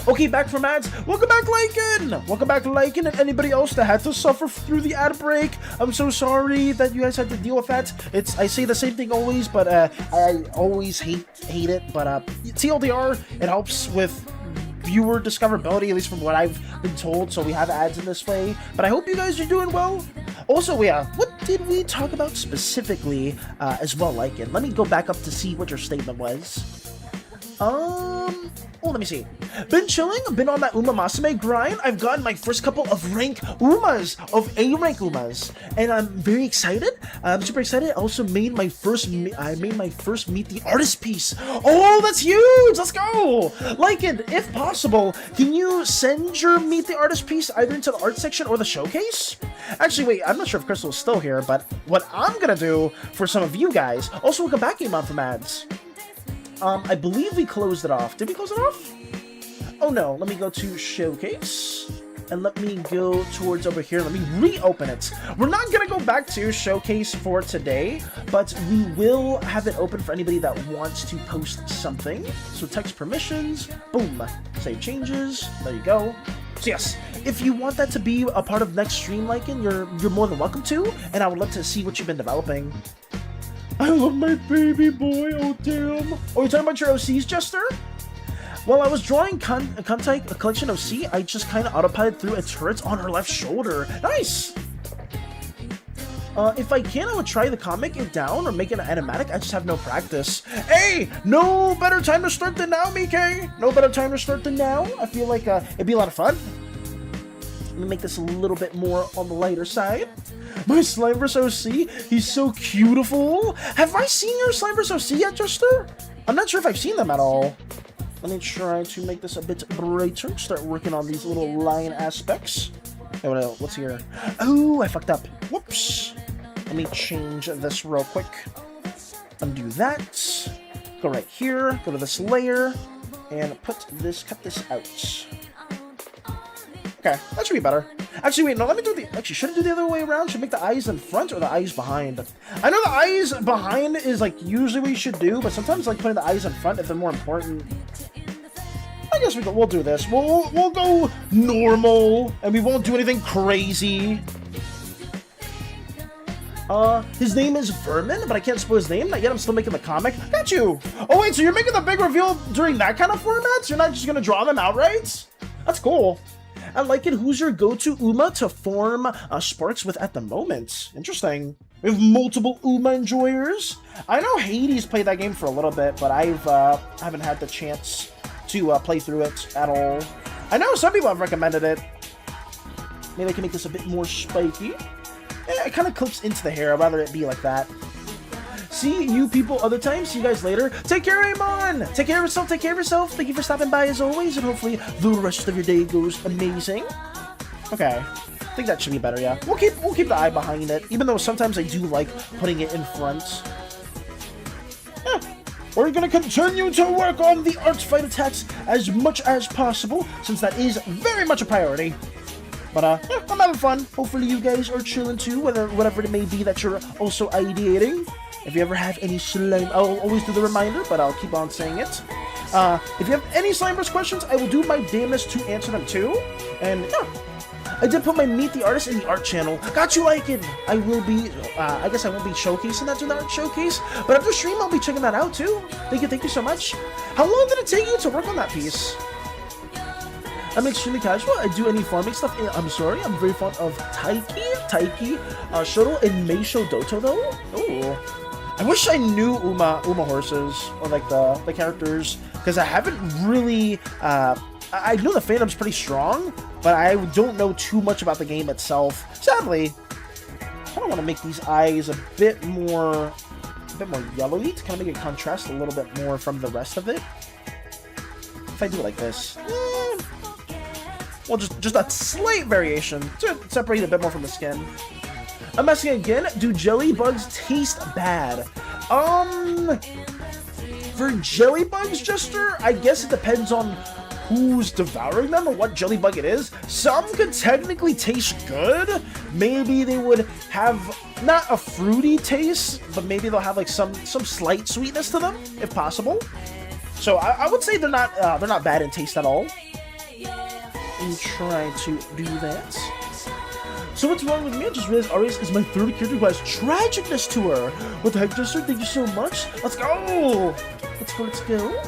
Okay, back from ads. Welcome back, Lycan! Welcome back, Lycan, and anybody else that had to suffer through the ad break. I'm so sorry that you guys had to deal with that. I say the same thing always, but I always hate it. But TLDR, it helps with viewer discoverability, at least from what I've been told, so we have ads in this way. But I hope you guys are doing well. Also, yeah, what did we talk about specifically as well, Lycan? Let me go back up to see what your statement was. Oh, let me see. Been chilling, been on that Uma Masame grind. I've gotten my first couple of rank Umas, of A rank Umas, and I'm very excited. I'm super excited. I also made my first, Meet the Artist piece. Oh, that's huge! Let's go! Like it, if possible, can you send your Meet the Artist piece either into the art section or the showcase? Actually, wait, I'm not sure if Crystal's still here, but what I'm gonna do for some of you guys, also welcome back, Game On from ads. I believe we closed it off. Did we close it off? Oh no, let me go to Showcase. And let me go towards over here. Let me reopen it. We're not gonna go back to Showcase for today, but we will have it open for anybody that wants to post something. So text permissions, boom, save changes, there you go. So yes, if you want that to be a part of next stream, Lycan, you're more than welcome to, and I would love to see what you've been developing. I love my baby boy, oh damn. Oh, you're talking about your OCs, Jester? While I was drawing Kuntai, a collection OC, I just kind of autopiloted through a turret on her left shoulder. Nice! If I can, I would try to comic it down or make it an animatic. I just have no practice. Hey! No better time to start than now, Mike! No better time to start than now. I feel like it'd be a lot of fun. Let me make this a little bit more on the lighter side. My Slimeversin OC, he's so beautiful. Have I seen your Slimeversin OC yet, Jester? I'm not sure if I've seen them at all. Let me try to make this a bit brighter. Start working on these little line aspects. Hey, what's here? Oh, I fucked up. Whoops. Let me change this real quick. Undo that. Go right here. Go to this layer. And cut this out. Okay, that should be better. Actually, wait, no, let me do actually, should I do the other way around? Should I make the eyes in front or the eyes behind? I know the eyes behind is, like, usually what you should do, but sometimes, like, putting the eyes in front if they're more important. I guess we'll do this. We'll go normal, and we won't do anything crazy. His name is Vermin, but I can't spell his name, not yet. I'm still making the comic. Got you! Oh, wait, so you're making the big reveal during that kind of format? So you're not just gonna draw them outright? That's cool. I like it. Who's your go-to Uma to form sparks with at the moment? Interesting. We have multiple Uma enjoyers. I know Hades played that game for a little bit, but I haven't had the chance to play through it at all. I know some people have recommended it. Maybe I can make this a bit more spiky. Yeah, it kind of clips into the hair. I'd rather it be like that. See you people other times. See you guys later. Take care, Amon! Take care of yourself, take care of yourself. Thank you for stopping by as always, and hopefully the rest of your day goes amazing. Okay. I think that should be better, yeah. We'll keep the eye behind it, even though sometimes I do like putting it in front. Yeah. We're gonna continue to work on the Artfight attacks as much as possible, since that is very much a priority. But yeah, I'm having fun. Hopefully you guys are chilling too, whatever it may be that you're also ideating. If you ever have any slime, I'll always do the reminder, but I'll keep on saying it. If you have any Slimeverse questions, I will do my damnedest to answer them too. And yeah, I did put my Meet the Artist in the art channel. Got you, Lycan! I will be, I guess I won't be showcasing that to the art showcase, but after stream I'll be checking that out too. Thank you so much. How long did it take you to work on that piece? I'm extremely casual. I do any farming stuff. I'm sorry, I'm very fond of Taiki, Shoto, and Meisho Doto though. Ooh. I wish I knew Uma horses, or like the characters, because I haven't really, I know the fandom's pretty strong, but I don't know too much about the game itself. Sadly, I kind of want to make these eyes a bit more yellowy to kind of make it contrast a little bit more from the rest of it. If I do it like this, well, just a slight variation to separate it a bit more from the skin. I'm asking again, do jelly bugs taste bad? For jelly bugs, Jester, I guess it depends on who's devouring them or what jelly bug it is. Some could technically taste good. Maybe they would have not a fruity taste, but maybe they'll have like some slight sweetness to them, if possible. So I would say they're not bad in taste at all. And try to do that. So what's wrong with me? I just realized Arias is my third character who has tragicness to her. What the heck, Jester? Thank you so much. Let's go! Let's go.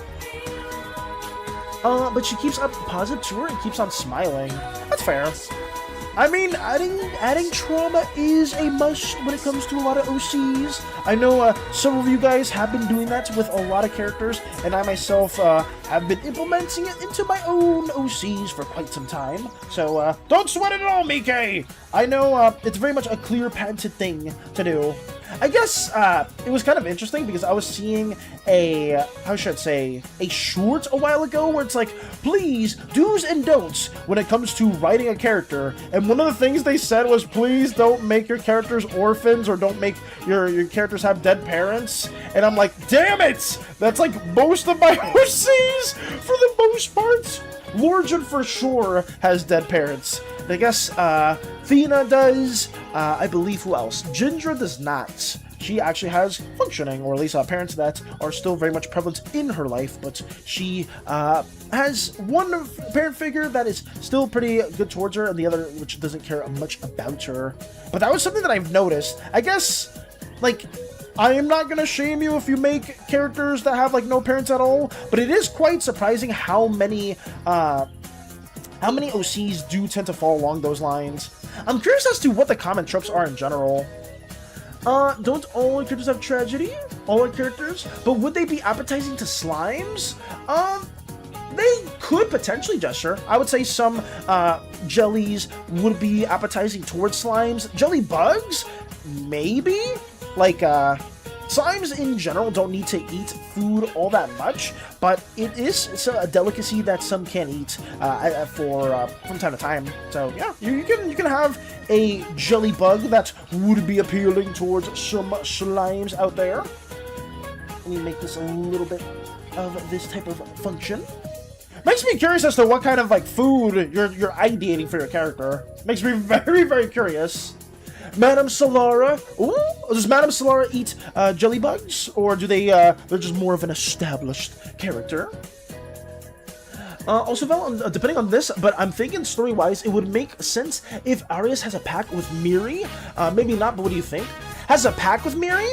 But she keeps up positive to her and keeps on smiling. That's fair. I mean, adding trauma is a must when it comes to a lot of OCs. I know some of you guys have been doing that with a lot of characters, and I myself have been implementing it into my own OCs for quite some time. So don't sweat it at all, Mike! I know it's very much a clear, patented thing to do. I guess it was kind of interesting because I was seeing a, how should I say, a short a while ago where it's like, please, do's and don'ts when it comes to writing a character. And one of the things they said was, please don't make your characters orphans or don't make your characters have dead parents. And I'm like, damn it! That's like most of my OCs for the most part. Lorjan for sure has dead parents. I guess Thena does. I believe who else? Jindra does not. She actually has functioning, or at least parents that are still very much prevalent in her life, but she has one parent figure that is still pretty good towards her, and the other which doesn't care much about her. But that was something that I've noticed. I guess, like, I am not gonna shame you if you make characters that have like no parents at all, but it is quite surprising how many OCs do tend to fall along those lines. I'm curious as to what the common tropes are in general. Don't all our characters have tragedy? All our characters? But would they be appetizing to slimes? They could potentially, gesture. I would say some jellies would be appetizing towards slimes. Jelly bugs? Maybe? Like, slimes in general don't need to eat food all that much, but it's a delicacy that some can eat from time to time. So yeah, you can have a jelly bug that would be appealing towards some slimes out there. Let me make this a little bit of this type of function. Makes me curious as to what kind of like food you're ideating for your character. Makes me very, very curious. Madame Solara. Ooh, does Madame Solara eat jelly bugs, or do they're just more of an established character? Also, depending on this, but I'm thinking story-wise, it would make sense if Arias has a pact with Miri. Maybe not, but what do you think? Has a pact with Miri?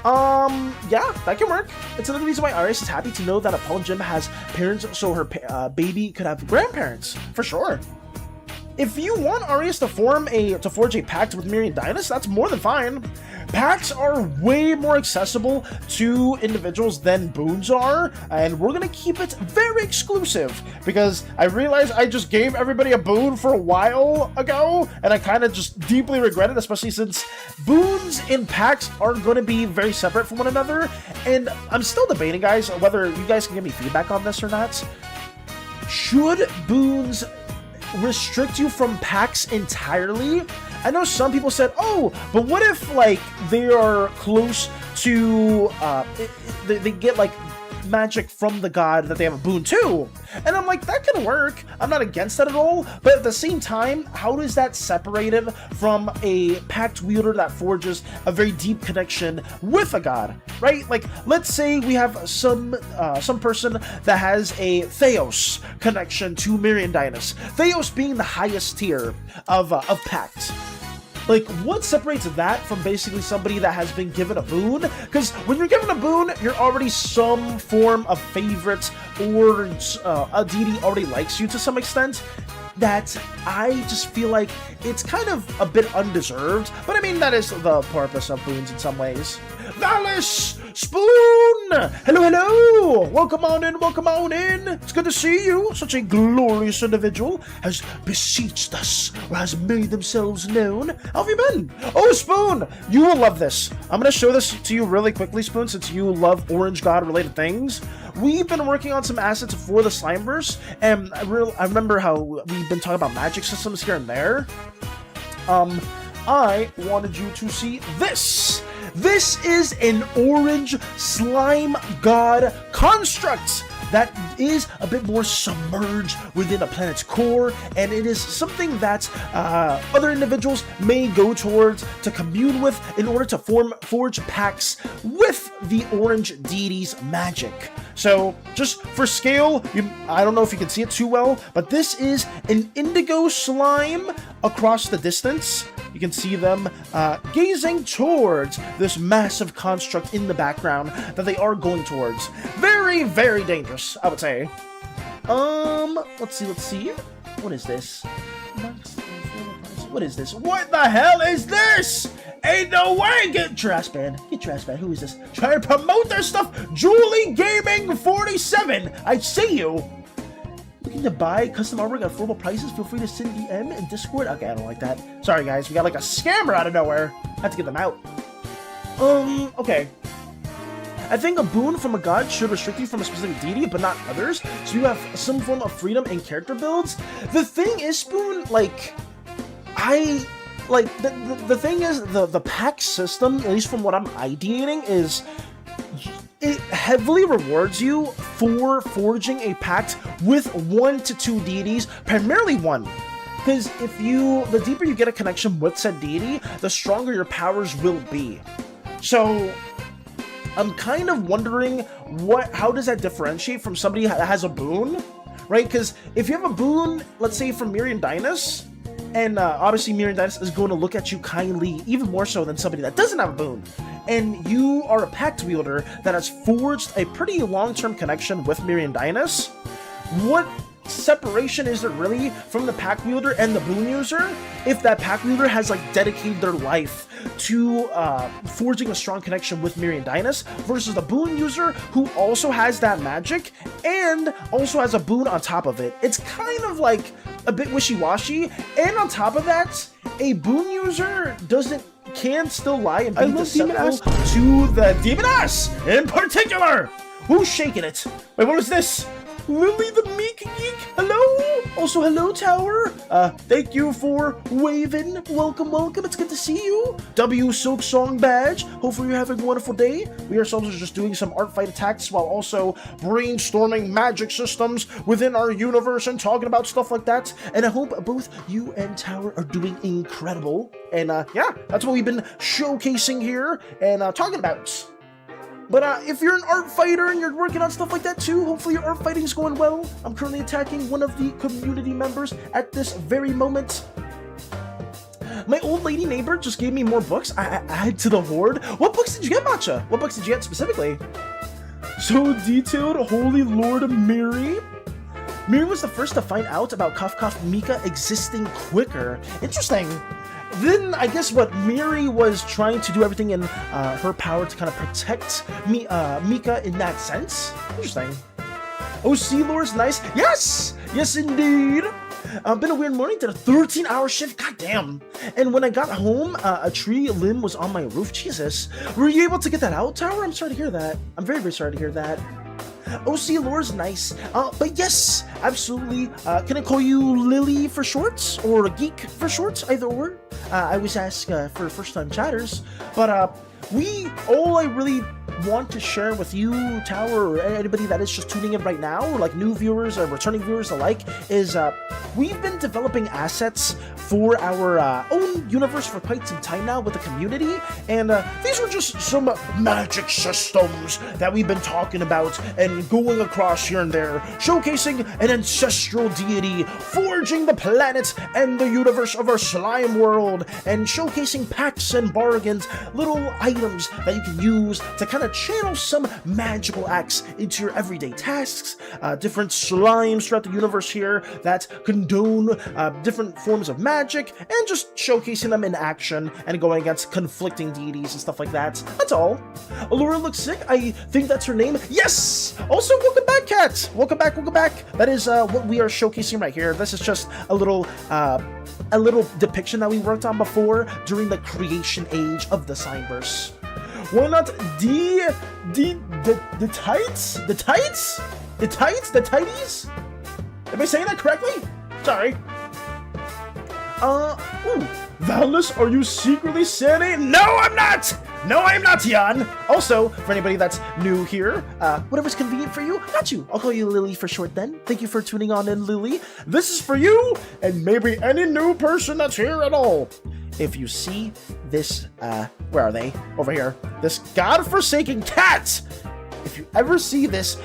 Yeah, that can work. It's another reason why Arias is happy to know that Apollo Gym has parents, so her baby could have grandparents, for sure. If you want Arias to forge a pact with Miri and Dynas, that's more than fine. Pacts are way more accessible to individuals than boons are, and we're gonna keep it very exclusive because I realized I just gave everybody a boon for a while ago, and I kind of just deeply regret it, especially since boons and pacts are going to be very separate from one another. And I'm still debating, guys, whether you guys can give me feedback on this or not. Should boons restrict you from packs entirely? I know some people said, oh, but what if like they are close to they get like magic from the god that they have a boon to? And I'm like, that can work. I'm not against that at all, but at the same time, how is that separated from a pact wielder that forges a very deep connection with a god, right? Like, let's say we have some person that has a Theos connection to Miriam Dynas, Theos being the highest tier of pact. Like, what separates that from basically somebody that has been given a boon? Because when you're given a boon, you're already some form of favorite, or a deity already likes you to some extent, that I just feel like it's kind of a bit undeserved. But I mean, that is the purpose of boons in some ways. Valis! Spoon! Hello, hello! Welcome on in, welcome on in! It's good to see you. Such a glorious individual has beseeched us, or has made themselves known. How have you been? Oh, Spoon! You will love this. I'm gonna show this to you really quickly, Spoon, since you love Orange God-related things. We've been working on some assets for the Slimeverse, and I remember how we've been talking about magic systems here and there. I wanted you to see this. This is an orange slime god construct that is a bit more submerged within a planet's core, and it is something that other individuals may go towards to commune with in order to forge pacts with the orange deity's magic. So, just for scale, I don't know if you can see it too well, but this is an indigo slime across the distance. You can see them gazing towards this massive construct in the background that they are going towards. Very, very dangerous, I would say. Let's see. What is this? What is this? What the hell is this? Ain't no way! Get your ass banned. Get your ass banned. Who is this? Trying to promote their stuff? Julie Gaming 47. I see you. Looking to buy custom artwork at affordable prices? Feel free to send DM in Discord. Okay, I don't like that. Sorry, guys. We got like a scammer out of nowhere. Had to get them out. Okay. I think a boon from a god should restrict you from a specific deity, but not others, so you have some form of freedom in character builds. The thing is, Spoon, like, the thing is, the pack system, at least from what I'm ideating, is it heavily rewards you for forging a pact with 1 to 2 deities, primarily 1. Because the deeper you get a connection with said deity, the stronger your powers will be. So I'm kind of wondering how does that differentiate from somebody that has a boon, right? Because if you have a boon, let's say from Miriam Dynus, and obviously Miriam Dynus is going to look at you kindly, even more so than somebody that doesn't have a boon, and you are a pact wielder that has forged a pretty long-term connection with Miriam Dynus, what separation is there really from the pack wielder and the boon user if that pack wielder has like dedicated their life to forging a strong connection with Miriam Dynus versus the boon user who also has that magic and also has a boon on top of it? It's kind of like a bit wishy-washy, and on top of that, a boon user can still lie and be deceitful to the demon ass in particular. Who's shaking it? Wait, what was this? Lily the Meek Geek, hello? Also, hello, Tower. Thank you for waving. Welcome, welcome. It's good to see you. W Silk Song Badge. Hopefully you're having a wonderful day. We ourselves are just doing some Artfight attacks while also brainstorming magic systems within our universe and talking about stuff like that. And I hope both you and Tower are doing incredible. And yeah, that's what we've been showcasing here and talking about. But if you're an art fighter and you're working on stuff like that too, hopefully your art fighting is going well. I'm currently attacking one of the community members at this very moment. My old lady neighbor just gave me more books. I add to the horde. What books did you get, Matcha? What books did you get specifically? So detailed, Holy Lord Miri. Miri was the first to find out about Cough Cough Mika existing quicker. Interesting. Then I guess what Miri was trying to do everything in her power to kind of protect Mika in that sense. Interesting. Oh, Sealor's nice. Yes! Yes, indeed. Been a weird morning. Did a 13-hour shift. God damn. And when I got home, a tree limb was on my roof. Jesus. Were you able to get that out, Tower? I'm sorry to hear that. I'm very, very sorry to hear that. OC Lore's nice, but yes, absolutely. Can I call you Lily for short, or Geek for short? Either or. I always ask for first-time chatters, but all I really want to share with you, Tower, or anybody that is just tuning in right now, or like new viewers or returning viewers alike, is we've been developing assets for our own universe for quite some time now with the community, and these are just some magic systems that we've been talking about and going across here and there, showcasing an ancestral deity, forging the planets and the universe of our slime world, and showcasing packs and bargains, little items that you can use to kind of channel some magical acts into your everyday tasks, different slimes throughout the universe here that condone different forms of magic, and just showcasing them in action and going against conflicting deities and stuff like that. That's all. Allura looks sick. I think that's her name. Yes! Also, welcome back, Cat! Welcome back, welcome back. That is what we are showcasing right here. This is just a little depiction that we worked on before during the creation age of the Slimeverse. Why not the tights? The tights? The tights? The tighties? Am I saying that correctly? Sorry. Ooh. Valis, are you secretly SANI? No, I'm not! No, I'm not, Jan! Also, for anybody that's new here, whatever's convenient for you, got you. I'll call you Lily for short then. Thank you for tuning on in, Lily. This is for you, and maybe any new person that's here at all. If you see this, where are they? Over here. This godforsaken cat! If you ever see this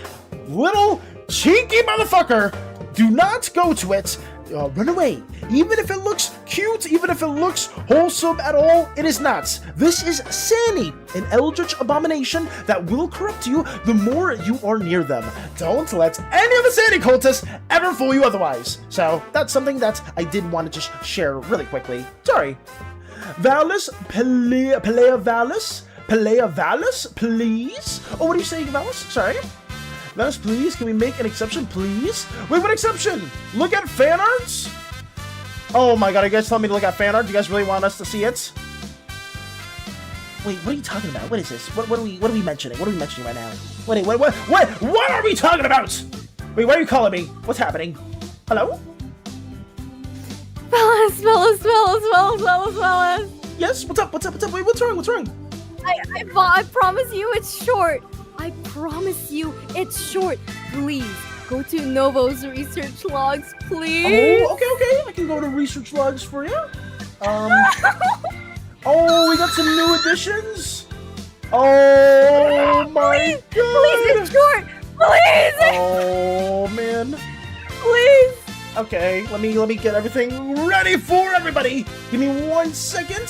little cheeky motherfucker, do not go to it. run away. Even if it looks cute, even if it looks wholesome at all, it is not. This is SANI, an eldritch abomination that will corrupt you the more you are near them. Don't let any of the SANI cultists ever fool you otherwise. So that's something that I did want to just share really quickly. Sorry. Valus, PLEAAASE, please? Oh, what are you saying, Valus? Sorry. Valus, please, can we make an exception, please? Wait, what exception? Look at fan arts? Oh my god, are you guys telling me to look at fan art? Do you guys really want us to see it? Wait, what are you talking about? What is this? What are we mentioning? What are we mentioning right now? Wait, what are we talking about? Wait, why are you calling me? What's happening? Hello? Fellas. Yes, what's up? Wait, what's wrong? I promise you it's short. I promise you it's short. Please, go to Novo's research logs, please. Oh, okay. I can go to research logs for you. Oh, we got some new additions. Oh my god. Please, it's short. Please. Oh man. Please. Okay, let me get everything ready for everybody. Give me 1 second.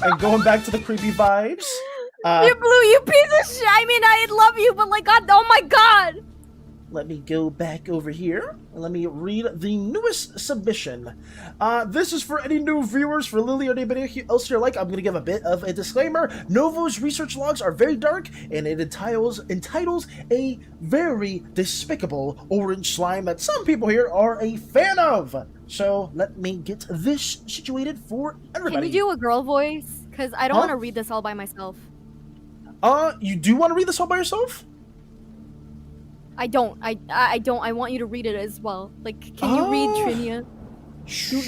I'm going back to the creepy vibes. You Blue, you piece of shit. I mean, I love you, but like, God, oh my god. Let me go back over here and let me read the newest submission. This is for any new viewers, for Lily or anybody else here. Like, I'm going to give a bit of a disclaimer. Novo's research logs are very dark, and it entitles a very despicable orange slime that some people here are a fan of. So let me get this situated for everybody. Can you do a girl voice? Because I don't want to read this all by myself. You do want to read this all by yourself? I don't. I don't. I want you to read it as well. Like, can you read Trinia? Sure.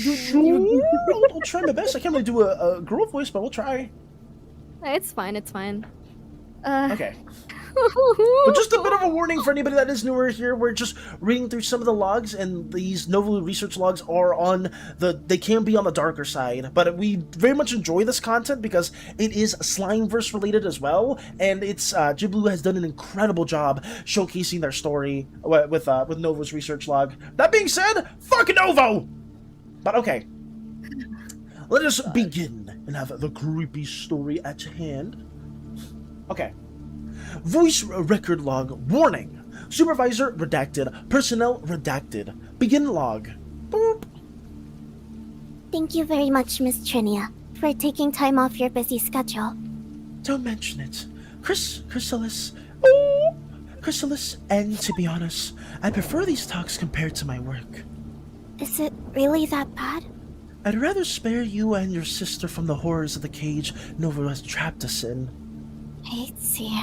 I'll try my best. I can't really do a girl voice, but we'll try. It's fine. Okay. But just a bit of a warning for anybody that is newer here. We're just reading through some of the logs, and these Novo research logs are on they can be on the darker side, but we very much enjoy this content because it is Slimeverse related as well, and it's Ghibli has done an incredible job showcasing their story with Novo's research log. That being said, fuck Novo! But okay. Let us begin and have the creepy story at hand. Okay. Voice record log. Warning. Supervisor redacted. Personnel redacted. Begin log. Boop. Thank you very much, Miss Trinia, for taking time off your busy schedule. Don't mention it. Chrysalis. Oh! Chrysalis, and to be honest, I prefer these talks compared to my work. Is it really that bad? I'd rather spare you and your sister from the horrors of the cage Nova has trapped us in. I see.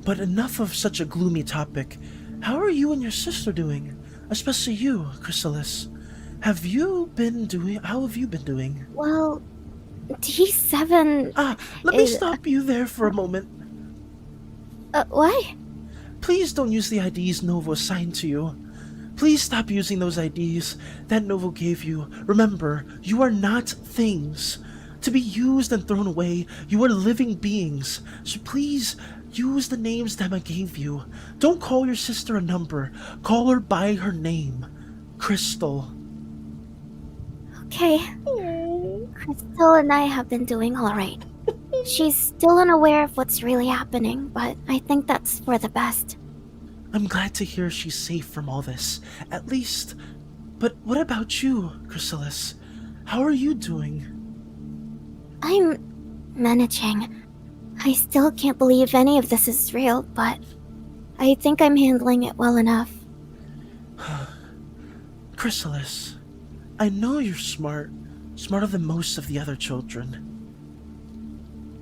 But enough of such a gloomy topic. How are you and your sister doing? Especially you, Chrysalis. How have you been doing? Well, D7... let me stop you there for a moment. Why? Please don't use the IDs Novo assigned to you. Please stop using those IDs that Novo gave you. Remember, you are not things to be used and thrown away. You are living beings. So please use the names that I gave you. Don't call your sister a number. Call her by her name. Crystal. Okay. Crystal and I have been doing alright. She's still unaware of what's really happening, but I think that's for the best. I'm glad to hear she's safe from all this, at least. But what about you, Chrysalis? How are you doing? I'm managing. I still can't believe any of this is real, but I think I'm handling it well enough. Chrysalis, I know you're smart, smarter than most of the other children.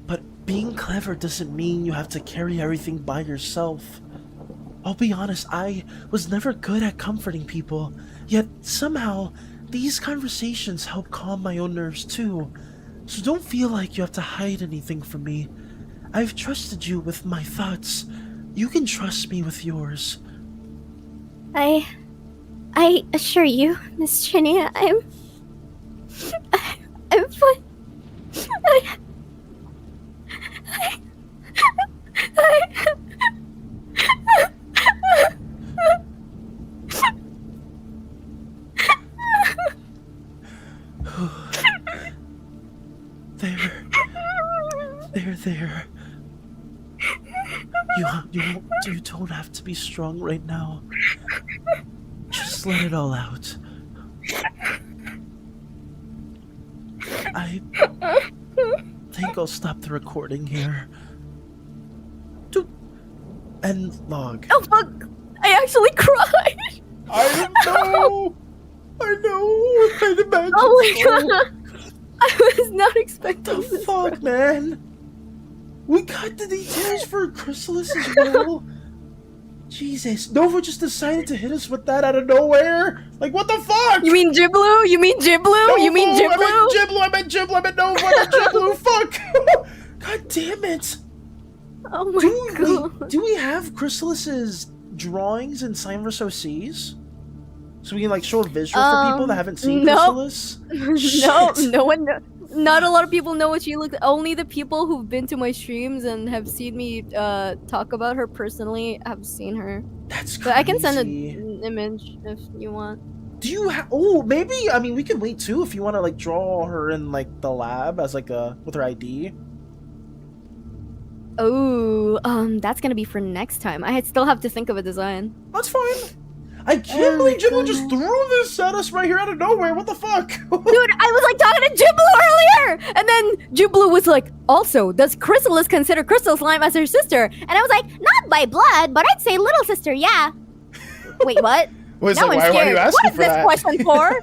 But being clever doesn't mean you have to carry everything by yourself. I'll be honest, I was never good at comforting people, yet somehow these conversations help calm my own nerves too. So don't feel like you have to hide anything from me. I've trusted you with my thoughts. You can trust me with yours. I assure you, Miss Trinia, I'm fine. There. You don't have to be strong right now. Just let it all out. I think I'll stop the recording here. End log. Oh fuck! I actually cried. I know. I imagine. Oh my god! I was not expecting What the this. fuck, man? We got the details for Chrysalis as well. Jesus, Nova just decided to hit us with that out of nowhere. Like, what the fuck? You mean Jiblu? You mean Jiblu? No, You mean Jiblu? I meant Jiblu. I meant Nova. I meant Jiblu. Fuck. God damn it. Oh my god! Do we have Chrysalis's drawings in Slimeversin OCs? So we can like show a visual for people that haven't seen Chrysalis? No, Shit. no one. Not a lot of people know what she looks. Only the people who've been to my streams and have seen me talk about her personally have seen her. That's crazy. But I can send an image if you want. Do you have? Oh, maybe. I mean, we can wait too if you want to like draw her in like the lab as like with her ID. Oh, that's gonna be for next time. I still have to think of a design. That's fine. I can't believe Jiblu just threw this at us right here out of nowhere. What the fuck? Dude, I was like talking to Jiblu earlier, and then Jiblu was like, "Also, does Chrysalis consider Crystal Slime as her sister?" And I was like, "Not by blood, but I'd say little sister, yeah." Wait, what? Wait, Now so I'm why are scared. you asking What is for this that? question for?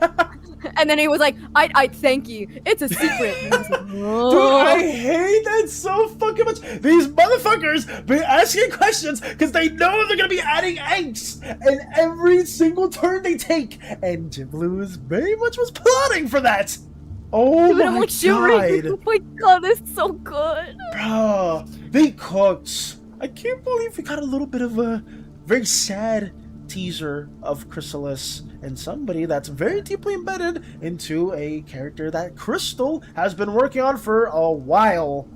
And then he was like, I'd thank you. It's a secret. And I was like, Dude, "Oh." I hate that so fucking much. These motherfuckers be asking questions because they know they're gonna be adding angst in every single turn they take, and Jiblu is very much was plotting for that. Oh Dude, my I'm like shivering. god, Oh my god, it's so good. bro, they cooked. I can't believe we got a little bit of a very sad teaser of Chrysalis and somebody that's very deeply embedded into a character that Crystal has been working on for a while.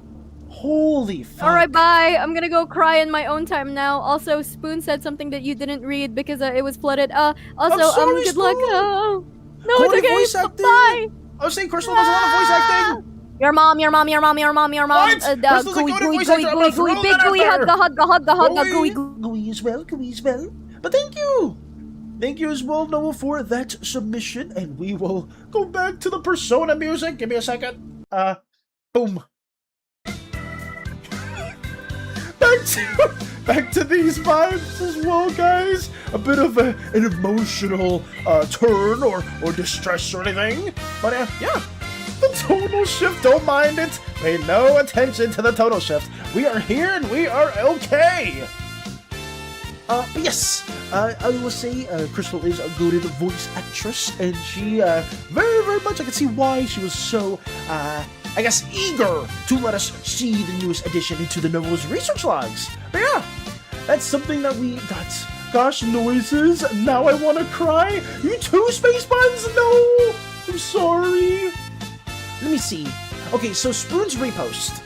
Holy fuck. Alright, bye. I'm gonna go cry in my own time now. Also, Spoon said something that you didn't read because it was flooded. Also, sorry, good luck. Spoon. No, Holy it's voice okay. acting. Bye. I was saying Crystal does a lot of voice acting. Your mom. What? Crystal's Gooey, a good gooey, voice gooey, actor. I'm gooey, gonna gooey, throw big that gooey, out hugga, there. gooey. Gooey as well. But thank you. Thank you as well, Noah, for that submission, and we will go back to the Persona music. Give me a second. Boom. Back to these vibes as well, guys. A bit of an emotional turn or distress or anything. But yeah, the tonal shift, don't mind it. Pay no attention to the tonal shift. We are here and we are okay. But yes, I will say Crystal is a good voice actress, and she very, very much, I can see why she was so, I guess, eager to let us see the newest addition into the novel's research logs. But yeah, that's something that we got. Gosh, noises, now I want to cry. You too, space buns? No, I'm sorry. Let me see. Okay, so Spoon's repost.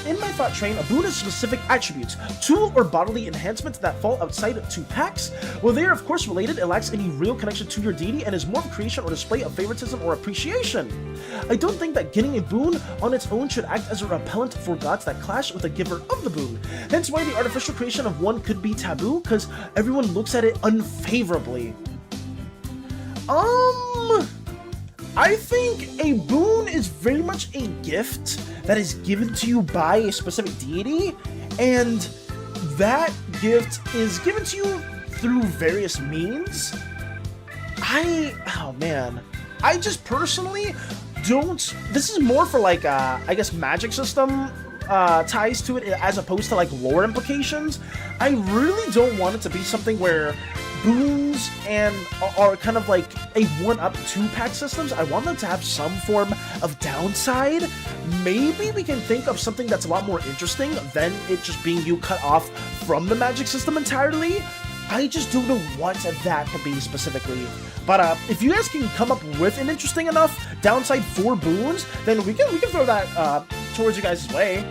In my thought train, a boon has specific attributes, tool or bodily enhancements that fall outside 2 packs. While they are of course related, it lacks any real connection to your deity and is more of a creation or display of favoritism or appreciation. I don't think that getting a boon on its own should act as a repellent for gods that clash with the giver of the boon. Hence why the artificial creation of one could be taboo, because everyone looks at it unfavorably. I think a boon is very much a gift that is given to you by a specific deity, and that gift is given to you through various means. Oh man, I just personally don't, this is more for like, I guess magic system ties to it as opposed to like lore implications. I really don't want it to be something where boons and are kind of like a 1-up 2-pack systems. I want them to have some form of downside. Maybe we can think of something that's a lot more interesting than it just being you cut off from the magic system entirely. I just don't know what that could be specifically. But if you guys can come up with an interesting enough downside for boons, then we can throw that towards you guys' way.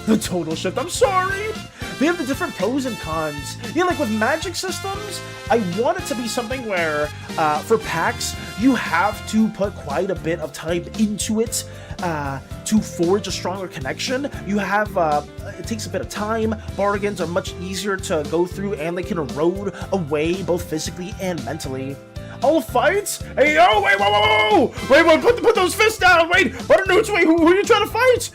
The total shift, I'm sorry! they have the different pros and cons. Yeah, like with magic systems, I want it to be something where, for packs, you have to put quite a bit of time into it to forge a stronger connection. You have, it takes a bit of time, bargains are much easier to go through, and they can erode away both physically and mentally. All fights? Hey, yo, wait, whoa, wait, put those fists down, wait, Butternoots, wait, who are you trying to fight?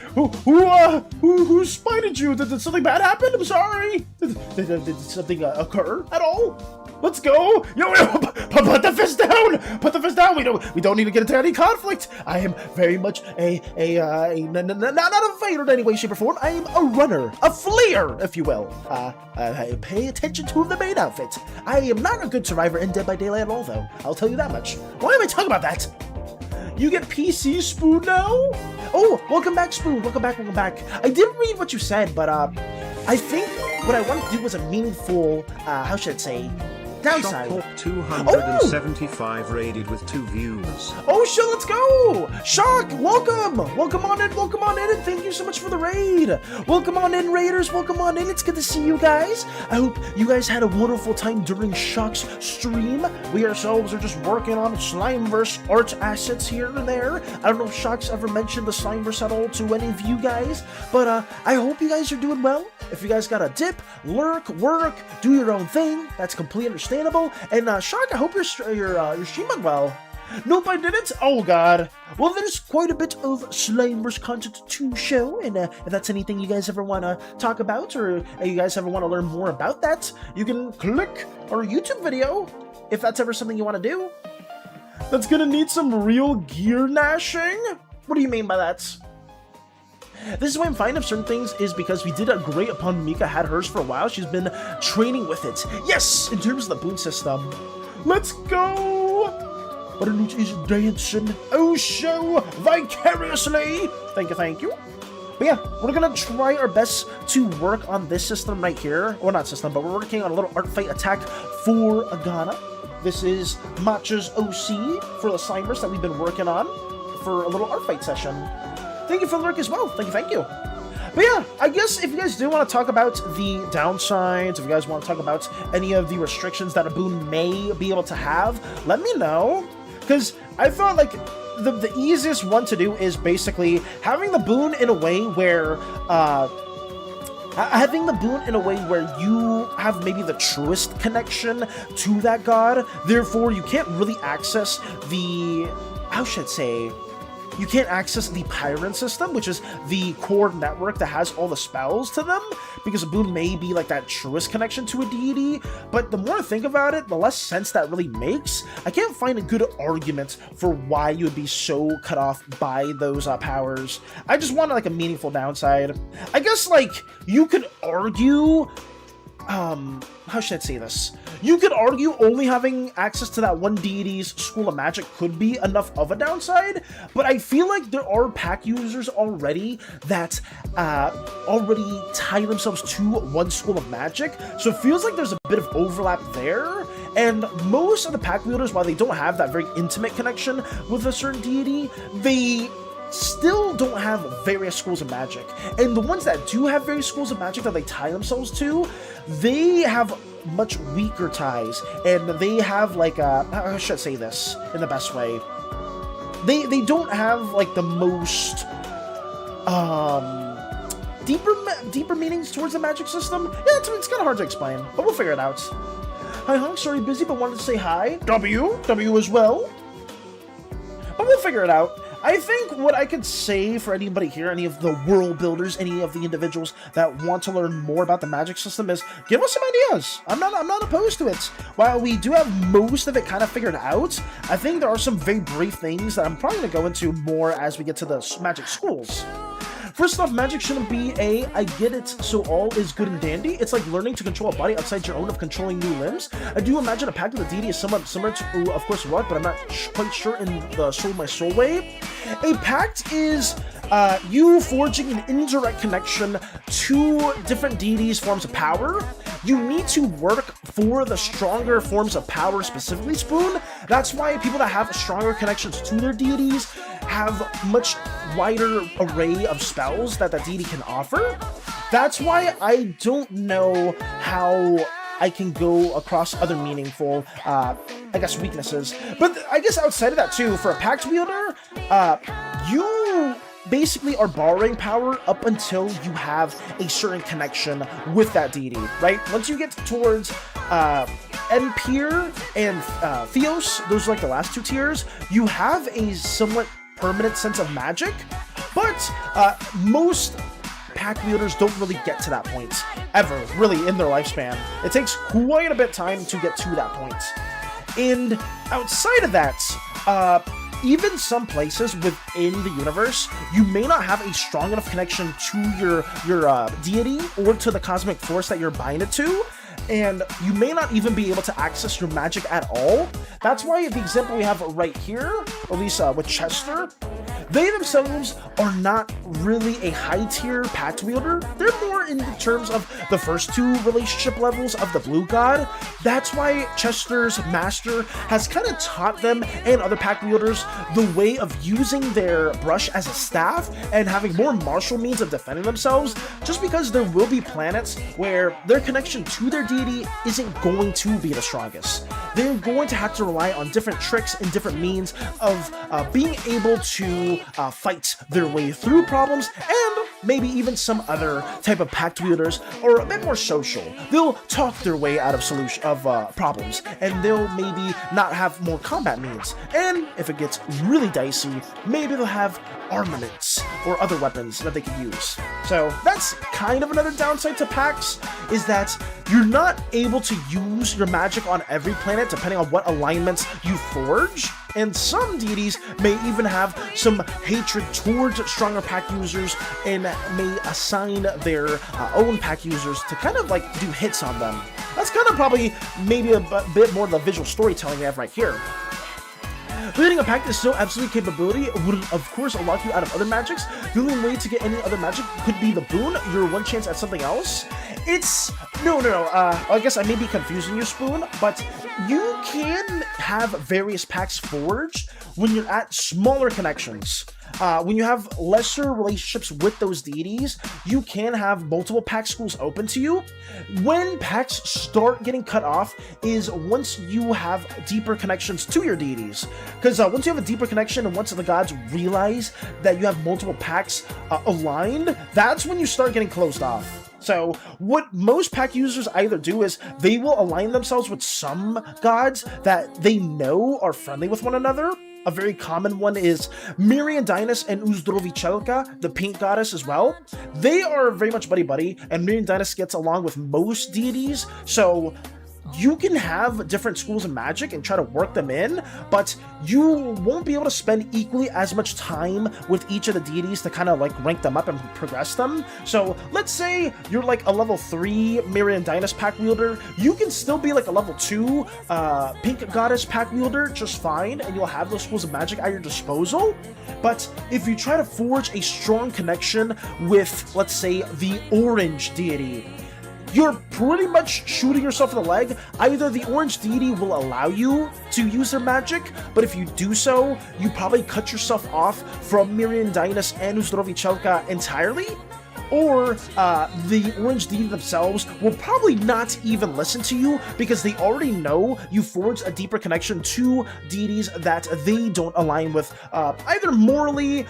Who spited you? Did something bad happen? I'm sorry. Did something occur at all? Let's go! Yo, put the fist down! Put the fist down! We don't need to get into any conflict. I am very much not a fighter in any way, shape, or form. I am a runner, a fleer, if you will. I pay attention to the main outfit. I am not a good survivor in Dead by Daylight at all, though. I'll tell you that much. Why am I talking about that? You get PC Spoon now? Oh, welcome back, Spoon. Welcome back. I didn't read what you said, but I think what I wanted to do was a meaningful, how should I say, downside. Shock 275 raided with 2 views. Oh, shit, let's go! Shock, welcome! Welcome on in, and thank you so much for the raid! Welcome on in, raiders, welcome on in, it's good to see you guys. I hope you guys had a wonderful time during Shock's stream. We ourselves are just working on Slimeverse art assets here and there. I don't know if Shock's ever mentioned the Slimeverse at all to any of you guys, but I hope you guys are doing well. If you guys got a dip, lurk, work, do your own thing, that's completely understandable. And Shock, I hope your stream went well. Nope, I didn't? Oh god. Well, there's quite a bit of Slimeverse content to show, and if that's anything you guys ever want to talk about, or you guys ever want to learn more about that, you can click our YouTube video, if that's ever something you want to do. That's gonna need some real gear gnashing? What do you mean by that? This is why I'm finding certain things is because we did a great upon Mika had hers for a while. She's been training with it. Yes, in terms of the boon system. Let's go! Butternut is dancing. Oh, so vicariously. Thank you. But yeah, we're gonna try our best to work on this system right here. Well, not system, but we're working on a little Artfight attack for Agana. This is Matcha's OC for the Slimeverse that we've been working on for a little Artfight session. Thank you for the lurk as well. Thank you. But yeah, I guess if you guys do want to talk about the downsides, if you guys want to talk about any of the restrictions that a boon may be able to have, let me know. Because I thought like the easiest one to do is basically having the boon in a way where you have maybe the truest connection to that god. Therefore, you can't really access the, how should I say, you can't access the Pyron system, which is the core network that has all the spells to them, because a boon may be like that truest connection to a deity, but the more I think about it, the less sense that really makes. I can't find a good argument for why you would be so cut off by those powers. I just want like a meaningful downside. I guess like you could argue, how should I say this? You could argue only having access to that one deity's School of Magic could be enough of a downside, but I feel like there are pack users already that already tie themselves to one School of Magic, so it feels like there's a bit of overlap there, and most of the pack wielders, while they don't have that very intimate connection with a certain deity, they still don't have various schools of magic, and the ones that do have various schools of magic that they tie themselves to, they have much weaker ties, and they have like how should I say this in the best way? They don't have like the most deeper meanings towards the magic system. Yeah, it's kind of hard to explain, but we'll figure it out. Hi, Hunk. Sorry, busy, but wanted to say hi. W as well. But we'll figure it out. I think what I could say for anybody here, any of the world builders, any of the individuals that want to learn more about the magic system is give us some ideas. I'm not opposed to it. While we do have most of it kind of figured out, I think there are some very brief things that I'm probably going to go into more as we get to the magic schools. First off, magic shouldn't be I get it, so all is good and dandy. It's like learning to control a body outside your own of controlling new limbs. I do imagine a pact with a deity is somewhat similar to, of course, Rock, but I'm not quite sure in the Soul My Soul way. A pact is you forging an indirect connection to different deities' forms of power. You need to work for the stronger forms of power, specifically Spoon. That's why people that have stronger connections to their deities have much wider array of spells that the deity can offer. That's why I don't know how I can go across other meaningful, I guess, weaknesses. But I guess outside of that too, for a Pact Wielder, you basically are borrowing power up until you have a certain connection with that deity, right? Once you get towards Empire and Theos, those are like the last two tiers, you have a somewhat permanent sense of magic, but most Pact Wielders don't really get to that point, ever, really, in their lifespan. It takes quite a bit of time to get to that point. And outside of that, even some places within the universe, you may not have a strong enough connection to your deity or to the cosmic force that you're binded to, and you may not even be able to access your magic at all. That's why the example we have right here, or at least with Chester, they themselves are not really a high-tier Pact Wielder. They're more in terms of the first two relationship levels of the Blue God. That's why Chester's master has kind of taught them and other Pact Wielders the way of using their brush as a staff and having more martial means of defending themselves, just because there will be planets where their connection to their deity isn't going to be the strongest. They're going to have to rely on different tricks and different means of being able to fight their way through problems, and maybe even some other type of Pact Wielders are a bit more social. They'll talk their way out of problems, and they'll maybe not have more combat means. And if it gets really dicey, maybe they'll have armaments or other weapons that they can use. So that's kind of another downside to pacts, is that you're not able to use your magic on every planet depending on what alignments you forge, and some deities may even have some hatred towards stronger pack users and may assign their own pack users to kind of like do hits on them. That's kind of probably maybe a bit more of the visual storytelling we have right here. Leading a pack is so absolute capability would of course unlock you out of other magics. The only way to get any other magic could be the boon, your one chance at something else. It's no, I guess I may be confusing you, Spoon, but you can have various packs forged when you're at smaller connections. When you have lesser relationships with those deities, you can have multiple pack schools open to you. When packs start getting cut off is once you have deeper connections to your deities. Because once you have a deeper connection and once the gods realize that you have multiple packs aligned, that's when you start getting closed off. So what most pack users either do is they will align themselves with some gods that they know are friendly with one another. A very common one is Miriandinus and Uzdrovichelka, the pink goddess as well. They are very much buddy-buddy, and Miriandinus gets along with most deities, so you can have different schools of magic and try to work them in, but you won't be able to spend equally as much time with each of the deities to kind of like rank them up and progress them. So let's say you're like a level 3 Miriandinus pack wielder, you can still be like a level 2 pink goddess pack wielder just fine, and you'll have those schools of magic at your disposal. But if you try to forge a strong connection with, let's say, the orange deity, you're pretty much shooting yourself in the leg. Either the orange deity will allow you to use their magic, but if you do so, you probably cut yourself off from Miriandinus and Uzdrovichelka entirely, or the orange deity themselves will probably not even listen to you because they already know you forged a deeper connection to deities that they don't align with either morally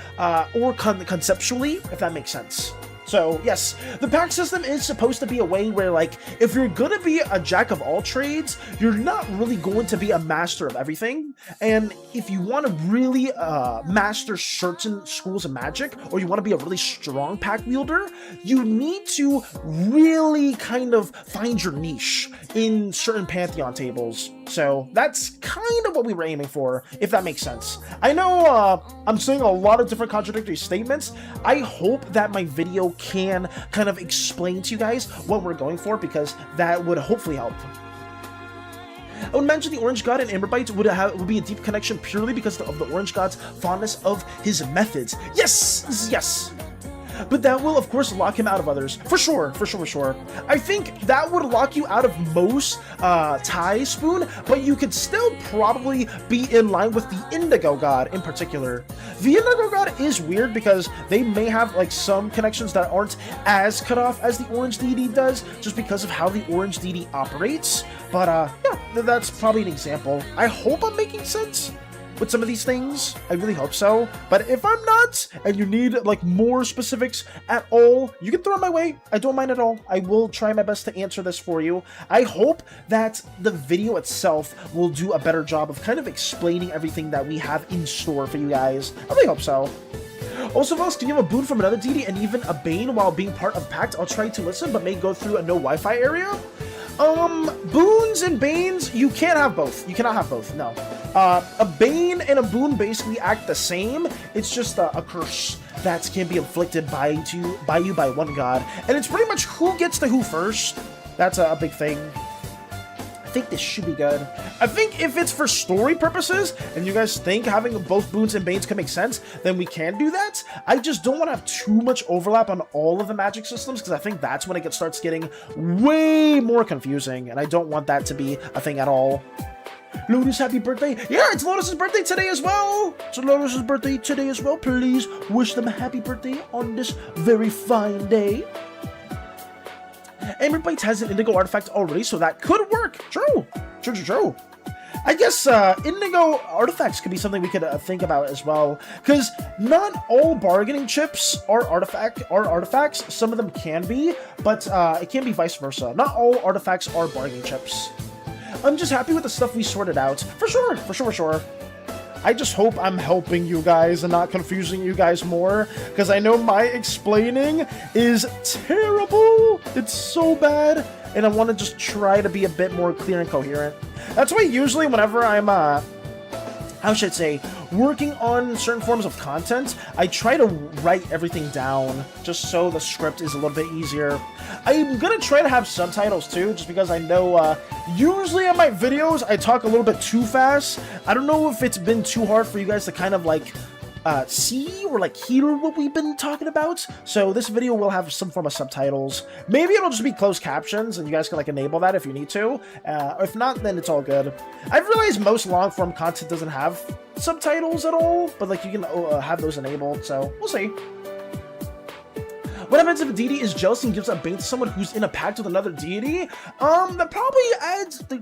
or conceptually, if that makes sense. So yes, the pack system is supposed to be a way where, like, if you're gonna be a jack of all trades, you're not really going to be a master of everything. And if you want to really master certain schools of magic, or you want to be a really strong pack wielder, you need to really kind of find your niche in certain Pantheon tables. So that's kind of what we were aiming for, if that makes sense. I know I'm saying a lot of different contradictory statements. I hope that my video can kind of explain to you guys what we're going for, because that would hopefully help. I would imagine the Orange God and Amberbite would be a deep connection purely because of the Orange God's fondness of his methods. Yes! Yes! but that will of course lock him out of others. For sure. I think that would lock you out of most Thai Spoon, but you could still probably be in line with the Indigo God in particular. The Indigo God is weird because they may have like some connections that aren't as cut off as the Orange Deity does, just because of how the Orange Deity operates. But yeah, that's probably an example. I hope I'm making sense with some of these things. I really hope so. But if I'm not, and you need like more specifics at all, you can throw it my way. I don't mind at all. I will try my best to answer this for you. I hope that the video itself will do a better job of kind of explaining everything that we have in store for you guys. I really hope so. Also, folks, can you have a boon from another deity and even a bane while being part of Pact? I'll try to listen, but may go through a no Wi-Fi area. Boons and banes, you can't have both. You cannot have both, no. A bane and a boon basically act the same. It's just a curse that can be inflicted by you by one god. And it's pretty much who gets to who first. That's a big thing. I think this should be good. I think if it's for story purposes, and you guys think having both boons and banes can make sense, then we can do that. I just don't want to have too much overlap on all of the magic systems, because I think that's when it starts getting way more confusing, and I don't want that to be a thing at all. Lotus, happy birthday. Yeah, it's Lotus's birthday today as well. It's Lotus's birthday today as well. Please wish them a happy birthday on this very fine day. Everybody has an Indigo artifact already, so that could work. True. I guess Indigo artifacts could be something we could think about as well, because not all bargaining chips are artifacts. Some of them can be, but it can be vice versa. Not all artifacts are bargaining chips. I'm just happy with the stuff we sorted out. For sure. I just hope I'm helping you guys and not confusing you guys more, because I know my explaining is terrible. It's so bad, and I want to just try to be a bit more clear and coherent. That's why usually whenever I'm, how should I say, working on certain forms of content, I try to write everything down just so the script is a little bit easier. I'm gonna try to have subtitles too, just because I know usually on my videos I talk a little bit too fast. I don't know if it's been too hard for you guys to kind of like see or like hear what we've been talking about, so this video will have some form of subtitles. Maybe it'll just be closed captions and you guys can like enable that if you need to. If not, then it's all good. I've realized most long form content doesn't have subtitles at all, but like you can have those enabled, so we'll see. What happens if a deity is jealous and gives a bane to someone who's in a pact with another deity? That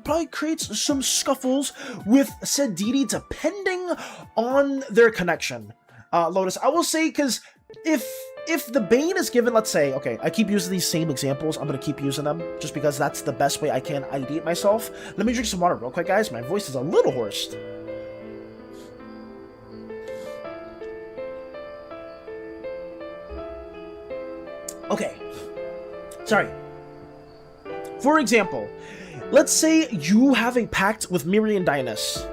probably creates some scuffles with said deity depending on their connection. Lotus, I will say, because if the bane is given, let's say, okay, I keep using these same examples, I'm gonna keep using them just because that's the best way I can ID it myself. Let me drink some water real quick, guys. My voice is a little hoarse. Okay, sorry. For example, let's say you have a pact with Mirian Dynus.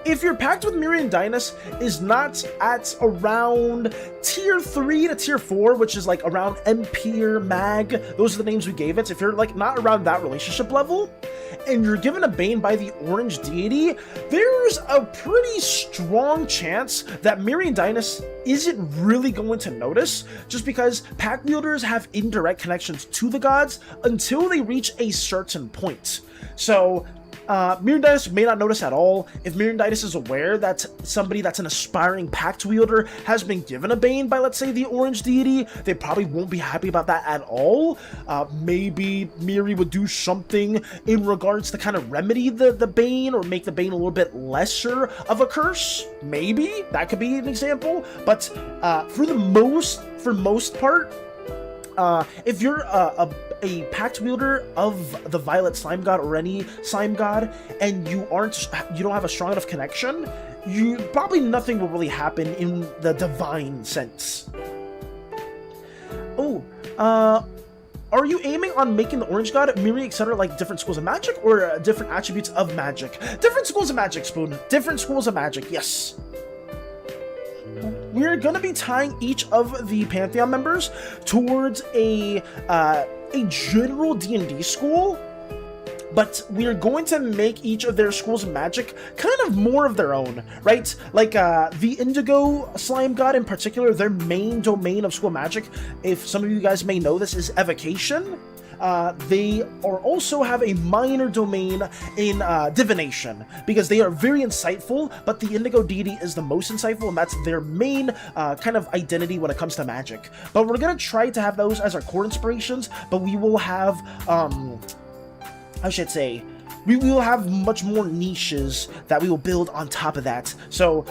If your pact with Mirian Dynus is not at around tier 3 to tier 4, which is like around Empire, Mag, those are the names we gave it. If you're like not around that relationship level, and you're given a bane by the Orange Deity, there's a pretty strong chance that Mirian Dynus isn't really going to notice, just because pact wielders have indirect connections to the gods until they reach a certain point. So Mirian Dynus may not notice at all. If Mirian Dynus is aware that somebody that's an aspiring pact wielder has been given a bane by, let's say, the Orange Deity, they probably won't be happy about that at all. Maybe Miri would do something in regards to kind of remedy the bane, or make the bane a little bit lesser of a curse. Maybe that could be an example. But for most part, if you're a pact wielder of the Violet Slime God or any slime god, and you don't have a strong enough connection, probably nothing will really happen in the divine sense. Oh, are you aiming on making the Orange God, Miri, etc. like different schools of magic, or different attributes of magic? Different schools of magic, Spoon. Different schools of magic, yes. We're gonna be tying each of the Pantheon members towards a general D&D school, but we're going to make each of their schools of magic kind of more of their own, right? Like the Indigo Slime God in particular, their main domain of school magic, if some of you guys may know this, is evocation. They also have a minor domain in divination, because they are very insightful, but the Indigo deity is the most insightful, and that's their main kind of identity when it comes to magic. But we're gonna try to have those as our core inspirations, but we will have, I should say, we will have much more niches that we will build on top of that. So,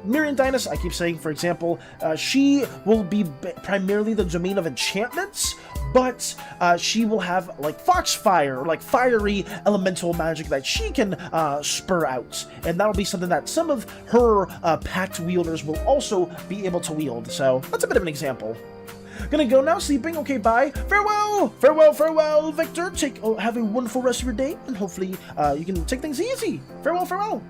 Miriam Dynus, I keep saying, for example, she will be primarily the domain of enchantments, but she will have like foxfire, or like fiery elemental magic that she can spur out, and that'll be something that some of her pact wielders will also be able to wield. So that's a bit of an example. Gonna go now, sleeping. Okay, bye. Farewell, farewell, farewell, Victor. Have a wonderful rest of your day, and hopefully you can take things easy. Farewell, farewell.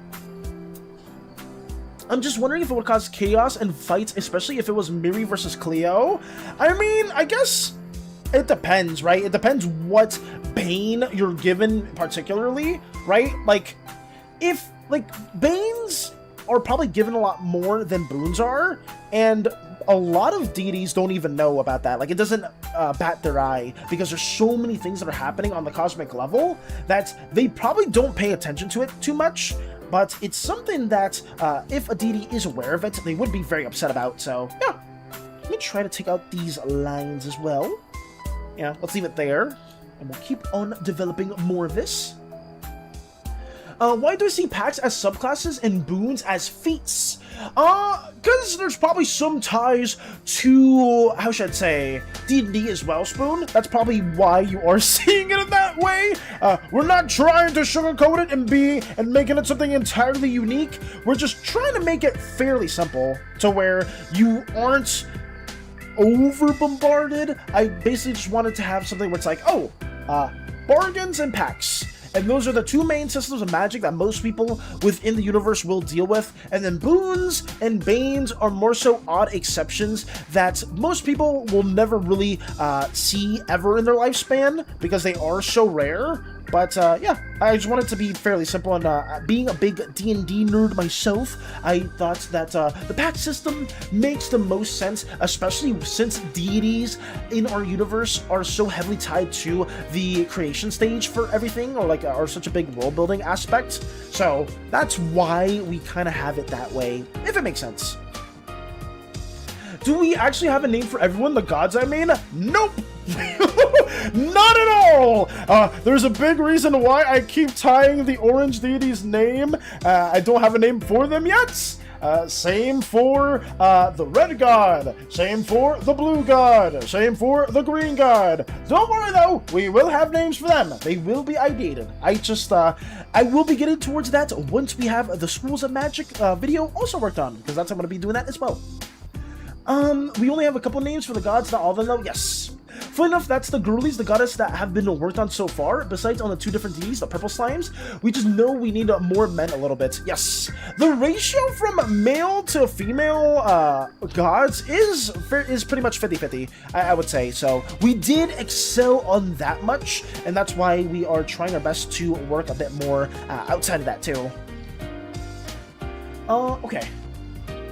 I'm just wondering if it would cause chaos and fights, especially if it was Miri versus Cleo. I mean, I guess it depends, right? It depends what Bane you're given particularly, right? Like, if, like, Banes are probably given a lot more than boons are, and a lot of deities don't even know about that. Like, it doesn't bat their eye, because there's so many things that are happening on the cosmic level that they probably don't pay attention to it too much. But it's something that if a deity is aware of it, they would be very upset about. So yeah, let me try to take out these lines as well. Yeah, let's leave it there, and we'll keep on developing more of this. Why do I see packs as subclasses and boons as feats? Because there's probably some ties to, how should I say, D&D as well, Spoon. That's probably why you are seeing it in that way. We're not trying to sugarcoat it and making it something entirely unique. We're just trying to make it fairly simple to where you aren't over bombarded. I basically just wanted to have something where it's like, oh, bargains and packs. And those are the two main systems of magic that most people within the universe will deal with. And then boons and banes are more so odd exceptions that most people will never really see ever in their lifespan, because they are so rare. But yeah, I just wanted to be fairly simple, and being a big D&D nerd myself, I thought that the pact system makes the most sense, especially since deities in our universe are so heavily tied to the creation stage for everything, or like are such a big world building aspect. So that's why we kind of have it that way, if it makes sense. Do we actually have a name for everyone? The gods, I mean? Nope! Not at all! There's a big reason why I keep tying the orange deity's name. I don't have a name for them yet. Same for the red god. Same for the blue god. Same for the green god. Don't worry though, we will have names for them. They will be ideated. I will be getting towards that once we have the Schools of Magic video also worked on, because I'm going to be doing that as well. We only have a couple names for the gods, not all of them though. Yes. Funny enough, that's the girlies, the goddess that have been worked on so far, besides on the two different deities, the purple slimes. We just know we need more men a little bit. Yes. The ratio from male to female gods is pretty much 50-50, I would say. So we did excel on that much, and that's why we are trying our best to work a bit more outside of that too. Okay.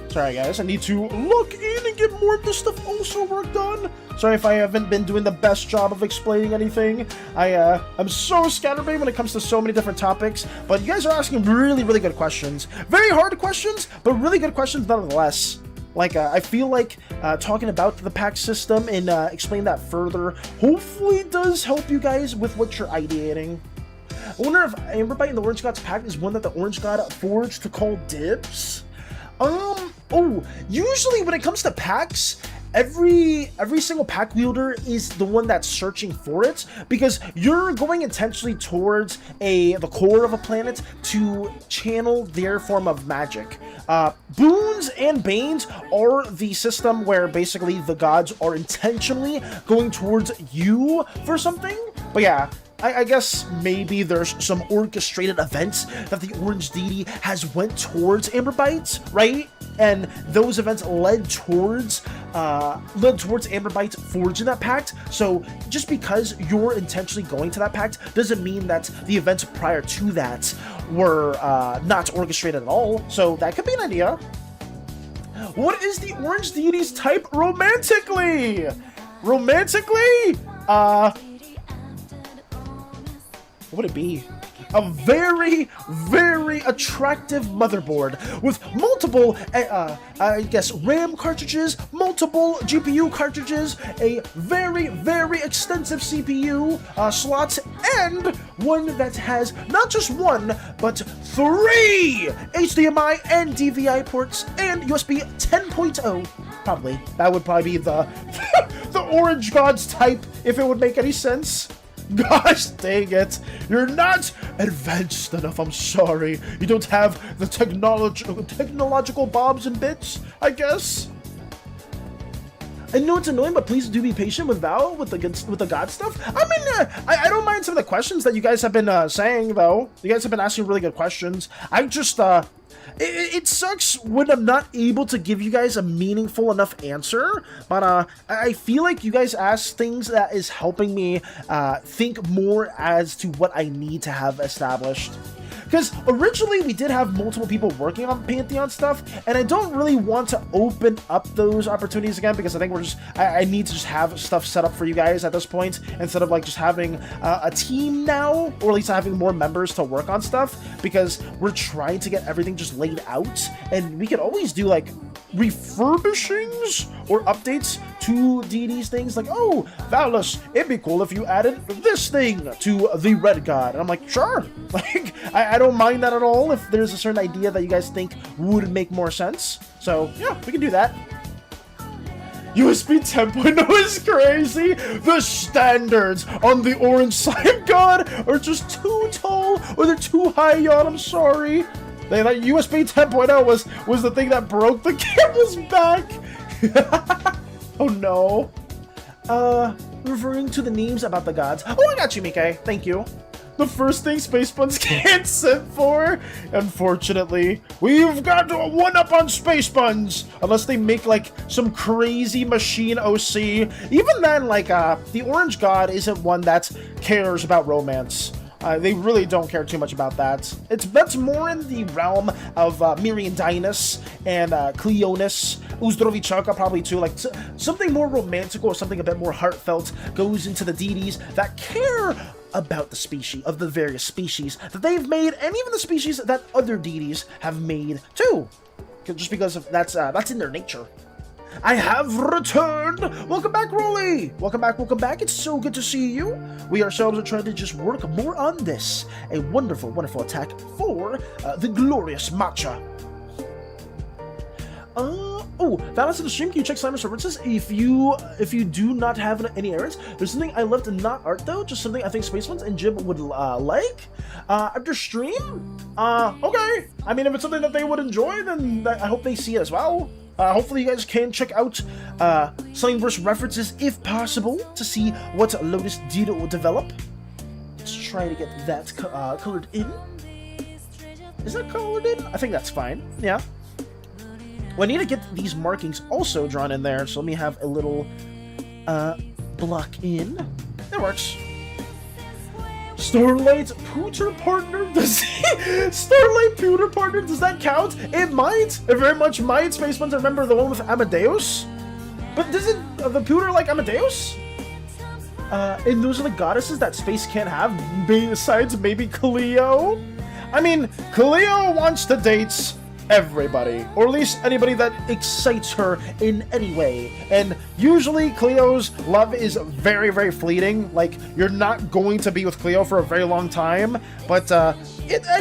Sorry guys, I need to look in and get more of this stuff also worked on. Sorry if I haven't been doing the best job of explaining anything. I'm so scatterbrained when it comes to so many different topics, but you guys are asking really, really good questions. Very hard questions, but really good questions nonetheless. Like, I feel like talking about the pack system and explaining that further hopefully does help you guys with what you're ideating. I wonder if Amberbite and the Orange God's pact is one that the Orange God forged to call dibs? Usually when it comes to packs, every single pack wielder is the one that's searching for it, because you're going intentionally towards the core of a planet to channel their form of magic. Boons and banes are the system where basically the gods are intentionally going towards you for something. But yeah, I guess maybe there's some orchestrated events that the Orange Deity has went towards Amberbites, right? And those events led towards Amberbites forging that pact. So just because you're intentionally going to that pact doesn't mean that the events prior to that were not orchestrated at all. So that could be an idea. What is the Orange Deity's type romantically? Romantically? What would it be? A very, very attractive motherboard with multiple, I guess, RAM cartridges, multiple GPU cartridges, a very, very extensive CPU slots, and one that has not just one, but 3 HDMI and DVI ports and USB 10.0. Probably. That would probably be the, the Orange God's type, if it would make any sense. Gosh dang it, you're not advanced enough, I'm sorry. You don't have the technological bobs and bits, I guess. I know it's annoying, but please do be patient with Val, with the God stuff. I mean, I don't mind some of the questions that you guys have been saying, though. You guys have been asking really good questions. I just, it sucks when I'm not able to give you guys a meaningful enough answer, but I feel like you guys ask things that is helping me think more as to what I need to have established. Because originally we did have multiple people working on Pantheon stuff, and I don't really want to open up those opportunities again, because I think we're just, I need to just have stuff set up for you guys at this point, instead of like just having a team now, or at least having more members to work on stuff, because we're trying to get everything just laid out, and we could always do like refurbishings or updates to deities things, like, oh, Valus, it'd be cool if you added this thing to the Red God. And I'm like, sure, like, I don't mind that at all if there's a certain idea that you guys think would make more sense. So yeah, we can do that. USB 10.0 is crazy. The standards on the Orange Slime God are just too tall, or they're too high, y'all. I'm sorry. That USB 10.0 was the thing that broke the camera's back. Oh no. Referring to the names about the gods. Oh, I got you, Mike. Thank you. The first thing Space Buns can't sit for? Unfortunately, we've got a one-up on Space Buns. Unless they make, like, some crazy machine OC. Even then, like, the Orange God isn't one that cares about romance. They really don't care too much about that. That's more in the realm of Miriandinus and Cleonis, Uzdrovichaka probably too. Like something more romantical or something a bit more heartfelt goes into the deities that care about the species, of the various species that they've made, and even the species that other deities have made too. Just because of that's in their nature. I have returned! Welcome back, Rolly! Welcome back, welcome back. It's so good to see you. We ourselves are trying to just work more on this. A wonderful, wonderful attack for the glorious Matcha. Oh, Valus in the stream, can you check Slimeversin? If you do not have any errands, there's something I left in not art though, just something I think Space Ones and Jib would like. After stream? Okay. I mean, if it's something that they would enjoy, then I hope they see it as well. Hopefully you guys can check out Slimeverse references if possible to see what Lotus did will develop. Let's try to get that colored in. Is that colored in? I think that's fine. Yeah. Well, I need to get these markings also drawn in there, so let me have a little block in. That works. Starlight Pooter Partner? Starlight Pooter Partner, does that count? It might. It very much might. Space Buns, I remember the one with Amadeus. But doesn't the Pooter like Amadeus? And those are the goddesses that space can't have, besides maybe Cleo? I mean, Cleo wants to date everybody, or at least anybody that excites her in any way. And usually Cleo's love is very, very fleeting. Like, you're not going to be with Cleo for a very long time, but I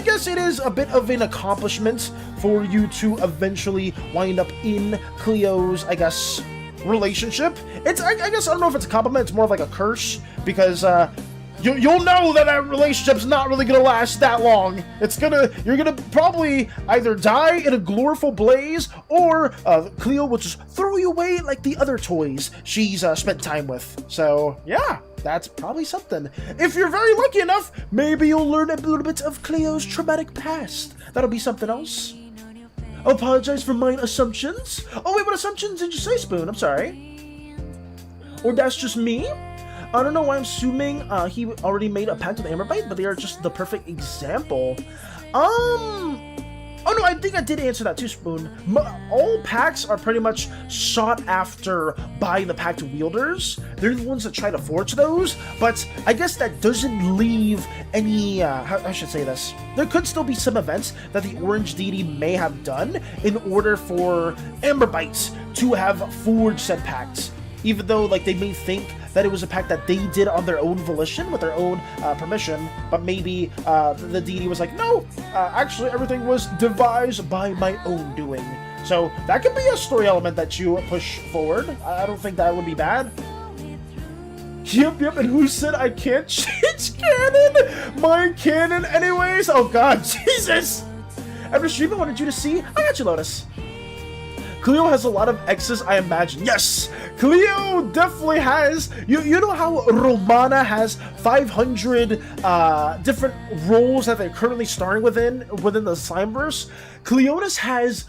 guess it is a bit of an accomplishment for you to eventually wind up in Cleo's, I guess, relationship. It's, I guess, I don't know if it's a compliment, it's more of like a curse, because you'll know that that relationship's not really gonna last that long. You're gonna probably either die in a glorious blaze, or Cleo will just throw you away like the other toys she's spent time with. So yeah, that's probably something. If you're very lucky enough, maybe you'll learn a little bit of Cleo's traumatic past. That'll be something else. I apologize for my assumptions. Oh wait, what assumptions did you say, Spoon? I'm sorry. Or that's just me? I don't know why I'm assuming he already made a pact with Amberbite, but they are just the perfect example. Oh no, I think I did answer that too, Spoon. All pacts are pretty much sought after by the pact wielders. They're the ones that try to forge those, but I guess that doesn't leave any, how I should say this. There could still be some events that the Orange Deity may have done in order for Amberbites to have forged said pacts. Even though, like, they may think that it was a pact that they did on their own volition, with their own permission, but maybe the deity was like, no, actually everything was devised by my own doing. So that could be a story element that you push forward. I don't think that would be bad. Yep, and who said I can't change canon? My canon anyways? Oh god, Jesus! After stream, I wanted you to see, I got you, Lotus. Cleo has a lot of exes, I imagine. Yes! Cleo definitely has. You know how Romana has 500 different roles that they're currently starring within the Slimeverse? Cleonis has...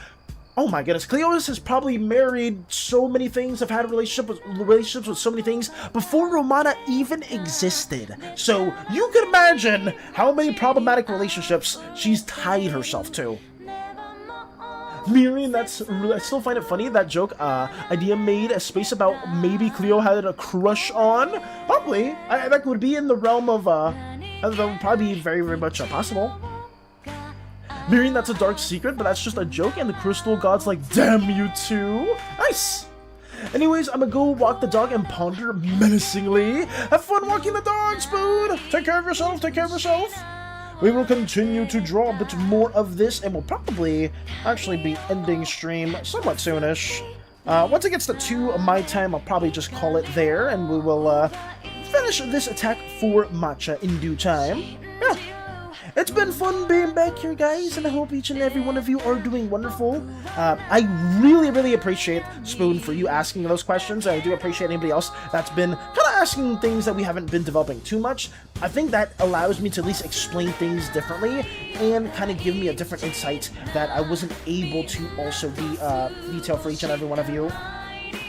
Oh my goodness, Cleonis has probably married so many things, have had relationships with so many things before Romana even existed. So you can imagine how many problematic relationships she's tied herself to. Miriam, I still find it funny, that joke, Idea made a space about maybe Cleo had a crush on. Probably. That would be in the realm of, that would probably be very, very much possible. Miriam, that's a dark secret, but that's just a joke, and the Crystal God's like, damn you too. Nice! Anyways, I'm gonna go walk the dog and ponder menacingly. Have fun walking the dog, Spoon! Take care of yourself, take care of yourself! We will continue to draw a bit more of this, and we'll probably actually be ending stream somewhat soonish. Once it gets to 2 of my time, I'll probably just call it there, and we will finish this attack for Matcha in due time. Yeah. It's been fun being back here, guys, and I hope each and every one of you are doing wonderful. I really, really appreciate, Spoon, for you asking those questions. I do appreciate anybody else that's been kind of asking things that we haven't been developing too much. I think that allows me to at least explain things differently and kind of give me a different insight that I wasn't able to also be detailed for each and every one of you.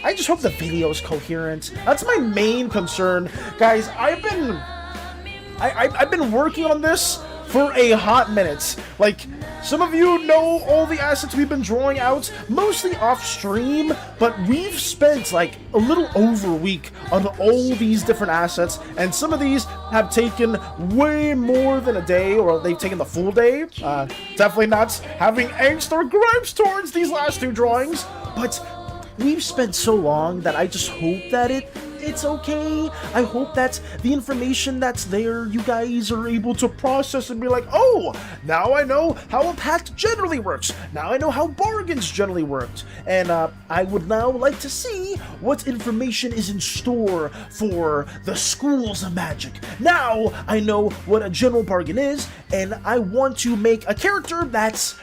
I just hope the video is coherent. That's my main concern. Guys, I've been working on this for a hot minute. Like, some of you know all the assets we've been drawing out, mostly off stream, but we've spent like a little over a week on all these different assets, and some of these have taken way more than a day, or they've taken the full day. Definitely not having angst or gripes towards these last 2 drawings, but we've spent so long that I just hope that it's okay. I hope that the information that's there, you guys are able to process and be like, oh, now I know how a pact generally works. Now I know how bargains generally worked. And I would now like to see what information is in store for the schools of magic. Now I know what a general bargain is, and I want to make a character that's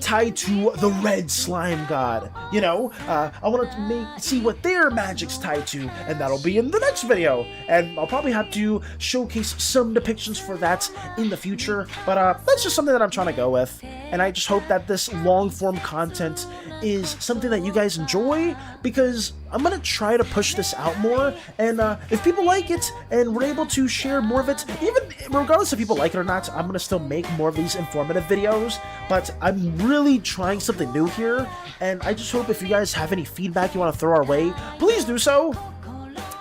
tied to the red slime god. You know, I want to see what their magic's tied to, and that'll be in the next video. And I'll probably have to showcase some depictions for that in the future, but that's just something that I'm trying to go with. And I just hope that this long-form content is something that you guys enjoy, because I'm gonna try to push this out more, and if people like it and we're able to share more of it, even regardless if people like it or not, I'm gonna still make more of these informative videos. But I'm really trying something new here, and I just hope if you guys have any feedback you want to throw our way, please do so,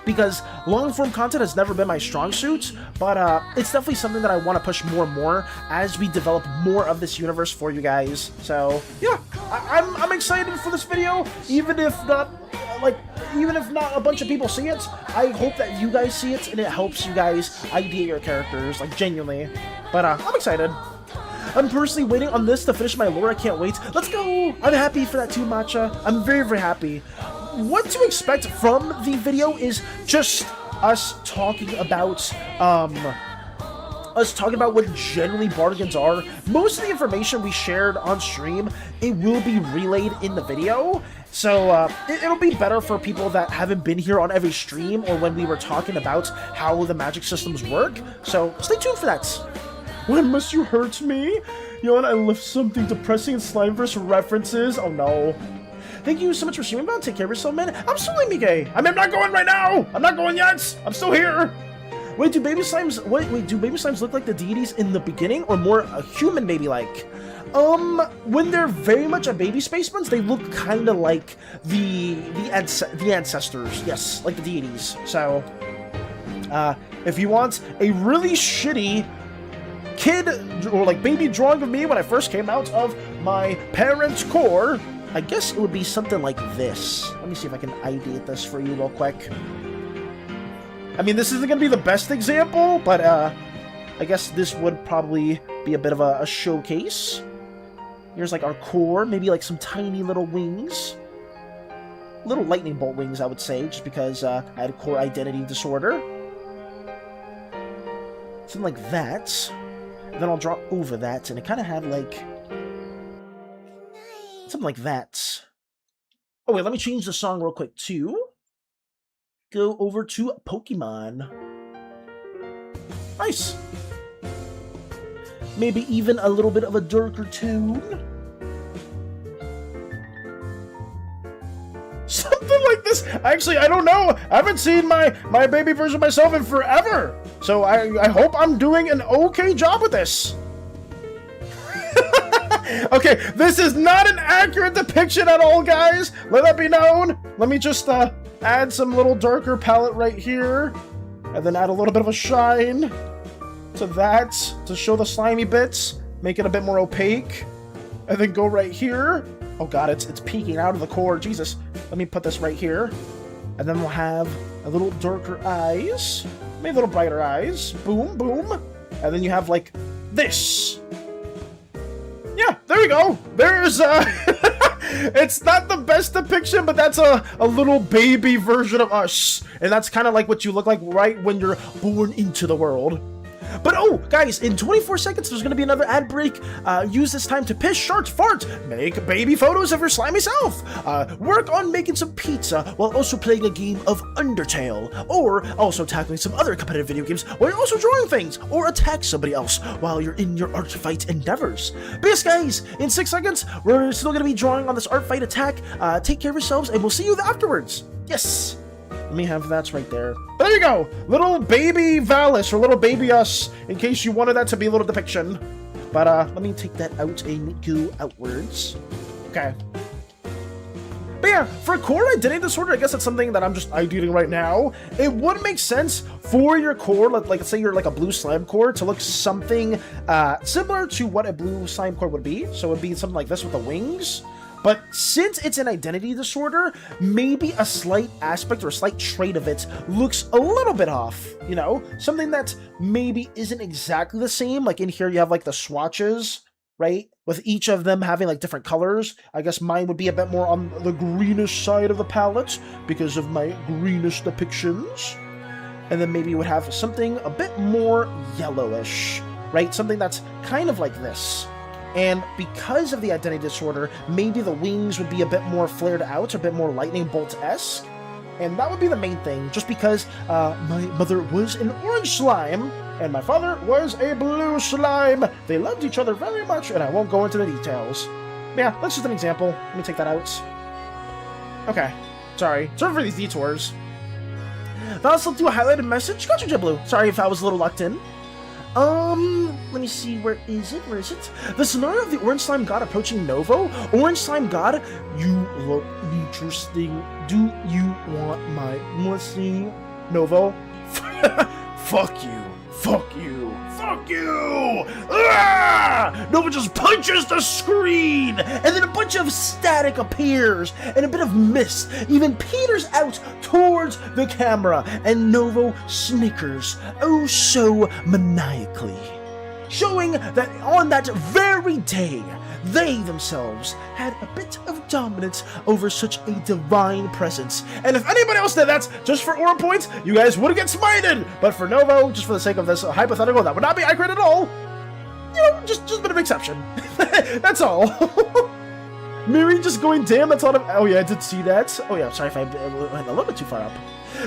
because long-form content has never been my strong suit, but it's definitely something that I want to push more and more as we develop more of this universe for you guys. So yeah, I'm excited for this video, even if not a bunch of people see it. I hope that you guys see it and it helps you guys idea your characters, like, genuinely. But I'm excited. I'm personally waiting on this to finish my lore. I can't wait. Let's go! I'm happy for that too, Matcha. I'm very, very happy. What to expect from the video is just us talking about what generally bargains are. Most of the information we shared on stream, it will be relayed in the video. So it'll be better for people that haven't been here on every stream or when we were talking about how the magic systems work. So stay tuned for that. When must you hurt me? Yawn, I left something depressing in Slimeverse references. Oh no. Thank you so much for streaming, man. Take care of yourself, man. Absolutely, Mike. I mean, I'm not going right now. I'm not going yet. I'm still here. Wait, do baby slimes look like the deities in the beginning, or more human baby-like? When they're very much a baby spacemones, they look kind of like the ancestors. Yes, like the deities. So, if you want a really shitty kid or like baby drawing of me when I first came out of my parents' core, I guess it would be something like this. Let me see if I can ideate this for you real quick. I mean, this isn't going to be the best example, but I guess this would probably be a bit of a showcase. Here's like our core, maybe like some tiny little wings. Little lightning bolt wings, I would say, just because I had a core identity disorder. Something like that. And then I'll draw over that, and it kind of had like... something like that. Oh wait, let me change the song real quick too. Go over to Pokemon. Nice. Maybe even a little bit of a darker tone. Something like this. Actually, I don't know. I haven't seen my baby version of myself in forever. So I hope I'm doing an okay job with this. Okay, this is not an accurate depiction at all, guys. Let that be known. Let me just add some little darker palette right here, and then add a little bit of a shine to that to show the slimy bits, make it a bit more opaque, and then go right here. Oh god, it's peeking out of the core. Jesus. Let me put this right here, and then we'll have a little darker eyes, maybe a little brighter eyes. Boom, boom, and then you have like this. Yeah, there you go. There's it's not the best depiction, but that's a little baby version of us. And that's kind of like what you look like right when you're born into the world. But oh, guys, in 24 seconds, there's going to be another ad break. Use this time to piss, shart, fart, make baby photos of your slimy self, work on making some pizza while also playing a game of Undertale, or also tackling some other competitive video games while you're also drawing things, or attack somebody else while you're in your Artfight endeavors. But yes, guys, in 6 seconds, we're still going to be drawing on this Artfight attack. Take care of yourselves, and we'll see you afterwards. Yes. Let me have that right there. There you go! Little baby Valis, or little baby us, in case you wanted that to be a little depiction. But, let me take that out and go outwards. Okay. But yeah, for core identity disorder, I guess that's something that I'm just ideating right now. It would make sense for your core, like let's say you're like a blue slime core, to look something similar to what a blue slime core would be. So it would be something like this with the wings. But since it's an identity disorder, maybe a slight aspect or a slight trait of it looks a little bit off, you know? Something that maybe isn't exactly the same. Like in here you have like the swatches, right? With each of them having like different colors. I guess mine would be a bit more on the greenish side of the palette because of my greenish depictions. And then maybe you would have something a bit more yellowish, right? Something that's kind of like this. And because of the identity disorder, maybe the wings would be a bit more flared out, a bit more lightning bolt-esque. And that would be the main thing, just because my mother was an orange slime, and my father was a blue slime. They loved each other very much, and I won't go into the details. Yeah, that's just an example. Let me take that out. Okay. Sorry for these detours. I'll also do a highlighted message. Got you, JetBlue. Sorry if I was a little locked in. Let me see, where is it? The scenario of the Orange Slime God approaching Novo. Orange Slime God, you look interesting. Do you want my blessing? Novo? Fuck you. Fuck you. Fuck you! Ah! Novo just punches the screen! And then a bunch of static appears, and a bit of mist even peters out towards the camera, and Novo snickers, oh so maniacally. showing that on that very day, they themselves had a bit of dominance over such a divine presence. And if anybody else did that, just for aura points, you guys would get smited! But for Novo, just for the sake of this hypothetical, that would not be accurate at all. You know, just a bit of exception. That's all. Miri just going, damn, that's a lot of... Oh yeah, I did see that. Oh yeah, sorry if I went a little bit too far up.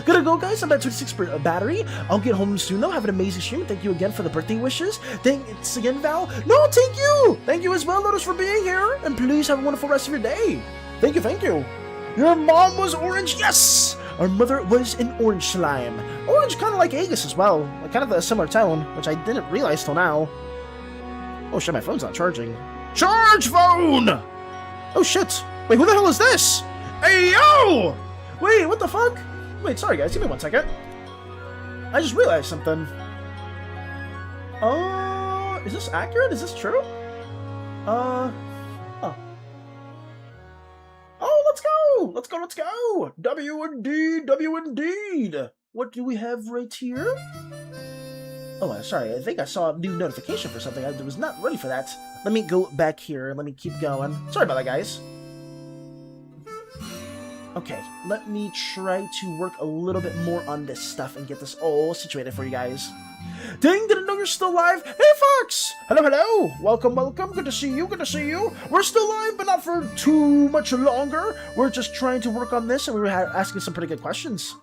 Gotta go, guys. I'm at 26 battery. I'll get home soon, though. Have an amazing stream. Thank you again for the birthday wishes. Thanks again, Val. No, thank you. Thank you as well, Lotus, for being here. And please have a wonderful rest of your day. Thank you, thank you. Your mom was orange. Yes. Our mother was an orange slime. Orange, kind of like Aegis as well. Kind of a similar tone, which I didn't realize till now. Oh shit, my phone's not charging. Charge phone! Oh shit. Wait, who the hell is this? Hey, yo! Wait, what the fuck? Wait, sorry guys, give me 1 second. I just realized something. Is this accurate? Is this true? Oh. Oh, let's go! Let's go, let's go! W indeed! What do we have right here? Oh, sorry, I think I saw a new notification for something. I was not ready for that. Let me go back here and let me keep going. Sorry about that, guys. Okay, let me try to work a little bit more on this stuff and get this all situated for you guys. Dang, didn't know you're still live. Hey, Fox! Hello, hello! Welcome, welcome. Good to see you, good to see you. We're still live, but not for too much longer. We're just trying to work on this, and we were asking some pretty good questions.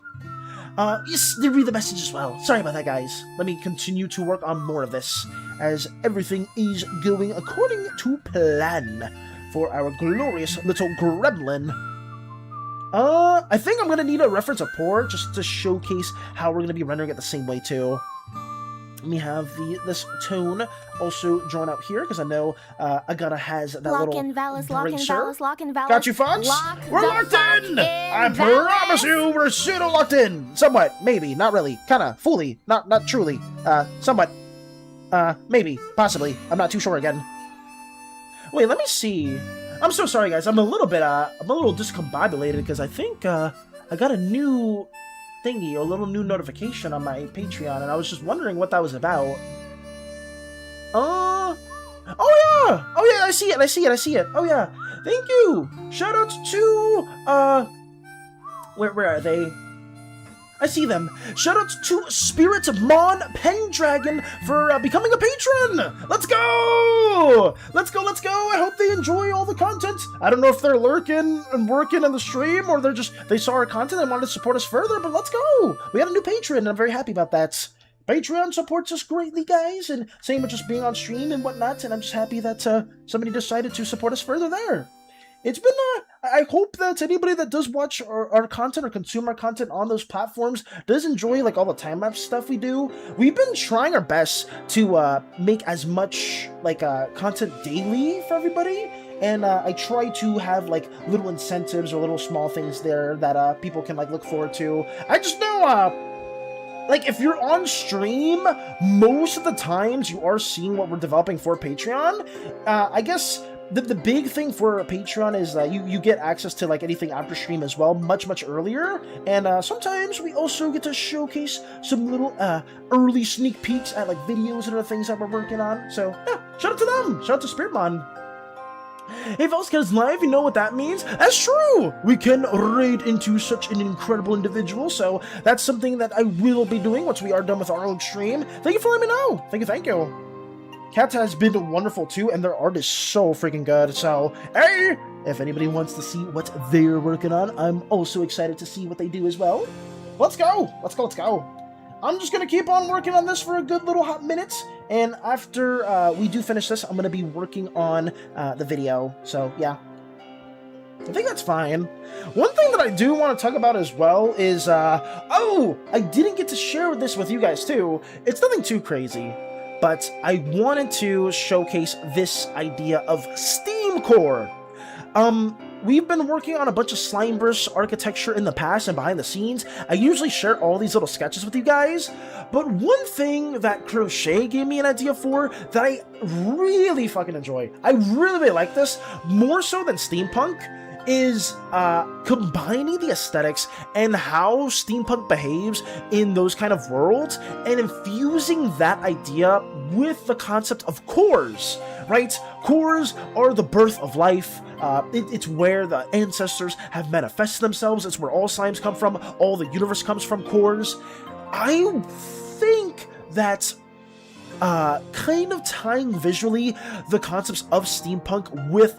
Yes, they read the message as well. Sorry about that, guys. Let me continue to work on more of this, as everything is going according to plan for our glorious little gremlin. I think I'm gonna need a reference of port just to showcase how we're gonna be rendering it the same way too. Let me have this tone also drawn out here because I know Agata has that little bracer. Got you, Fox? We're locked in! I promise you, we're pseudo locked in. Somewhat, maybe, not really, kinda, fully, not truly. Somewhat, maybe, possibly. I'm not too sure again. Wait, let me see. I'm so sorry, guys. I'm a little discombobulated because I think I got a new thingy, or a little new notification on my Patreon, and I was just wondering what that was about. Oh yeah, I see it. Oh yeah, thank you. Shout out to where are they? I see them. Shout out to Spirit of Mon Pendragon for becoming a patron. Let's go! Let's go! I hope they enjoy all the content. I don't know if they're lurking and working in the stream, or they saw our content and wanted to support us further, but let's go! We got a new patron, and I'm very happy about that. Patreon supports us greatly, guys, and same with just being on stream and whatnot, and I'm just happy that somebody decided to support us further there. It's been, I hope that anybody that does watch our content or consume our content on those platforms does enjoy, like, all the time-lapse stuff we do. We've been trying our best to make as much, like, content daily for everybody, and I try to have, like, little incentives or little small things there that people can, like, look forward to. I just know, like, if you're on stream, most of the times you are seeing what we're developing for Patreon. I guess the big thing for a Patreon is that you get access to, like, anything after stream as well, much earlier, and sometimes we also get to showcase some little early sneak peeks at, like, videos and other things that we're working on. So yeah, shout out to them. Shout out to Spiritmon. Hey, Velska's live, you know what that means? That's true! We can raid into such an incredible individual, so that's something that I will be doing once we are done with our own stream. Thank you for letting me know. Thank you. Cat has been wonderful too, and their art is so freaking good, so hey! If anybody wants to see what they're working on, I'm also excited to see what they do as well. Let's go! I'm just gonna keep on working on this for a good little hot minute, and after we do finish this, I'm gonna be working on the video, so yeah. I think that's fine. One thing that I do want to talk about as well is, oh! I didn't get to share this with you guys too. It's nothing too crazy, but I wanted to showcase this idea of Steam Core. We've been working on a bunch of Slimeverse architecture in the past and behind the scenes. I usually share all these little sketches with you guys, but one thing that Crochet gave me an idea for that I really fucking enjoy, I really like this, more so than Steampunk, is combining the aesthetics and how steampunk behaves in those kind of worlds and infusing that idea with the concept of cores, right? Cores are the birth of life. It's where the ancestors have manifested themselves. It's where all slimes come from. All the universe comes from cores. I think that kind of tying visually the concepts of steampunk with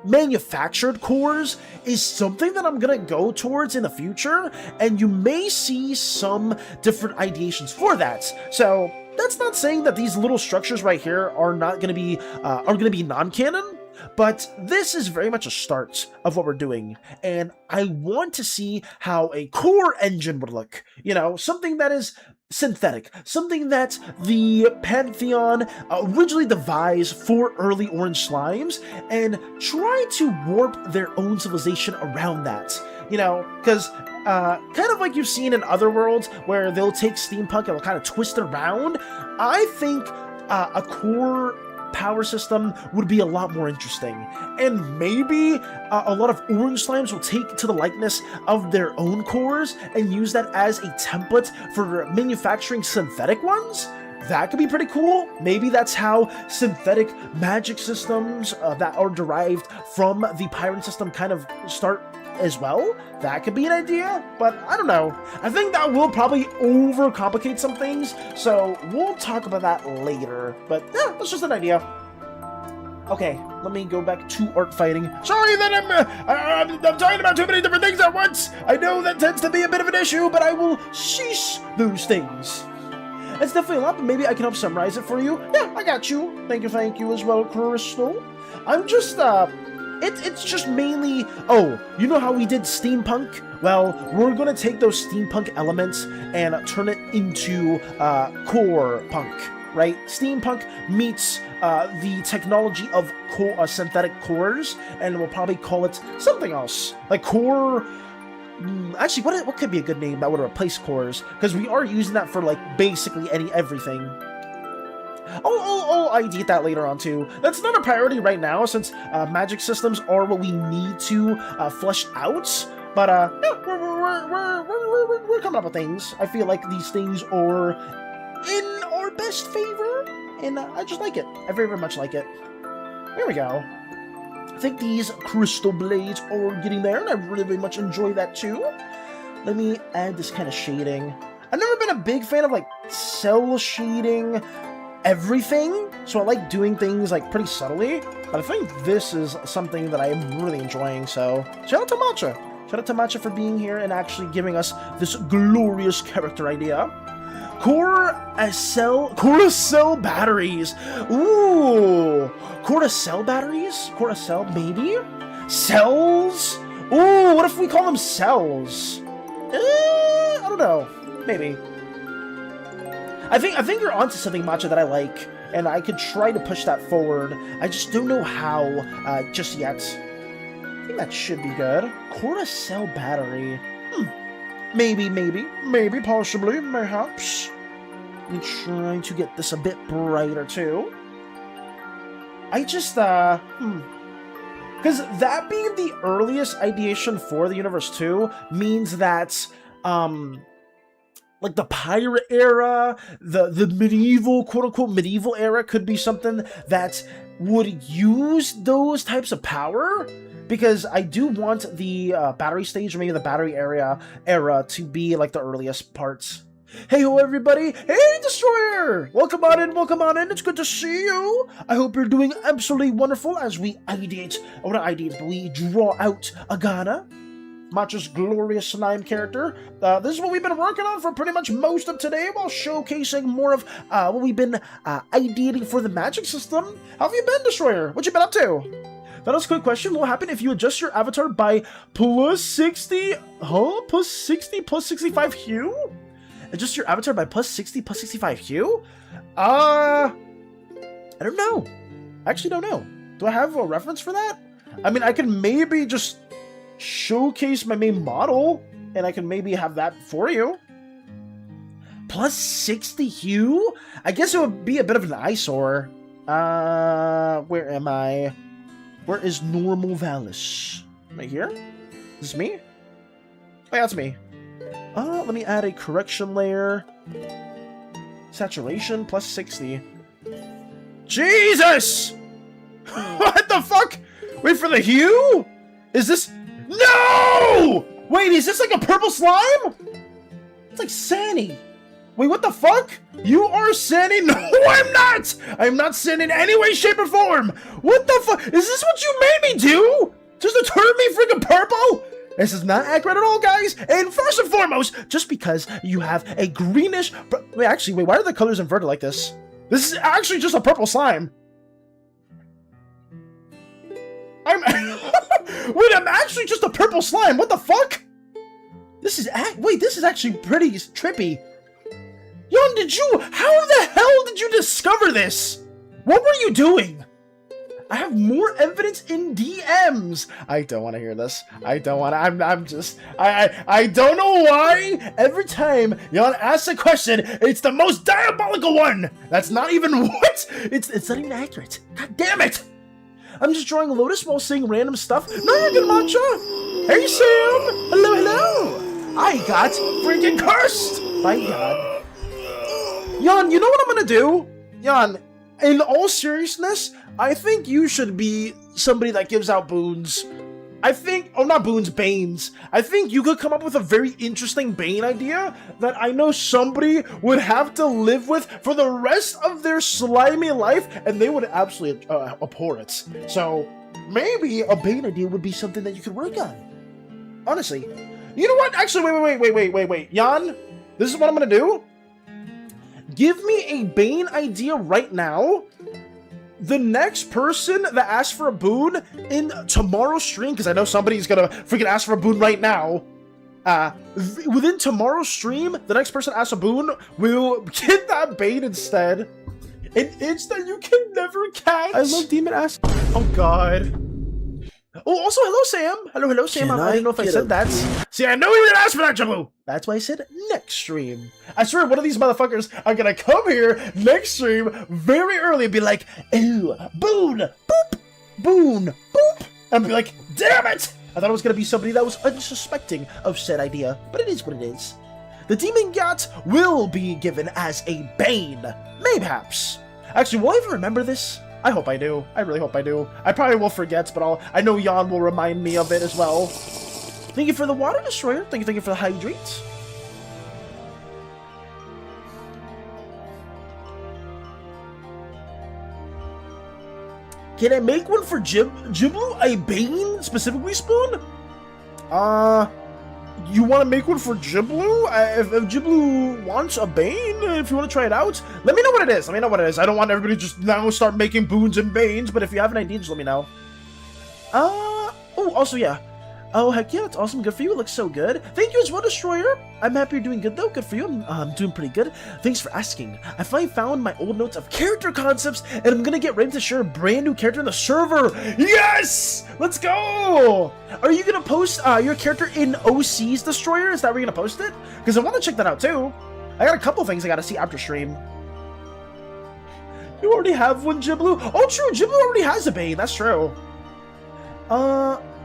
manufactured cores is something that I'm gonna go towards in the future, and you may see some different ideations for that. So that's not saying that these little structures right here are not gonna be non-canon, but this is very much a start of what we're doing, and I want to see how a core engine would look. You know, something that is synthetic, something that the Pantheon originally devised for early orange slimes, and try to warp their own civilization around that. You know, because kind of like you've seen in other worlds where they'll take steampunk and they'll kind of twist it around, I think a core power system would be a lot more interesting, and maybe a lot of orange slimes will take to the likeness of their own cores and use that as a template for manufacturing synthetic ones. That could be pretty cool. Maybe that's how synthetic magic systems that are derived from the pirate system kind of start as well. That could be an idea, but I don't know. I think that will probably overcomplicate some things, so we'll talk about that later. But yeah, that's just an idea. Okay, let me go back to art fighting. Sorry that I'm talking about too many different things at once. I know that tends to be a bit of an issue, but I will cease those things. It's definitely a lot, but maybe I can help summarize it for you. Yeah, I got you. Thank you as well, Crystal. I'm just, it's just mainly, oh, you know how we did steampunk? Well, we're gonna take those steampunk elements and turn it into, core punk, right? Steampunk meets, the technology of synthetic cores, and we'll probably call it something else. Like core... Actually, what could be a good name that would replace cores? Because we are using that for, like, basically everything. I'll ideate that later on, too. That's not a priority right now, since magic systems are what we need to flesh out. But, yeah, we're coming up with things. I feel like these things are in our best favor, and I just like it. I very, very much like it. Here we go. I think these crystal blades are getting there, and I really, very much enjoy that too. Let me add this kind of shading. I've never been a big fan of, like, cell shading everything, so I like doing things, like, pretty subtly, but I think this is something that I am really enjoying, so shout out to Matcha. Shout out to Matcha for being here and actually giving us this glorious character idea. Core cell batteries. Ooh, core cell batteries? Core cell, maybe? Cells? Ooh, what if we call them cells? I don't know. Maybe. I think you're onto something, Matcha, that I like, and I could try to push that forward. I just don't know how just yet. I think that should be good. Core cell battery. Maybe, possibly, perhaps. I'm trying to get this a bit brighter, too. I just, because that being the earliest ideation for the universe, too, means that, like, the pirate era, the medieval, quote-unquote, medieval era could be something that would use those types of power. Because I do want the battery stage, or maybe the battery era to be like the earliest parts. Hey ho everybody! Hey Destroyer! Welcome on in, it's good to see you! I hope you're doing absolutely wonderful as we we draw out Agana, Matcha's glorious slime character. This is what we've been working on for pretty much most of today, while showcasing more of what we've been ideating for the magic system. How have you been, Destroyer? What you been up to? That was a quick question. What will happen if you adjust your avatar by plus 60? Huh? Plus 60, plus 65 hue? Adjust your avatar by plus 60, plus 65 hue? I don't know. I actually don't know. Do I have a reference for that? I mean, I can maybe just showcase my main model, and I can maybe have that for you. Plus 60 hue? I guess it would be a bit of an eyesore. Where am I? Where is normal Valis? Right here? Is this me? Oh, yeah, that's me. Let me add a correction layer. Saturation plus 60. Jesus! What the fuck? Wait for the hue? Is this... No! Wait, is this like a purple slime? It's like SANI. Wait, what the fuck? You are SANI? No, I'm not! I'm not SANI in any way, shape, or form! What the fuck? Is this what you made me do? Just to turn me freaking purple? This is not accurate at all, guys. And first and foremost, just because you have a greenish... Wait, actually, wait, why are the colors inverted like this? This is actually just a purple slime. Wait, I'm actually just a purple slime. What the fuck? This is... Wait, this is actually pretty trippy. Yon, how the hell did you discover this? What were you doing? I have more evidence in DMs. I don't want to hear this. I don't want to. I don't know why. Every time Yon asks a question, it's the most diabolical one. That's not even what? It's not even accurate. God damn it. I'm just drawing a lotus while saying random stuff. No, you're good, Matcha. Hey, Sam. Hello, hello. I got freaking cursed. My God. Yon, you know what I'm gonna do? Yon, in all seriousness, I think you should be somebody that gives out boons. I think, oh, not boons, banes. I think you could come up with a very interesting bane idea that I know somebody would have to live with for the rest of their slimy life, and they would absolutely abhor it. So, maybe a bane idea would be something that you could work on. Honestly. You know what? Actually, wait. Jan, this is what I'm gonna do. Give me a bane idea right now. The next person that asks for a boon in tomorrow's stream, because I know somebody's gonna freaking ask for a boon right now. Within tomorrow's stream, the next person asks a boon will get that bane instead. An itch that you can never catch. I love demon ass. Oh God. Oh, also, hello, Sam. Hello, Sam. I didn't know if I said that. See, I know you didn't ask for that, Jabu. That's why I said next stream. I swear, one of these motherfuckers are gonna come here next stream very early and be like, "Ooh, boon, boop, boon, boop," and be like, "Damn it! I thought it was gonna be somebody that was unsuspecting of said idea, but it is what it is." The demon yacht will be given as a bane, mayhaps. Actually, will I even remember this? I hope I do. I really hope I do. I probably will forget, but I know Jan will remind me of it as well. Thank you for the water destroyer. Thank you for the hydrate. Can I make one for Jiblu? A bane specifically, Spoon? You want to make one for Jiblu? If Jiblu wants a bane, if you want to try it out, let me know what it is. I don't want everybody to just now start making boons and banes, but if you have an idea, just let me know. Oh, also, yeah. Oh, heck yeah, it's awesome. Good for you. It looks so good. Thank you as well, Destroyer. I'm happy you're doing good, though. Good for you. I'm doing pretty good. Thanks for asking. I finally found my old notes of character concepts, and I'm going to get ready to share a brand new character in the server. Yes! Let's go! Are you going to post your character in OC's Destroyer? Is that where you're going to post it? Because I want to check that out, too. I got a couple things I got to see after stream. You already have one, Jiblu? Oh, true. Jiblu already has a bane. That's true.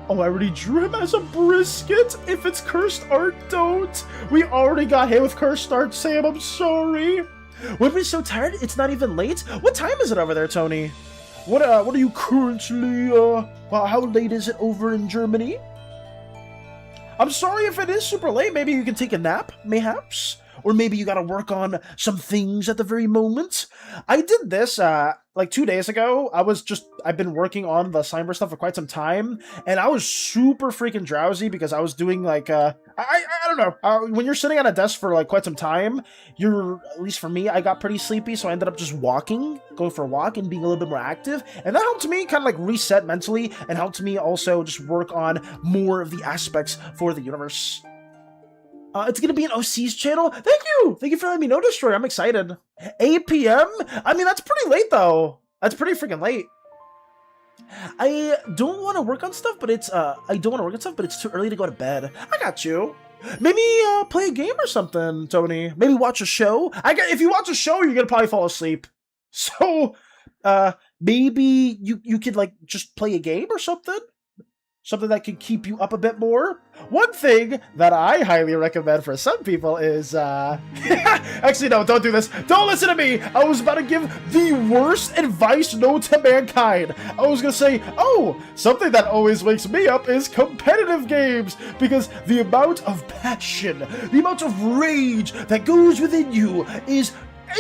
Oh, I already drew him as a brisket. If it's cursed art, don't. We already got hit with cursed art, Sam. I'm sorry. When we're so tired, it's not even late. What time is it over there, Tony? What are you currently, how late is it over in Germany? I'm sorry if it is super late. Maybe you can take a nap, mayhaps? Or maybe you gotta work on some things at the very moment. I did this, like 2 days ago. I've been working on the Slimeversin stuff for quite some time, and I was super freaking drowsy because I was doing like, I don't know, when you're sitting at a desk for like quite some time, at least for me, I got pretty sleepy, so I ended up just going for a walk and being a little bit more active, and that helped me kind of like reset mentally, and helped me also just work on more of the aspects for the universe. It's gonna be an OC's channel. Thank you for letting me know, Destroyer. I'm excited. 8 p.m. I mean, that's pretty late though. That's pretty freaking late. I don't want to work on stuff, but it's too early to go to bed. I got you. Maybe play a game or something, Tony. Maybe watch a show. If you watch a show, you're gonna probably fall asleep. So maybe you could like just play a game or something. something that can keep you up a bit more. One thing that I highly recommend for some people is, actually, no, don't do this. Don't listen to me. I was about to give the worst advice known to mankind. I was going to say, oh, something that always wakes me up is competitive games, because the amount of passion, the amount of rage that goes within you is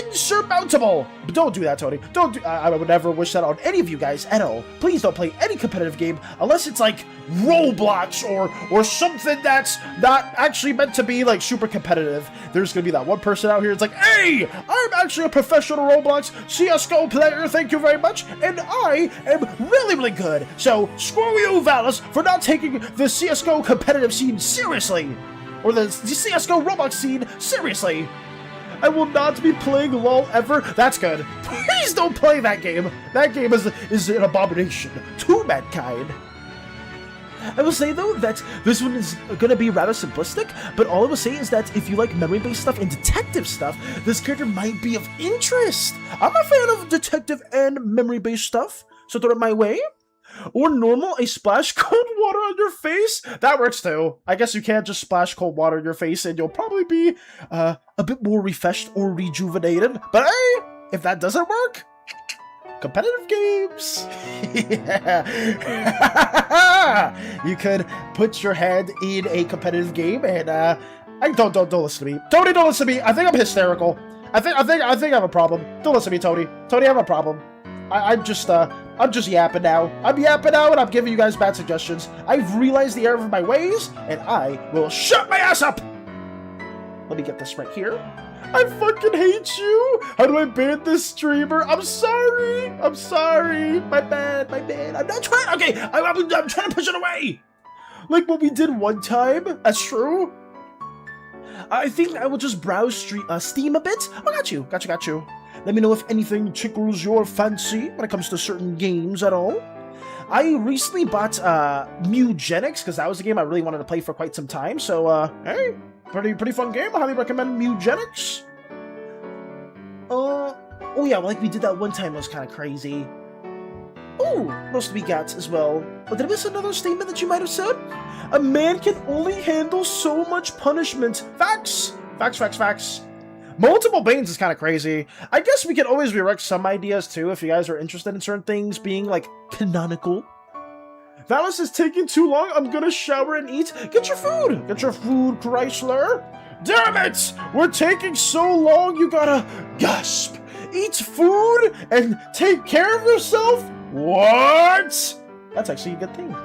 insurmountable. But don't do that, Tony. Don't do, I would never wish that on any of you guys at all. Please don't play any competitive game unless it's like Roblox or something that's not actually meant to be like super competitive. There's gonna be that one person out here. It's like, hey, I'm actually a professional Roblox CS:GO player. Thank you very much, and I am really, really good. So screw you, Valis, for not taking the CS:GO competitive scene seriously, or the CS:GO Roblox scene seriously. I will not be playing LOL ever. That's good. Please don't play that game. That game is an abomination to mankind. I will say, though, that this one is going to be rather simplistic, but all I will say is that if you like memory-based stuff and detective stuff, this character might be of interest. I'm a fan of detective and memory-based stuff, so throw it my way. Or normal, a splash cold water on your face? That works too. I guess you can't just splash cold water on your face and you'll probably be a bit more refreshed or rejuvenated. But hey, if that doesn't work, competitive games. You could put your head in a competitive game and don't listen to me. Tony, don't listen to me. I think I'm hysterical. I think I have a problem. Don't listen to me, Tony. Tony, I have a problem. I'm just yapping now. I'm yapping now, and I'm giving you guys bad suggestions. I've realized the error of my ways, and I will shut my ass up! Let me get this right here. I fucking hate you! How do I ban this streamer? I'm sorry! I'm sorry! My bad, my bad. I'm not trying- Okay, I'm trying to push it away! Like what we did one time? That's true. I think I will just browse Steam a bit. Oh, got you. Let me know if anything tickles your fancy when it comes to certain games at all. I recently bought Mugenics, because that was a game I really wanted to play for quite some time. So, hey, pretty fun game. I highly recommend Mugenics. Oh yeah, like we did that one time. It was kind of crazy. Ooh, what else do we got as well? Oh, did I miss another statement that you might have said? A man can only handle so much punishment. Facts. Multiple banes is kind of crazy. I guess we could always rework some ideas too if you guys are interested in certain things being like canonical. Valis is taking too long. I'm gonna shower and eat. Get your food, Chrysler. Damn it! We're taking so long. You gotta gasp, eat food, and take care of yourself. What? That's actually a good thing.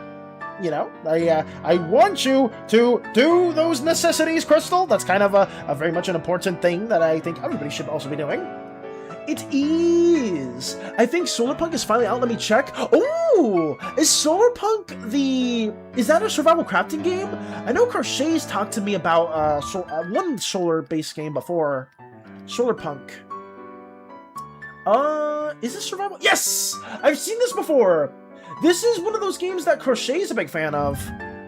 You know, I want you to do those necessities, Crystal. That's kind of a very much an important thing that I think everybody should also be doing. It is. I think Solarpunk is finally out. Let me check. Oh, is Solarpunk is that a survival crafting game? I know Crochet's talked to me about one solar-based game before. Solarpunk. Is this survival? Yes! I've seen this before! This is one of those games that Crochet's a big fan of.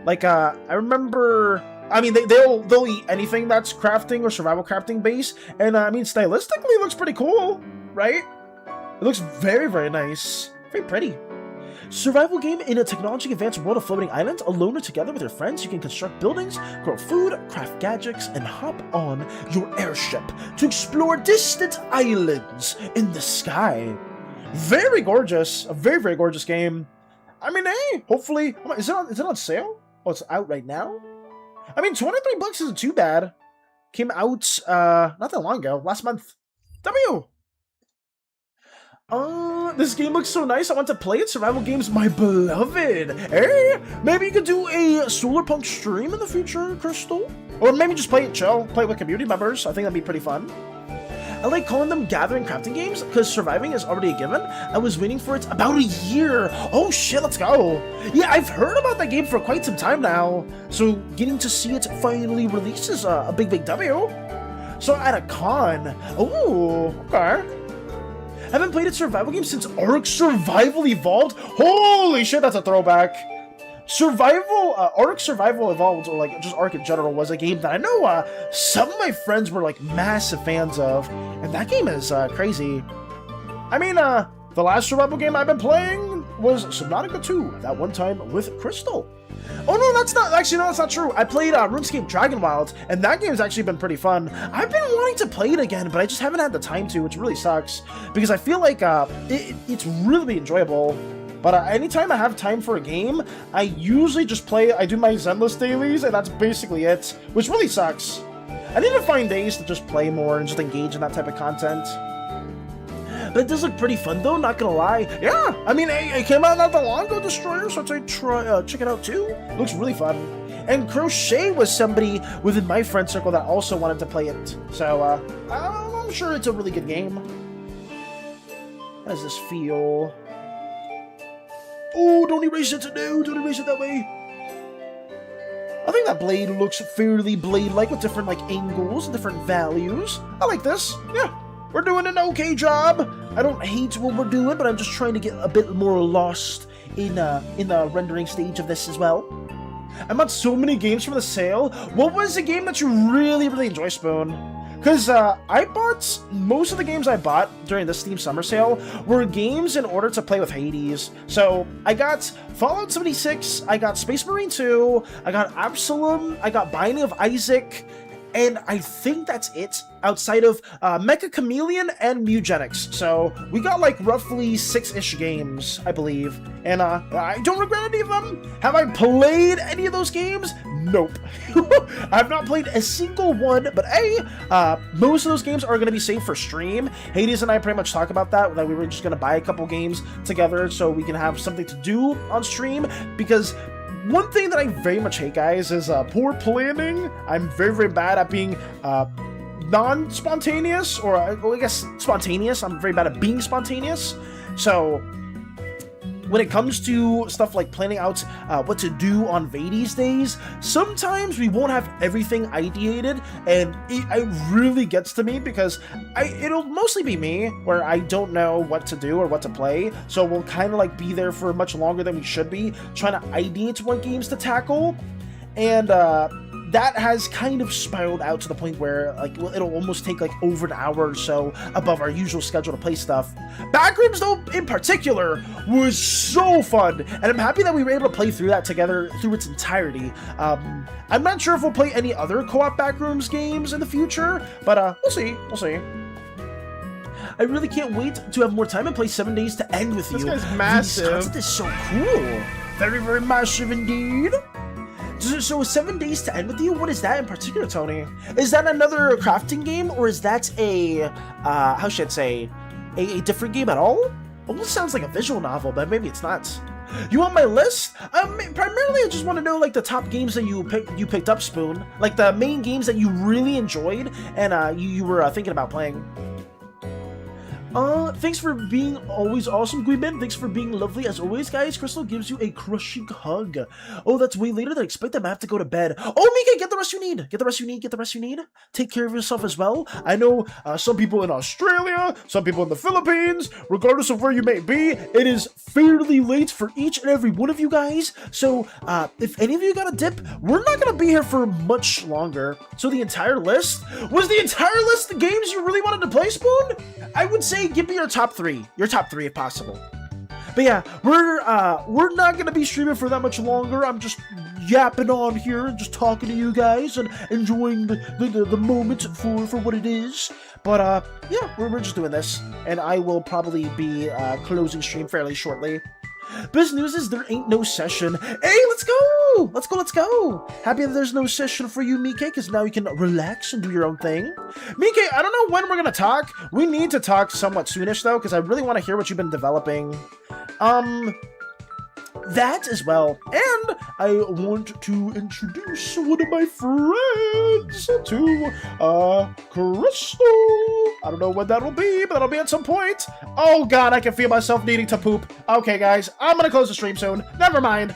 Like, I remember... I mean, they'll eat anything that's crafting or survival crafting based, and I mean, stylistically, it looks pretty cool, right? It looks very, very nice. Very pretty. Survival game in a technology-advanced world of floating islands. Alone or together with your friends, you can construct buildings, grow food, craft gadgets, and hop on your airship to explore distant islands in the sky. Very gorgeous. A very, very gorgeous game. I mean, hey, hopefully... Is it on sale? Oh, it's out right now? I mean, 23 bucks isn't too bad. Came out, not that long ago. Last month. W! This game looks so nice. I want to play it. Survival games, my beloved. Hey, maybe you could do a Solarpunk stream in the future, Crystal? Or maybe just play it chill. Play it with community members. I think that'd be pretty fun. I like calling them gathering crafting games because surviving is already a given. I was waiting for it about a year. Oh shit, let's go. Yeah, I've heard about that game for quite some time now. So getting to see it finally release is a big, big W. So at a con. Oh, okay. I haven't played a survival game since Ark Survival Evolved. Holy shit, that's a throwback. Ark Survival Evolved, or like just Ark in general, was a game that I know some of my friends were like massive fans of, and that game is crazy. I mean, the last survival game I've been playing was Subnautica 2, that one time with Crystal. Oh no, that's not true. I played RuneScape Dragon Wilds, and that game's actually been pretty fun. I've been wanting to play it again, but I just haven't had the time to, which really sucks, because I feel like it's really enjoyable. But anytime I have time for a game, I usually just I do my Zenless dailies, and that's basically it, which really sucks. I need to find days to just play more and just engage in that type of content. But it does look pretty fun though, not gonna lie. Yeah, I mean, it came out not that long ago, Destroyer, so I'd check it out too. Looks really fun. And Crochet was somebody within my friend circle that also wanted to play it. So, I'm sure it's a really good game. How does this feel? Oh, don't erase it, no, don't erase it that way. I think that blade looks fairly blade-like with different angles and different values. I like this, yeah. We're doing an okay job. I don't hate what we're doing, but I'm just trying to get a bit more lost in the rendering stage of this as well. I bought so many games from the sale. What was the game that you really enjoy, Spoon? Because I bought most of the games I bought during the Steam Summer Sale were games in order to play with Hades. So I got Fallout 76, I got Space Marine 2, I got Absalom, I got Binding of Isaac, and I think that's it outside of Mecha Chameleon and Mugenics. So we got roughly 6-ish games, I believe. And I don't regret any of them. Have I played any of those games? Nope. I've not played a single one, but most of those games are going to be saved for stream. Hades and I pretty much talk about that we were just going to buy a couple games together so we can have something to do on stream, because one thing that I very much hate, guys, is poor planning. I'm very bad at being non-spontaneous, or I guess spontaneous. I'm very bad at being spontaneous. So when it comes to stuff like planning out what to do on Hades days, sometimes we won't have everything ideated, and it really gets to me because it'll mostly be me where I don't know what to do or what to play, so we'll kind of be there for much longer than we should be trying to ideate what games to tackle, and that has kind of spiraled out to the point where it'll almost take over an hour or so above our usual schedule to play stuff. Backrooms though in particular was so fun, and I'm happy that we were able to play through that together through its entirety. I'm not sure if we'll play any other co-op Backrooms games in the future, but we'll see. I really can't wait to have more time and play 7 Days to End with you. This guy's massive. This is so cool. Very massive indeed. So 7 Days to End with You, what is that in particular, Tony? Is that another crafting game, or is that a, how should I say, a different game at all? Almost sounds like a visual novel, but maybe it's not. You want my list? Primarily I just want to know the top games that you picked up, Spoon. The main games that you really enjoyed and you were thinking about playing. Thanks for being always awesome, Guiben. Thanks for being lovely as always, guys. Crystal gives you a crushing hug. Oh, that's way later than expected. I have to go to bed. Oh, Mika, get the rest you need. Get the rest you need. Take care of yourself as well. I know some people in Australia, some people in the Philippines, regardless of where you may be, it is fairly late for each and every one of you guys. So, if any of you got a dip, we're not going to be here for much longer. So the entire list? Was the entire list the games you really wanted to play, Spoon? I would say give me your top three if possible. But yeah, we're not gonna be streaming for that much longer. I'm just yapping on here and just talking to you guys and enjoying the moment for what it is. But yeah, we're just doing this, and I will probably be closing stream fairly shortly. Best news is there ain't no session. Hey, let's go! Let's go! Happy that there's no session for you, Mike, because now you can relax and do your own thing. Mike, I don't know when we're gonna talk. We need to talk somewhat soonish, though, because I really want to hear what you've been developing. That as well. And I want to introduce one of my friends to, Crystal. I don't know when that'll be, but that'll be at some point. Oh god, I can feel myself needing to poop. Okay, guys, I'm gonna close the stream soon. Never mind.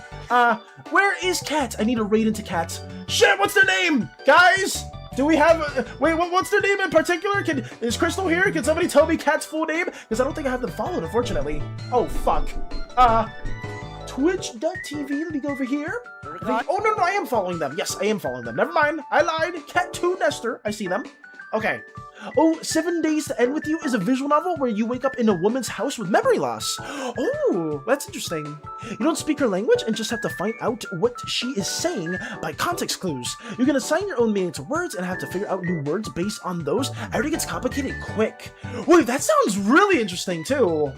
Where is Kat? I need to raid into Kat. Shit, what's their name? Guys? Do we have... wait, what's their name in particular? Is Crystal here? Can somebody tell me Kat's full name? Because I don't think I have them followed, unfortunately. Oh, fuck. Twitch.tv, let me go over here. Oh, no, I am following them. Yes, I am following them. Never mind. I lied. Cat2 Nestor. I see them. Okay. Oh, 7 Days to End With You is a visual novel where you wake up in a woman's house with memory loss. Oh, that's interesting. You don't speak her language and just have to find out what she is saying by context clues. You can assign your own meaning to words and have to figure out new words based on those. Everything gets complicated quick. Wait, that sounds really interesting too.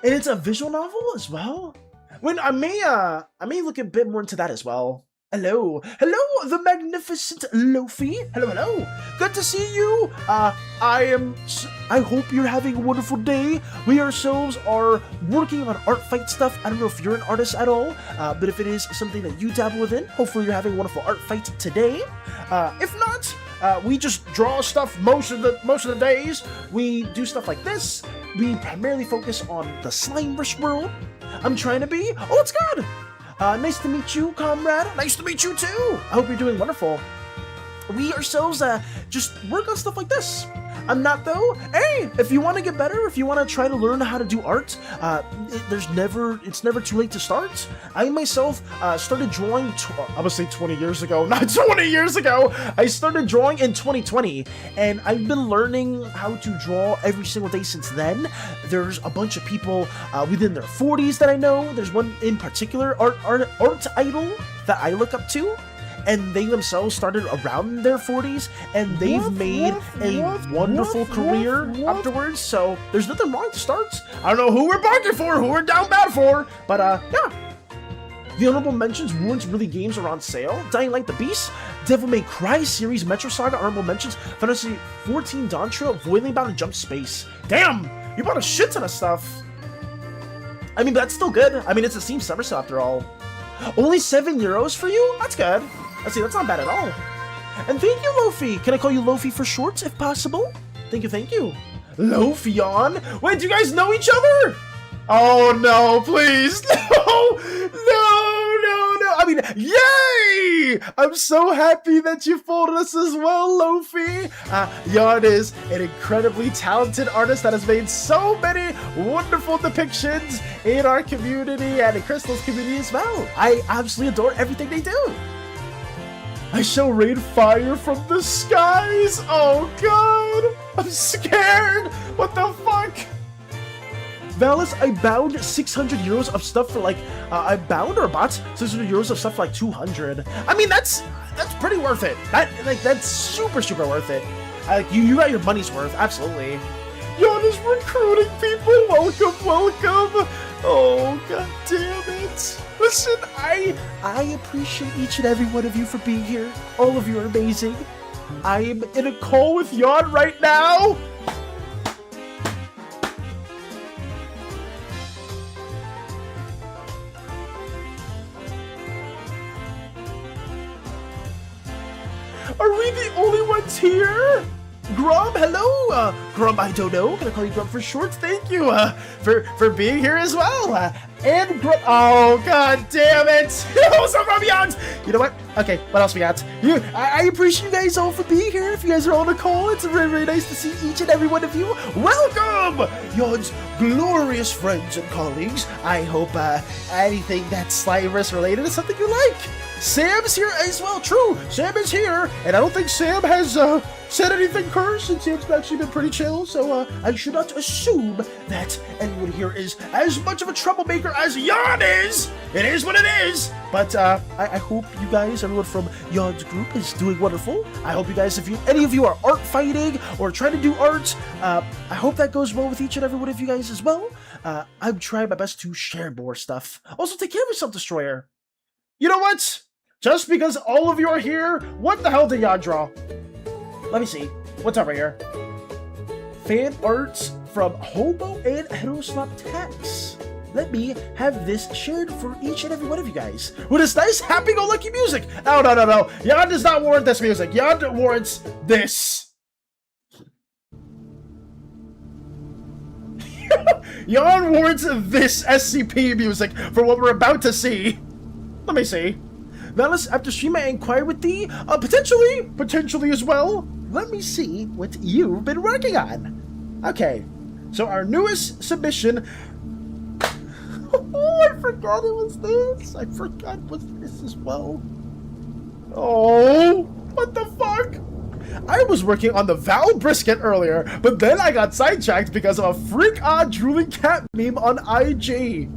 And it's a visual novel as well? When I may look a bit more into that as well. Hello, the magnificent Lofi. Hello. Good to see you. I hope you're having a wonderful day. We ourselves are working on Artfight stuff. I don't know if you're an artist at all, but if it is something that you dabble within, hopefully you're having a wonderful Artfight today. If not, we just draw stuff most of the days. We do stuff like this. We primarily focus on the Slimeverse world. I'm trying to be. Oh, it's good. Nice to meet you, comrade. Nice to meet you too. I hope you're doing wonderful. We ourselves just work on stuff like this. I'm not though. Hey, if you want to get better, if you want to try to learn how to do art, it's never too late to start. I myself started drawing, I would say 20 years ago, not 20 years ago. I started drawing in 2020, and I've been learning how to draw every single day since then. There's a bunch of people within their 40s that I know. There's one in particular, art idol that I look up to. And they themselves started around their 40s, and they've made a wonderful career afterwards, so there's nothing wrong to start. I don't know who we're barking for, who we're down bad for, but yeah. The honorable mentions weren't really games are on sale. Dying Light the Beast, Devil May Cry series, Metro Saga, honorable mentions, Final Fantasy 14 Dawn Trail, Boiling Bound, and Jump Space. Damn, you bought a shit ton of stuff. I mean, that's still good. I mean, it's a Steam Summer Sale after all. Only €7 for you? That's good. Let's see, that's not bad at all. And thank you, Lofi. Can I call you Lofi for short, if possible? Thank you. Lofion? Wait, do you guys know each other? Oh, no, please. No. I mean, yay! I'm so happy that you followed us as well, Lofi. Yon is an incredibly talented artist that has made so many wonderful depictions in our community and in Crystal's community as well. I absolutely adore everything they do. I shall rain fire from the skies! Oh god! I'm scared! What the fuck? Valis, I bound €600 of stuff for like, I bound or bought €600 of stuff for like 200. I mean, that's pretty worth it. That's super worth it. You got your money's worth, absolutely. Yon is recruiting people, welcome. Oh, god damn it. Listen, I appreciate each and every one of you for being here. All of you are amazing. I am in a call with Yon right now. Are we the only ones here? Grub, hello? Grub, I don't know. Can I call you Grub for short? Thank you for being here as well. And Grub, oh god damn it! You know what? Okay, what else we got? I appreciate you guys all for being here. If you guys are on the call, it's very nice to see each and every one of you. Welcome, Yon's glorious friends and colleagues. I hope anything that's Slimeverse related is something you like. Sam's here as well. True, Sam is here, and I don't think Sam has said anything cursed, and Sam's actually been pretty chill, so I should not assume that anyone here is as much of a troublemaker as Yon is. It is what it is. But I hope you guys, everyone from Yon's group, is doing wonderful. I hope you guys, if any of you are art fighting or trying to do art, I hope that goes well with each and every one of you guys as well. I'm trying my best to share more stuff. Also, take care of yourself, Destroyer. You know what? Just because all of you are here, what the hell did Yon draw? Let me see. What's up right here? Fan arts from Hobo and Heterosnop Tax. Let me have this shared for each and every one of you guys. With this nice, happy-go-lucky music. Oh, no. Yon does not warrant this music. Yon warrants this. Yon warrants this SCP music for what we're about to see. Let me see. Valis, after stream I inquire with thee, potentially as well. Let me see what you've been working on. Okay, so our newest submission. Oh, I forgot it was this. I forgot it was this as well. Oh, what the fuck? I was working on the Val brisket earlier, but then I got sidetracked because of a freak odd drooling cat meme on IG.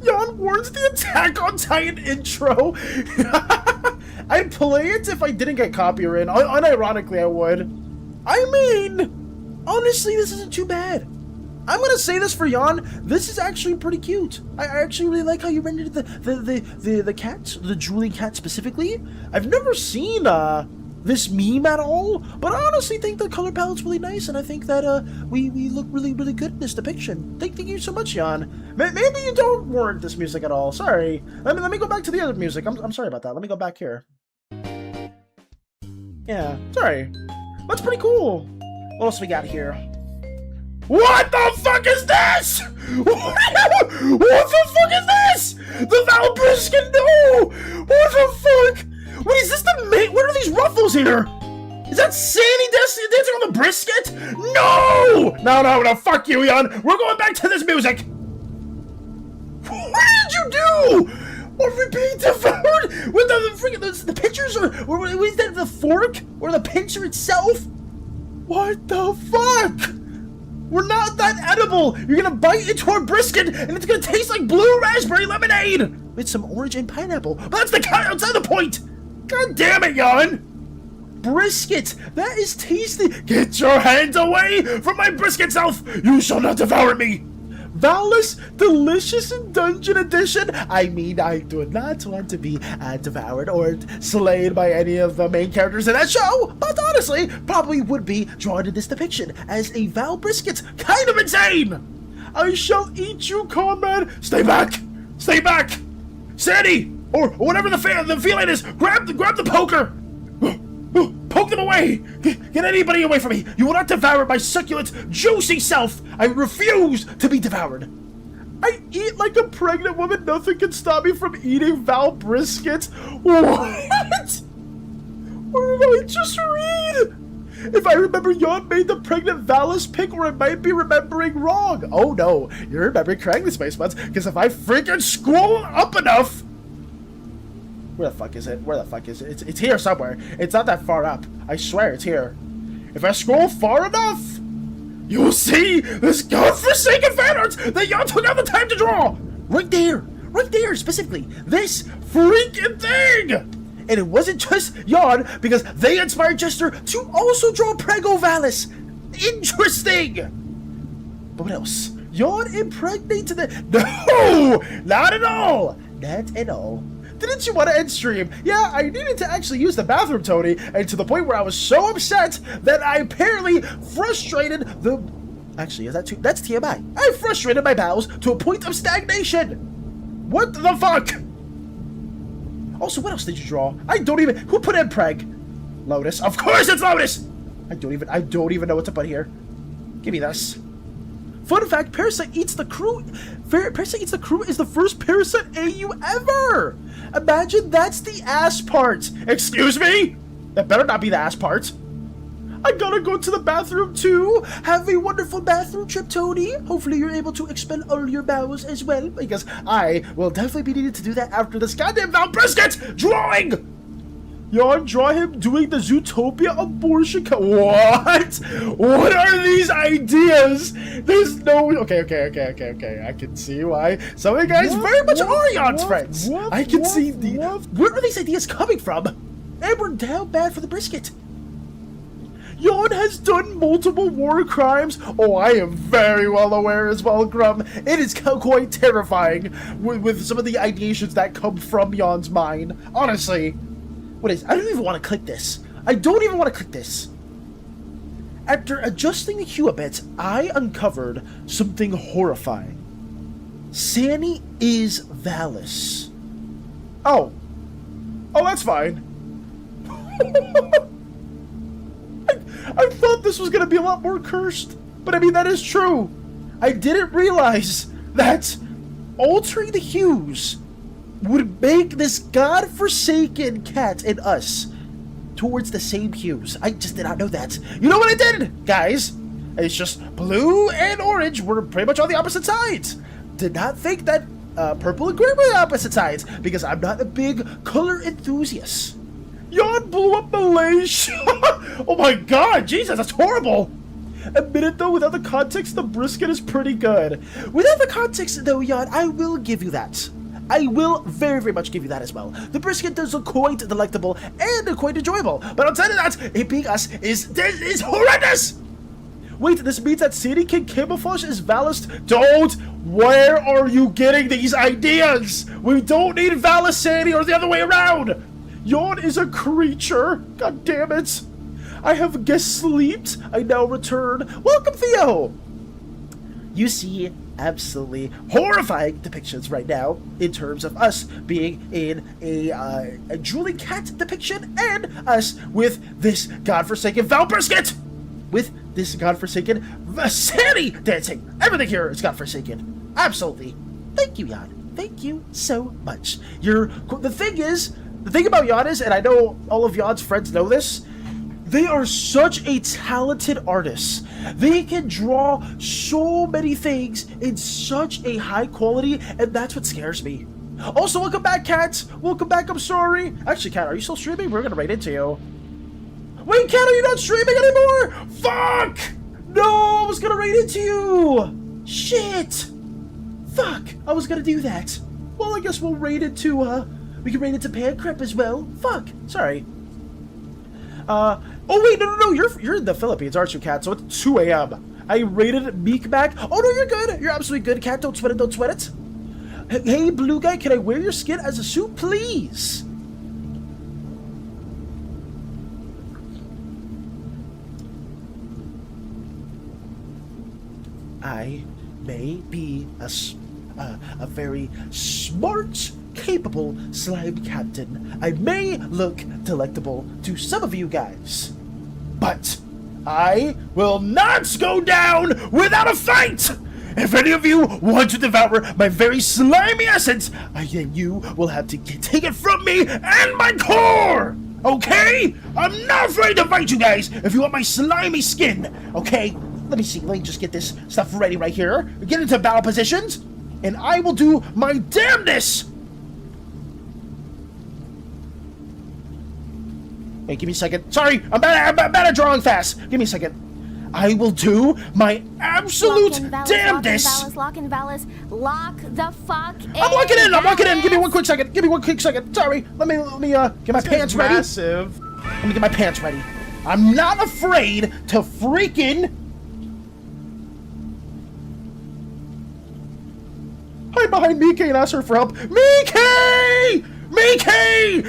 Jan warns the Attack on Titan intro. I'd play it if I didn't get copyright. Unironically, I would. I mean, honestly, this isn't too bad. I'm gonna say this for Jan. This is actually pretty cute. I actually really like how you rendered the cat, the drooling cat specifically. I've never seen this meme at all, but I honestly think the color palette's really nice, and I think that we look really good in this depiction. Thank you so much, Jan. Maybe you don't warrant this music at all. Sorry. Let me go back to the other music. I'm sorry about that. Let me go back here. Yeah, sorry. That's pretty cool. What else we got here? What the fuck is this? What the fuck is this? The Val brisket? No! What the fuck? Wait, is this the mate? What are these ruffles here? Is that SANI dancing on the brisket? No! No, fuck you, Jan. We're going back to this music. What did you do? Are we being devoured with the pictures, or is that the fork or the pincher itself? What the fuck? We're not that edible. You're gonna bite into our brisket, and it's gonna taste like blue raspberry lemonade with some orange and pineapple. But that's the point. God damn it, Jan. Brisket. That is tasty. Get your hands away from my brisket self. You shall not devour me. Valis Delicious in Dungeon Edition. I mean, I do not want to be devoured or slayed by any of the main characters in that show, but honestly, probably would be drawn in this depiction as a Val brisket. Kind of insane! I shall eat you, comrade! Stay back! Stay back! SANI! Or whatever the feeling is, grab the poker! Poke them away! Get anybody away from me! You will not devour my succulent, juicy self! I refuse to be devoured! I eat like a pregnant woman. Nothing can stop me from eating Val brisket. What? What did I just read? If I remember, Jan made the pregnant Valis pic, or I might be remembering wrong. Oh no, you're remembering correctly, Space Buds, because if I freaking scroll up enough... Where the fuck is it? Where the fuck is it? It's here somewhere. It's not that far up. I swear it's here. If I scroll far enough, you'll see this godforsaken fan art that y'all took out the time to draw. Right there, specifically. This freaking thing. And it wasn't just Jan, because they inspired Jester to also draw Prego Valis. Interesting. But what else? Jan impregnated the... No! Not at all! Not at all. Didn't you want to end stream? Yeah, I needed to actually use the bathroom, Tony, and to the point where I was so upset that I apparently frustrated the... Actually, is that too... That's TMI. I frustrated my bowels to a point of stagnation. What the fuck? Also, what else did you draw? I don't even... Who put in preg? Lotus. Of course it's Lotus! I don't even know what to put here. Give me this. Fun fact, Parasite Eats the Crew... Parasite Eats the Crew is the first Parasite AU ever! Imagine that's the ass part! Excuse me? That better not be the ass part. I gotta go to the bathroom too! Have a wonderful bathroom trip, Tony! Hopefully you're able to expel all your bowels as well, because I will definitely be needed to do that after this goddamn Val brisket drawing! Y'all draw him doing the Zootopia abortion What? What are these ideas? There's no... Okay. I can see why some of you guys very much are Jan's friends. I can see the... Where are these ideas coming from? And we're down bad for the brisket. Jan has done multiple war crimes. Oh, I am very well aware as well, Grum. It is quite terrifying with some of the ideations that come from Jan's mind. Honestly. What is... I don't even want to click this. I don't even want to click this. After adjusting the hue a bit, I uncovered something horrifying. SANI is Valis. Oh. Oh, that's fine. I thought this was going to be a lot more cursed. But I mean, that is true. I didn't realize that altering the hues would make this godforsaken cat and us towards the same hues. I just did not know that. You know what I did, guys? It's just blue and orange. We're pretty much on the opposite sides. Did not think that purple and green were the opposite sides because I'm not a big color enthusiast. Yawn blew up Malaysia. Oh my god, Jesus, that's horrible. Admit it though, without the context, the brisket is pretty good. Without the context though, Yawn, I will give you that. I will very, very much give you that as well. The brisket does look quite delectable and quite enjoyable. But outside of that, it being us is horrendous! Wait, this means that SANI can camouflage as Valis? Don't! Where are you getting these ideas? We don't need Valis SANI or the other way around! Yawn is a creature. God damn it. I have guest sleeped. I now return. Welcome, Theo! You see absolutely horrifying depictions right now in terms of us being in a drooling cat depiction and us with this godforsaken Val brisket! With this godforsaken SANI dancing! Everything here is godforsaken. Absolutely. Thank you, Yawn. Thank you so much. The thing about Yawn is, and I know all of Yawn's friends know this, they are such a talented artist. They can draw so many things in such a high quality, and that's what scares me. Also, welcome back, Kat. Welcome back, I'm sorry. Actually, Kat, are you still streaming? We're gonna raid into you. Wait, Kat, are you not streaming anymore? Fuck! No, I was gonna raid into you! Shit! Fuck, I was gonna do that. Well, I guess we'll raid into, we can raid into Pancrep as well. Fuck, sorry. Oh wait, no, you're in the Philippines, aren't you, Kat? So it's 2 a.m. I raided Meek back. Oh no, you're good. You're absolutely good, Kat. Don't sweat it, don't sweat it. Hey, blue guy, can I wear your skin as a suit, please? I may be a very smart, capable slime captain. I may look delectable to some of you guys, but I will not go down without a fight! If any of you want to devour my very slimy essence, then you will have to take it from me and my core! Okay? I'm not afraid to fight you guys if you want my slimy skin, okay? Let me see, let me just get this stuff ready right here. Get into battle positions, and I will do my damnedest! Wait, give me a second. Sorry, I'm bad at drawing fast. Give me a second. I will do my absolute damnedest. Lock in Valis. Lock the fuck in. I'm locking in. Give me one quick second. Sorry. Let me get my pants ready. Massive. Let me get my pants ready. I'm not afraid to freaking hide behind Mike and ask her for help. Mike!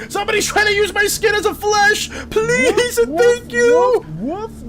Somebody's trying to use my skin as a flesh! Please and thank you!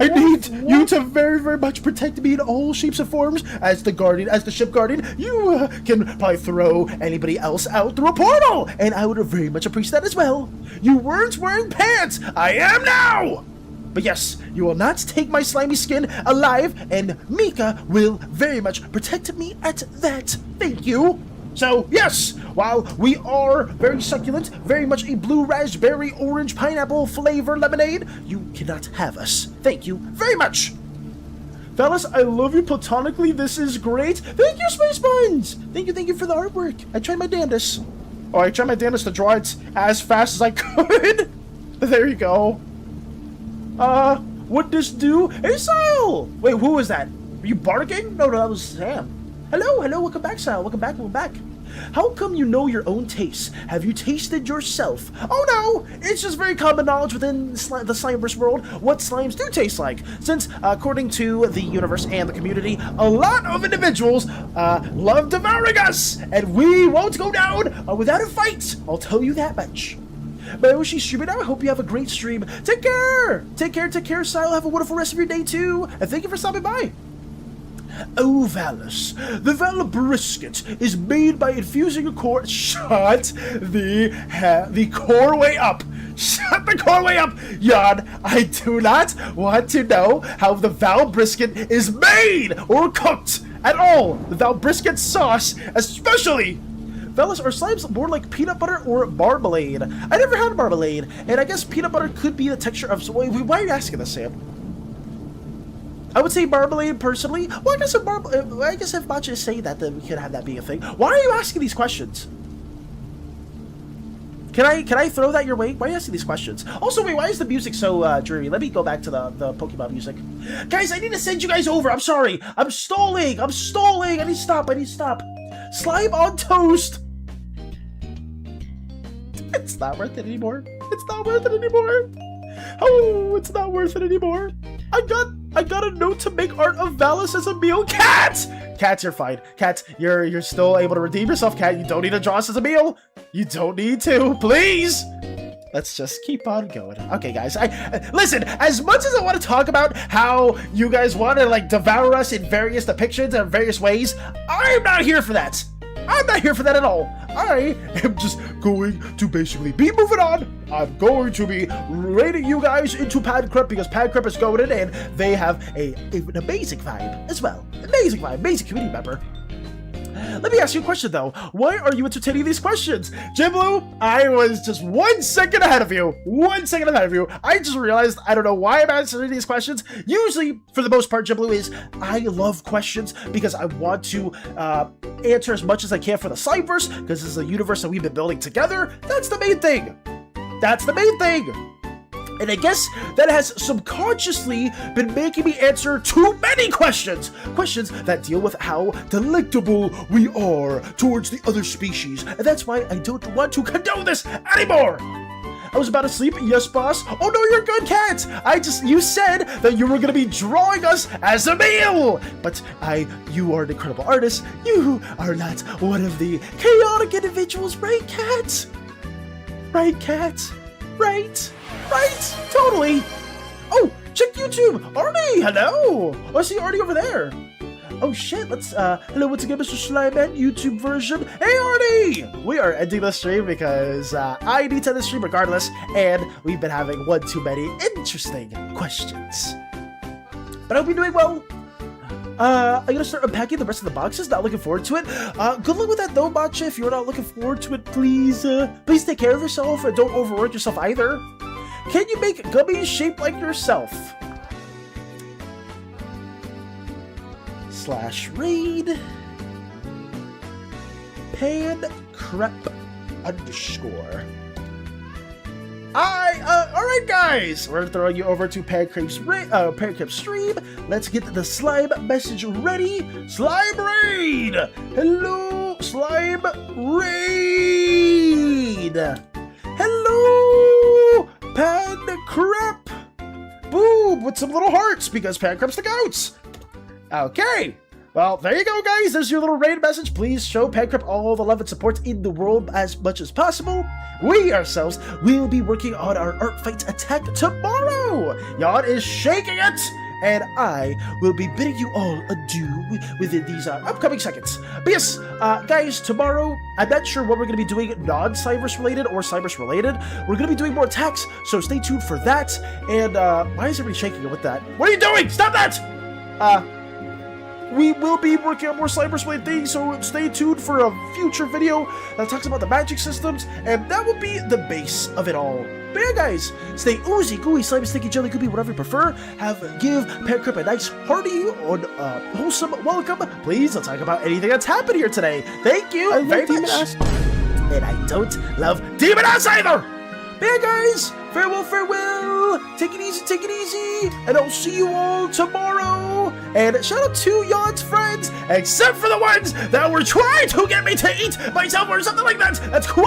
I need you to very, very much protect me in all shapes and forms. As the guardian, as the ship guardian, you can probably throw anybody else out through a portal! And I would very much appreciate that as well. You weren't wearing pants! I am now! But yes, you will not take my slimy skin alive, and Mika will very much protect me at that. Thank you! So, yes, while we are very succulent, very much a blue raspberry orange pineapple flavor lemonade, you cannot have us. Thank you very much. Fellas, I love you platonically. This is great. Thank you, Space Buns. Thank you for the artwork. I tried my damnedest. Oh, I tried my damnedest to draw it as fast as I could. There you go. What'd this do? Hey, Sile! Wait, who was that? Were you barking? No, that was Sam. Hello, welcome back, Sile. Welcome back. How come you know your own taste? Have you tasted yourself? Oh no! It's just very common knowledge within the Slimeverse world what slimes do taste like. Since, according to the universe and the community, a lot of individuals love devouring us! And we won't go down without a fight! I'll tell you that much. But I wish you streaming now. I hope you have a great stream. Take care, Sile. Have a wonderful rest of your day, too. And thank you for stopping by. Oh, Valis. The Val brisket is made by infusing a core. Shut the core way up. Shut the core way up. Yawn, I do not want to know how the Val brisket is made or cooked at all. The Val brisket sauce, especially. Fellas, are slimes more like peanut butter or marmalade? I never had marmalade, and I guess peanut butter could be the texture of. Why are you asking this, Sam? I would say marmalade personally. Well, I guess if Matcha is saying that, then we could have that be a thing. Why are you asking these questions? Can I throw that your way? Why are you asking these questions? Also, wait, why is the music so dreary? Let me go back to the Pokemon music. Guys, I need to send you guys over. I'm sorry. I'm stalling. I need to stop. Slime on toast. It's not worth it anymore. Oh, it's not worth it anymore. I got a note to make art of Valis as a meal. Cat! Cats, you're fine. Cats, you're still able to redeem yourself, Cat. You don't need to draw us as a meal. You don't need to, please. Let's just keep on going. Okay, guys, listen, as much as I want to talk about how you guys want to, like, devour us in various depictions and various ways, I'm not here for that. I'm not here for that at all. I am just going to basically be moving on. I'm going to be raiding you guys into Padcrep because Padcrep is going in and they have an amazing vibe as well. Amazing vibe, amazing community member. Let me ask you a question though. Why are you entertaining these questions? Jimblue, I was just 1 second ahead of you. 1 second ahead of you. I just realized I don't know why I'm answering these questions. Usually, for the most part, Jimblue, is I love questions because I want to answer as much as I can for the Slimeverse because this is a universe that we've been building together. That's the main thing. And I guess that has subconsciously been making me answer too many questions. Questions that deal with how delectable we are towards the other species. And that's why I don't want to condone this anymore. I was about to sleep. Yes, boss. Oh, no, you're good, Cat. You said that you were going to be drawing us as a meal. But you are an incredible artist. You are not one of the chaotic individuals, right, Cat? Right, Cat? Right, totally. Oh, check YouTube. Arnie, hello. Oh, I see Arnie over there. Oh shit, hello once again, Mr. Slimeman, YouTube version. Hey Arnie! We are ending the stream because I need to end the stream regardless, and we've been having one too many interesting questions. But I hope you're doing well. I'm gonna start unpacking the rest of the boxes. Not looking forward to it. Good luck with that though, Matcha. If you're not looking forward to it, please take care of yourself and don't overwork yourself either. Can you make gummies shaped like yourself? /raid PanCrep_. Alright guys, we're throwing you over to PanCrep stream. Let's get the slime message ready. Slime raid! Hello, slime raid! Hello, PanCrep! Boom, with some little hearts because PanCrep's the goats. Okay. Well, there you go, guys. There's your little raid message. Please show PanCrep all the love and support in the world as much as possible. We ourselves will be working on our Artfight attack tomorrow. Yon is shaking it, and I will be bidding you all adieu within these upcoming seconds. But yes, guys, tomorrow, I'm not sure what we're going to be doing non-Slimeverse related or Slimeverse related. We're going to be doing more attacks, so stay tuned for that. And why is everybody shaking it with that? What are you doing? Stop that! We will be working on more Slimeverse related things, so stay tuned for a future video that talks about the magic systems, and that will be the base of it all. But yeah, guys, stay oozy, gooey, slimy, sticky, jelly, goopy, whatever you prefer. Give PanCrep a nice, hearty, wholesome welcome. Please, let's talk about anything that's happened here today. Thank you very much. And I don't love Demon Ass either. But yeah, guys, farewell. Take it easy, and I'll see you all tomorrow. And shout out to Yon's friends, except for the ones that were trying to get me to eat myself or something like that. That's quite